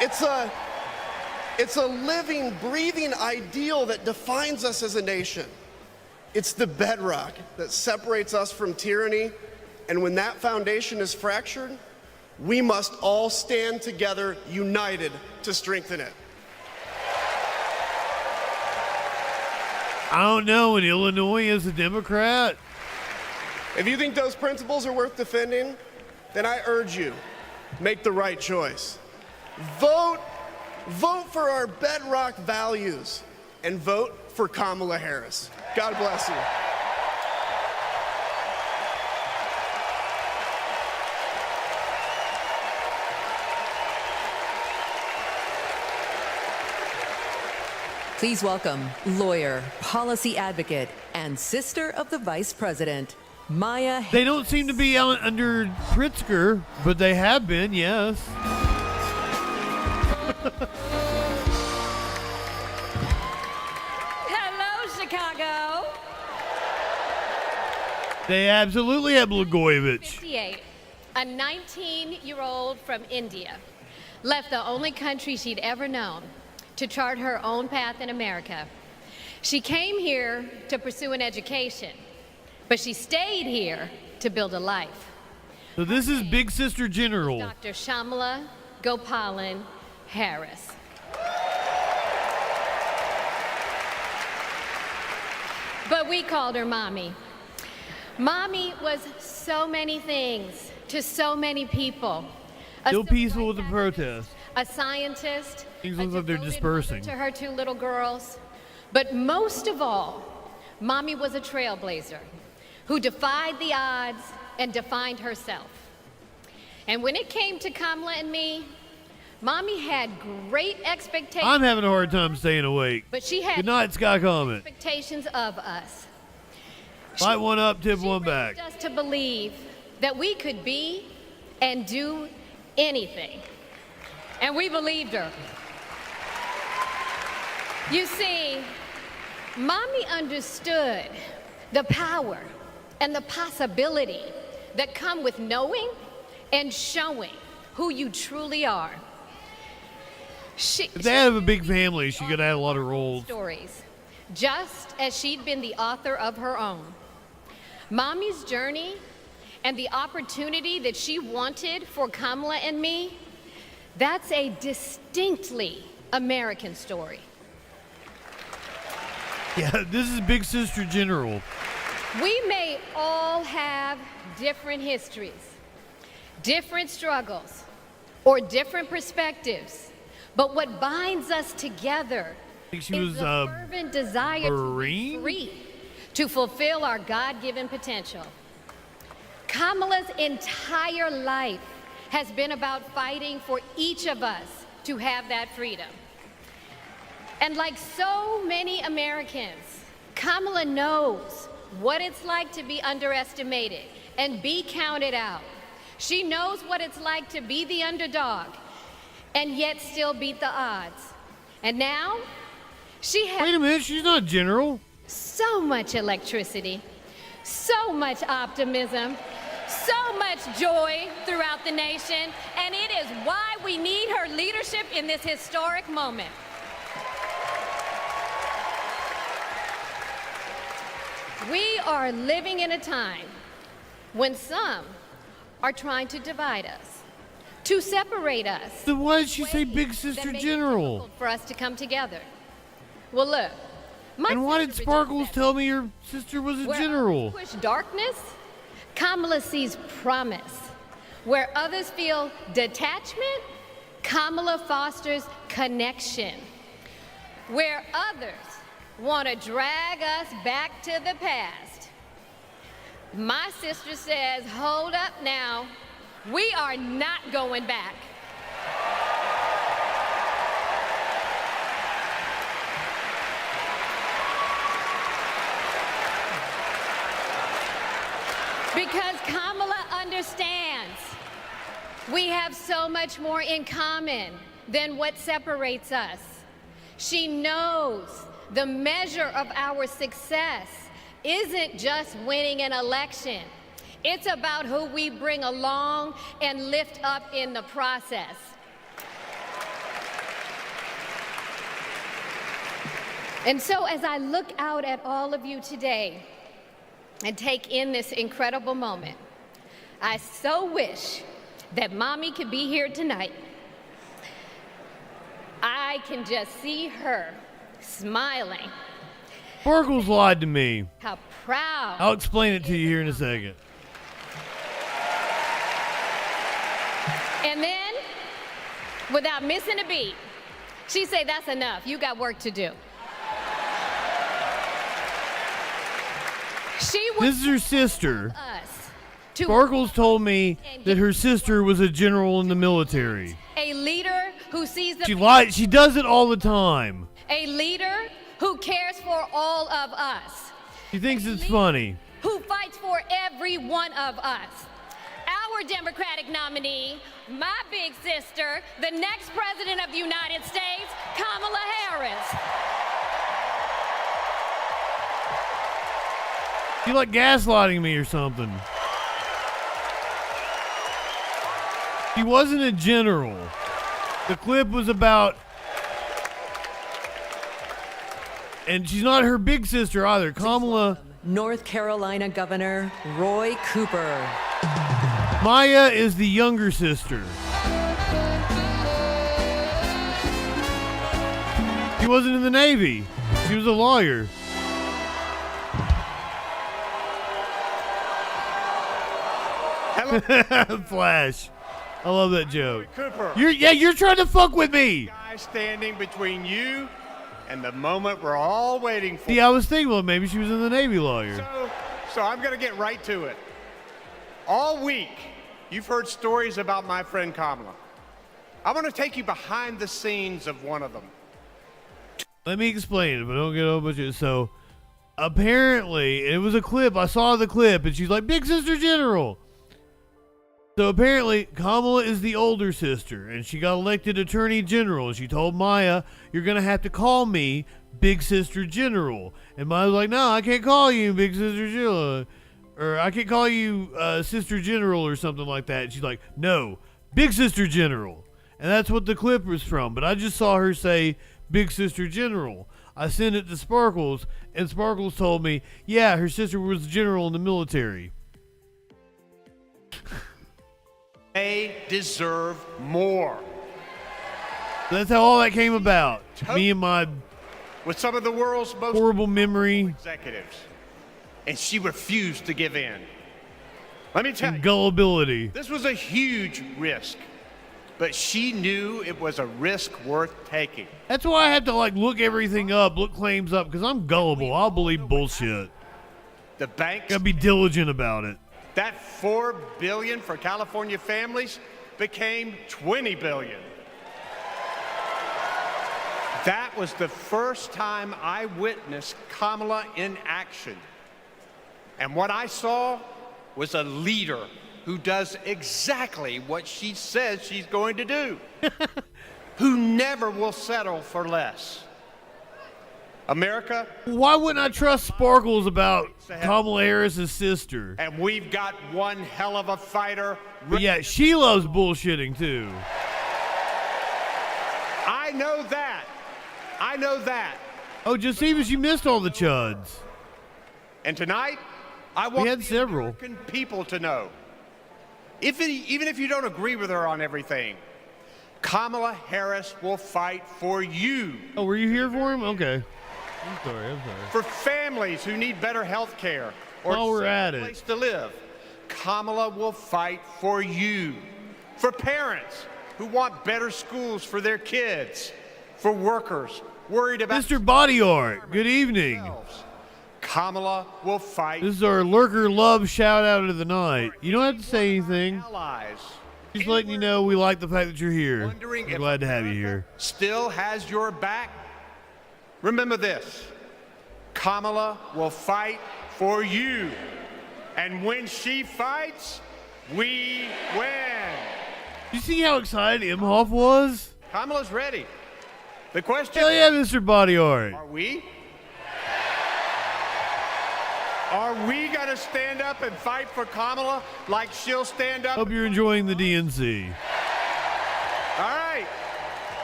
It's a living, breathing ideal that defines us as a nation. It's the bedrock that separates us from tyranny, and when that foundation is fractured, we must all stand together, united, to strengthen it. I don't know. In Illinois, as a Democrat, If you think those principles are worth defending, then I urge you, make the right choice. Vote for our bedrock values and vote for Kamala Harris. God bless you. Please welcome lawyer, policy advocate, and sister of the Vice President, Maya. They don't seem to be under Pritzker, but they have been, yes. Hello, Chicago. They absolutely have Blagojevich. 58, a 19-year-old from India, left the only country she'd ever known to chart her own path in America. She came here to pursue an education, but she stayed here to build a life. So this is Big Sister General. Dr. Shamala Gopalan Harris. But we called her Mommy. Mommy was so many things to so many people. Still peaceful with the protest. A scientist, Things look like they're dispersing. to her two little girls. But most of all, Mommy was a trailblazer who defied the odds and defined herself. And when it came to Kamala and me, Mommy had great expectations. I'm having a hard time staying awake. But she had Good night, Sky Comet. expectations of us. Light one up, tip one back. Us to believe that we could be and do anything. And we believed her. You see, Mommy understood the power and the possibility that come with knowing and showing who you truly are. If they have a big family, she could add a lot of roles. Stories, just as she'd been the author of her own. Mommy's journey and the opportunity that she wanted for Kamala and me, that's a distinctly American story. Yeah, this is Big Sister General. We may all have different histories, different struggles, or different perspectives, but what binds us together I think she is was the fervent desire to be Marine? free, to fulfill our God-given potential. Kamala's entire life has been about fighting for each of us to have that freedom. And like so many Americans, Kamala knows what it's like to be underestimated and be counted out. She knows what it's like to be the underdog and yet still beat the odds. And now, she has— Wait a minute, she's not general. So much electricity, so much optimism, so much joy throughout the nation, and it is why we need her leadership in this historic moment. We are living in a time when some are trying to divide us, to separate us. Then why did she say Big Sister General? For us to come together. Well, look. And why did Sparkles tell me her sister was a general? Where others push darkness, Kamala sees promise. Where others feel detachment, Kamala fosters connection. Where others want to drag us back to the past, my sister says, hold up now, we are not going back. Because Kamala understands we have so much more in common than what separates us. She knows the measure of our success isn't just winning an election. It's about who we bring along and lift up in the process. And so as I look out at all of you today and take in this incredible moment, I so wish that Mommy could be here tonight. I can just see her smiling. Sparkles lied to me. How proud. I'll explain it to you here in a second. And then, without missing a beat, she said, that's enough. You got work to do. This is her sister. Us. Sparkles told me that her sister was a general in the military. A leader who sees the She lied. She does it all the time. A leader who cares for all of us. She thinks it's funny. Who fights for every one of us. Our Democratic nominee, my big sister, the next president of the United States, Kamala Harris. She like gaslighting me or something. She wasn't a general. The clip was about, and she's not her big sister either. Kamala. North Carolina Governor Roy Cooper. Maya is the younger sister. She wasn't in the Navy. She was a lawyer. Flash. I love that joke. Cooper. You're trying to fuck with me. Guy standing between you and the moment we're all waiting for. See, I was thinking, well, maybe she was in the Navy lawyer. So I'm going to get right to it. All week, you've heard stories about my friend Kamala. I want to take you behind the scenes of one of them. Let me explain it, but don't get a bunch of. So, apparently, it was a clip. I saw the clip, and she's like, Big Sister General. So apparently, Kamala is the older sister, and she got elected Attorney General. She told Maya, you're going to have to call me Big Sister General. And Maya's like, no, I can't call you Big Sister General. Or I can't call you Sister General or something like that. And she's like, no, Big Sister General. And that's what the clip was from. But I just saw her say Big Sister General. I sent it to Sparkles, and Sparkles told me, yeah, her sister was a general in the military. They deserve more. That's how all that came about. Me and my with some of the world's most horrible memory executives, and she refused to give in. Let me tell you, gullibility. This was a huge risk, but she knew it was a risk worth taking. That's why I have to look everything up, look claims up, because I'm gullible. I'll believe bullshit. The banks gotta be diligent about it. That $4 billion for California families became $20 billion. That was the first time I witnessed Kamala in action. And what I saw was a leader who does exactly what she says she's going to do, who never will settle for less. America. Why wouldn't I trust Sparkles about Kamala Harris's sister? And we've got one hell of a fighter. But yeah, she loves bullshitting too. I know that. I know that. Oh, Josephus, you missed all the chuds. And tonight, I want the several American people to know, even if you don't agree with her on everything, Kamala Harris will fight for you. Oh, were you here for him? Okay. I'm sorry. For families who need better health care or a place to live, Kamala will fight for you. For parents who want better schools for their kids. For workers worried about Mr. Body Art, good evening. Kamala will fight. This is our lurker love shout out of the night. You don't have to say anything. Allies. Just letting you know we like the fact that you're here. We're glad to have you here. Still has your back. Remember this, Kamala will fight for you. And when she fights, we win. You see how excited Imhoff was? Kamala's ready. The question Hell yeah, Mr. Body Art. Are we? Are we going to stand up and fight for Kamala like she'll stand up? Hope you're enjoying the DNC. All right.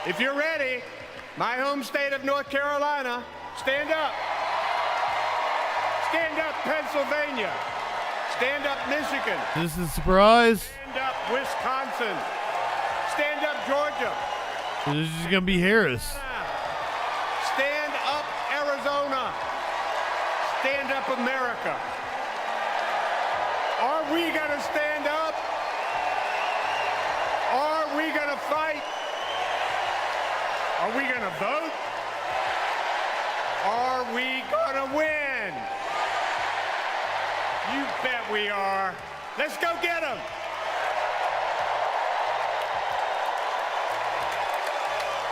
If you're ready, my home state of North Carolina, stand up. Stand up, Pennsylvania. Stand up, Michigan. This is a surprise. Stand up, Wisconsin. Stand up, Georgia. This is going to be Harris. Stand up, Arizona. Stand up, America. Are we going to stand up? Are we going to fight? Are we going to vote? Are we going to win? You bet we are. Let's go get them.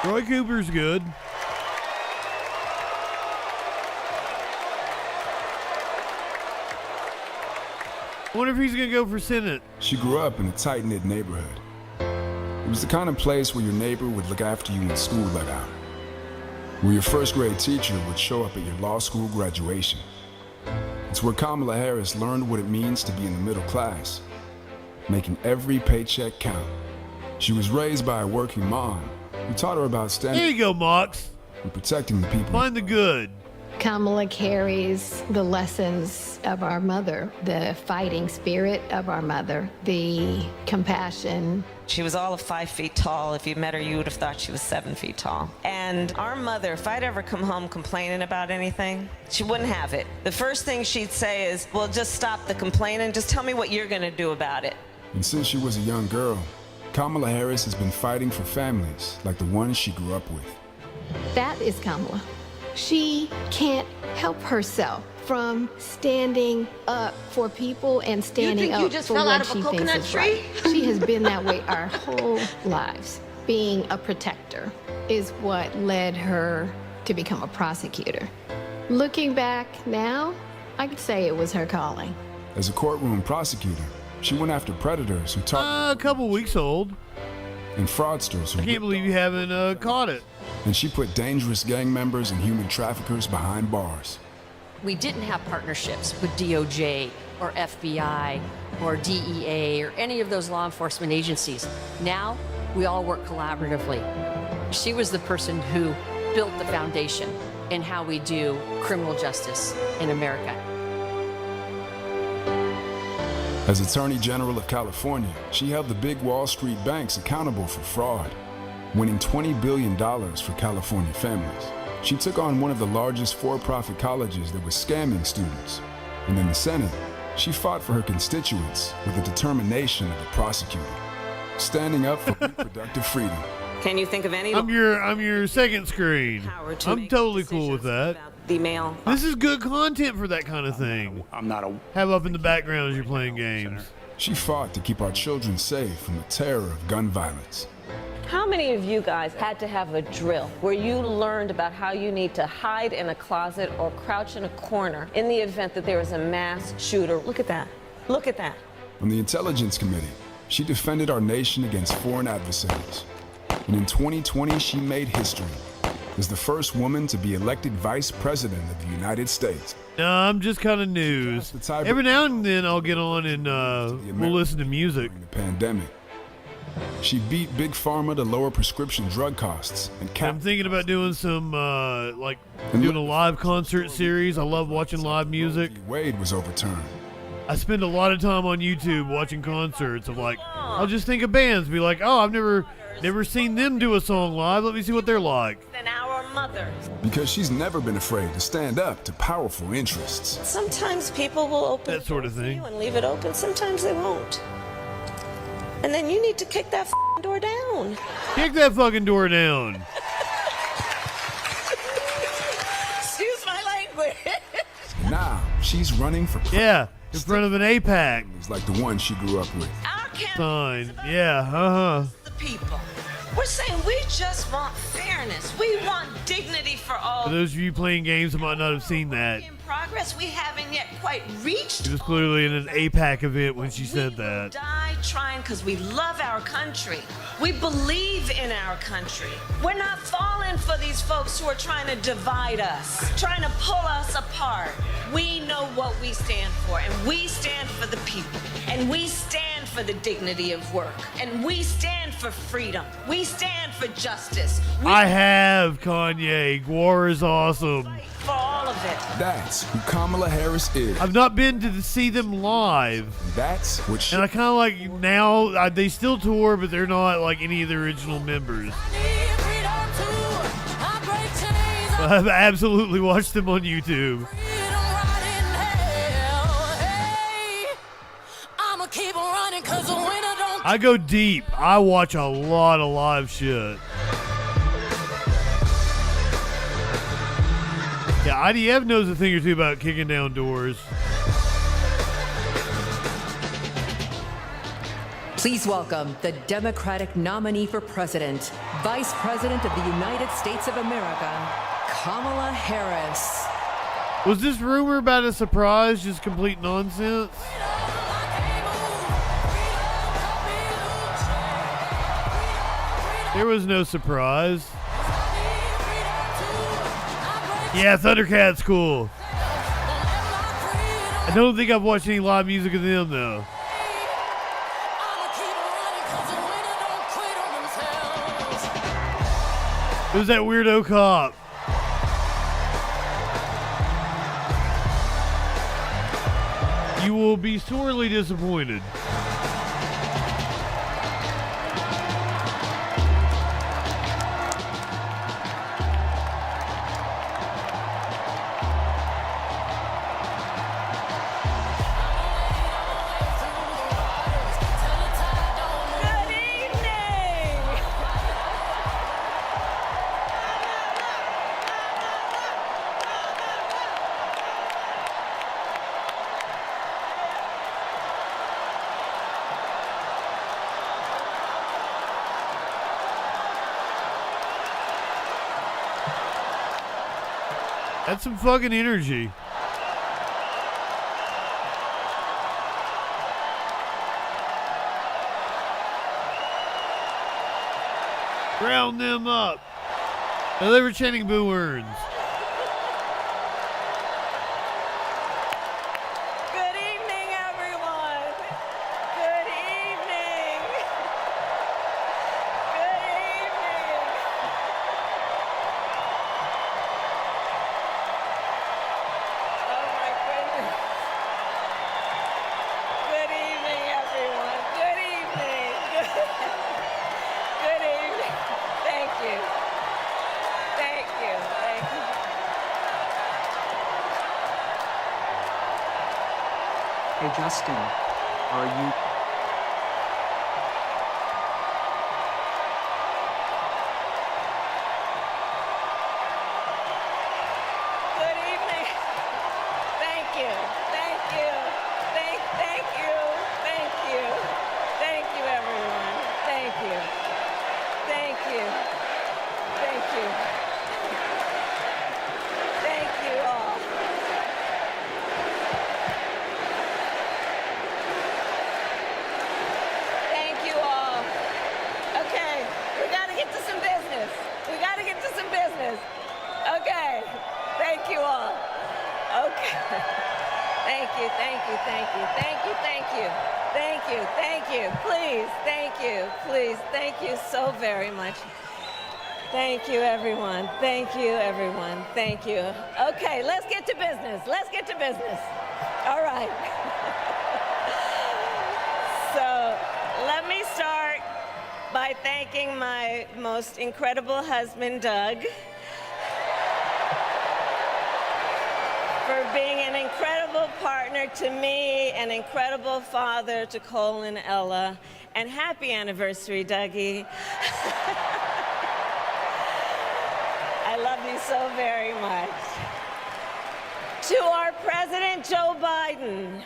Roy Cooper's good. I wonder if he's going to go for Senate. She grew up in a tight-knit neighborhood. It was the kind of place where your neighbor would look after you when school let out, where your first grade teacher would show up at your law school graduation. It's where Kamala Harris learned what it means to be in the middle class, making every paycheck count. She was raised by a working mom who taught her about standing. There you go, Mox. And protecting the people. Find the good. Kamala carries the lessons of our mother, the fighting spirit of our mother, the compassion. She was all of 5 feet tall. If you met her, you would have thought she was 7 feet tall. And our mother, if I'd ever come home complaining about anything, she wouldn't have it. The first thing she'd say is, well, just stop the complaining. Just tell me what you're going to do about it. And since she was a young girl, Kamala Harris has been fighting for families like the ones she grew up with. That is Kamala. She can't help herself from standing up for people and standing up for what she thinks is right. She has been that way our whole lives. Being a protector is what led her to become a prosecutor. Looking back now, I could say it was her calling. As a courtroom prosecutor, she went after predators who A couple weeks old. And fraudsters who I can't believe you haven't caught it. And she put dangerous gang members and human traffickers behind bars. We didn't have partnerships with DOJ or FBI or DEA or any of those law enforcement agencies. Now, we all work collaboratively. She was the person who built the foundation in how we do criminal justice in America. As Attorney General of California, she held the big Wall Street banks accountable for fraud, winning $20 billion for California families. She took on one of the largest for-profit colleges that was scamming students. And in the Senate, she fought for her constituents with the determination of a prosecutor, standing up for reproductive freedom. Can you think of any? I'm your second screen. I'm totally cool with that. The male. This is good content for that kind of thing. I'm not a. Have up in the background as you're playing games. She fought to keep our children safe from the terror of gun violence. How many of you guys had to have a drill where you learned about how you need to hide in a closet or crouch in a corner in the event that there is a mass shooter? Look at that. Look at that. On the Intelligence Committee, she defended our nation against foreign adversaries. And in 2020, she made history as the first woman to be elected vice president of the United States. No, I'm just kind of news. Every now and then I'll get on and we'll listen to music. During the pandemic. She beat Big Pharma to lower prescription drug costs. And I'm thinking about doing some, doing a live concert series. I love watching live music. Wade was overturned. I spend a lot of time on YouTube watching concerts of I'll just think of bands, be like, oh, I've never seen them do a song live. Let me see what they're like. Than our mothers. Because she's never been afraid to stand up to powerful interests. Sometimes people will open that sort of thing and leave it open. Sometimes they won't. And then you need to kick that door down. Kick that fucking door down. Excuse my language. Now she's running for in front of an APAC. It's like the one she grew up with. Fine. Yeah. The people. We're saying we just want fairness. We want dignity for all. For those of you playing games that might not have seen that, In progress we haven't yet quite reached. she was clearly in an APAC event when she said that. Die trying because we love our country. We believe in our country. We're not falling for these folks who are trying to divide us, trying to pull us apart. We know what we stand for, and we stand for the people, and we stand for the dignity of work, and we stand for freedom. We stand for justice. I have, Kanye. War is awesome. For all of it. That's who Kamala Harris is. I've not been to see them live. That's what she... And I kind of like now, they still tour, but they're not like any of the original members. I've absolutely watched them on YouTube. I go deep. I watch a lot of live shit. Yeah, IDF knows a thing or two about kicking down doors. Please welcome the Democratic nominee for president, Vice President of the United States of America, Kamala Harris. Was this rumor about a surprise just complete nonsense? There was no surprise. Yeah, Thundercat's cool. I don't think I've watched any live music of them, though. It was that weirdo cop. You will be sorely disappointed. That's some fucking energy. Round them up. Now they were chanting boo words. Good evening, everyone. Good evening. Good evening. Oh my goodness. Good evening, everyone. Good evening. Good evening. Thank you. Thank you. Thank you. Hey, Justin, are you... Good evening. Thank you. Thank you. Thank you. Thank you. Thank you, everyone. Thank you. Thank you. Thank you. Thank you all. Thank you all. Okay, we gotta get to some business. We gotta get to some business. Okay, thank you all. Okay. Thank you, thank you, thank you, thank you, thank you, thank you, thank you, please, thank you, please, thank you so very much. Thank you, everyone. Thank you, everyone. Thank you. Okay, let's get to business. Let's get to business. All right. So let me start by thanking my most incredible husband, Doug, for being an incredible partner to me, an incredible father to Cole and Ella, and happy anniversary, Dougie. I love you so very much. To our President Joe Biden,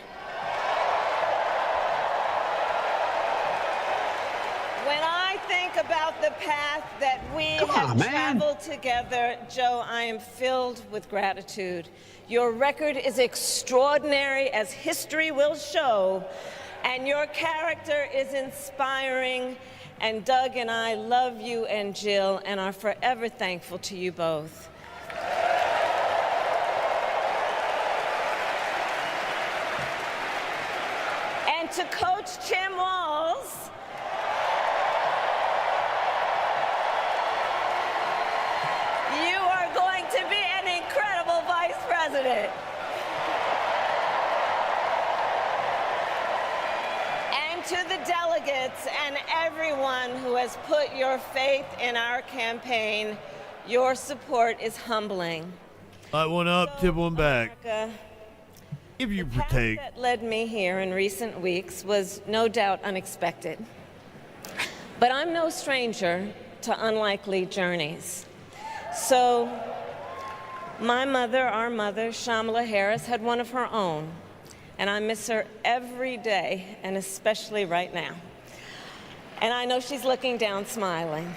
when I think about the path that we have traveled together, Joe, I am filled with gratitude. Your record is extraordinary, as history will show. And your character is inspiring, and Doug and I love you and Jill and are forever thankful to you both. And to Coach Tim Walz, you are going to be an incredible vice president. And to the delegates and everyone who has put your faith in our campaign, your support is humbling. Light one up, tip one back. If you partake. That led me here in recent weeks was no doubt unexpected. But I'm no stranger to unlikely journeys. So my mother, our mother, Shamala Harris, had one of her own. And I miss her every day, and especially right now. And I know she's looking down smiling.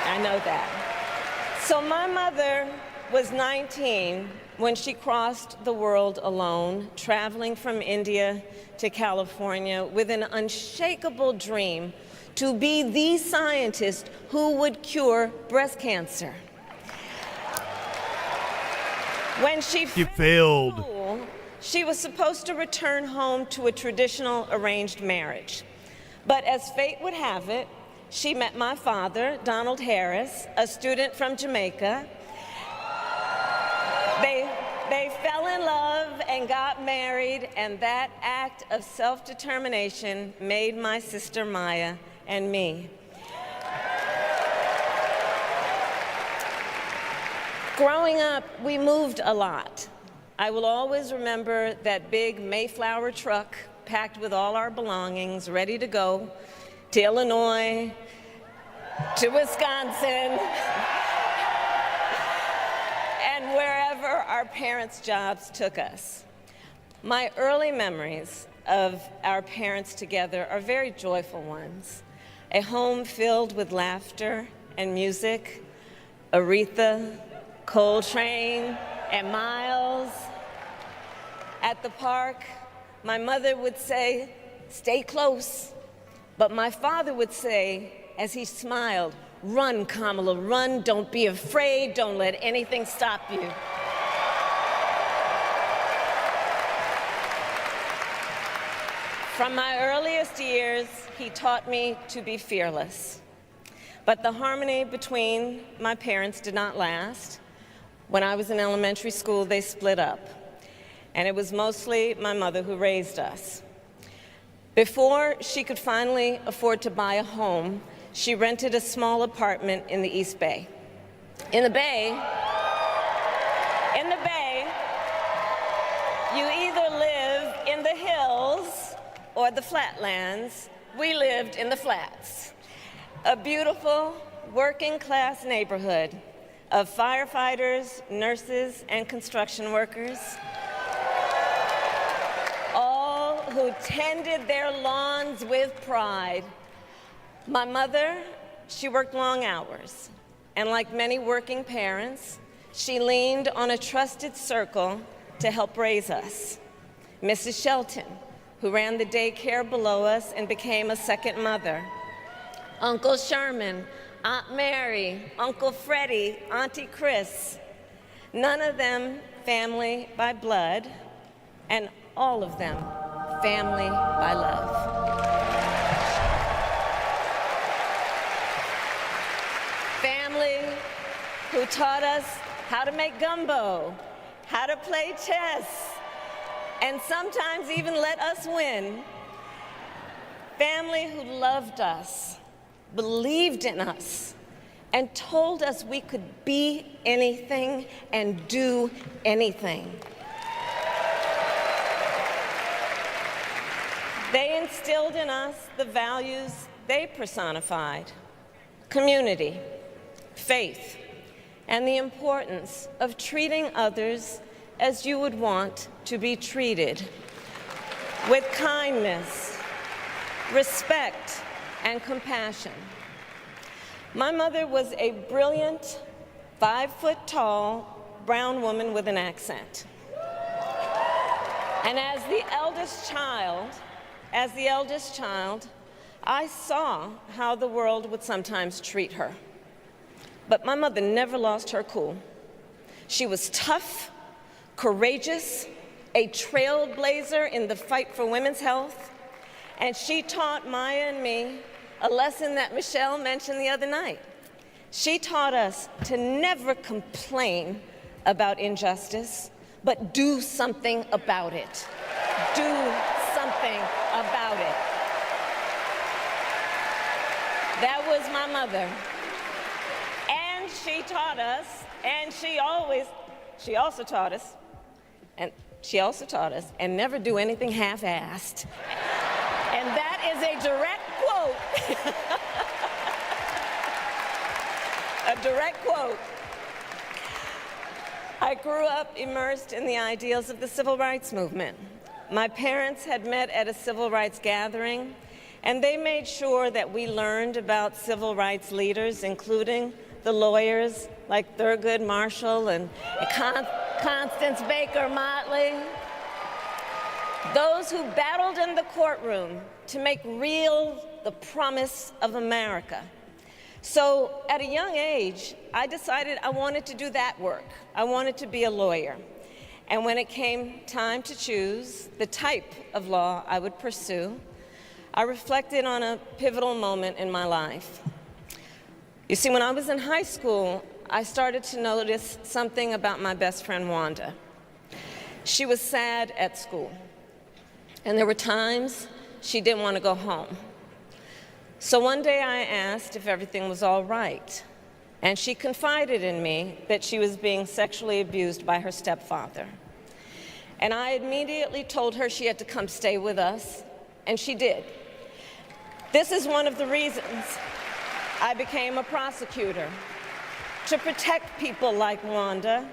I know that. So my mother was 19 when she crossed the world alone, traveling from India to California with an unshakable dream to be the scientist who would cure breast cancer. When she failed school, she was supposed to return home to a traditional arranged marriage. But as fate would have it, she met my father, Donald Harris, a student from Jamaica. They fell in love and got married, and that act of self-determination made my sister Maya and me. Growing up, we moved a lot. I will always remember that big Mayflower truck packed with all our belongings, ready to go to Illinois, to Wisconsin, and wherever our parents' jobs took us. My early memories of our parents together are very joyful ones. A home filled with laughter and music, Aretha, Coltrane, and Miles. At the park, my mother would say, "Stay close." But my father would say, as he smiled, "Run, Kamala, run. Don't be afraid. Don't let anything stop you." From my earliest years, he taught me to be fearless. But the harmony between my parents did not last. When I was in elementary school, they split up. And it was mostly my mother who raised us. Before she could finally afford to buy a home, she rented a small apartment in the East Bay. In the Bay, you either live in the hills or the flatlands. We lived in the flats. A beautiful working-class neighborhood of firefighters, nurses, and construction workers, all who tended their lawns with pride. My mother, she worked long hours, and like many working parents, she leaned on a trusted circle to help raise us. Mrs. Shelton, who ran the daycare below us and became a second mother. Uncle Sherman, Aunt Mary, Uncle Freddie, Auntie Chris. None of them family by blood, and all of them family by love. Family who taught us how to make gumbo, how to play chess, and sometimes even let us win. Family who loved us, believed in us, and told us we could be anything and do anything. They instilled in us the values they personified: community, faith, and the importance of treating others as you would want to be treated, with kindness, respect, and compassion. My mother was a brilliant, 5-foot-tall brown woman with an accent. And as the eldest child, I saw how the world would sometimes treat her. But my mother never lost her cool. She was tough, courageous, a trailblazer in the fight for women's health, and she taught Maya and me a lesson that Michelle mentioned the other night. She taught us to never complain about injustice, but do something about it. Do something about it. That was my mother. And she taught us, and she also taught us, and never do anything half-assed. And that is a direct quote. A direct quote. I grew up immersed in the ideals of the civil rights movement. My parents had met at a civil rights gathering, and they made sure that we learned about civil rights leaders, including the lawyers like Thurgood Marshall and Constance Baker Motley, those who battled in the courtroom to make real the promise of America. So at a young age, I decided I wanted to do that work. I wanted to be a lawyer. And when it came time to choose the type of law I would pursue, I reflected on a pivotal moment in my life. You see, when I was in high school, I started to notice something about my best friend, Wanda. She was sad at school, and there were times she didn't want to go home. So one day I asked if everything was all right, and she confided in me that she was being sexually abused by her stepfather. And I immediately told her she had to come stay with us, and she did. This is one of the reasons I became a prosecutor, to protect people like Wanda,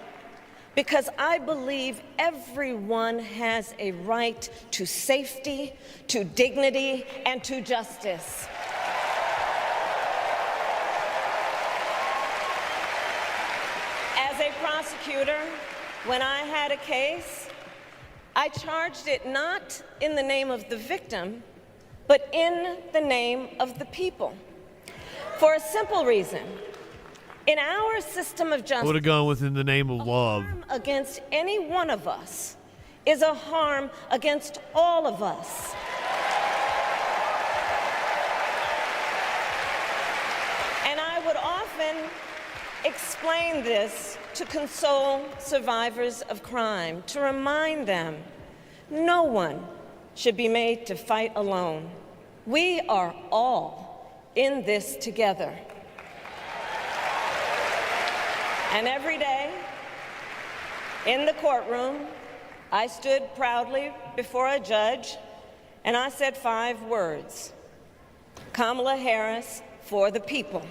because I believe everyone has a right to safety, to dignity, and to justice. As a prosecutor, when I had a case, I charged it not in the name of the victim, but in the name of the people. For a simple reason. In our system of justice, I would have gone with in the name of love. Harm against any one of us is a harm against all of us. And I would often explain this to console survivors of crime, to remind them no one should be made to fight alone. We are all in this together. And every day, in the courtroom, I stood proudly before a judge, and I said 5 words: Kamala Harris for the people.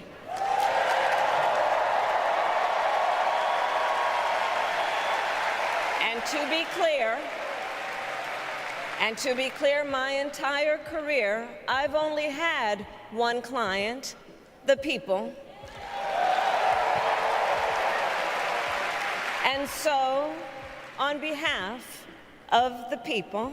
And to be clear, my entire career, I've only had one client, the people. And so, on behalf of the people,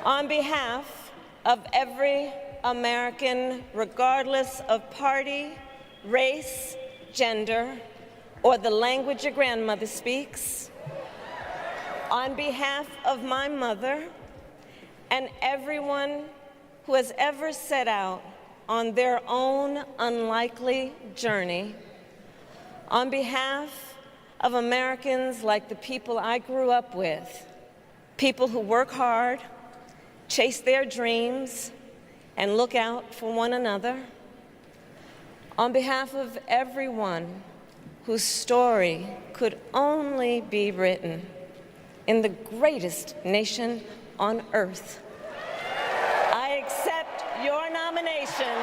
on behalf of every American, regardless of party, race, gender, or the language your grandmother speaks, on behalf of my mother and everyone who has ever set out on their own unlikely journey, on behalf of Americans like the people I grew up with, people who work hard, chase their dreams, and look out for one another, on behalf of everyone whose story could only be written in the greatest nation on earth, I accept your nomination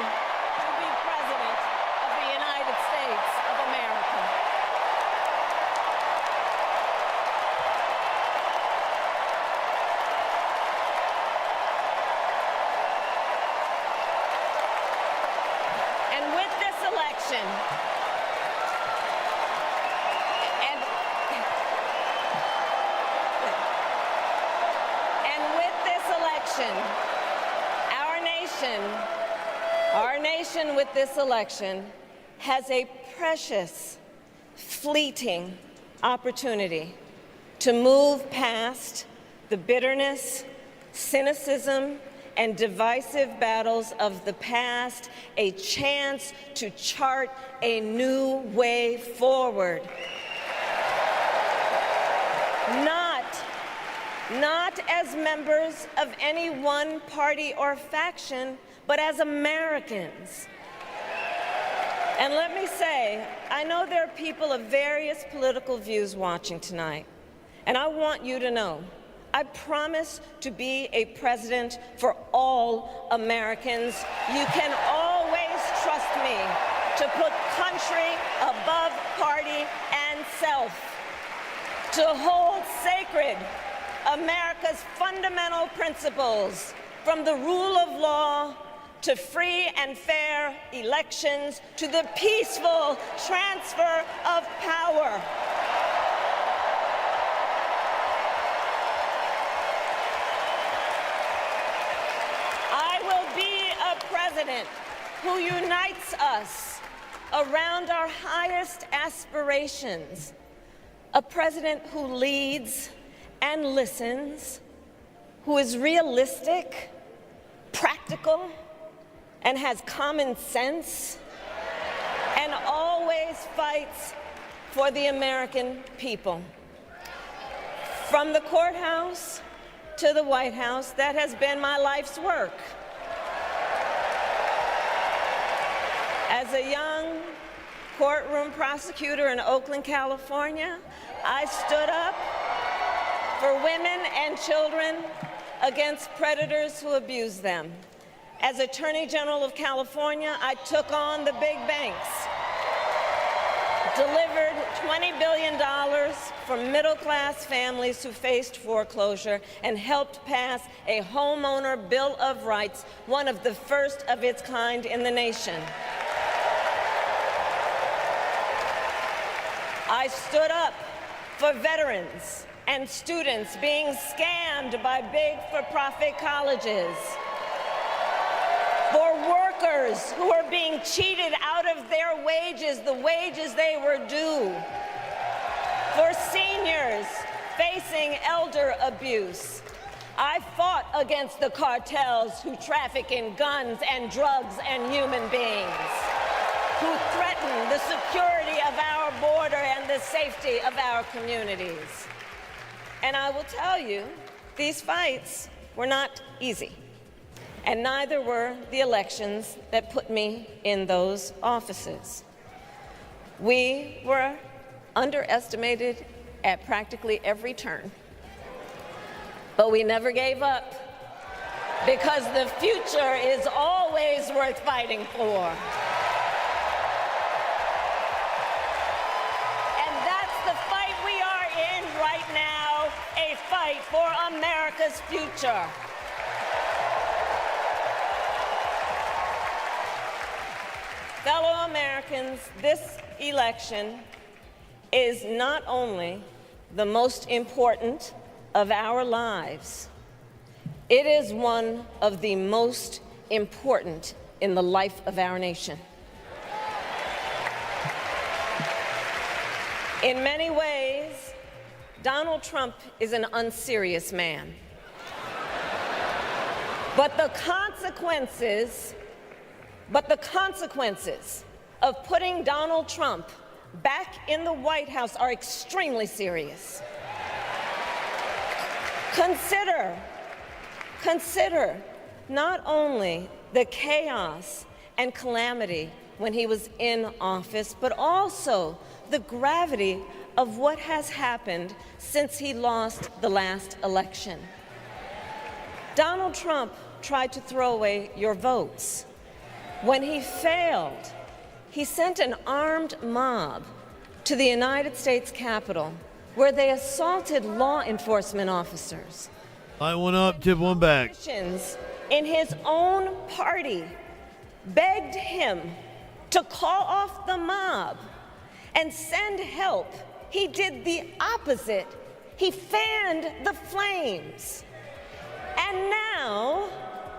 to be President of the United States of America. And with this election, nation with this election has a precious, fleeting opportunity to move past the bitterness, cynicism, and divisive battles of the past, a chance to chart a new way forward. Not as members of any one party or faction, but as Americans. And let me say, I know there are people of various political views watching tonight, and I want you to know, I promise to be a president for all Americans. You can always trust me to put country above party and self, to hold sacred America's fundamental principles, from the rule of law to free and fair elections to the peaceful transfer of power. I will be a president who unites us around our highest aspirations, a president who leads and listens, who is realistic, practical, and has common sense, and always fights for the American people. From the courthouse to the White House, that has been my life's work. As a young courtroom prosecutor in Oakland, California, I stood up for women and children against predators who abuse them. As Attorney General of California, I took on the big banks, delivered $20 billion for middle-class families who faced foreclosure, and helped pass a homeowner Bill of Rights, one of the first of its kind in the nation. I stood up for veterans and students being scammed by big for-profit colleges, for workers who are being cheated out of their wages, the wages they were due, for seniors facing elder abuse. I fought against the cartels who traffic in guns and drugs and human beings, who threaten the security of our border and the safety of our communities. And I will tell you, these fights were not easy, and neither were the elections that put me in those offices. We were underestimated at practically every turn, but we never gave up, because the future is always worth fighting for. Fight for America's future. Fellow Americans, this election is not only the most important of our lives, it is one of the most important in the life of our nation. In many ways, Donald Trump is an unserious man. But the consequences of putting Donald Trump back in the White House are extremely serious. Consider not only the chaos and calamity when he was in office, but also the gravity of what has happened since he lost the last election. Donald Trump tried to throw away your votes. When he failed, he sent an armed mob to the United States Capitol, where they assaulted law enforcement officers. Light one up, tip one back. Politicians in his own party begged him to call off the mob and send help. He did the opposite. He fanned the flames. And now,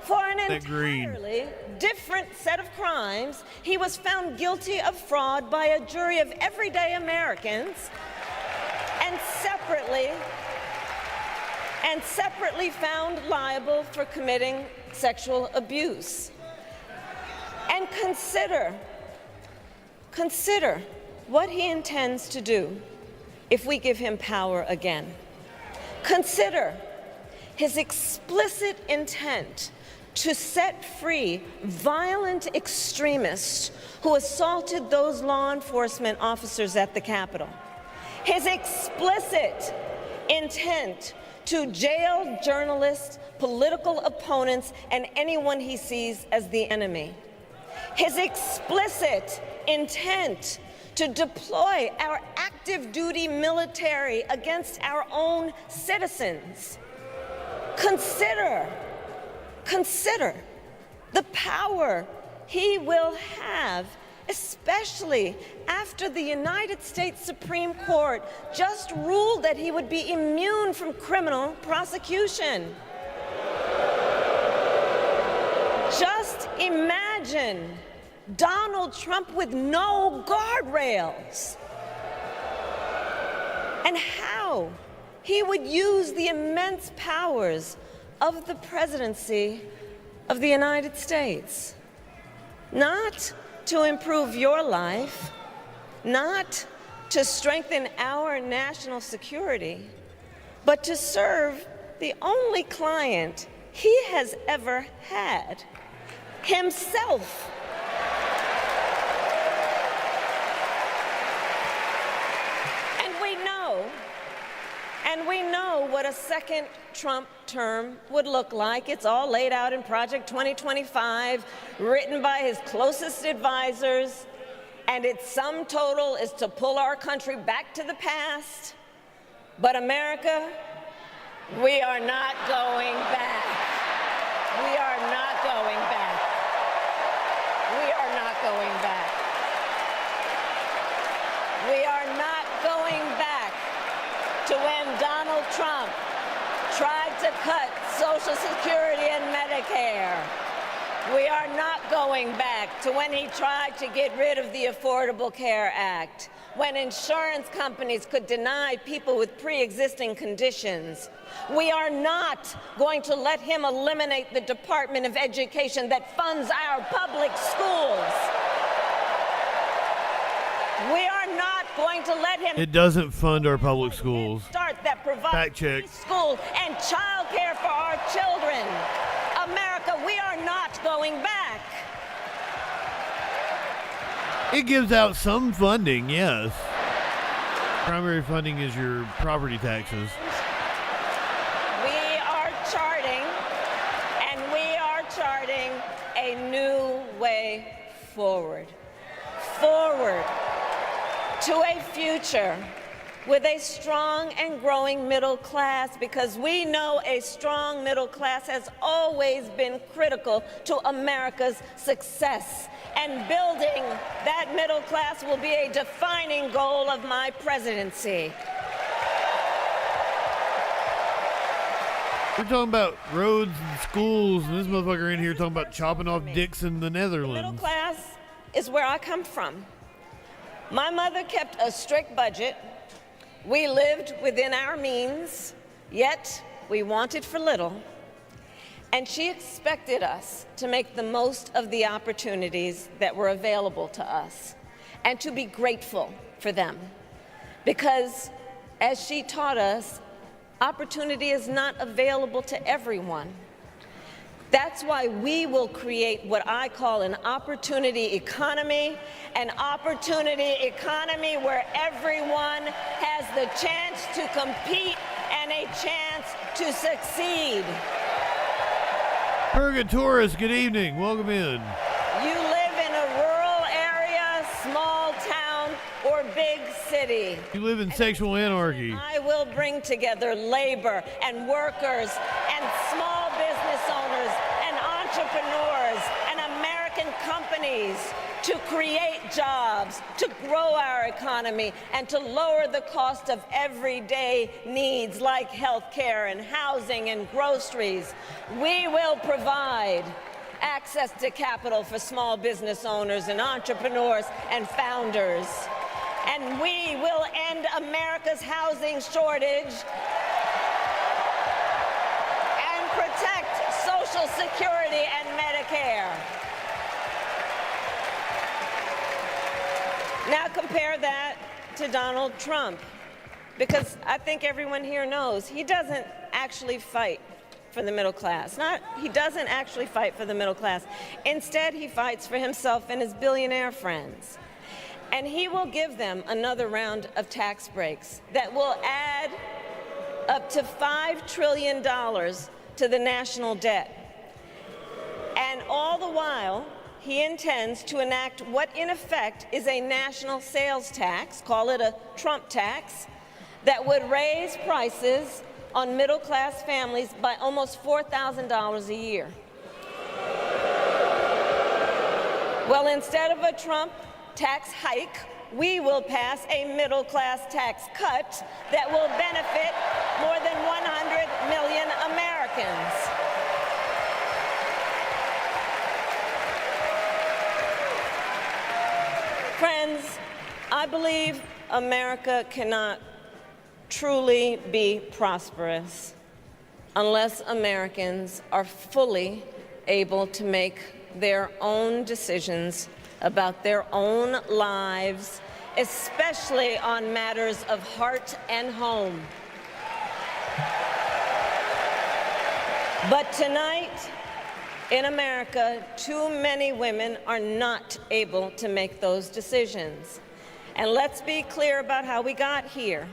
for an entirely different set of crimes, he was found guilty of fraud by a jury of everyday Americans and separately found liable for committing sexual abuse. And consider what he intends to do if we give him power again. Consider his explicit intent to set free violent extremists who assaulted those law enforcement officers at the Capitol. His explicit intent to jail journalists, political opponents, and anyone he sees as the enemy. His explicit intent to deploy our active duty military against our own citizens. Consider the power he will have, especially after the United States Supreme Court just ruled that he would be immune from criminal prosecution. Just imagine Donald Trump with no guardrails, and how he would use the immense powers of the presidency of the United States, not to improve your life, not to strengthen our national security, but to serve the only client he has ever had, himself. And we know what a second Trump term would look like. It's all laid out in Project 2025, written by his closest advisors, and its sum total is to pull our country back to the past. But America, we are not going back. We are not going back. We are not going back. We are not going back to when Donald Trump tried to cut Social Security and Medicare. We are not going back to when he tried to get rid of the Affordable Care Act, when insurance companies could deny people with pre-existing conditions. We are not going to let him eliminate the Department of Education that funds our public schools. We are not going to let him. It doesn't fund our public schools. Start that provides Fact check. school and child care for our children. America, we are not going back. It gives out some funding, yes. Primary funding is your property taxes. We are charting a new way forward. Forward to a future with a strong and growing middle class, because we know a strong middle class has always been critical to America's success. And building that middle class will be a defining goal of my presidency. We're talking about roads and schools, and this motherfucker in here talking about chopping off dicks in the Netherlands. Middle class is where I come from. My mother kept a strict budget. We lived within our means, yet we wanted for little. And she expected us to make the most of the opportunities that were available to us and to be grateful for them. Because, as she taught us, opportunity is not available to everyone. That's why we will create what I call an opportunity economy where everyone has the chance to compete and a chance to succeed. Purgatorus, good evening. Welcome in. You live in a rural area, small town, or big city. You live in sexual anarchy. I will bring together labor and workers and small business owners and entrepreneurs and American American companies to create jobs, to grow our economy, and to lower the cost of everyday needs like health care and housing and groceries. We will provide access to capital for small business owners and entrepreneurs and founders. And we will end America's housing shortage and protect Social Security and Medicare. Now compare that to Donald Trump, because I think everyone here knows he doesn't actually fight for the middle class. He doesn't actually fight for the middle class. Instead, he fights for himself and his billionaire friends. And he will give them another round of tax breaks that will add up to $5 trillion to the national debt. And all the while, he intends to enact what in effect is a national sales tax, call it a Trump tax, that would raise prices on middle-class families by almost $4,000 a year. Well, instead of a Trump tax hike, we will pass a middle-class tax cut that will benefit more than 100 million Americans. Friends, I believe America cannot truly be prosperous unless Americans are fully able to make their own decisions about their own lives, especially on matters of heart and home. But tonight, in America, too many women are not able to make those decisions. And let's be clear about how we got here.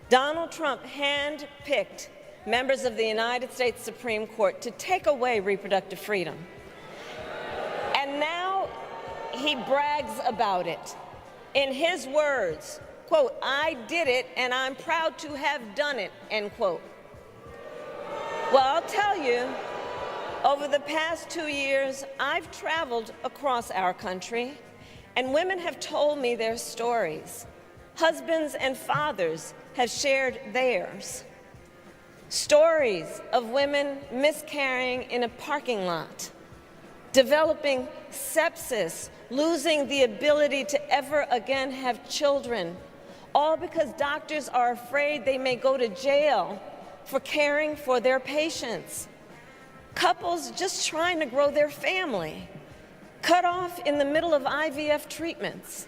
Donald Trump handpicked members of the United States Supreme Court to take away reproductive freedom. And now he brags about it. In his words, quote, "I did it and I'm proud to have done it," end quote. Well, I'll tell you, over the past 2 years, I've traveled across our country, and women have told me their stories. Husbands and fathers have shared theirs. Stories of women miscarrying in a parking lot, developing sepsis, losing the ability to ever again have children, all because doctors are afraid they may go to jail for caring for their patients. Couples just trying to grow their family, cut off in the middle of IVF treatments.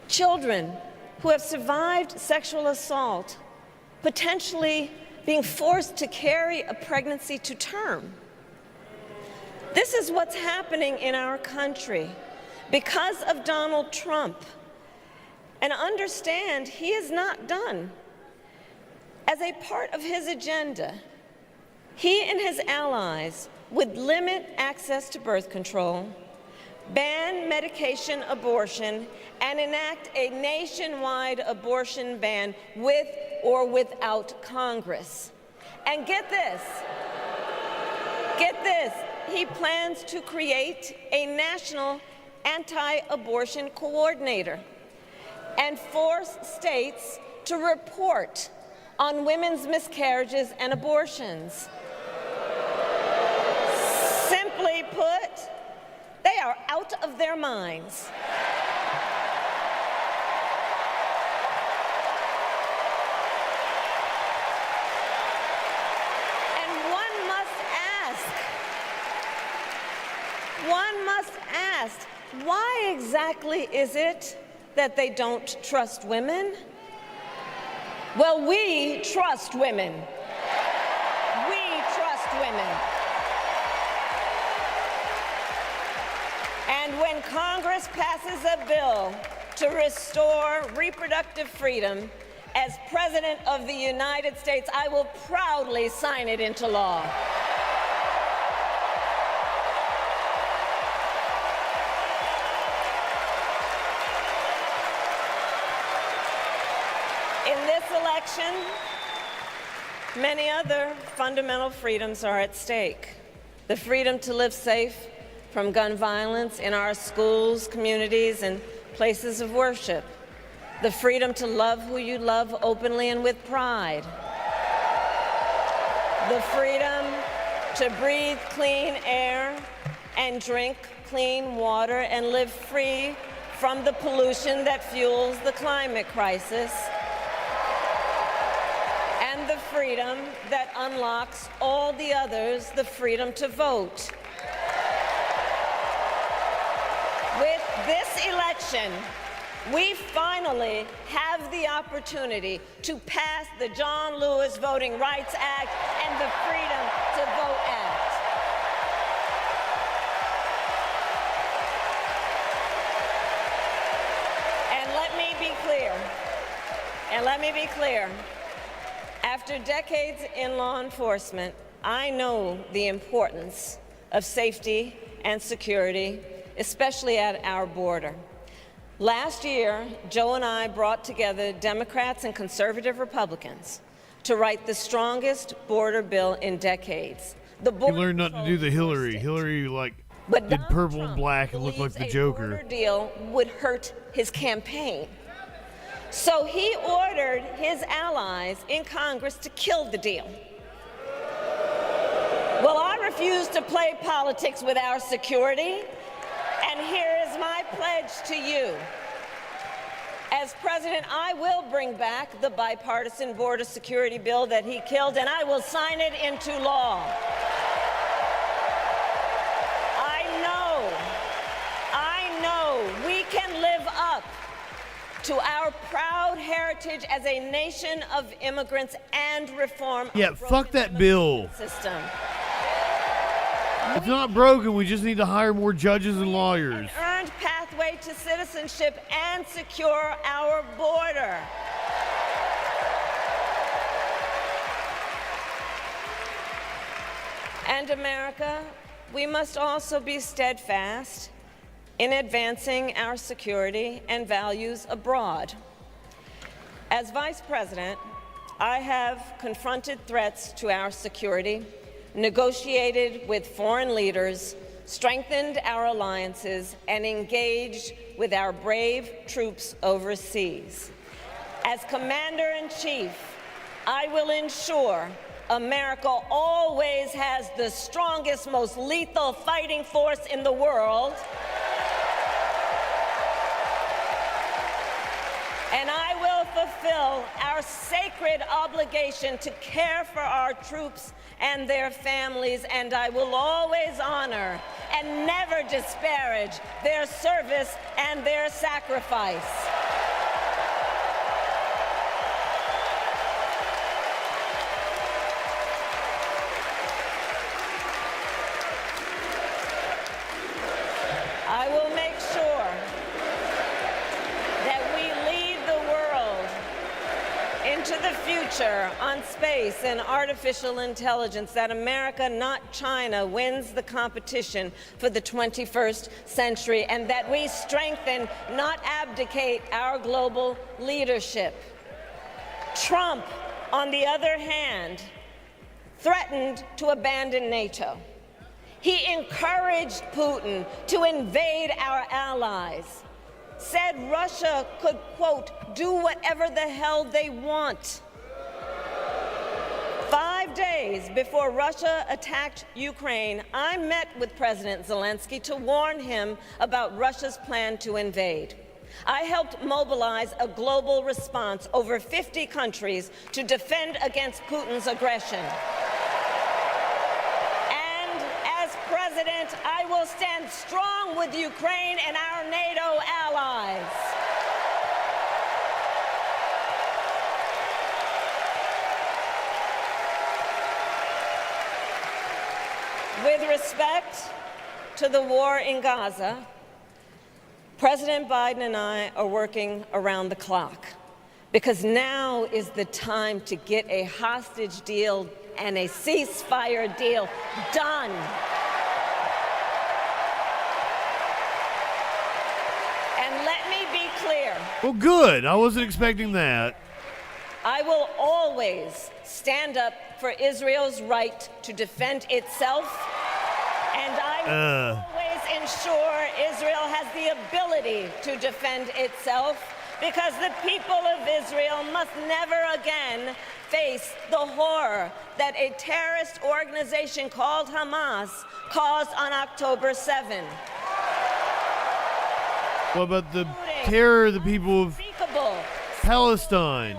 Children who have survived sexual assault, potentially being forced to carry a pregnancy to term. This is what's happening in our country because of Donald Trump. And understand, he is not done. As a part of his agenda, he and his allies would limit access to birth control, ban medication abortion, and enact a nationwide abortion ban with or without Congress. And get this, he plans to create a national anti-abortion coordinator and force states to report on women's miscarriages and abortions. Simply put, they are out of their minds. And one must ask, why exactly is it that they don't trust women? Well, we trust women. We trust women. And when Congress passes a bill to restore reproductive freedom, as President of the United States, I will proudly sign it into law. In this election, many other fundamental freedoms are at stake. The freedom to live safe, from gun violence in our schools, communities, and places of worship. The freedom to love who you love openly and with pride. The freedom to breathe clean air and drink clean water and live free from the pollution that fuels the climate crisis. And the freedom that unlocks all the others, the freedom to vote. With this election, we finally have the opportunity to pass the John Lewis Voting Rights Act and the Freedom to Vote Act. And let me be clear, after decades in law enforcement, I know the importance of safety and security, especially at our border. Last year, Joe and I brought together Democrats and conservative Republicans to write the strongest border bill in decades. The He learned not to do the Hillary. Hillary, did purple and black and looked like the Joker. Border deal would hurt his campaign. So he ordered his allies in Congress to kill the deal. Well, I refuse to play politics with our security. And here is my pledge to you. As president, I will bring back the bipartisan border security bill that he killed, and I will sign it into law. I know we can live up to our proud heritage as a nation of immigrants and reform. Yeah, fuck that bill. System. It's not broken. We just need to hire more judges and lawyers. An earned pathway to citizenship and secure our border. And America, we must also be steadfast in advancing our security and values abroad. As Vice President, I have confronted threats to our security, negotiated with foreign leaders, strengthened our alliances, and engaged with our brave troops overseas. As Commander-in-Chief, I will ensure America always has the strongest, most lethal fighting force in the world. And I will fulfill our sacred obligation to care for our troops and their families, and I will always honor and never disparage their service and their sacrifice. I will make sure that we lead the world into the future on space and artificial intelligence, that America, not China, wins the competition for the 21st century, and that we strengthen, not abdicate, our global leadership. Trump, on the other hand, threatened to abandon NATO. He encouraged Putin to invade our allies, said Russia could, quote, do whatever the hell they want. 5 days before Russia attacked Ukraine, I met with President Zelensky to warn him about Russia's plan to invade. I helped mobilize a global response, over 50 countries, to defend against Putin's aggression. President, I will stand strong with Ukraine and our NATO allies. With respect to the war in Gaza, President Biden and I are working around the clock, because now is the time to get a hostage deal and a ceasefire deal done. Well, good. I wasn't expecting that. I will always stand up for Israel's right to defend itself, and I will always us ensure Israel has the ability to defend itself, because the people of Israel must never again face the horror that a terrorist organization called Hamas caused on October 7. What about the terror of the people of Palestine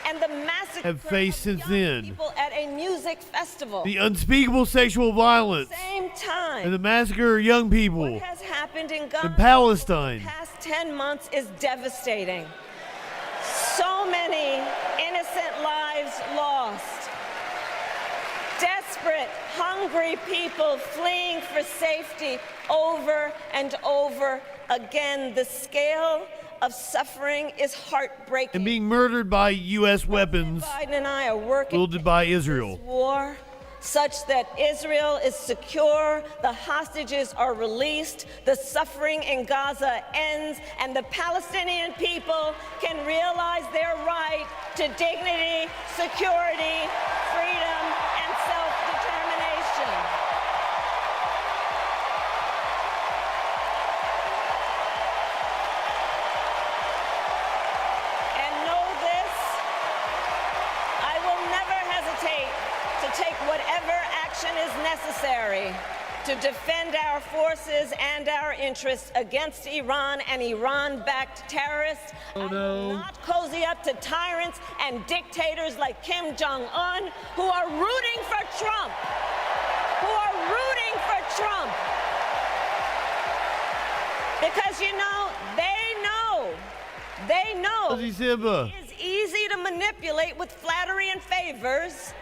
and the massacre have faced since then? people at a music festival. The unspeakable sexual violence Same time. and the massacre of young people What has happened in Gaza in Palestine. the past 10 months is devastating. So many innocent lives lost. Desperate, hungry people fleeing for safety over and over again. The scale of suffering is heartbreaking. And being murdered by U.S. weapons Biden and I are working wielded by Israel. war such that Israel is secure, the hostages are released, the suffering in Gaza ends, and the Palestinian people can realize their right to dignity, security, freedom, and self-determination. And know this, I will never hesitate to take whatever action is necessary to defend our forces and our interests against Iran and Iran-backed terrorists. I will not cozy up to tyrants and dictators like Kim Jong-un who are rooting for Trump. Because, you know, they know it's easy to manipulate with flattery and favors.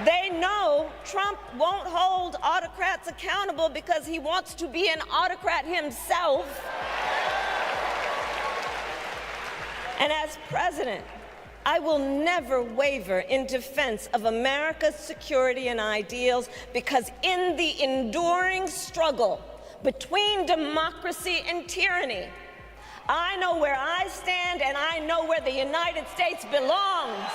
They know Trump won't hold autocrats accountable because he wants to be an autocrat himself. And as president, I will never waver in defense of America's security and ideals, because in the enduring struggle between democracy and tyranny, I know where I stand and I know where the United States belongs.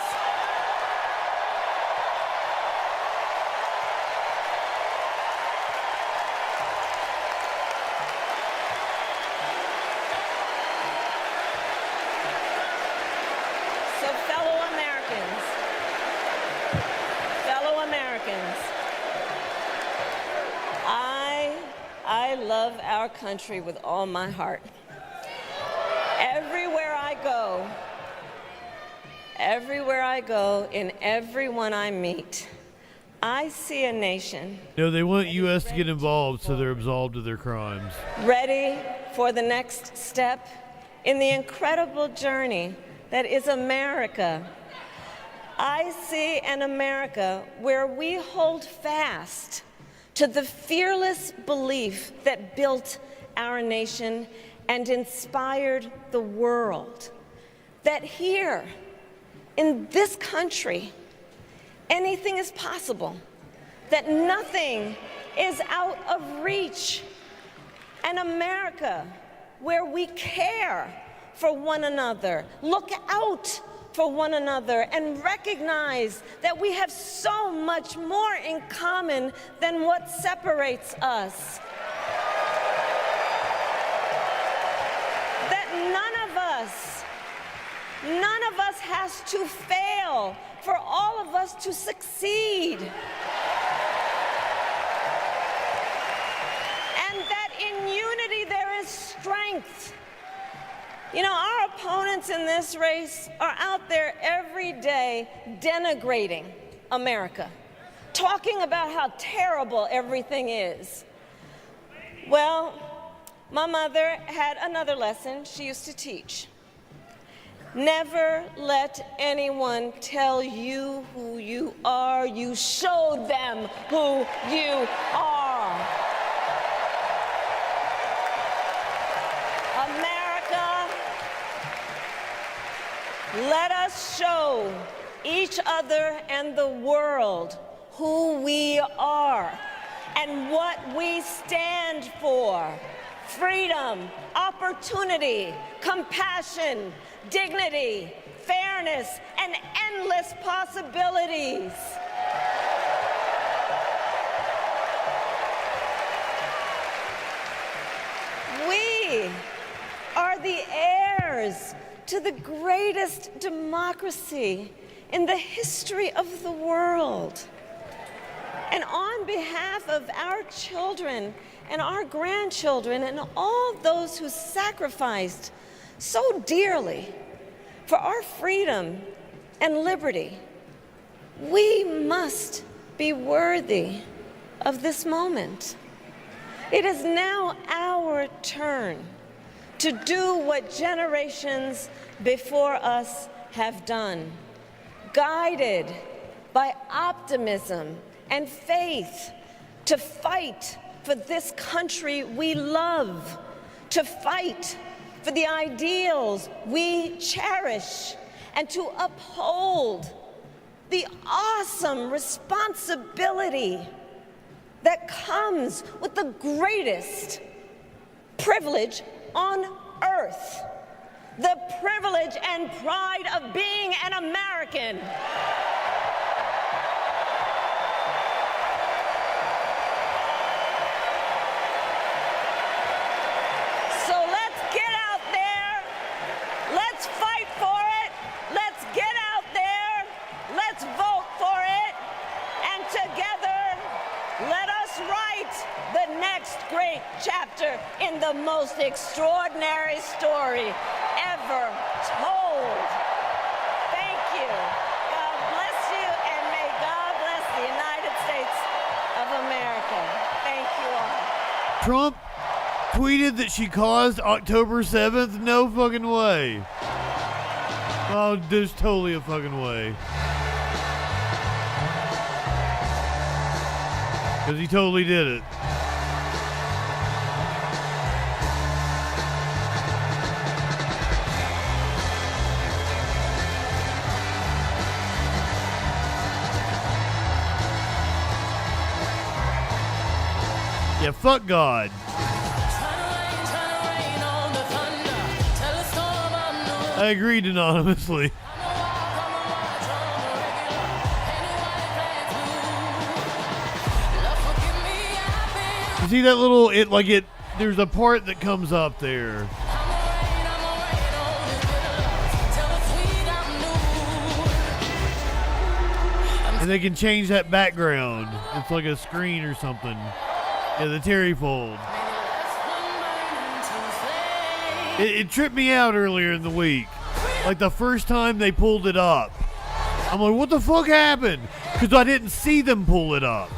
So fellow Americans, I love our country with all my heart. Everywhere I go, in everyone I meet, I see a nation No, they want U.S. to get involved so they're absolved of their crimes. ready for the next step in the incredible journey that is America. I see an America where we hold fast to the fearless belief that built our nation and inspired the world. That here, in this country, anything is possible. That nothing is out of reach. An America where we care for one another, look out for one another, and recognize that we have so much more in common than what separates us. That none of us has to fail for all of us to succeed. And that in unity there is strength. You know, our opponents in this race are out there every day denigrating America, talking about how terrible everything is. Well, my mother had another lesson she used to teach. Never let anyone tell you who you are. You show them who you are. America, let us show each other and the world who we are and what we stand for. Freedom, opportunity, compassion, dignity, fairness, and endless possibilities. heirs to the greatest democracy in the history of the world. And on behalf of our children and our grandchildren and all those who sacrificed so dearly for our freedom and liberty, we must be worthy of this moment. It is now our turn to do what generations before us have done, guided by optimism and faith, to fight for this country we love, to fight for the ideals we cherish, and to uphold the awesome responsibility that comes with the greatest privilege on earth, the privilege and pride of being an American. So let's get out there, let's fight for it, let's get out there, let's vote for it, and together, let us write the next great chapter in the most extraordinary story ever told. Thank you. God bless you, and may God bless the United States of America. Thank you all. Trump tweeted that she caused October 7th? No fucking way. Oh, there's totally a fucking way. Because he totally did it. Yeah, fuck God. I agreed anonymously. You see that little, there's a part that comes up there. And they can change that background. It's like a screen or something. Yeah, the Terry fold. It tripped me out earlier in the week. Like the first time they pulled it up. I'm like, what the fuck happened? Because I didn't see them pull it up.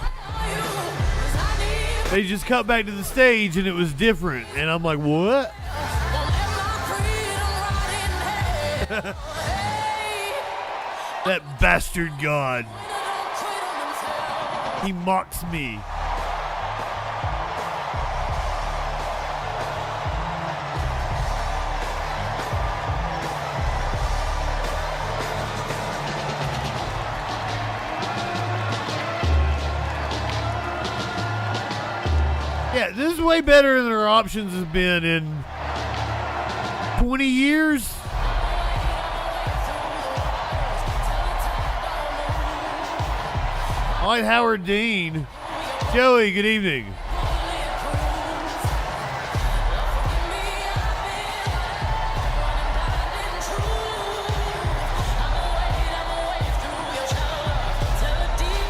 They just cut back to the stage and it was different. And I'm like, what? That bastard God. He mocks me. Yeah, this is way better than our options have been in 20 years. I like Howard Dean. Joey, good evening.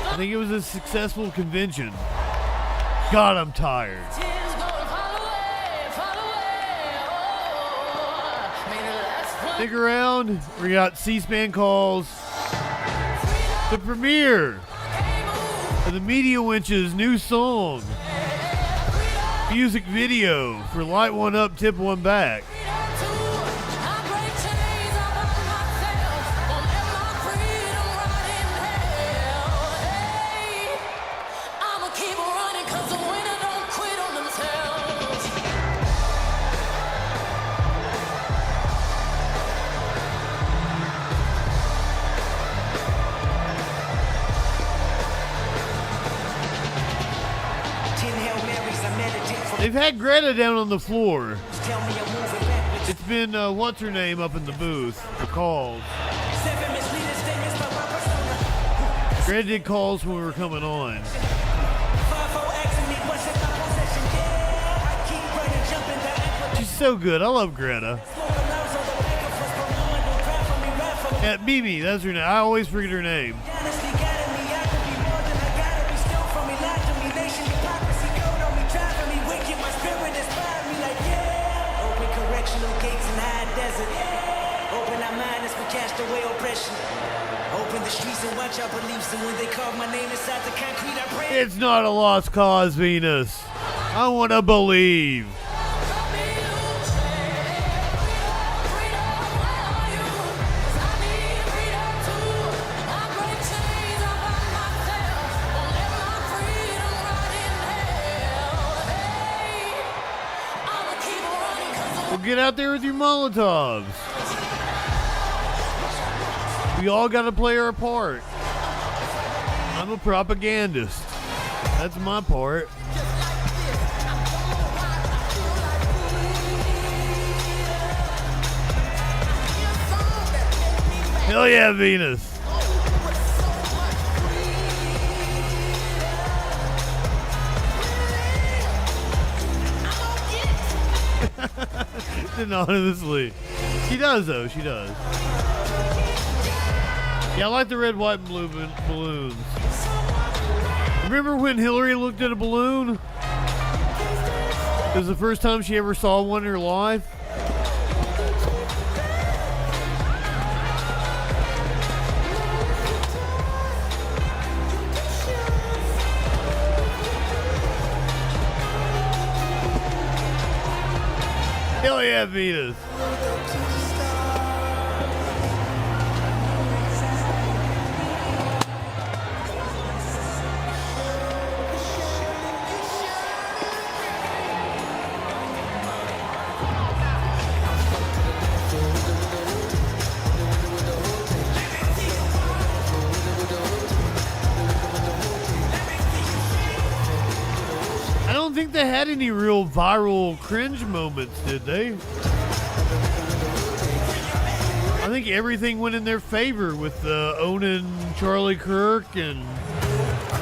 I think it was a successful convention. God, I'm tired. Stick around. We got C-SPAN calls. The premiere of the Media Winch's new song. Music video for Light One Up, Tip One Back. They've had Greta down on the floor. It's been, what's her name up in the booth for calls. Greta did calls when we were coming on. She's so good. I love Greta. Yeah, Mimi, that's her name. I always forget her name. It's not a lost cause, Venus. I want to believe. Well, get out there with your Molotovs. We all got to play our part. I'm a propagandist. That's my part. Hell yeah, Venus. Anonymously. She does, though. She does. Yeah, I like the red, white, and blue balloons. Remember when Hillary looked at a balloon? It was the first time she ever saw one in her life. Hell yeah, Venus. I don't think they had any real viral cringe moments, did they? I think everything went in their favor with owning Charlie Kirk and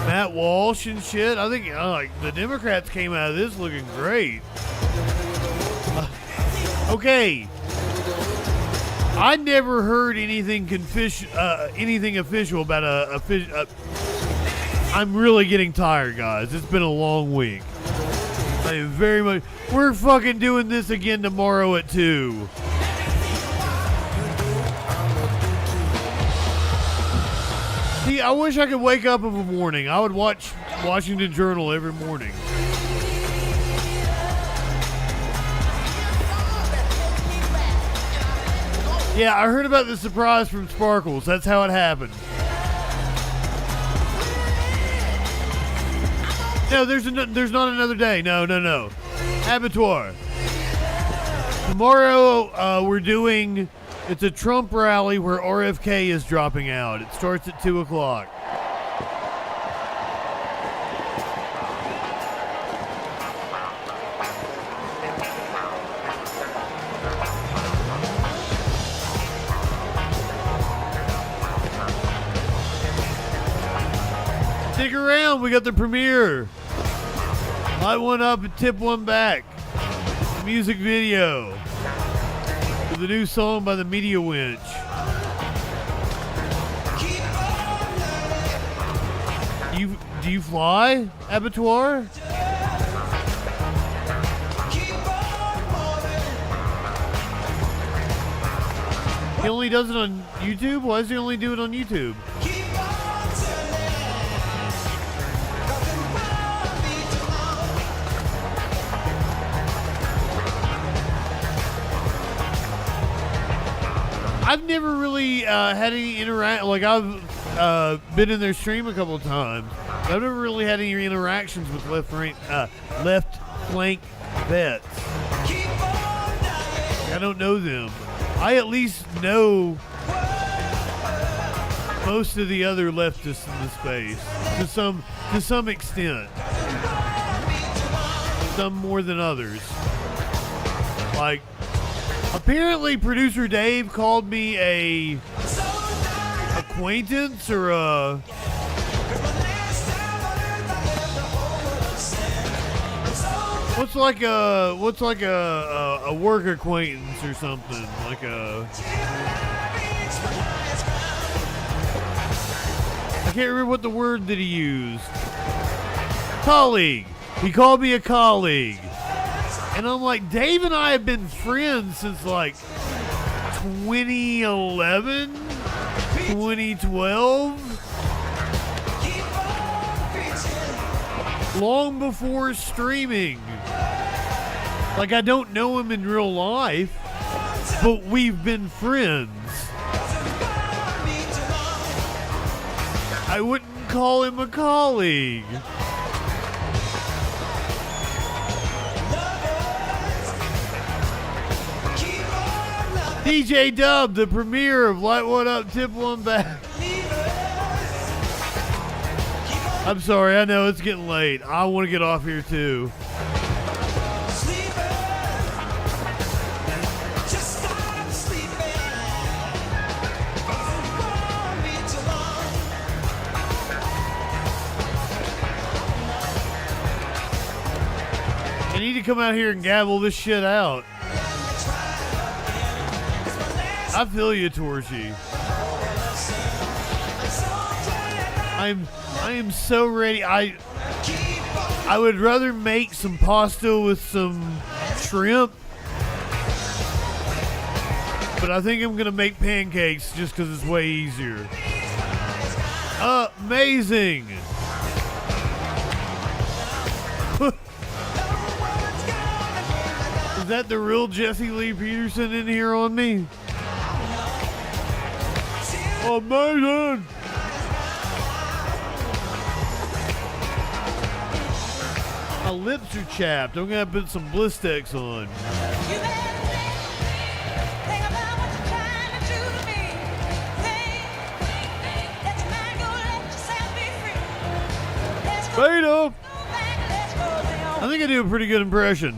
Matt Walsh and shit. I think like the Democrats came out of this looking great. Okay, I never heard anything official about a. I'm really getting tired, guys. It's been a long week. I am very much. We're fucking doing this again tomorrow at 2. See, I wish I could wake up of a morning. I would watch Washington Journal every morning. Yeah, I heard about the surprise from Sparkles. That's how it happened. No, there's not another day. No. Abattoir. Tomorrow, we're doing... It's a Trump rally where RFK is dropping out. It starts at 2 o'clock. Stick around. We got the premiere. Light one up and tip one back. Music video. The new song by the Media Winch. Do you fly, Abattoir? He only does it on YouTube? Why does he only do it on YouTube? I've never really had any like I've been in their stream a couple of times. I've never really had any interactions with left flank vets. I don't know them. I at least know most of the other leftists in the space to some extent. Some more than others. Like, apparently producer Dave called me a acquaintance or a what's like a work acquaintance or something, like a can't remember what the word that he used. Colleague. He called me a colleague. And I'm like, Dave and I have been friends since like 2011, 2012. Long before streaming. Like, I don't know him in real life, but we've been friends. I wouldn't call him a colleague. DJ Dub, the premiere of Light One Up, Tip One Back. I'm sorry, I know it's getting late. I want to get off here too. I need to come out here and gavel this shit out. I feel you, Torchy. I am so ready. I would rather make some pasta with some shrimp, but I think I'm gonna make pancakes just because it's way easier. Amazing. Is that the real Jesse Lee Peterson in here on me? Amazing. My lips are chapped. I'm gonna put some Blistex on. Beta. I think I do a pretty good impression.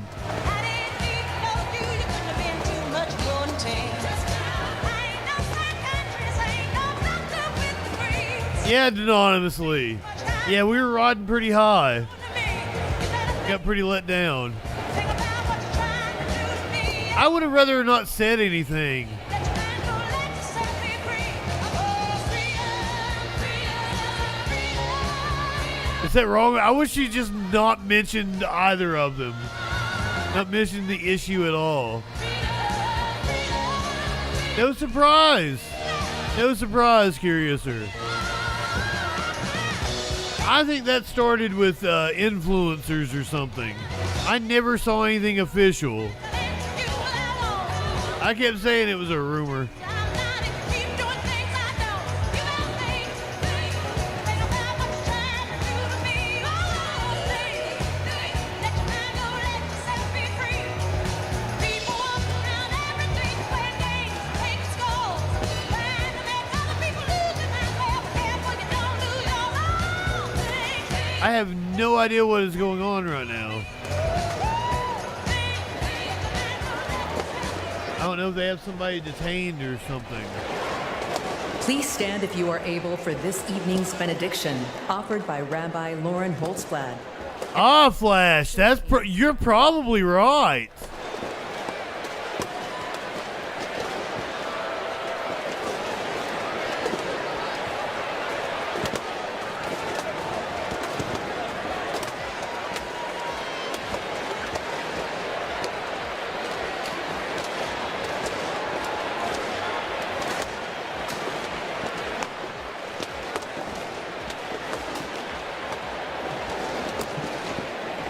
Yeah, anonymously. Yeah, we were riding pretty high. Got pretty let down. I would have rather not said anything. Is that wrong? I wish you just not mentioned either of them. Not mentioned the issue at all. No surprise. No surprise, Curiouser. I think that started with influencers or something. I never saw anything official. I kept saying it was a rumor. I have no idea what is going on right now. I don't know if they have somebody detained or something. Please stand if you are able for this evening's benediction, offered by Rabbi Lauren Holtzblad. Ah, Flash, that's you're probably right.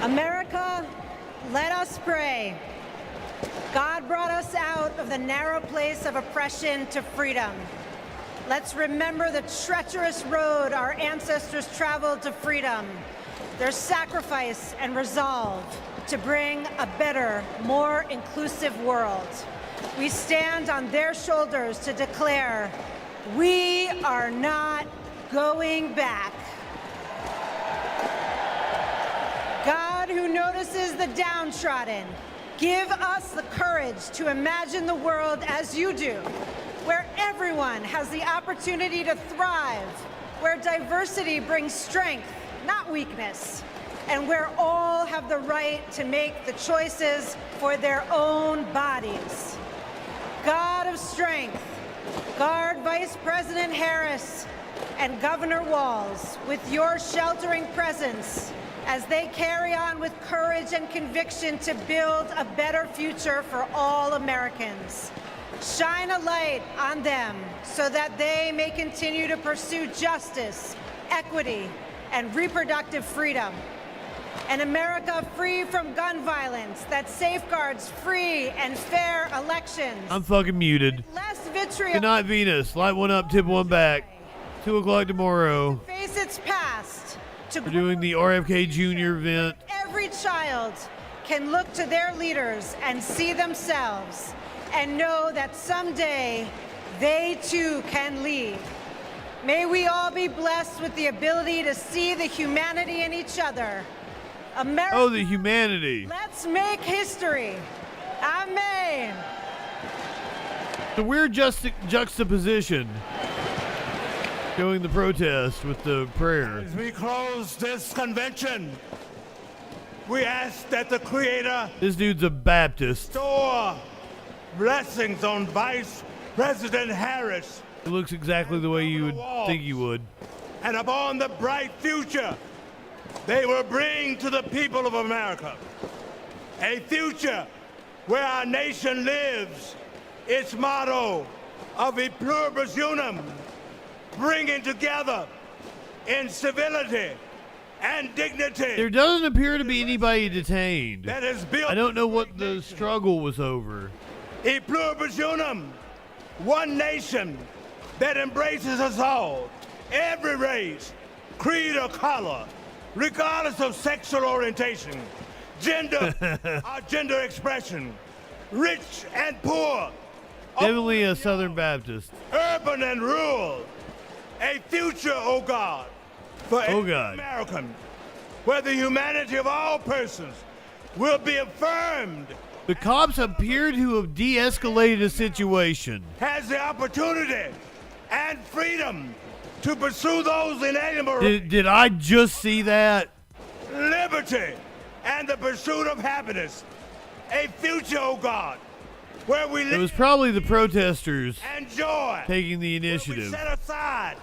America, let us pray. God brought us out of the narrow place of oppression to freedom. Let's remember the treacherous road our ancestors traveled to freedom, their sacrifice and resolve to bring a better, more inclusive world. We stand on their shoulders to declare, we are not going back. God, who notices the downtrodden, give us the courage to imagine the world as you do, where everyone has the opportunity to thrive, where diversity brings strength, not weakness, and where all have the right to make the choices for their own bodies. God of strength, guard Vice President Harris, and Governor Walz with your sheltering presence as they carry on with courage and conviction to build a better future for all Americans. Shine a light on them so that they may continue to pursue justice, equity, and reproductive freedom. An America free from gun violence that safeguards free and fair elections. I'm fucking muted. Less vitriol. Good night, Venus. Light one up, tip one back. 2 o'clock tomorrow. Face its past. We're doing the RFK Jr. event. Every child can look to their leaders and see themselves and know that someday they too can lead. May we all be blessed with the ability to see the humanity in each other. America, oh, the humanity. Let's make history. Amen. The weird juxtaposition showing the protest with the prayer. As we close this convention, we ask that the Creator This dude's a Baptist. bestow blessings on Vice President Harris. It looks exactly the way you would think you would. And upon the bright future they will bring to the people of America. A future where our nation lives its motto of e pluribus unum, bringing together in civility and dignity. There doesn't appear to be anybody detained. That is built. I don't know what the struggle was over. E pluribus unum, one nation that embraces us all, every race, creed, or color, regardless of sexual orientation, gender, or gender expression, rich and poor, Definitely a Southern Baptist. urban and rural. A future, oh God, for every God. American, where the humanity of all persons will be affirmed. The cops appear to have de-escalated a situation. Has the opportunity and freedom to pursue those inalienable Did I just see that? liberty and the pursuit of happiness. A future, oh God, where we It live was probably the protesters and joy, taking the we initiative. set aside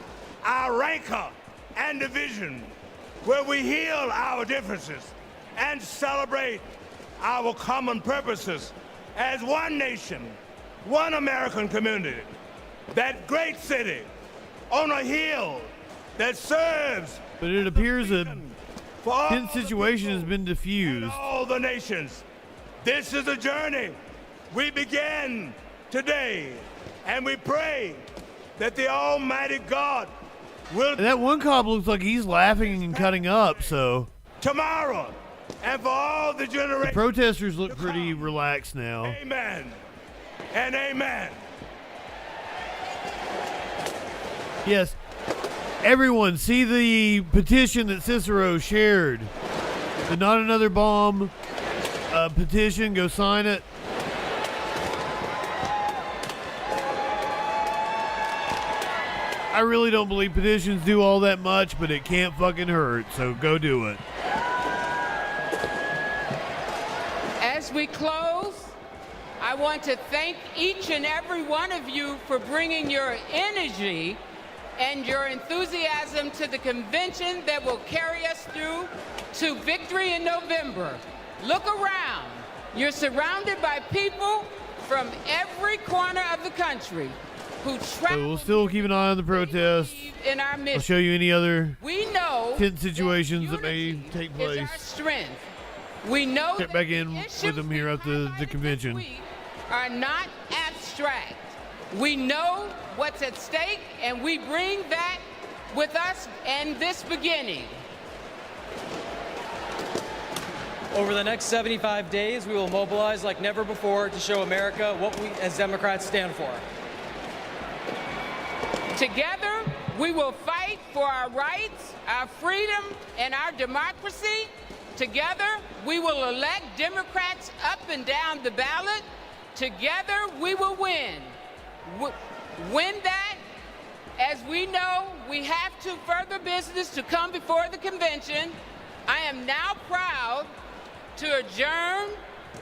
our rancor and division, where we heal our differences and celebrate our common purposes as one nation, one American community. That great city on a hill that serves But it appears a for all tense situation has been diffused. all the nations. This is a journey we begin today, and we pray that the Almighty God will That one cop looks like he's laughing and cutting up, so tomorrow and for all the the generations. protesters look pretty relaxed now. Amen and amen. Yes. Everyone, see the petition that Cicero shared. The Not Another Bomb petition. Go sign it. I really don't believe petitions do all that much, but it can't fucking hurt, so go do it. As we close, I want to thank each and every one of you for bringing your energy and your enthusiasm to the convention that will carry us through to victory in November. Look around. You're surrounded by people from every corner of the country who So travel we'll still keep an eye on the protest. in our I'll mission. show you any other We know tense situations that may take is place. our strength. We know Check that back in the with issues them here at the convention. are not abstract. We know what's at stake, and we bring that with us in this beginning. Over the next 75 days, we will mobilize like never before to show America what we as Democrats stand for. Together, we will fight for our rights, our freedom, and our democracy. Together, we will elect Democrats up and down the ballot. Together, we will win. Win that, as we know, we have to further business to come before the convention. I am now proud to adjourn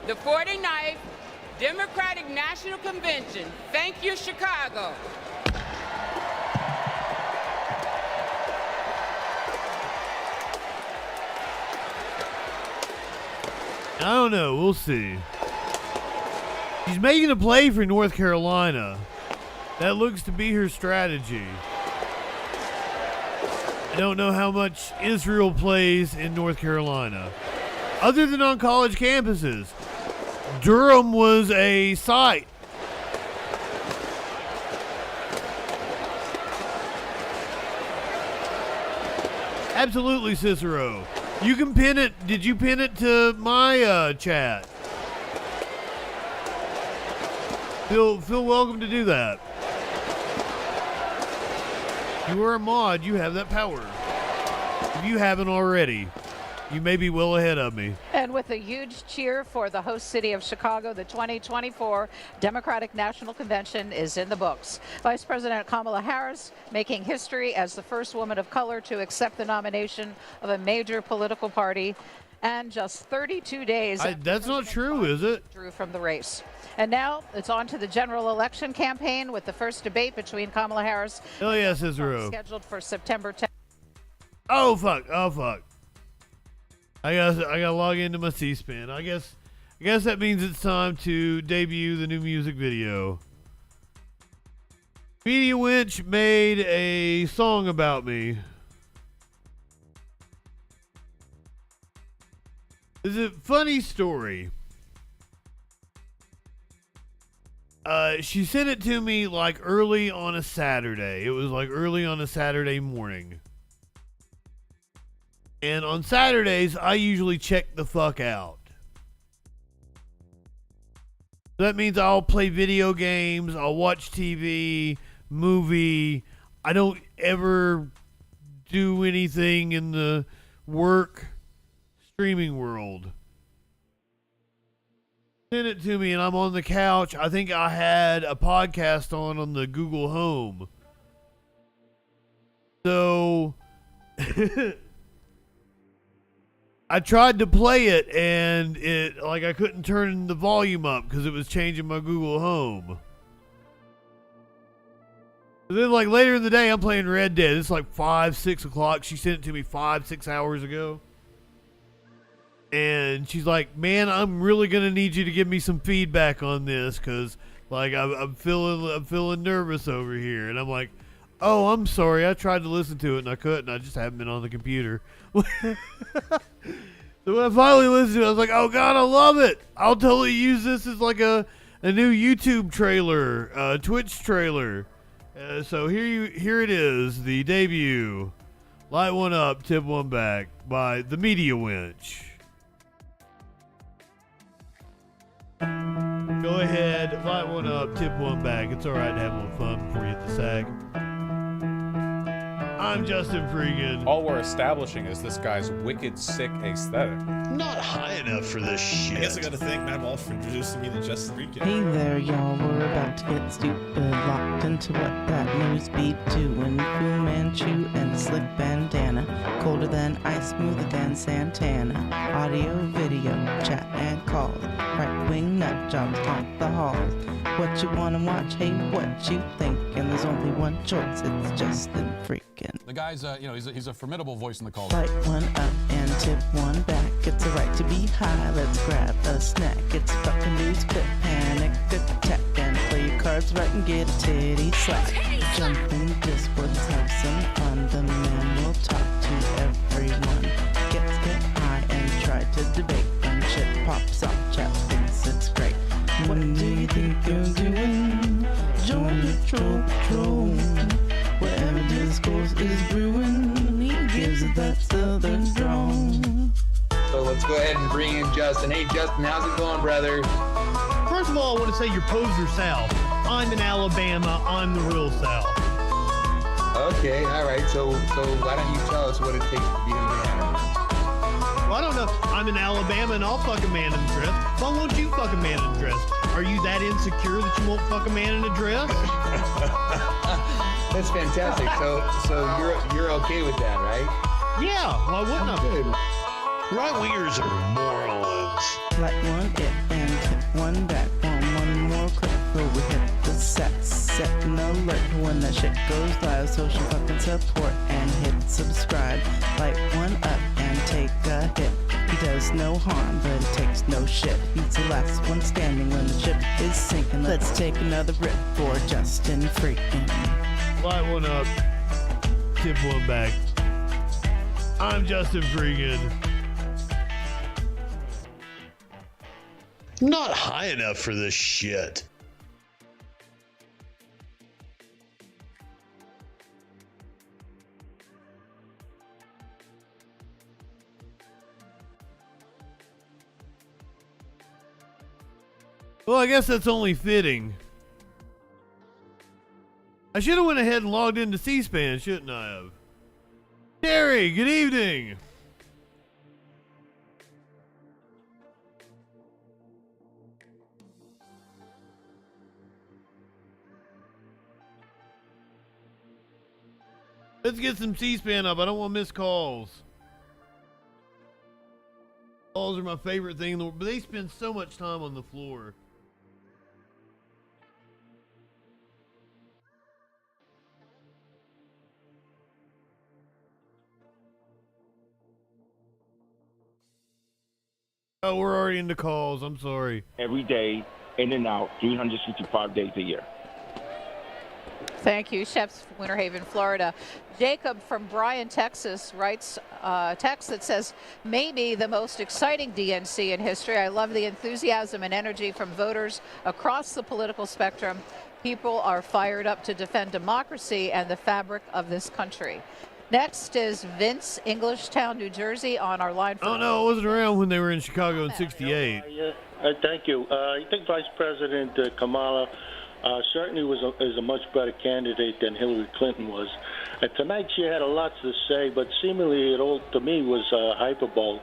the 49th Democratic National Convention. Thank you, Chicago. I don't know. We'll see. She's making a play for North Carolina. That looks to be her strategy. I don't know how much Israel plays in North Carolina. Other than on college campuses. Durham was a site. Absolutely, Cicero. You can pin it. Did you pin it to my chat? Feel welcome to do that. You are a mod. You have that power. If you haven't already, you may be well ahead of me. And with a huge cheer for the host city of Chicago, the 2024 Democratic National Convention is in the books. Vice President Kamala Harris making history as the first woman of color to accept the nomination of a major political party. And just 32 days. That's not true, is it? Drew from the race. And now it's on to the general election campaign with the first debate between Kamala Harris. Hell yeah, Cicero. Scheduled for September 10th. Oh fuck! I gotta log into my C-SPAN. I guess that means it's time to debut the new music video. Media Winch made a song about me. It's a funny story. She sent it to me like early on a Saturday. It was like early on a Saturday morning. And on Saturdays, I usually check the fuck out. That means I'll play video games, I'll watch TV, movie. I don't ever do anything in the work streaming world. Send it to me and I'm on the couch. I think I had a podcast on the Google Home. So I tried to play it and I couldn't turn the volume up because it was changing my Google Home. But then like later in the day I'm playing Red Dead. It's like 5-6 o'clock. She sent it to me 5-6 hours ago. And she's like, man, I'm really going to need you to give me some feedback on this because like I'm feeling nervous over here. And I'm like, oh, I'm sorry. I tried to listen to it and I couldn't. I just haven't been on the computer. So when I finally listened to it, I was like, oh God, I love it. I'll totally use this as like a new YouTube trailer, Twitch trailer. So here it is, the debut. Light one up, tip one back by the Media Winch. Go ahead, light one up, tip one back. It's alright to have a little fun before you hit the sack. I'm JustinFREAKIN. All we're establishing is this guy's wicked sick aesthetic. Not high enough for this shit. I guess I gotta thank Matt Ball for introducing me to JustinFREAKIN. Hey there, y'all. We're about to get stupid, locked into what that news be doing. Fu Manchu and a slick bandana. Colder than ice, smoother than Santana. Audio, video, chat, and calls. Right-wing nut jobs haunt the halls. What you wanna watch? Hey, what you think? And there's only one choice. It's JustinFREAKIN. The guy's, he's a formidable voice in the culture. Light one up and tip one back. It's a right to be high. Let's grab a snack. It's fucking news, clip, panic, attack, and play your cards right and get a titty slap. Jump in Discord, have some fun. The man will talk to everyone. Get high and try to debate. When shit pops up, chat thinks it's great. What do you think you're doing? Join the troll patrol. Whatever discourse is brewing, he gives it that southern drone. So let's go ahead and bring in Justin. Hey Justin, how's it going, brother? First of all, I want to say you're poser South. I'm in Alabama. I'm the real South. Okay, all right. So why don't you tell us what it takes to be a man? Well, I don't know. I'm in Alabama and I'll fuck a man in a dress. Why won't you fuck a man in a dress? Are you that insecure that you won't fuck a man in a dress? That's fantastic. So you're okay with that, right? Yeah. Why wouldn't I? Right-wingers are morons. Light one it and tip one back. One more clip before we hit the set an alert when that shit goes live. Social fucking support and hit subscribe. Light one up and take a hit. He does does no harm, but it takes no shit. He's the last one standing when the ship is sinking. Let's take another rip for Justin Freakin. Light one up, tip one back. I'm Justin Freakin. Not high enough for this shit. Well, I guess that's only fitting. I should have went ahead and logged into C-SPAN, shouldn't I have? Terry, good evening. Let's get some C-SPAN up. I don't want to miss calls. Calls are my favorite thing in the world, but they spend so much time on the floor. Oh, we're already into calls. I'm sorry. Every day, in and out, 365 days a year. Thank you. Chefs, Winter Haven, Florida. Jacob from Bryan, Texas writes a text that says, maybe the most exciting DNC in history. I love the enthusiasm and energy from voters across the political spectrum. People are fired up to defend democracy and the fabric of this country. Next is Vince, Englishtown, New Jersey, on our line. Oh, no, I wasn't around when they were in Chicago in '68. Thank you. I think Vice President Kamala certainly is a much better candidate than Hillary Clinton was. Tonight she had a lot to say, but seemingly it all, to me, was hyperbole.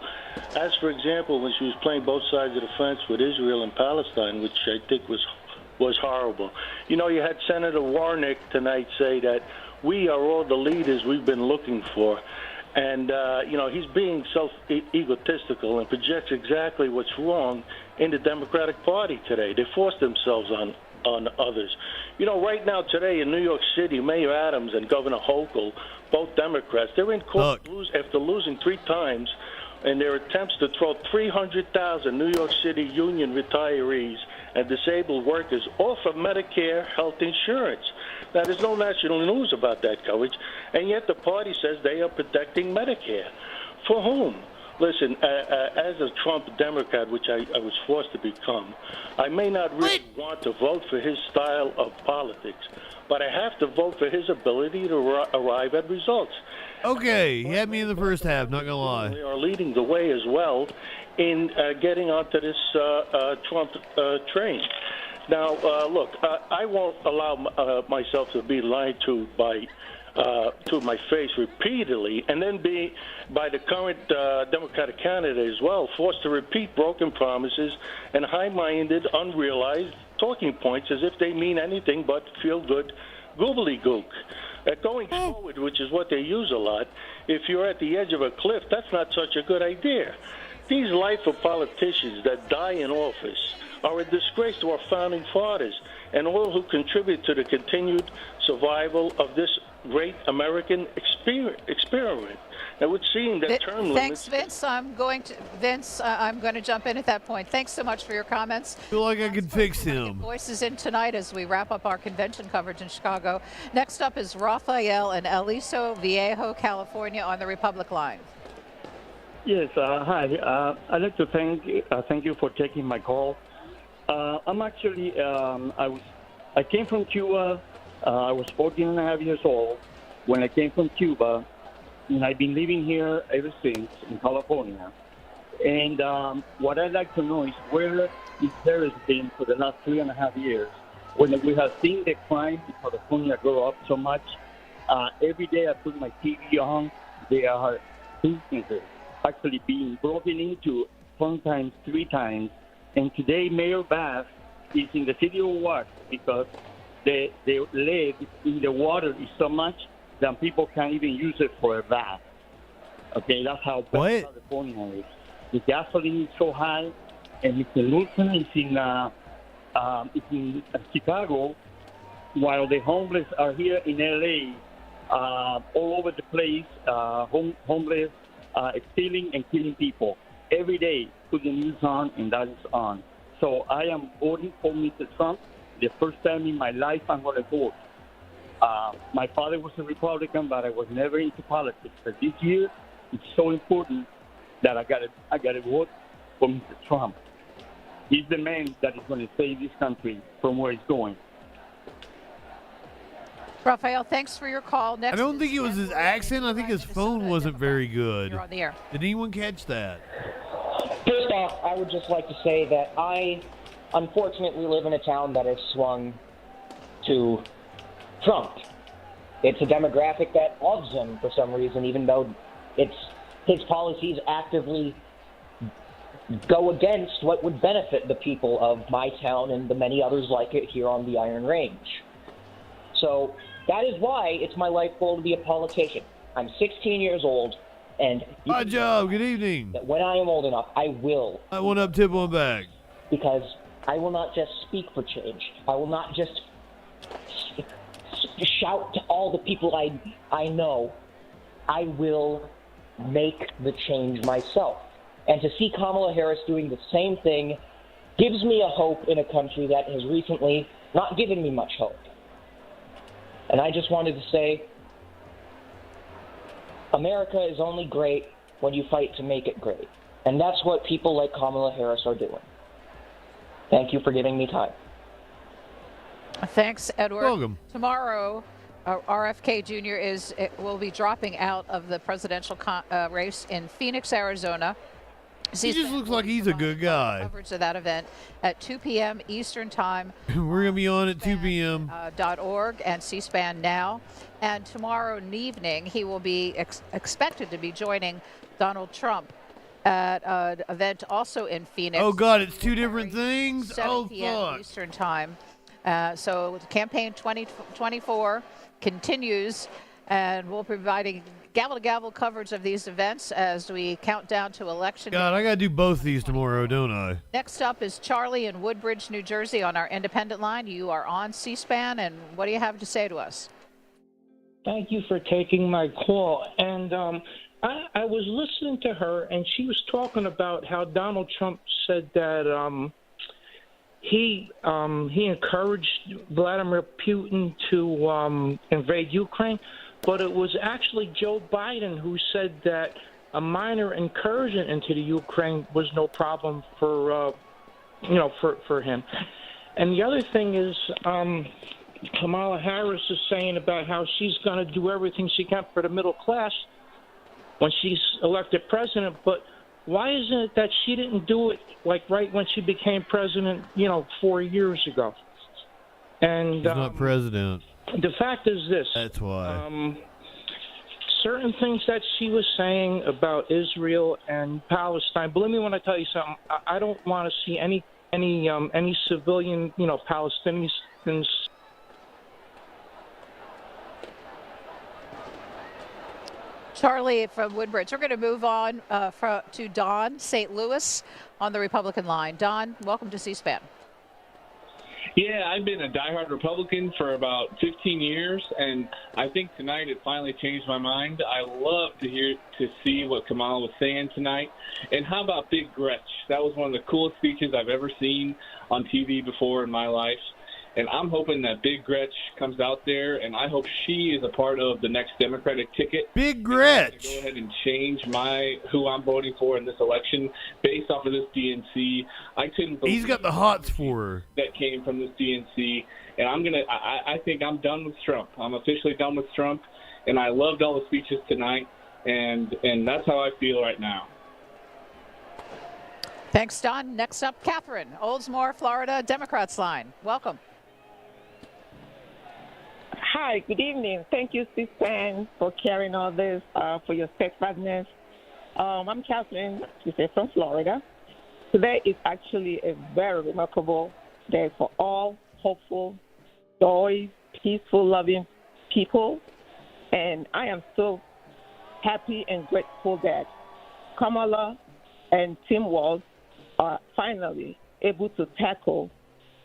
As, for example, when she was playing both sides of the fence with Israel and Palestine, which I think was horrible. You know, you had Senator Warnock tonight say that we are all the leaders we've been looking for. And, you know, he's being self-egotistical and projects exactly what's wrong in the Democratic Party today. They force themselves on others. You know, right now today in New York City, Mayor Adams and Governor Hochul, both Democrats, they're in court after losing 3 times in their attempts to throw 300,000 New York City union retirees and disabled workers off of Medicare health insurance. Now, there's no national news about that coverage, and yet the party says they are protecting Medicare. For whom? Listen, as a Trump Democrat, which I was forced to become, I may not really want to vote for his style of politics, but I have to vote for his ability to arrive at results. Okay, he had me in the first half, not gonna lie. They are leading the way as well in getting onto this Trump train. Now, look, I won't allow myself to be lied to my face repeatedly, and then be by the current Democratic candidate as well, forced to repeat broken promises and high-minded, unrealized talking points as if they mean anything but feel-good gobbledygook. Going forward, which is what they use a lot, if you're at the edge of a cliff, that's not such a good idea. These life of politicians that die in office are a disgrace to our founding fathers and all who contribute to the continued survival of this great American experiment. It would seem that term limits... Thanks, Vince. I'm going to jump in at that point. Thanks so much for your comments. I feel like I could fix him. Voices in tonight as we wrap up our convention coverage in Chicago. Next up is Rafael in Aliso Viejo, California, on the Republic line. Yes, hi. I'd like to thank you for taking my call. I'm actually, I came from Cuba. I was 14 and a half years old when I came from Cuba, and I've been living here ever since in California. And what I'd like to know is where is Thur been for the last 3.5 years when we have seen the crime in California grow up so much. Every day I put my TV on, there are businesses actually being broken into, sometimes 3 times. And today Mayor Bass is in the city of Wax because the lead in the water is so much that people can't even use it for a bath. Okay, that's how bad California is. The gasoline is so high, and Mr. Newsom is in Chicago, while the homeless are here in LA, all over the place, homeless, stealing and killing people. every day put the news on, and that is on. So I am voting for Mr. Trump. The first time in my life I'm going to vote. My father was a Republican, but I was never into politics. But this year, it's so important that I got to vote for Mr. Trump. He's the man that is going to save this country from where it's going. Rafael, thanks for your call. Next, I don't think it was his accent. I think his phone wasn't very good. You're on the air. Did anyone catch that? First off, I would just like to say that I unfortunately live in a town that has swung to Trump. It's a demographic that loves him for some reason, even though his policies actively go against what would benefit the people of my town and the many others like it here on the Iron Range. So that is why it's my life goal to be a politician. I'm 16 years old, and Hi, Joe. Good evening. When I am old enough, I will. I one up, tip one back. Because I will not just speak for change. I will not just shout to all the people I know. I will make the change myself. And to see Kamala Harris doing the same thing gives me a hope in a country that has recently not given me much hope. And I just wanted to say, America is only great when you fight to make it great. And that's what people like Kamala Harris are doing. Thank you for giving me time. Thanks, Edward. Welcome. Tomorrow, RFK Jr. will be dropping out of the presidential race in Phoenix, Arizona. He just looks like he's a good guy. Coverage of that event at 2 p.m. Eastern Time. We're going to be on at 2 p.m. .org and C-SPAN Now. And tomorrow evening, he will be expected to be joining Donald Trump at an event also in Phoenix. Oh, God, it's two different things? 7 p.m. fuck. Eastern Time. So campaign 2024 continues, and we'll be providing gavel-to-gavel coverage of these events as we count down to election. God, I got to do both these tomorrow, don't I? Next up is Charlie in Woodbridge, New Jersey on our independent line. You are on C-SPAN, and what do you have to say to us? Thank you for taking my call. And I was listening to her, and she was talking about how Donald Trump said that he encouraged Vladimir Putin to invade Ukraine. But it was actually Joe Biden who said that a minor incursion into the Ukraine was no problem for him. And the other thing is, Kamala Harris is saying about how she's going to do everything she can for the middle class when she's elected president. But why isn't it that she didn't do it like right when she became president, 4 years ago? And he's not president. The fact is this. That's why. Certain things that she was saying about Israel and Palestine. Believe me when I tell you something. I don't want to see any civilian, Palestinians. Charlie from Woodbridge. We're going to move on to Don, St. Louis, on the Republican line. Don, welcome to C-SPAN. Yeah, I've been a diehard Republican for about 15 years, and I think tonight it finally changed my mind. I love to see what Kamala was saying tonight. And how about Big Gretch? That was one of the coolest speeches I've ever seen on TV before in my life. And I'm hoping that Big Gretch comes out there, and I hope she is a part of the next Democratic ticket. Big Gretch! Go ahead and change who I'm voting for in this election based off of this DNC. I couldn't believe he's got the hots for her. That came from this DNC, and I think I'm done with Trump. I'm officially done with Trump, and I loved all the speeches tonight, and that's how I feel right now. Thanks, Don. Next up, Catherine, Oldsmore, Florida, Democrats line. Welcome. Hi, good evening. Thank you, C-SPAN, for carrying all this, for your steadfastness. I'm Catherine, she said, from Florida. Today is actually a very remarkable day for all hopeful, joy, peaceful, loving people. And I am so happy and grateful that Kamala and Tim Walz are finally able to tackle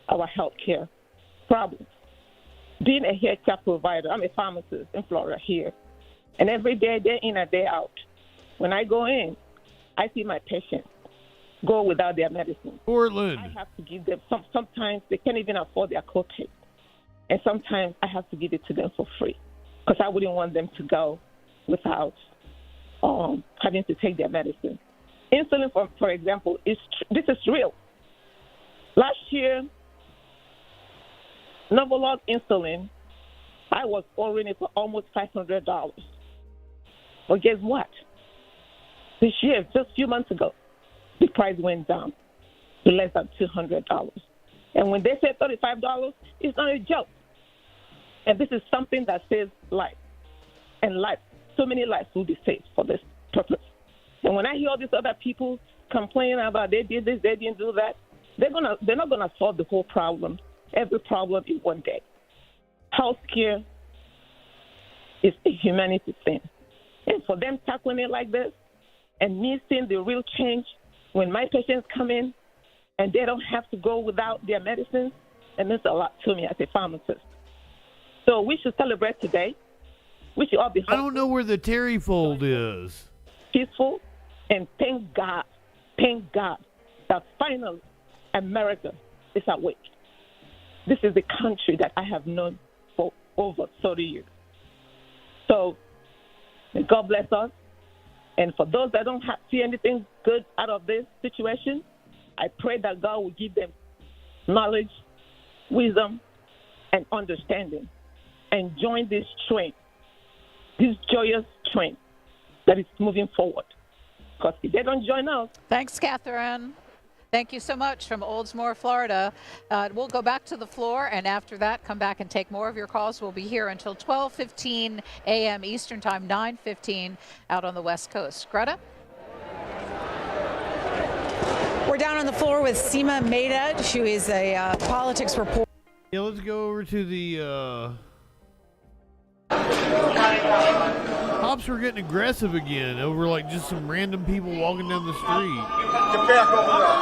our health care problems. Being a healthcare provider, I'm a pharmacist in Florida here. And every day in and day out, when I go in, I see my patients. go without their medicine. Portland. I have to give them sometimes they can't even afford their copay. And sometimes I have to give it to them for free because I wouldn't want them to go without having to take their medicine. Insulin, for example, this is real. Last year, Novolog insulin, I was ordering it for almost $500. But guess what? This year, just a few months ago, the price went down to less than $200. And when they say $35, it's not a joke. And this is something that saves life. And life, so many lives will be saved for this purpose. And when I hear all these other people complaining about they did this, they didn't do that, they're not gonna solve the whole problem. Every problem in one day. Healthcare is a humanity thing. And for them tackling it like this and me seeing the real change when my patients come in and they don't have to go without their medicines, it means a lot to me as a pharmacist. So we should celebrate today. We should all be hopeful, I don't know where the Terry fold is. Peaceful, and thank God that finally America is awake. This is the country that I have known for over 30 years. So may God bless us. And for those that don't see anything good out of this situation, I pray that God will give them knowledge, wisdom, and understanding, and join this train, this joyous train that is moving forward. Because if they don't join us... Thanks, Catherine. Thank you so much from Oldsmore, Florida. We'll go back to the floor, and after that, come back and take more of your calls. We'll be here until 12:15 a.m. Eastern Time, 9:15 out on the West Coast. Greta? We're down on the floor with Seema Maida. She is a politics reporter. Yeah, let's go over to the... Cops were getting aggressive again over like just some random people walking down the street. Get back over there.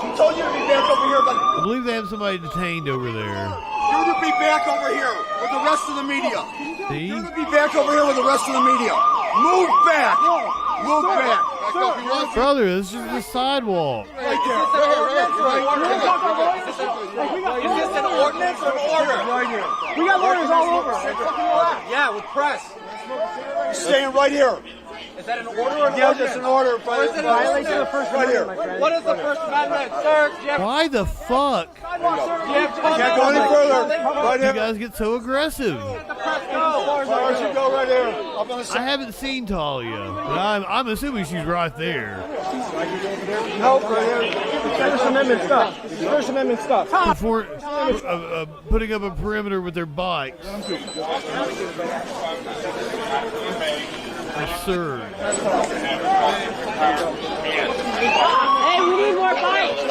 He told you to be back over here, but I believe they have somebody detained over there. you're to be back over here with the rest of the media. See? You're to be back over here with the rest of the media. Move back. Move back. Brother, this is the sidewalk. Right there. Is this an ordinance or an order? Right here. We got orders all over. Yeah, with press. You're staying right here. Is that an order or an ordinance? It's an order. Or is it a violation of the First Amendment, my friend? What is the First Amendment, sir? Why the fuck? Can't go any further. Right You here. guys get so aggressive. Go right there. Up on the I haven't seen Talia, but I'm assuming she's right there. Help right here. First Amendment stuff. First Amendment stuff. Before putting up a perimeter with their bikes. Absurd. Hey, we need more bikes.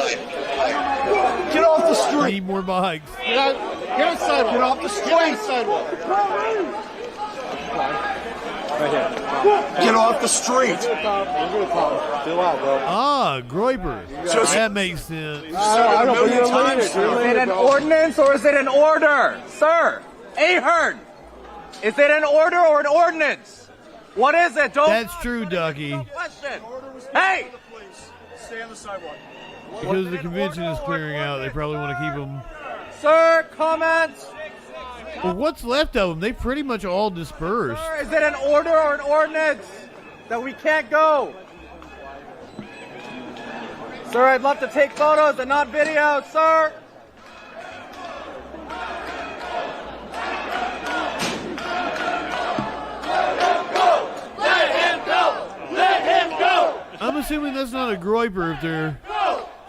Get off the street. We need more bikes. Get on the sidewalk. Get off the street. Get off the street. Ah, Groyper. That makes sense. Is it an ordinance or is it an order? Sir, Ahern, is it an order or an ordinance? What is it? That's true, Ducky. Hey! Stay on the sidewalk. Because the convention is clearing out, they probably want to keep them. Sir, comments? Well, what's left of them? They pretty much all dispersed. Sir, is it an order or an ordinance that we can't go? Sir, I'd love to take photos and not videos, sir. I'm assuming that's not a Groyper if they're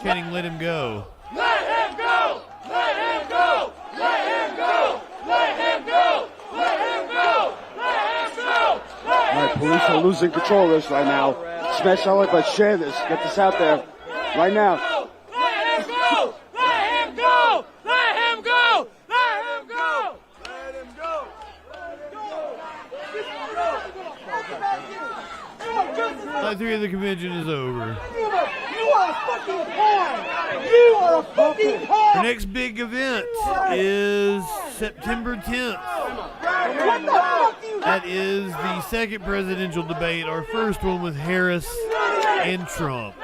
chanting "Let him go." Let him go! Let him go! Let him go! Let him go! Let him go! Let him go! All right, police are losing control of this right now. Smash all it, but share this. Get this out there right now. Let him go! Let him go! Let him go! Let him go! Let him go! Night 3 of the convention is over. You are a fucking pawn! You are a fucking pawn! Our next big event is September 10th. That is the second presidential debate, our first one with Harris and Trump.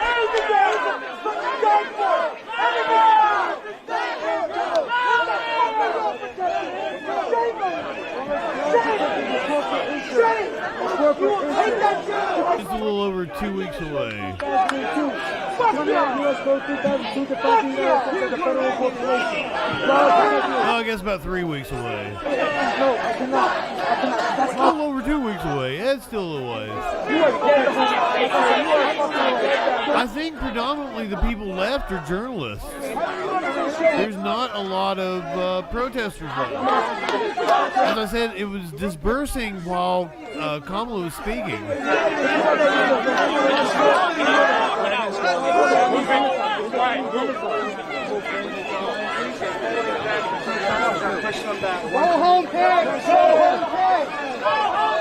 over 2 weeks away. Oh, I guess about 3 weeks away. A little over 2 weeks away. It's still a ways. I think predominantly the people left are journalists. There's not a lot of protesters left. As I said, it was dispersing while Kamala was speaking. Go home, pigs! Go home, pigs! Go home,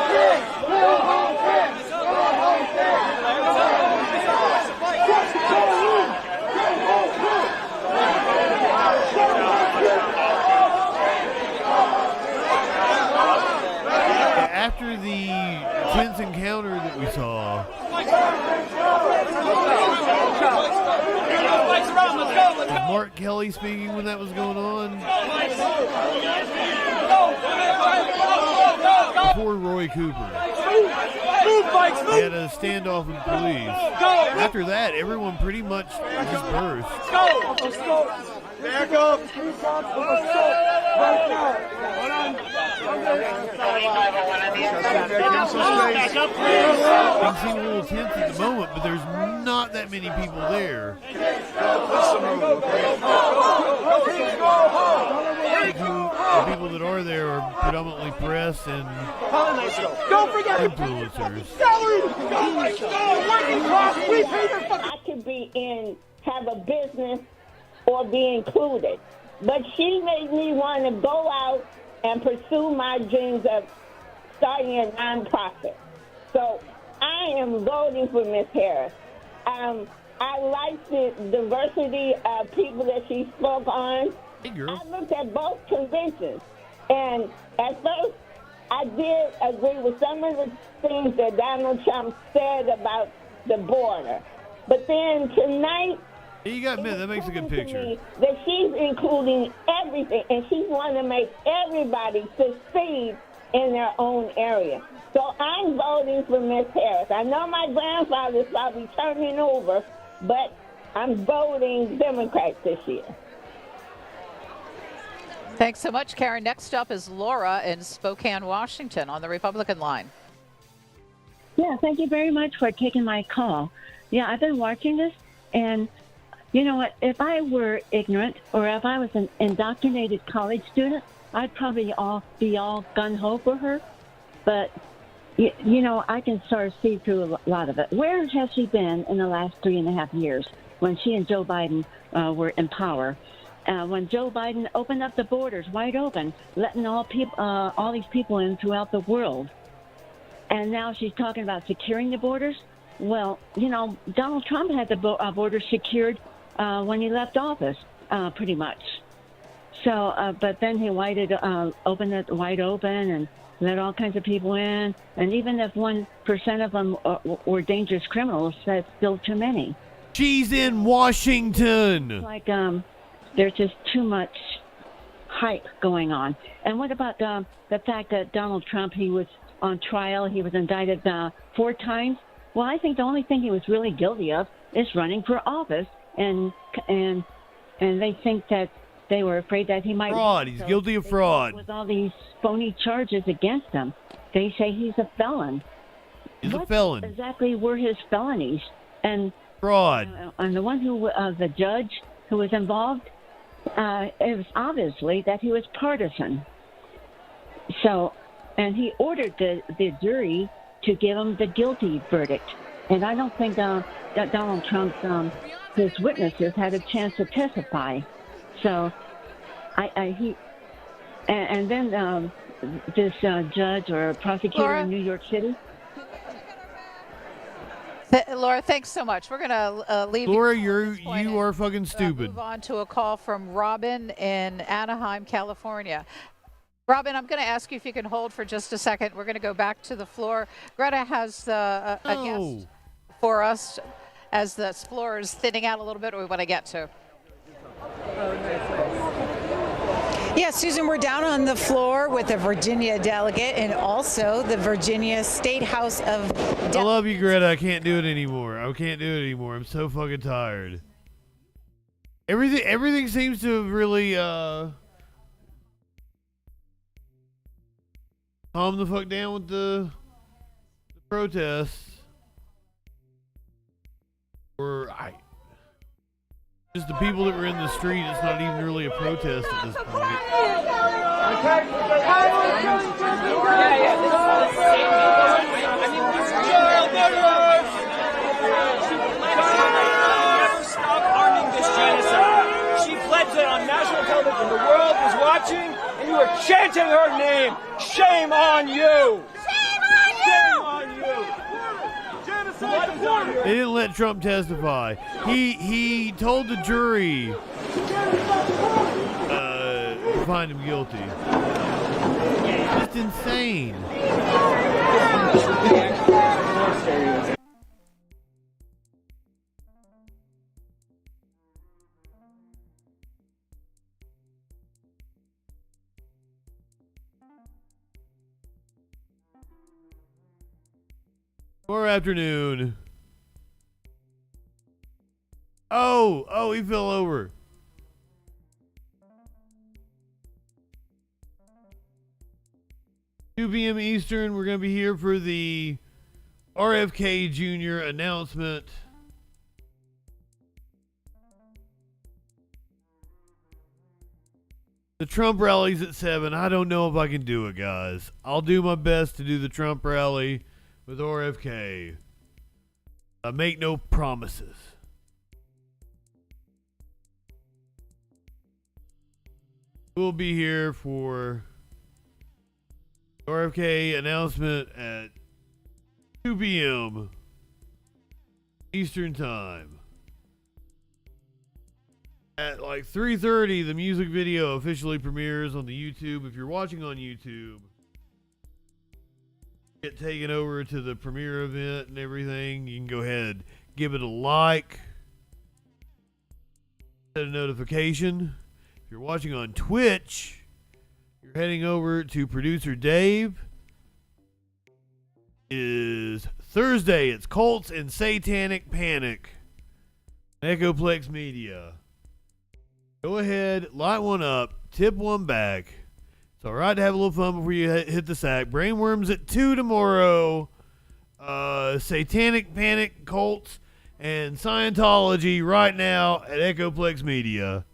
pigs! Go home, pigs! Go home, pigs! After the tense encounter that we saw, was Mark Kelly speaking when that was going on? Before Roy Cooper. He had a standoff with police. After that, everyone pretty much dispersed. Back up! Things seem a little tense at the moment, but there's not that many people there. The people that are there are predominantly press and influencers. I could be in, have a business, or be included. But she made me want to go out and pursue my dreams of starting a nonprofit. So I am voting for Ms. Harris. I like the diversity of people that she spoke on. Hey, girl. I looked at both conventions, and at first I did agree with some of the things that Donald Trump said about the border. But then tonight, you got me. That makes a good picture. that she's including everything, and she's want to make everybody succeed in their own area. So I'm voting for Ms. Harris. I know my grandfather's probably turning over, but I'm voting Democrat this year. Thanks so much, Karen. Next up is Laura in Spokane, Washington, on the Republican line. Yeah, thank you very much for taking my call. Yeah, I've been watching this, and you know what? If I were ignorant, or if I was an indoctrinated college student, I'd probably be all gung-ho for her. But, you know, I can sort of see through a lot of it. Where has she been in the last 3.5 years when she and Joe Biden were in power? When Joe Biden opened up the borders wide open, letting all these people in throughout the world. And now she's talking about securing the borders. Well, you know, Donald Trump had the borders secured when he left office, pretty much. So, but then he opened it wide open and let all kinds of people in. And even if 1% of them were dangerous criminals, that's still too many. She's in Washington. It's like there's just too much hype going on. And what about the fact that Donald Trump, he was on trial, he was indicted 4 times? Well, I think the only thing he was really guilty of is running for office, and they think that they were afraid that he might fraud. He's guilty of fraud. With all these phony charges against him, they say he's a felon. He's a felon. Exactly were his felonies? And fraud. And the one who, the judge who was involved, it was obviously that he was partisan. So, and he ordered the jury to give him the guilty verdict. And I don't think that Donald Trump's his witnesses had a chance to testify. So, and then this judge or prosecutor Laura? in New York City. Laura, thanks so much. We're going to leave. Laura, you are fucking stupid. Move on to a call from Robin in Anaheim, California. Robin, I'm going to ask you if you can hold for just a second. We're going to go back to the floor. Greta has a guest for us as the floor is thinning out a little bit. We want to get to. Yeah, Susan, we're down on the floor with the Virginia delegate and also the Virginia State House of I love you, Greta. I can't do it anymore. I can't do it anymore. I'm so fucking tired. Everything seems to have really calm the fuck down with the protests. Or just the people that were in the street. It's not even really a protest at this point. Stop arming this genocide. She pledged it on national television. The world was watching, and you were chanting her name. Shame on you. Shame on you. They didn't let Trump testify. He told the jury to find him guilty. It's insane. More afternoon. Oh, he fell over. $2 p.m. Eastern, we're going to be here for the RFK Jr. announcement. The Trump rally's at 7. I don't know if I can do it, guys. I'll do my best to do the Trump rally with RFK. I make no promises. We'll be here for RFK announcement at 2 p.m. Eastern Time. At like 3:30, the music video officially premieres on the YouTube. If you're watching on YouTube, get taken over to the premiere event and everything. You can go ahead, give it a like, set a notification. If you're watching on Twitch, you're heading over to producer Dave. It is Thursday. It's Cults and Satanic Panic. Echoplex Media. Go ahead, light one up, tip one back. It's all right to have a little fun before you hit the sack. Brainworms at 2 tomorrow. Satanic Panic, Cults, and Scientology right now at Echoplex Media.